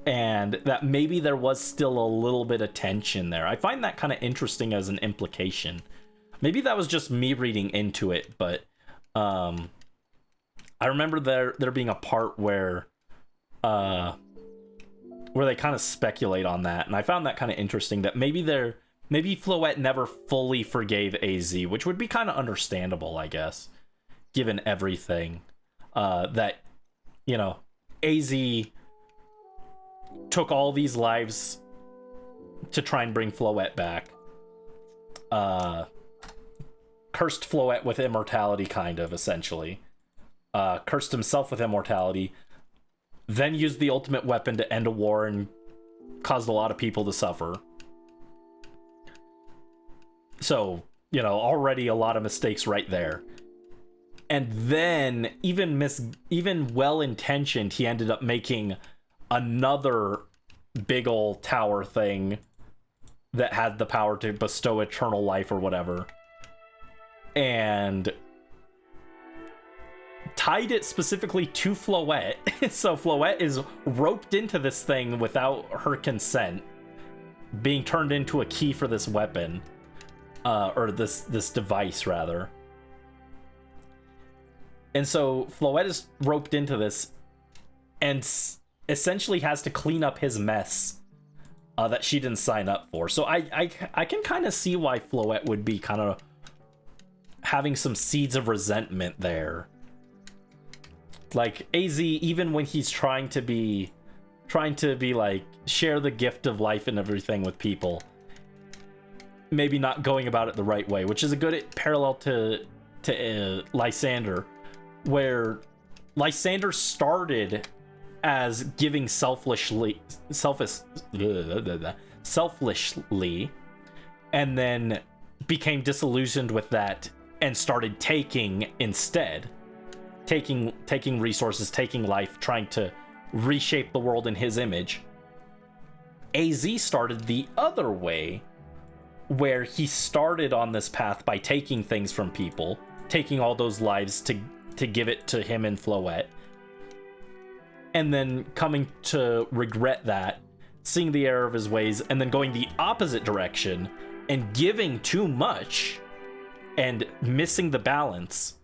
And that maybe there was still a little bit of tension there. I find that kind of interesting as an implication. Maybe that was just me reading into it, but I remember there being a part where they kind of speculate on that, and I found that kind of interesting, that maybe Floette never fully forgave AZ, which would be kind of understandable, I guess, given everything. That, you know, AZ took all these lives to try and bring Floette back. Cursed Floette with immortality, kind of, essentially. Cursed himself with immortality. Then used the ultimate weapon to end a war and caused a lot of people to suffer. So, you know, already a lot of mistakes right there. And then, even well-intentioned, he ended up making another big ol' tower thing that had the power to bestow eternal life or whatever. And tied it specifically to Floette. So Floette is roped into this thing without her consent, being turned into a key for this weapon. Or this device, rather. And so Floette is roped into this and essentially has to clean up his mess that she didn't sign up for. So I can kind of see why Floette would be kind of having some seeds of resentment there. Like, AZ, even when he's trying to be like, share the gift of life and everything with people, maybe not going about it the right way, which is a good parallel to Lysander, where Lysander started as giving selfishly, and then became disillusioned with that and started taking instead. Taking resources, taking life, trying to reshape the world in his image. AZ started the other way, where he started on this path by taking things from people, taking all those lives to give it to him and Floette, and then coming to regret that, seeing the error of his ways, and then going the opposite direction and giving too much and missing the balance.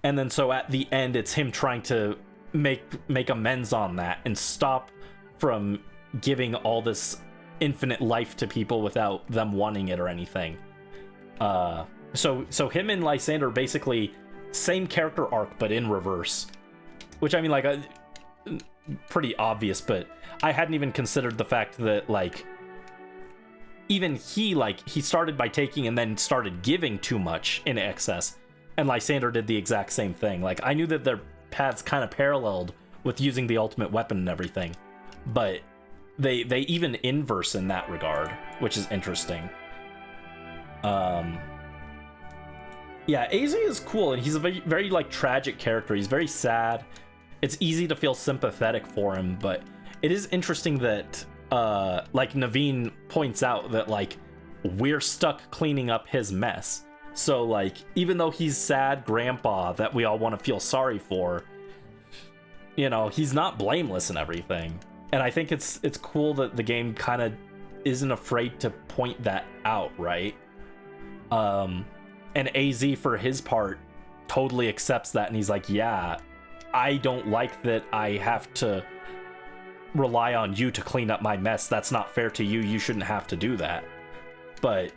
And then so at the end, it's him trying to make amends on that and stop from giving all this infinite life to people without them wanting it or anything. So him and Lysander basically same character arc but in reverse, which, I mean, like, pretty obvious, but I hadn't even considered the fact that, like, even he started by taking and then started giving too much in excess, and Lysander did the exact same thing. Like, I knew that their paths kind of paralleled with using the ultimate weapon and everything, but they even inverse in that regard, which is interesting. Yeah, AZ is cool, and he's a very, very, like, tragic character. He's very sad. It's easy to feel sympathetic for him, but it is interesting that like Naveen points out that like we're stuck cleaning up his mess. So like even though he's sad grandpa that we all want to feel sorry for, you know, he's not blameless and everything. And I think it's cool that the game kind of isn't afraid to point that out, right? And AZ for his part totally accepts that, and he's like, yeah, I don't like that I have to rely on you to clean up my mess. That's not fair to you. You shouldn't have to do that. But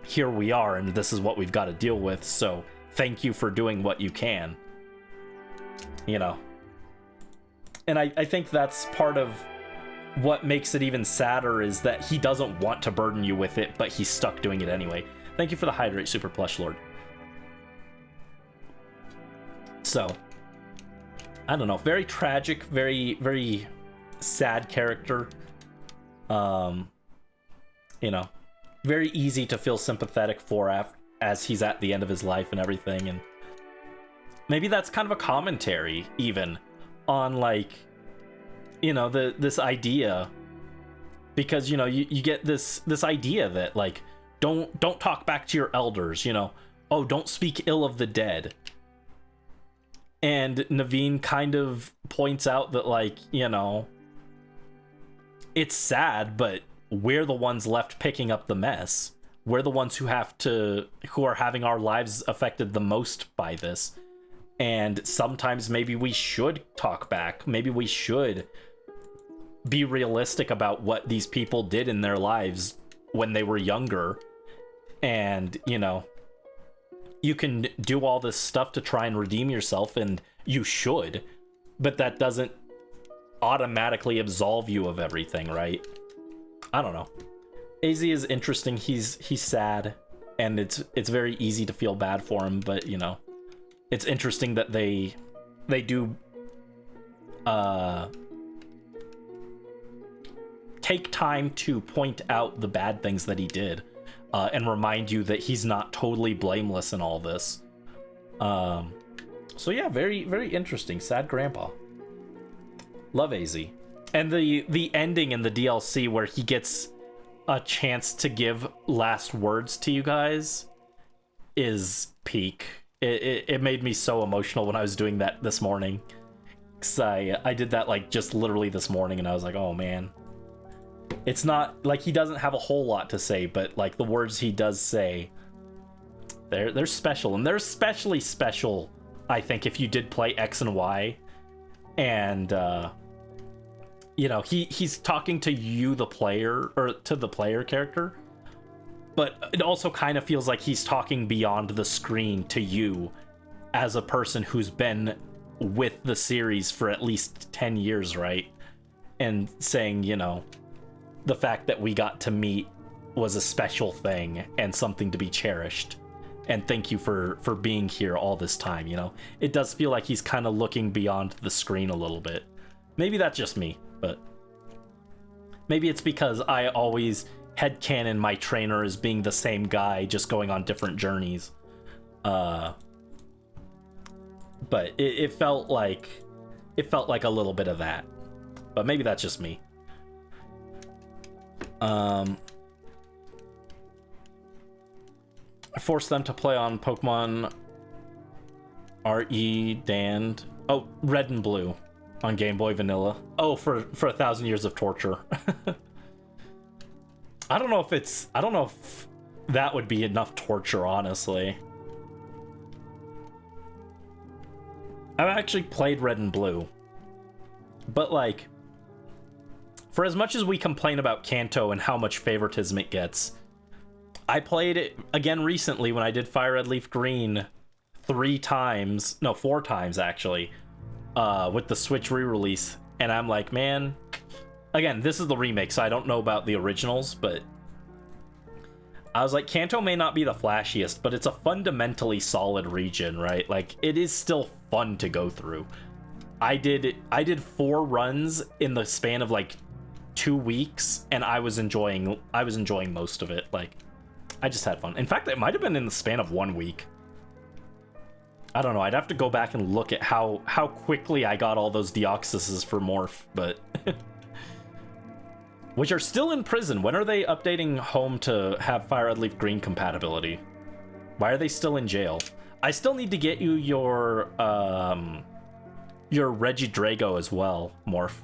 here we are, and this is what we've got to deal with, so thank you for doing what you can. You know? And I think that's part of what makes it even sadder, is that he doesn't want to burden you with it, but he's stuck doing it anyway. Thank you for the Hydrate Super Plush Lord. So, I don't know. Very tragic, very, very sad character. You know, very easy to feel sympathetic for as he's at the end of his life and everything. And maybe that's kind of a commentary even on, like, you know, this idea, because, you know, you get this idea that, like, don't talk back to your elders, you know, oh, don't speak ill of the dead. And Naveen kind of points out that, like, you know, it's sad, but we're the ones left picking up the mess. We're the ones who are having our lives affected the most by this. And sometimes maybe we should talk back. Maybe we should be realistic about what these people did in their lives when they were younger. And, you know, you can do all this stuff to try and redeem yourself, and you should, but that doesn't automatically absolve you of everything, right? I don't know. AZ is interesting. He's sad, and it's very easy to feel bad for him, but, you know, it's interesting that they do take time to point out the bad things that he did, and remind you that he's not totally blameless in all this. So yeah, very, very interesting. Sad grandpa. Love AZ. And the ending in the DLC where he gets a chance to give last words to you guys is peak. It made me so emotional when I was doing that this morning. 'Cause I did that, like, just literally this morning, and I was like, oh man. It's not like he doesn't have a whole lot to say, but, like, the words he does say, they're special. And they're especially special, I think, if you did play X and Y. And you know, he's talking to you, the player, or to the player character, but it also kind of feels like he's talking beyond the screen to you as a person who's been with the series for at least 10 years, right? And saying, you know, the fact that we got to meet was a special thing and something to be cherished. And thank you for being here all this time, you know? It does feel like he's kind of looking beyond the screen a little bit. Maybe that's just me, but maybe it's because I always headcanon my trainer as being the same guy, just going on different journeys. But it felt like a little bit of that. But maybe that's just me. I forced them to play on Pokemon RE Dand. Oh, Red and Blue on Game Boy Vanilla. Oh, for 1,000 Years of Torture. I don't know if that would be enough torture, honestly. I've actually played Red and Blue, but, like, for as much as we complain about Kanto and how much favoritism it gets, I played it again recently when I did Fire Red Leaf Green 4 times actually, with the Switch re-release, and I'm like, man, again, this is the remake, so I don't know about the originals, but I was like, Kanto may not be the flashiest, but it's a fundamentally solid region, right? Like, it is still fun to go through. I did 4 runs in the span of like 2 weeks, and I was enjoying most of it. Like, I just had fun. In fact, it might have been in the span of 1 week. I don't know. I'd have to go back and look at how quickly I got all those Deoxyses for Morph, but which are still in prison. When are they updating home to have Fire Red Leaf Green compatibility? Why are they still in jail? I still need to get you your Regidrago as well, Morph.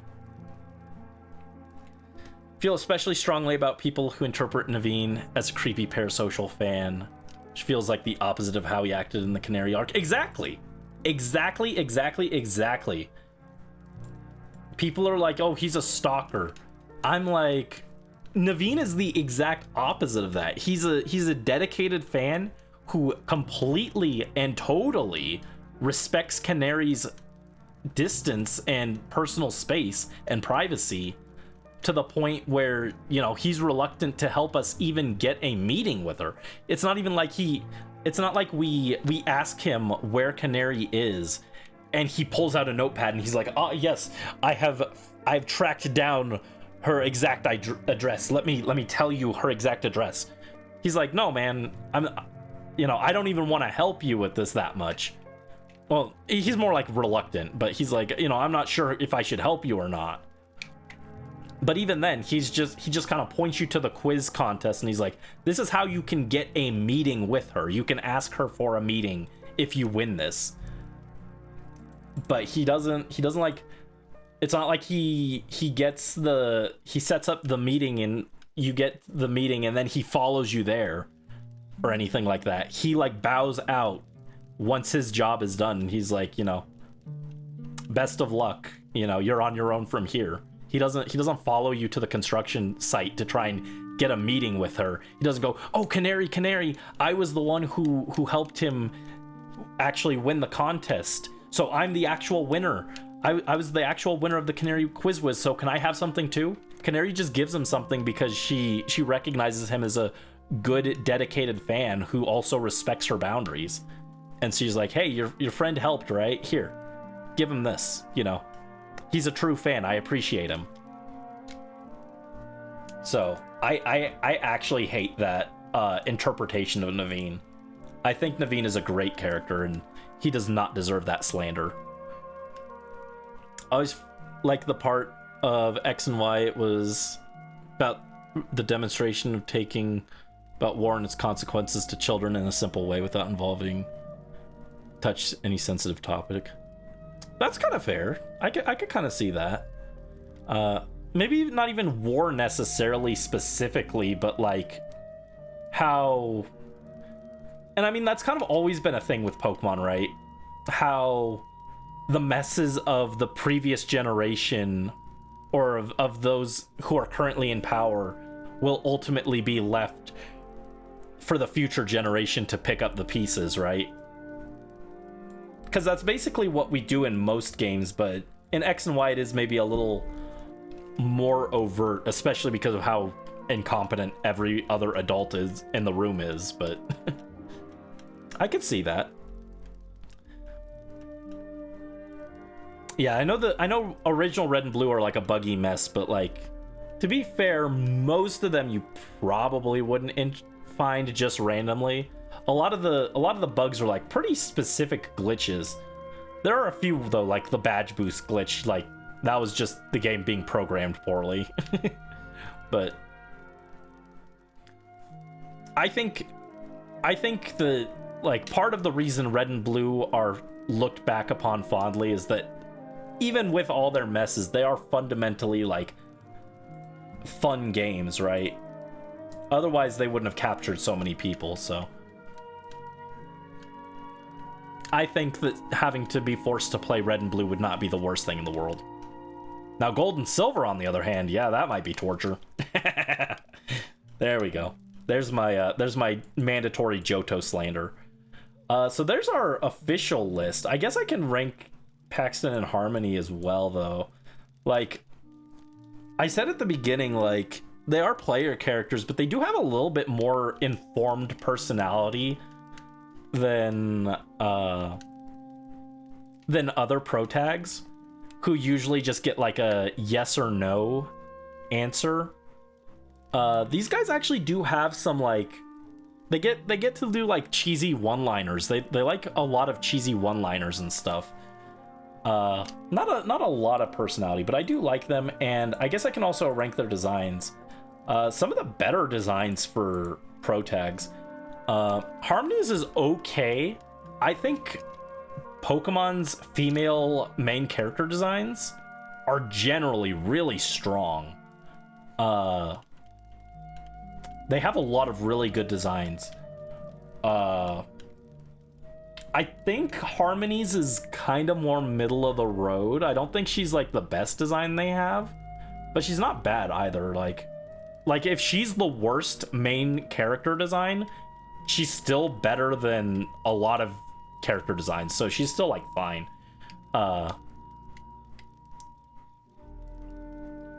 Feel especially strongly about people who interpret Naveen as a creepy parasocial fan, which feels like the opposite of how he acted in the Canary arc. Exactly. People are like, oh, he's a stalker. I'm like, Naveen is the exact opposite of that. He's a dedicated fan who completely and totally respects Canary's distance and personal space and privacy, to the point where, you know, he's reluctant to help us even get a meeting with her. It's not even like it's not like we ask him where Canary is and he pulls out a notepad and he's like, oh yes, I've tracked down her exact address. Let me tell you her exact address. He's like, no man, I don't even want to help you with this that much. Well, he's more like reluctant, but he's like, I'm not sure if I should help you or not. But even then, he just kind of points you to the quiz contest and he's like, this is how you can get a meeting with her. You can ask her for a meeting if you win this. But he doesn't like, it's not like he sets up the meeting and you get the meeting and then he follows you there or anything like that. He like bows out once his job is done. He's like, best of luck. You're on your own from here. He doesn't follow you to the construction site to try and get a meeting with her. He doesn't go, oh, Canary, I was the one who helped him actually win the contest, so I'm the actual winner. I was the actual winner of the Canary quiz, so can I have something too? Canary just gives him something because she recognizes him as a good, dedicated fan who also respects her boundaries. And she's like, hey, your friend helped, right? Here, give him this, He's a true fan. I appreciate him. So I actually hate that interpretation of Naveen. I think Naveen is a great character and he does not deserve that slander. I always like the part of X and Y. It was about the demonstration of taking about war and its consequences to children in a simple way without involving touch any sensitive topic. That's kind of fair. I could kind of see that. Maybe not even war necessarily specifically, but like how... And I mean, that's kind of always been a thing with Pokemon, right? How the messes of the previous generation or of those who are currently in power will ultimately be left for the future generation to pick up the pieces, right? Because that's basically what we do in most games, but in X and Y it is maybe a little more overt, especially because of how incompetent every other adult is in the room is, but I could see that. Yeah, I know original Red and Blue are like a buggy mess, but like, to be fair, most of them you probably wouldn't find just randomly. A lot of the bugs are like pretty specific glitches. There are a few though, like the badge boost glitch, like that was just the game being programmed poorly. But I think the like part of the reason Red and Blue are looked back upon fondly is that even with all their messes, they are fundamentally like fun games, right? Otherwise they wouldn't have captured so many people, so I think that having to be forced to play Red and Blue would not be the worst thing in the world. Now, Gold and Silver, on the other hand, yeah, that might be torture. There we go. There's my mandatory Johto slander. So there's our official list. I guess I can rank Paxton and Harmony as well, though. Like, I said at the beginning, like, they are player characters, but they do have a little bit more informed personality than other pro tags, who usually just get like a yes or no answer. These guys actually do have some like They get to do like cheesy one-liners. They like a lot of cheesy one-liners and stuff. Not a lot of personality, but I do like them, and I guess I can also rank their designs. Some of the better designs for pro tags. Harmony's is okay. I think Pokemon's female main character designs are generally really strong. They have a lot of really good designs. I think Harmony's is kind of more middle of the road. I don't think she's like the best design they have, but she's not bad either. Like if she's the worst main character design, she's still better than a lot of character designs, so she's still like fine.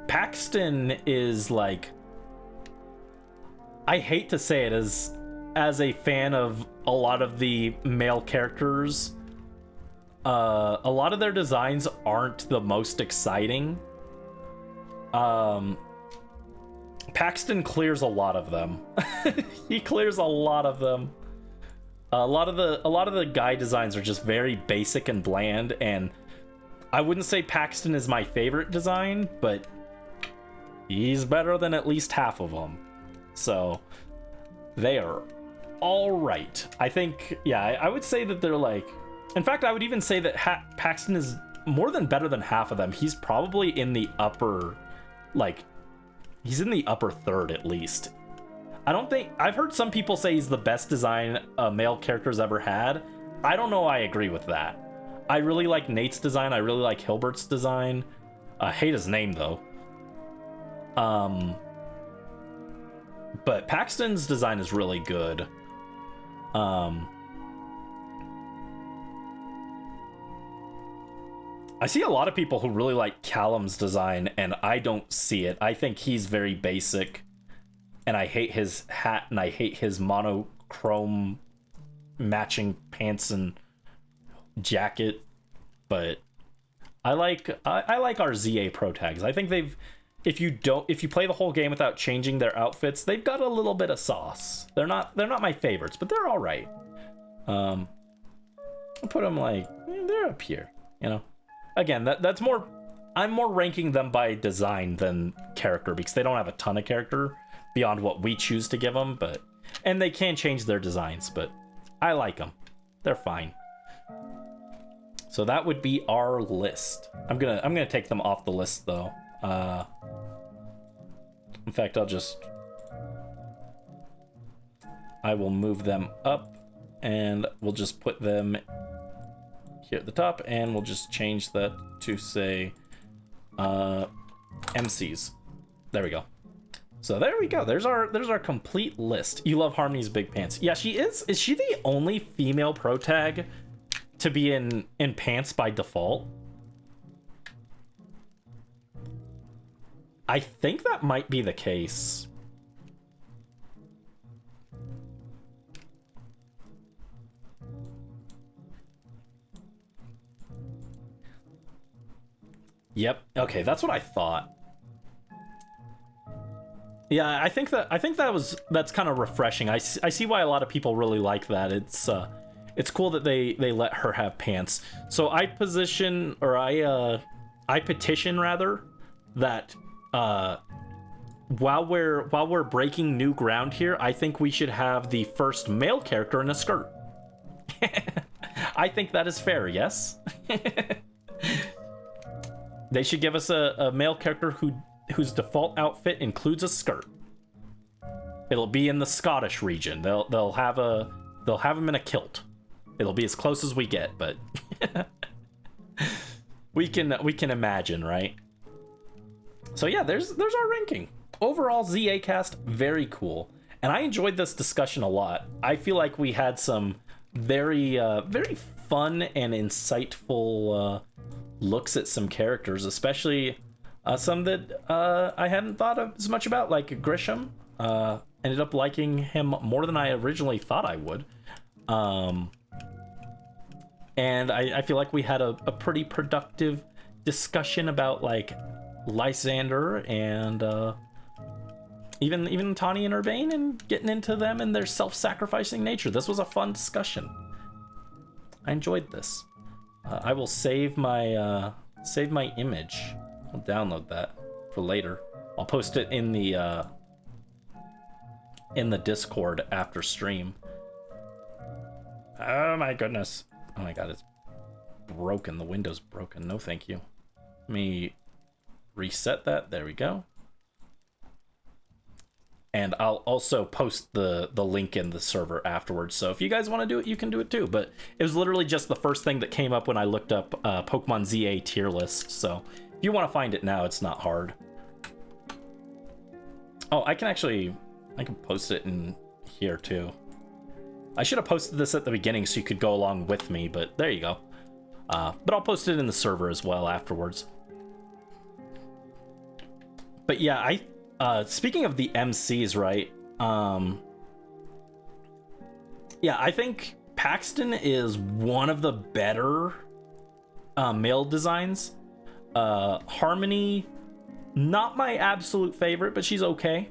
Paxton is like, I hate to say it, as a fan of a lot of the male characters, a lot of their designs aren't the most exciting. Paxton clears a lot of them. He clears a lot of them. A lot of the guy designs are just very basic and bland, and I wouldn't say Paxton is my favorite design, but he's better than at least half of them. So they are all right. I think, yeah, I would say that they're like, in fact, I would even say that Paxton is more than better than half of them. He's probably in the upper, like, he's in the upper third at least. I don't think, I've heard some people say he's the best design a male character's ever had. I don't know I agree with that. I really like Nate's design. I really like Hilbert's design. I hate his name though. But Paxton's design is really good. I see a lot of people who really like Callum's design, and I don't see it. I think he's very basic, and I hate his hat, and I hate his monochrome matching pants and jacket. But I like our ZA Pro tags. I think they've, if you play the whole game without changing their outfits, they've got a little bit of sauce. They're not my favorites, but they're all right. I'll put them like, they're up here, you know. Again, that's more, I'm more ranking them by design than character, because they don't have a ton of character beyond what we choose to give them, but, and they can change their designs, but I like them. They're fine. So that would be our list. I'm gonna take them off the list though. In fact, I will move them up, and we'll just put them here at the top, and we'll just change that to say MCs. There we go. So there we go. There's our complete list. You love Harmony's big pants. Yeah, she is. Is she the only female pro tag to be in pants by default? I think that might be the case. Yep. Okay, that's what I thought. Yeah, I think that's kind of refreshing. I see why a lot of people really like that. It's cool that they let her have pants. So I petition rather that while we're breaking new ground here, I think we should have the first male character in a skirt. I think that is fair. Yes. They should give us a male character whose default outfit includes a skirt. It'll be in the Scottish region. They'll have him in a kilt. It'll be as close as we get, but we can imagine, right? So yeah, there's our ranking. Overall, ZA cast, very cool, and I enjoyed this discussion a lot. I feel like we had some very fun and insightful looks at some characters, especially some that I hadn't thought of as much about, like Grisham. Ended up liking him more than I originally thought I would. And I feel like we had a pretty productive discussion about like Lysander and even Tawny and Urbane, and getting into them and their self-sacrificing nature. This was a fun discussion. I enjoyed this. I will save my image. I'll download that for later. I'll post it in the Discord after stream. Oh my goodness. Oh my god, it's broken. The window's broken. No thank you. Let me reset that. There we go. And I'll also post the link in the server afterwards. So if you guys want to do it, you can do it too. But it was literally just the first thing that came up when I looked up Pokemon ZA tier list. So if you want to find it now, it's not hard. Oh, I can post it in here too. I should have posted this at the beginning so you could go along with me, but there you go. But I'll post it in the server as well afterwards. But yeah, speaking of the MCs, right? Yeah, I think Paxton is one of the better male designs. Harmony, not my absolute favorite, but she's okay.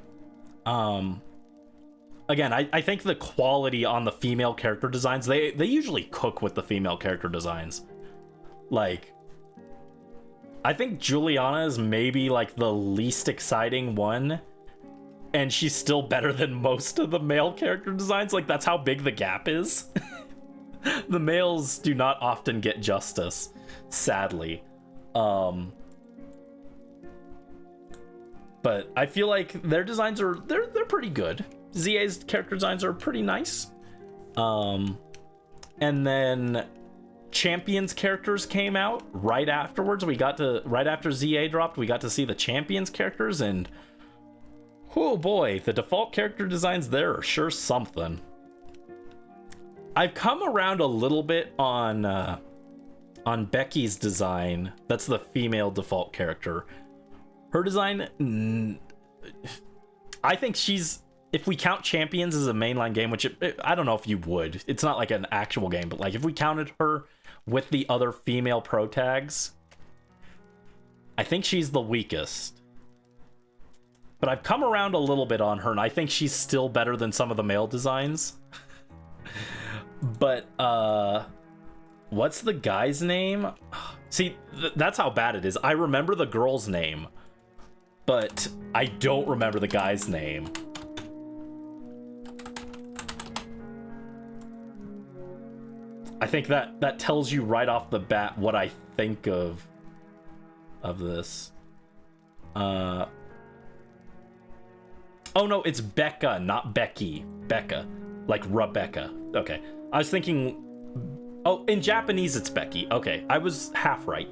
Again, I think the quality on the female character designs, they usually cook with the female character designs. Like, I think Juliana is maybe like the least exciting one, and she's still better than most of the male character designs. Like, that's how big the gap is. The males do not often get justice, sadly. But I feel like their designs are they're pretty good. ZA's character designs are pretty nice. And then Champions characters came out right afterwards. Right after ZA dropped, we got to see the Champions characters, and oh boy, the default character designs there are sure something. I've come around a little bit on Becky's design. That's the female default character. Her design, I think she's, if we count Champions as a mainline game, which I don't know if you would. It's not like an actual game, but like if we counted her with the other female pro tags, I think she's the weakest. But I've come around a little bit on her, and I think she's still better than some of the male designs. But what's the guy's name? See, that's how bad it is. I remember the girl's name, but I don't remember the guy's name. I think that tells you right off the bat what I think of this. Oh no, it's Becca, not Becky. Becca, like Rebecca. Okay, I was thinking. Oh, in Japanese it's Becky. Okay, I was half right.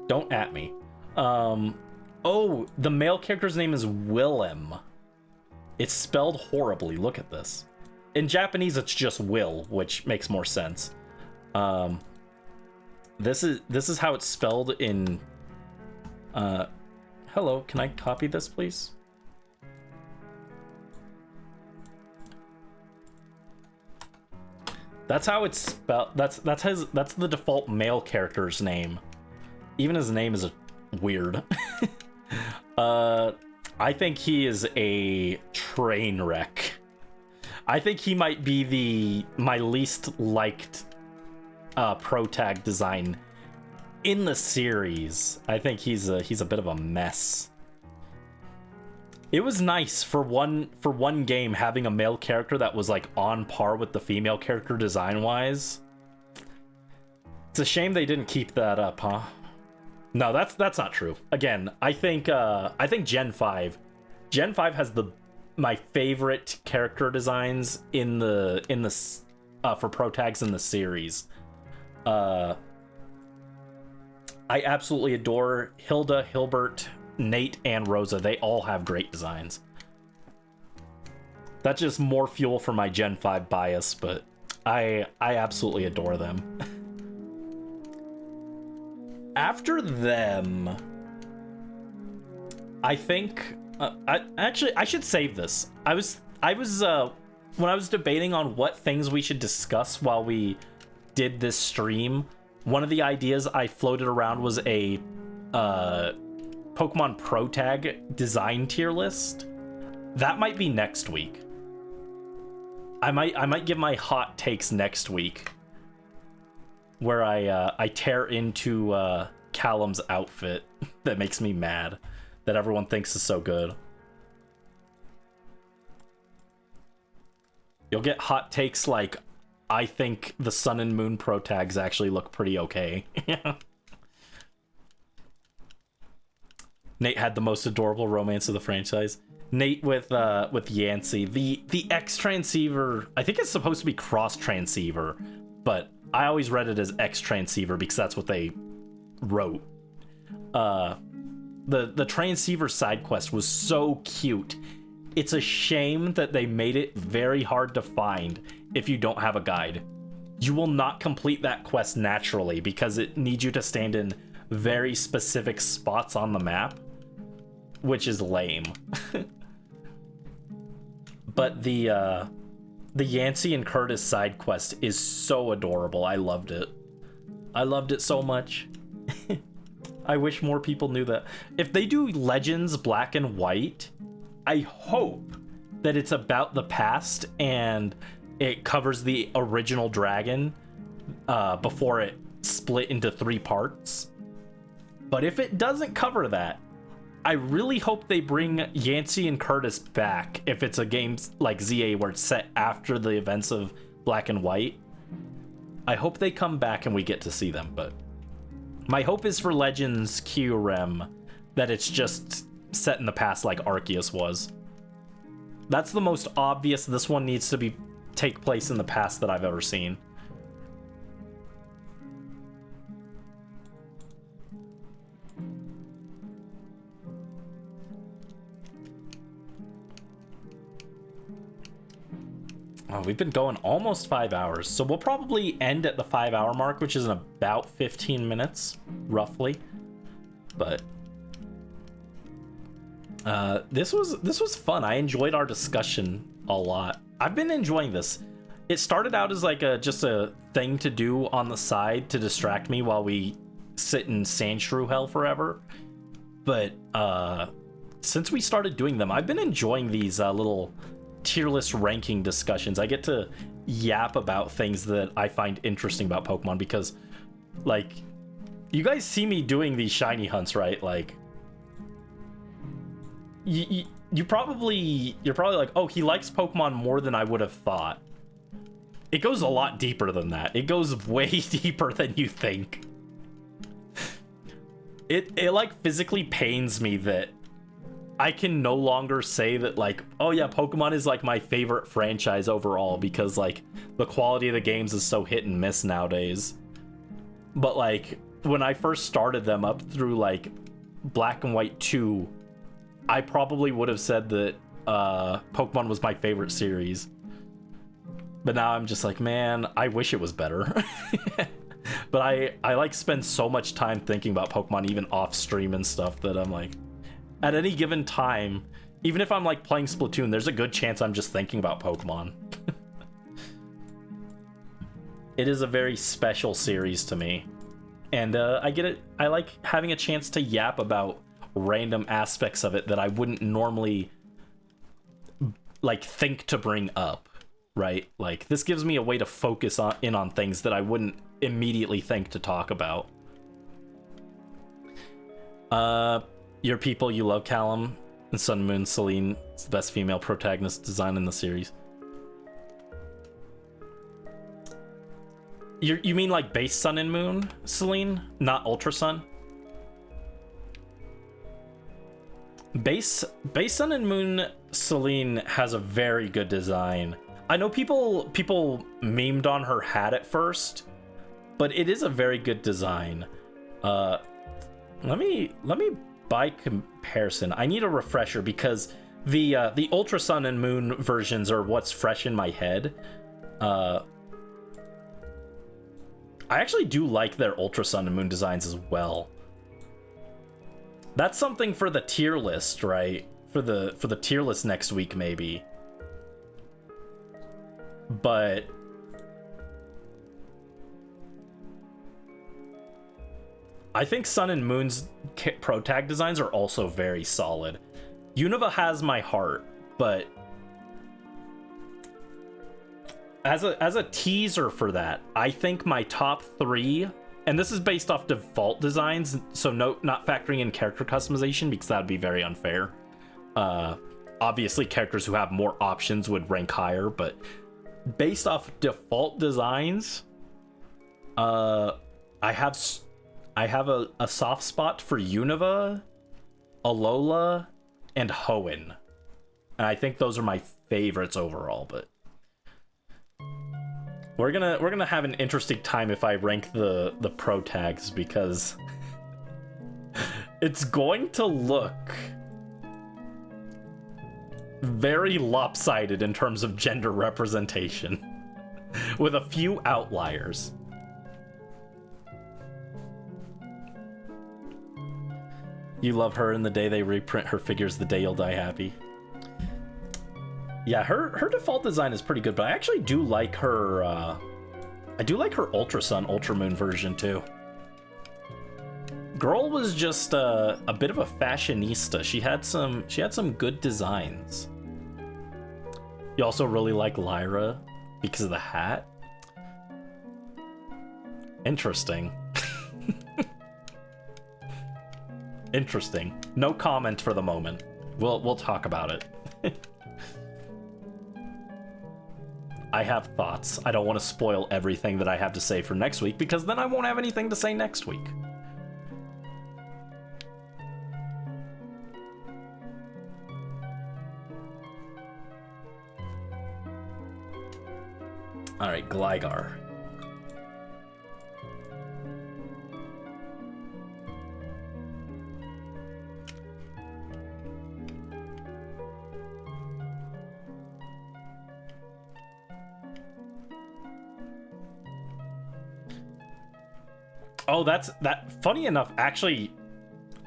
Don't at me. Oh, the male character's name is Willem. It's spelled horribly. Look at this. In Japanese, it's just Will, which makes more sense. This is how it's spelled in. Hello, can I copy this, please? That's how it's spelled. That's the default male character's name. Even his name is weird. I think he is a train wreck. I think he might be my least liked pro tag design in the series. I think he's a bit of a mess. It was nice for one game having a male character that was like on par with the female character design wise. It's a shame they didn't keep that up, huh? No, that's not true. Again, I think Gen 5 has my favorite character designs in the for pro tags in the series. I absolutely adore Hilda, Hilbert, Nate, and Rosa. They all have great designs. That's just more fuel for my Gen 5 bias, but I absolutely adore them. After them, I think I should save this. I was when I was debating on what things we should discuss while we did this stream, one of the ideas I floated around was a Pokemon Pro Tag design tier list, that might be next week. I might give my hot takes next week, where I tear into Callum's outfit that makes me mad, that everyone thinks is so good. You'll get hot takes like, I think the Sun and Moon Pro Tags actually look pretty okay. Nate had the most adorable romance of the franchise. Nate with Yancey. The X Transceiver, I think it's supposed to be Cross Transceiver, but I always read it as X Transceiver because that's what they wrote. The Transceiver side quest was so cute. It's a shame that they made it very hard to find if you don't have a guide. You will not complete that quest naturally because it needs you to stand in very specific spots on the map, which is lame. But the Yancey and Curtis side quest is so adorable. I loved it. I loved it so much. I wish more people knew that. If they do Legends Black and White, I hope that it's about the past and it covers the original dragon before it split into 3 parts. But if it doesn't cover that, I really hope they bring Yancey and Curtis back if it's a game like ZA where it's set after the events of Black and White. I hope they come back and we get to see them, but my hope is for Legends QREM that it's just set in the past like Arceus was. That's the most obvious. This one needs to take place in the past that I've ever seen. Oh, we've been going almost 5 hours, so we'll probably end at the 5-hour mark, which is in about 15 minutes, roughly. But this was fun. I enjoyed our discussion a lot. I've been enjoying this. It started out as like just a thing to do on the side to distract me while we sit in Sandshrew hell forever. But since we started doing them, I've been enjoying these little tier list ranking discussions. I get to yap about things that I find interesting about Pokemon because, like, you guys see me doing these shiny hunts, right? Like, you're probably like, oh, he likes Pokemon more than I would have thought. It goes a lot deeper than that. It goes way deeper than you think. It like physically pains me that I can no longer say that, like, oh yeah, Pokemon is like my favorite franchise overall because like the quality of the games is so hit and miss nowadays. But like when I first started them up through like Black and White 2, I probably would have said that Pokemon was my favorite series. But now I'm just like, man, I wish it was better. But I like spend so much time thinking about Pokemon even off stream and stuff that I'm like, at any given time, even if I'm like playing Splatoon, there's a good chance I'm just thinking about Pokemon. It is a very special series to me. And I get it. I like having a chance to yap about random aspects of it that I wouldn't normally like think to bring up, right? Like this gives me a way to focus in on things that I wouldn't immediately think to talk about. Your people, you love Callum and Sun Moon Celine. It's the best female protagonist design in the series. You mean like base Sun and Moon Celine, not Ultra Sun? Base Sun and Moon Celine has a very good design. I know people memed on her hat at first, but it is a very good design. Let me by comparison, I need a refresher because the Ultra Sun and Moon versions are what's fresh in my head. I actually do like their Ultra Sun and Moon designs as well. That's something for the tier list, right? For the tier list next week, maybe. But I think Sun and Moon's pro tag designs are also very solid. Unova has my heart, but as a teaser for that, I think my top 3, and this is based off default designs, so not factoring in character customization because that would be very unfair. Obviously, characters who have more options would rank higher, but based off default designs, I have a soft spot for Unova, Alola, and Hoenn. And I think those are my favorites overall, but we're gonna have an interesting time if I rank the pro tags, because it's going to look very lopsided in terms of gender representation with a few outliers. You love her, and the day they reprint her figures, the day you'll die happy. Yeah, her default design is pretty good, but I actually do like her. I do like her Ultra Sun, Ultra Moon version too. Girl was just a bit of a fashionista. She had some good designs. You also really like Lyra because of the hat. Interesting. Interesting. No comment for the moment. We'll talk about it. I have thoughts. I don't want to spoil everything that I have to say for next week, because then I won't have anything to say next week. All right, Gligar. Oh, that. Funny enough, actually,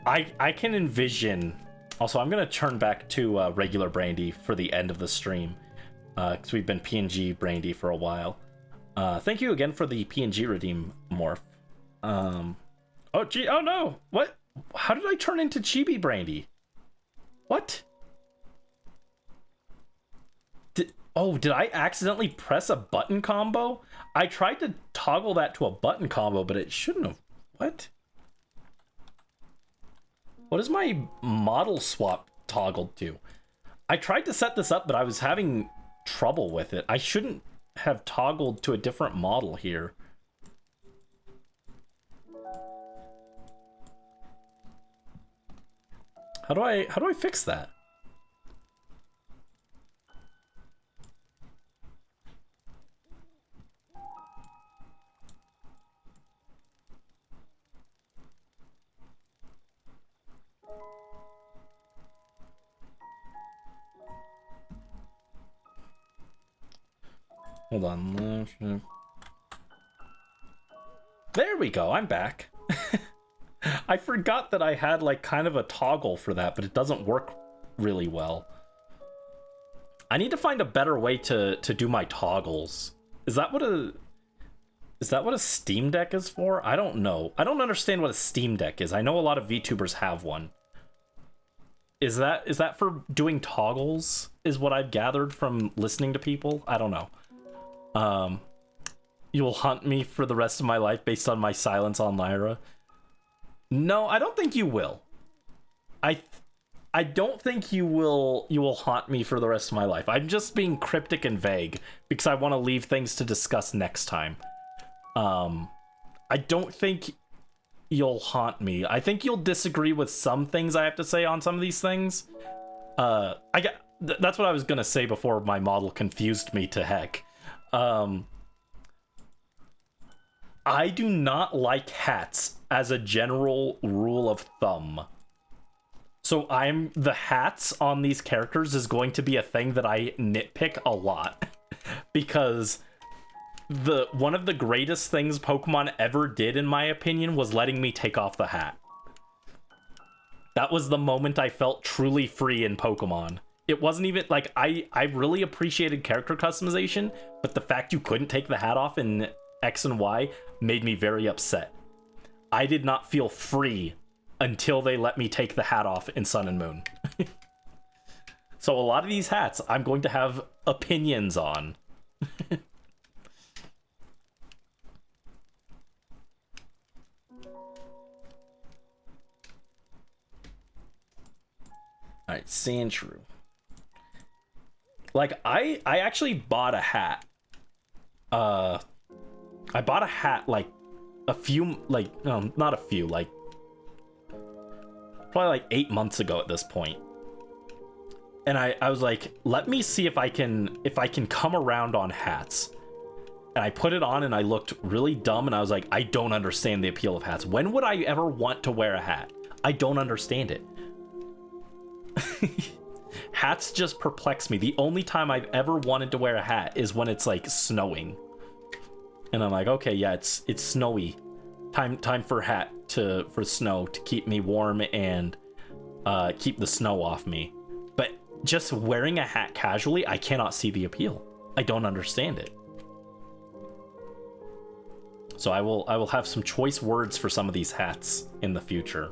I can envision. Also, I'm gonna turn back to regular Brandy for the end of the stream, because we've been PNG Brandy for a while. Thank you again for the PNG redeem morph. Oh gee, oh no, what? How did I turn into Chibi Brandy? What? Did I accidentally press a button combo? I tried to toggle that to a button combo, but it shouldn't have. What? What is my model swap toggled to? I tried to set this up, but I was having trouble with it. I shouldn't have toggled to a different model here. How do I fix that? Hold on. There we go. I'm back. I forgot that I had like kind of a toggle for that, but it doesn't work really well. I need to find a better way to do my toggles. Is that what a Steam Deck is for? I don't know. I don't understand what a Steam Deck is. I know a lot of VTubers have one. Is that for doing toggles? Is what I've gathered from listening to people? I don't know. You will haunt me for the rest of my life based on my silence on Lyra. No, I don't think you will. I don't think you will haunt me for the rest of my life. I'm just being cryptic and vague because I want to leave things to discuss next time. I don't think you'll haunt me. I think you'll disagree with some things I have to say on some of these things. That's what I was gonna say before my model confused me to heck. I do not like hats as a general rule of thumb. So the hats on these characters is going to be a thing that I nitpick a lot because one of the greatest things Pokemon ever did, in my opinion, was letting me take off the hat. That was the moment I felt truly free in Pokemon. It wasn't even like I really appreciated character customization, but the fact you couldn't take the hat off in X and Y made me very upset. I did not feel free until they let me take the hat off in Sun and Moon. So a lot of these hats I'm going to have opinions on. Alright, Sandshrew. Like, I actually bought a hat. I bought a hat, like, a few, like, no, not a few, like, probably like 8 months ago at this point. And I was like, let me see if I can come around on hats. And I put it on and I looked really dumb and I was like, I don't understand the appeal of hats. When would I ever want to wear a hat? I don't understand it. Hats just perplex me. The only time I've ever wanted to wear a hat is when it's like snowing. And I'm like, okay, yeah, it's snowy. Time for for snow to keep me warm and keep the snow off me. But just wearing a hat casually, I cannot see the appeal. I don't understand it. So I will have some choice words for some of these hats in the future.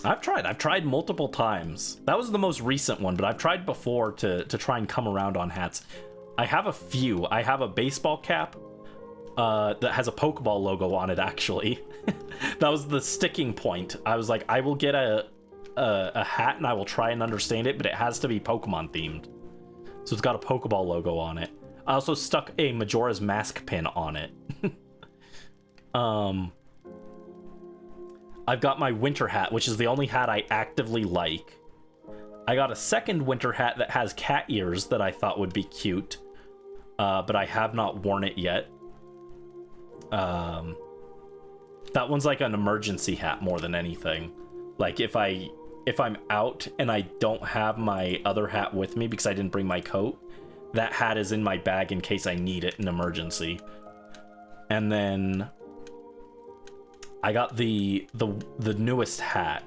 I've tried multiple times. That was the most recent one, but I've tried before to try and come around on hats. I have a few. I have a baseball cap that has a Pokeball logo on it, actually. That was the sticking point. I was like, I will get a hat and I will try and understand it, but it has to be Pokemon themed. So it's got a Pokeball logo on it. I also stuck a Majora's Mask pin on it. I've got my winter hat, which is the only hat I actively like. I got a second winter hat that has cat ears that I thought would be cute, but I have not worn it yet. That one's like an emergency hat more than anything. Like if I'm out and I don't have my other hat with me because I didn't bring my coat, that hat is in my bag in case I need it in emergency. And then I got the newest hat,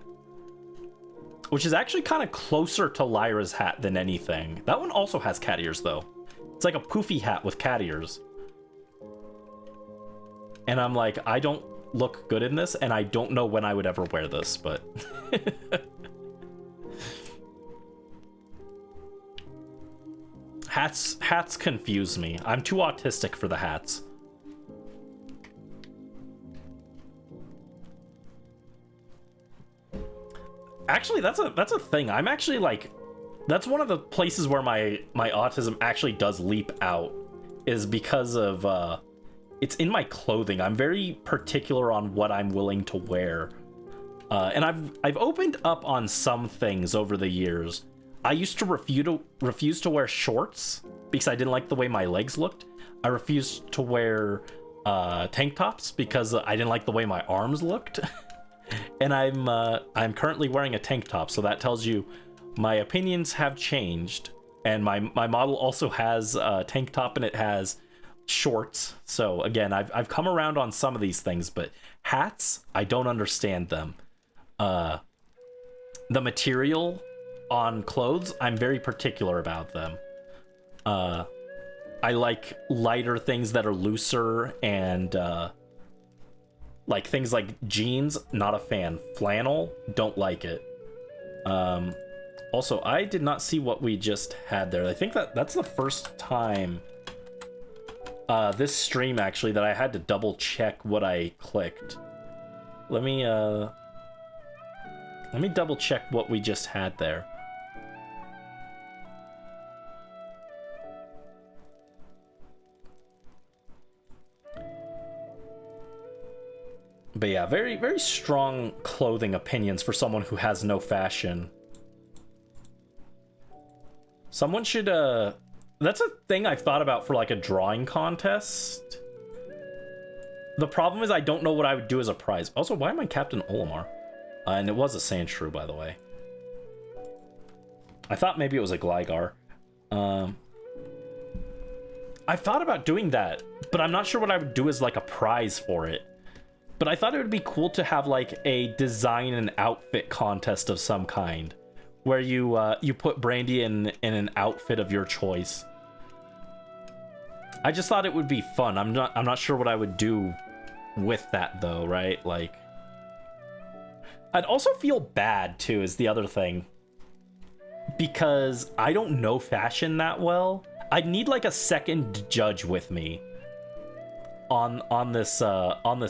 which is actually kind of closer to Lyra's hat than anything. That one also has cat ears, though. It's like a poofy hat with cat ears. And I'm like, I don't look good in this, and I don't know when I would ever wear this, but... Hats confuse me. I'm too autistic for the hats. Actually, that's a thing. I'm actually like, that's one of the places where my autism actually does leap out, is because of it's in my clothing. I'm very particular on what I'm willing to wear, and I've opened up on some things over the years. I used to refuse to wear shorts because I didn't like the way my legs looked. I refused to wear tank tops because I didn't like the way my arms looked. And I'm currently wearing a tank top, so that tells you my opinions have changed. And my model also has a tank top and it has shorts. So again, I've come around on some of these things, but hats, I don't understand them. The material on clothes, I'm very particular about them. I like lighter things that are looser, and like things like jeans, not a fan. Flannel, don't like it. Also, I did not see what we just had there. I think that's the first time this stream actually that I had to double check what I clicked. Let me double check what we just had there. But yeah, very, very strong clothing opinions for someone who has no fashion. Someone should, that's a thing I've thought about for like a drawing contest. The problem is I don't know what I would do as a prize. Also, why am I Captain Olimar? And it was a Sandshrew, by the way. I thought maybe it was a Gligar. I thought about doing that, but I'm not sure what I would do as like a prize for it. But I thought it would be cool to have like a design and outfit contest of some kind, where you put Brandy in an outfit of your choice. I just thought it would be fun. I'm not sure what I would do with that though, right? Like, I'd also feel bad too is the other thing, because I don't know fashion that well. I'd need like a second judge with me on this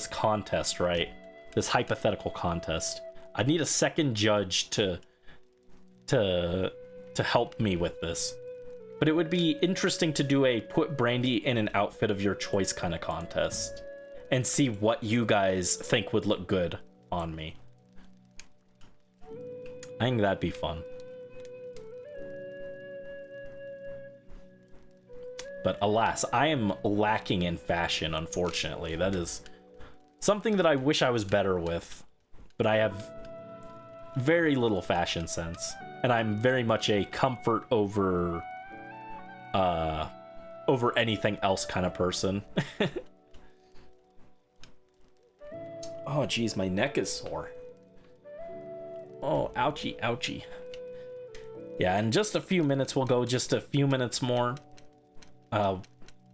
contest, right? This hypothetical contest. I'd need a second judge to help me with this. But it would be interesting to do a put Brandy in an outfit of your choice kind of contest and see what you guys think would look good on me. I think that'd be fun. But alas, I am lacking in fashion, unfortunately. That is something that I wish I was better with. But I have very little fashion sense. And I'm very much a comfort over anything else kind of person. Oh, geez, my neck is sore. Oh, ouchie, ouchie. Yeah, in just a few minutes, we'll go just a few minutes more.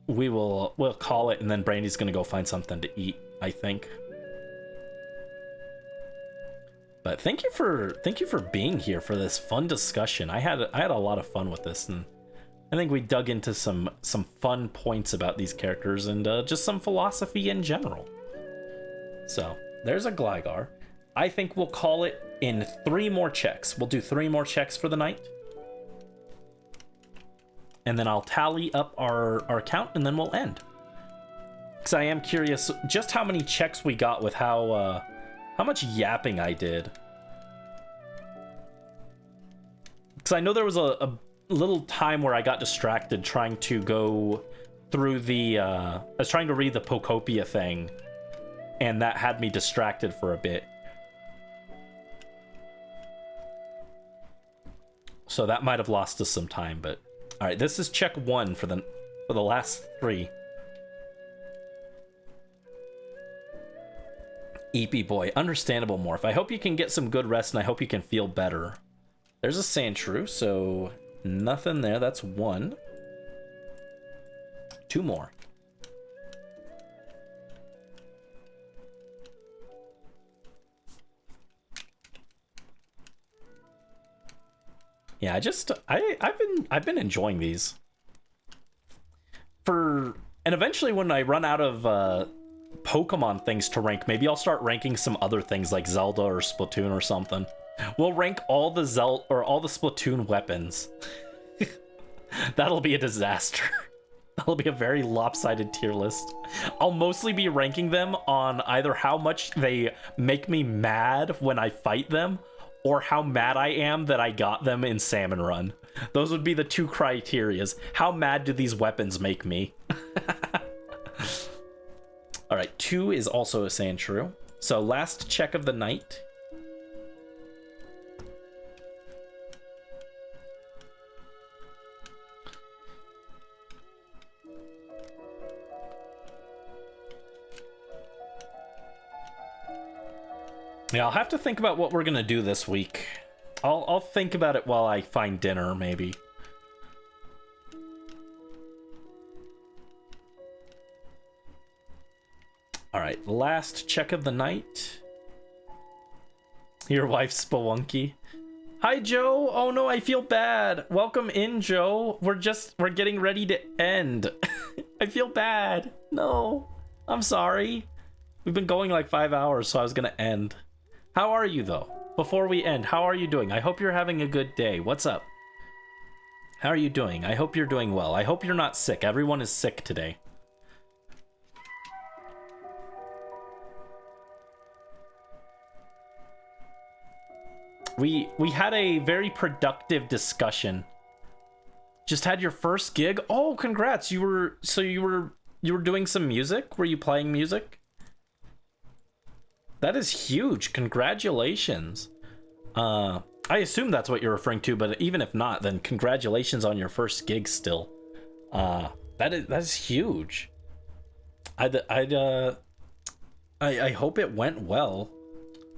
We'll call it, and then Brandy's gonna go find something to eat, I think. But thank you for being here for this fun discussion. I had a lot of fun with this, and I think we dug into some fun points about these characters and just some philosophy in general. So there's a Gligar. I think we'll call it in 3 more checks. We'll do 3 more checks for the night. And then I'll tally up our count, and then we'll end. Because I am curious just how many checks we got with how much yapping I did. Because I know there was a little time where I got distracted trying to go through the... I was trying to read the Pokopia thing, and that had me distracted for a bit. So that might have lost us some time, but... Alright, this is check 1 for the last 3. Eepy boy, understandable morph. I hope you can get some good rest, and I hope you can feel better. There's a Sandshrew, so nothing there. That's 1. 2 more. Yeah, I've been enjoying these. And eventually when I run out of Pokemon things to rank, maybe I'll start ranking some other things like Zelda or Splatoon or something. We'll rank all the Splatoon weapons. That'll be a disaster. That'll be a very lopsided tier list. I'll mostly be ranking them on either how much they make me mad when I fight them, or how mad I am that I got them in Salmon Run. Those would be the 2 criterias. How mad do these weapons make me? Alright, 2 is also a Sandshrew. So last check of the night. Yeah, I'll have to think about what we're gonna do this week. I'll think about it while I find dinner, maybe. Alright, last check of the night. Your wife's Spelunky. Hi, Joe. Oh no, I feel bad. Welcome in, Joe. We're getting ready to end. I feel bad. No, I'm sorry. We've been going like 5 hours, so I was gonna end. How are you, though? Before we end, how are you doing? I hope you're having a good day. What's up? How are you doing? I hope you're doing well. I hope you're not sick. Everyone is sick today. We had a very productive discussion. Just had your first gig? Oh, congrats. You were doing some music? Were you playing music? That is huge. Congratulations. I assume that's what you're referring to, but even if not, then congratulations on your first gig still. That is huge. I hope it went well.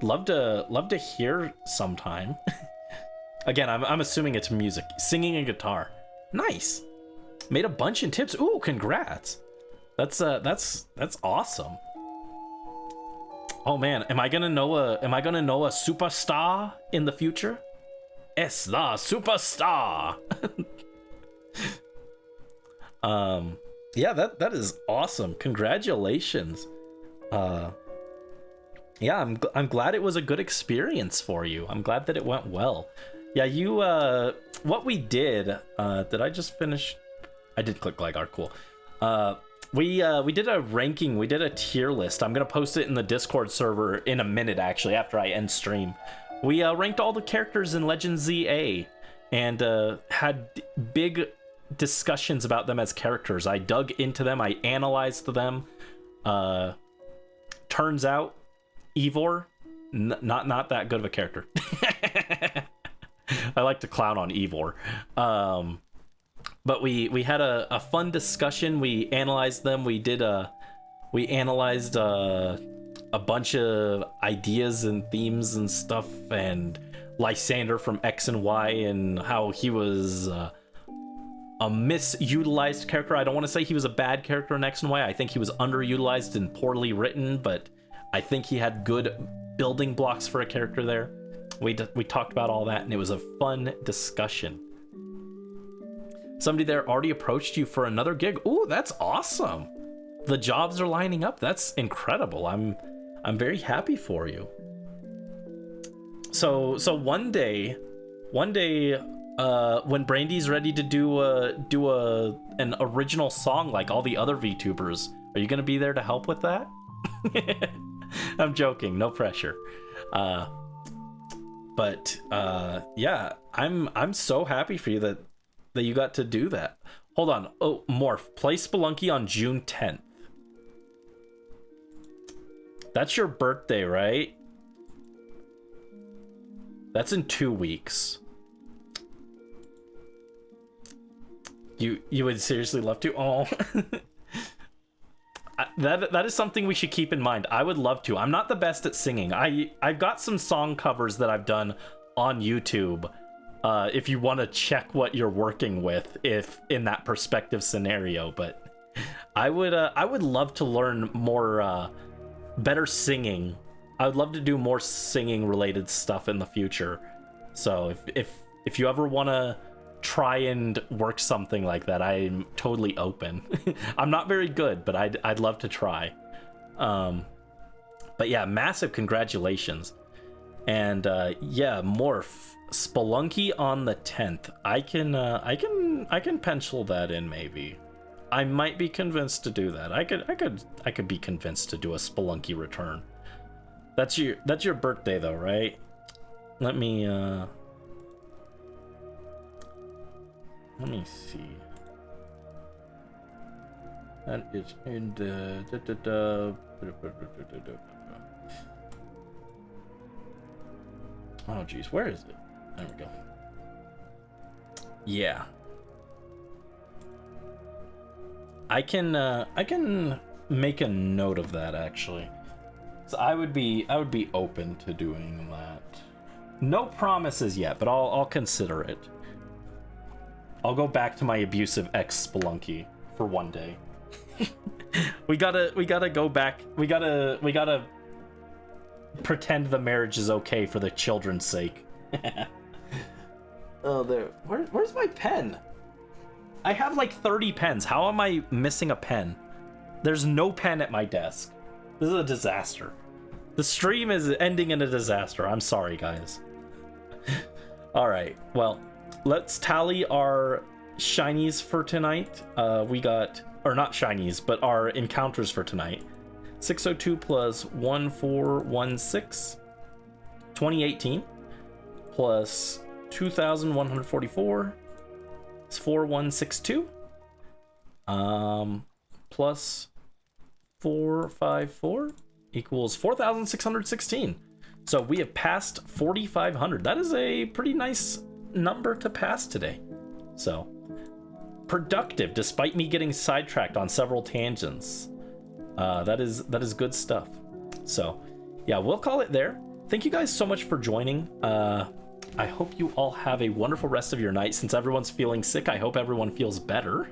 Love to hear sometime. Again, I'm assuming it's music. Singing a guitar. Nice. Made a bunch in tips. Ooh, congrats. That's awesome. Oh man, am I gonna know a superstar in the future? Es the superstar. Yeah, that is awesome. Congratulations. Yeah, I'm glad it was a good experience for you. I'm glad that it went well. Yeah, you what we did, did I just finish? I did click like art, cool. We did a ranking, we did a tier list. I'm gonna post it in the Discord server in a minute, actually, after I end stream. We ranked all the characters in Legend ZA and had big discussions about them as characters. I dug into them, I analyzed them. Turns out Ivor, not that good of a character. I like to clown on Ivor. But we had a fun discussion. We analyzed them. We analyzed a bunch of ideas and themes and stuff, and Lysander from X and Y and how he was a misutilized character. I don't want to say he was a bad character in X and Y. I think he was underutilized and poorly written, but I think he had good building blocks for a character there. We talked about all that, and it was a fun discussion. Somebody there already approached you for another gig. Ooh, that's awesome. The jobs are lining up. That's incredible. I'm very happy for you. So one day, when Brandy's ready to do an original song like all the other VTubers, are you gonna be there to help with that? I'm joking, no pressure. But yeah, I'm so happy for you that you got to do that. Hold on. Oh, Morph, play Spelunky on June 10th. That's your birthday, right? That's in 2 weeks. You would seriously love to? Oh. That is something we should keep in mind. I would love to. I'm not the best at singing. I've got some song covers that I've done on YouTube. If you want to check what you're working with, if in that perspective scenario, but I would love to learn more, better singing. I would love to do more singing related stuff in the future. So if you ever want to try and work something like that, I'm totally open. I'm not very good, but I'd love to try. But yeah, massive congratulations. And yeah, Morph, Spelunky on the 10th. I can pencil that in maybe. I might be convinced to do that. I could be convinced to do a Spelunky return. That's your birthday though, right? Let me see. That is in the oh geez, where is it? There we go. Yeah. I can make a note of that actually. So I would be open to doing that. No promises yet, but I'll consider it. I'll go back to my abusive ex Spelunky for one day. we gotta go back. We gotta pretend the marriage is okay for the children's sake. Oh, there. Where's my pen? I have like 30 pens. How am I missing a pen? There's no pen at my desk. This is a disaster. The stream is ending in a disaster. I'm sorry, guys. All right. Well, let's tally our shinies for tonight. We got, or not shinies, but our encounters for tonight. 602 plus 1416, 2018, plus 2144 is 4162, plus 454 equals 4616. So we have passed 4500. That is a pretty nice number to pass today. So productive, despite me getting sidetracked on several tangents. That is good stuff. So yeah, we'll call it there. Thank you guys so much for joining. I hope you all have a wonderful rest of your night. Since everyone's feeling sick, I hope everyone feels better.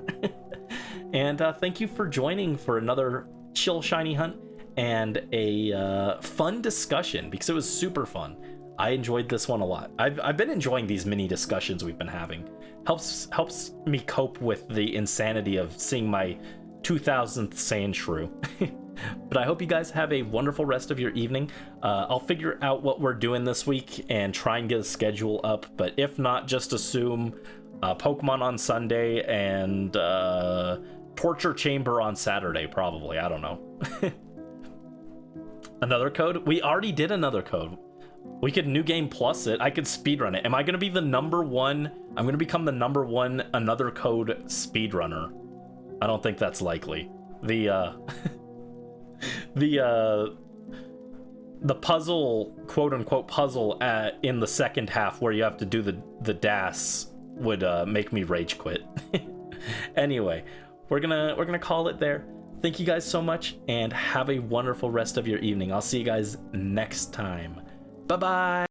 And thank you for joining for another chill shiny hunt and a fun discussion, because it was super fun. I enjoyed this one a lot. I've been enjoying these mini discussions we've been having. Helps me cope with the insanity of seeing my 2000th Sandshrew. But I hope you guys have a wonderful rest of your evening. I'll figure out what we're doing this week and try and get a schedule up. But if not, just assume Pokemon on Sunday and Torture Chamber on Saturday, probably. I don't know. Another code? We already did another code. We could New Game Plus it. I could speedrun it. Am I going to be the #1? I'm going to become the #1 another code speedrunner. I don't think that's likely. The puzzle, quote unquote puzzle in the second half where you have to do the DAS would make me rage quit. Anyway, we're gonna call it there. Thank you guys so much and have a wonderful rest of your evening. I'll see you guys next time. Bye bye.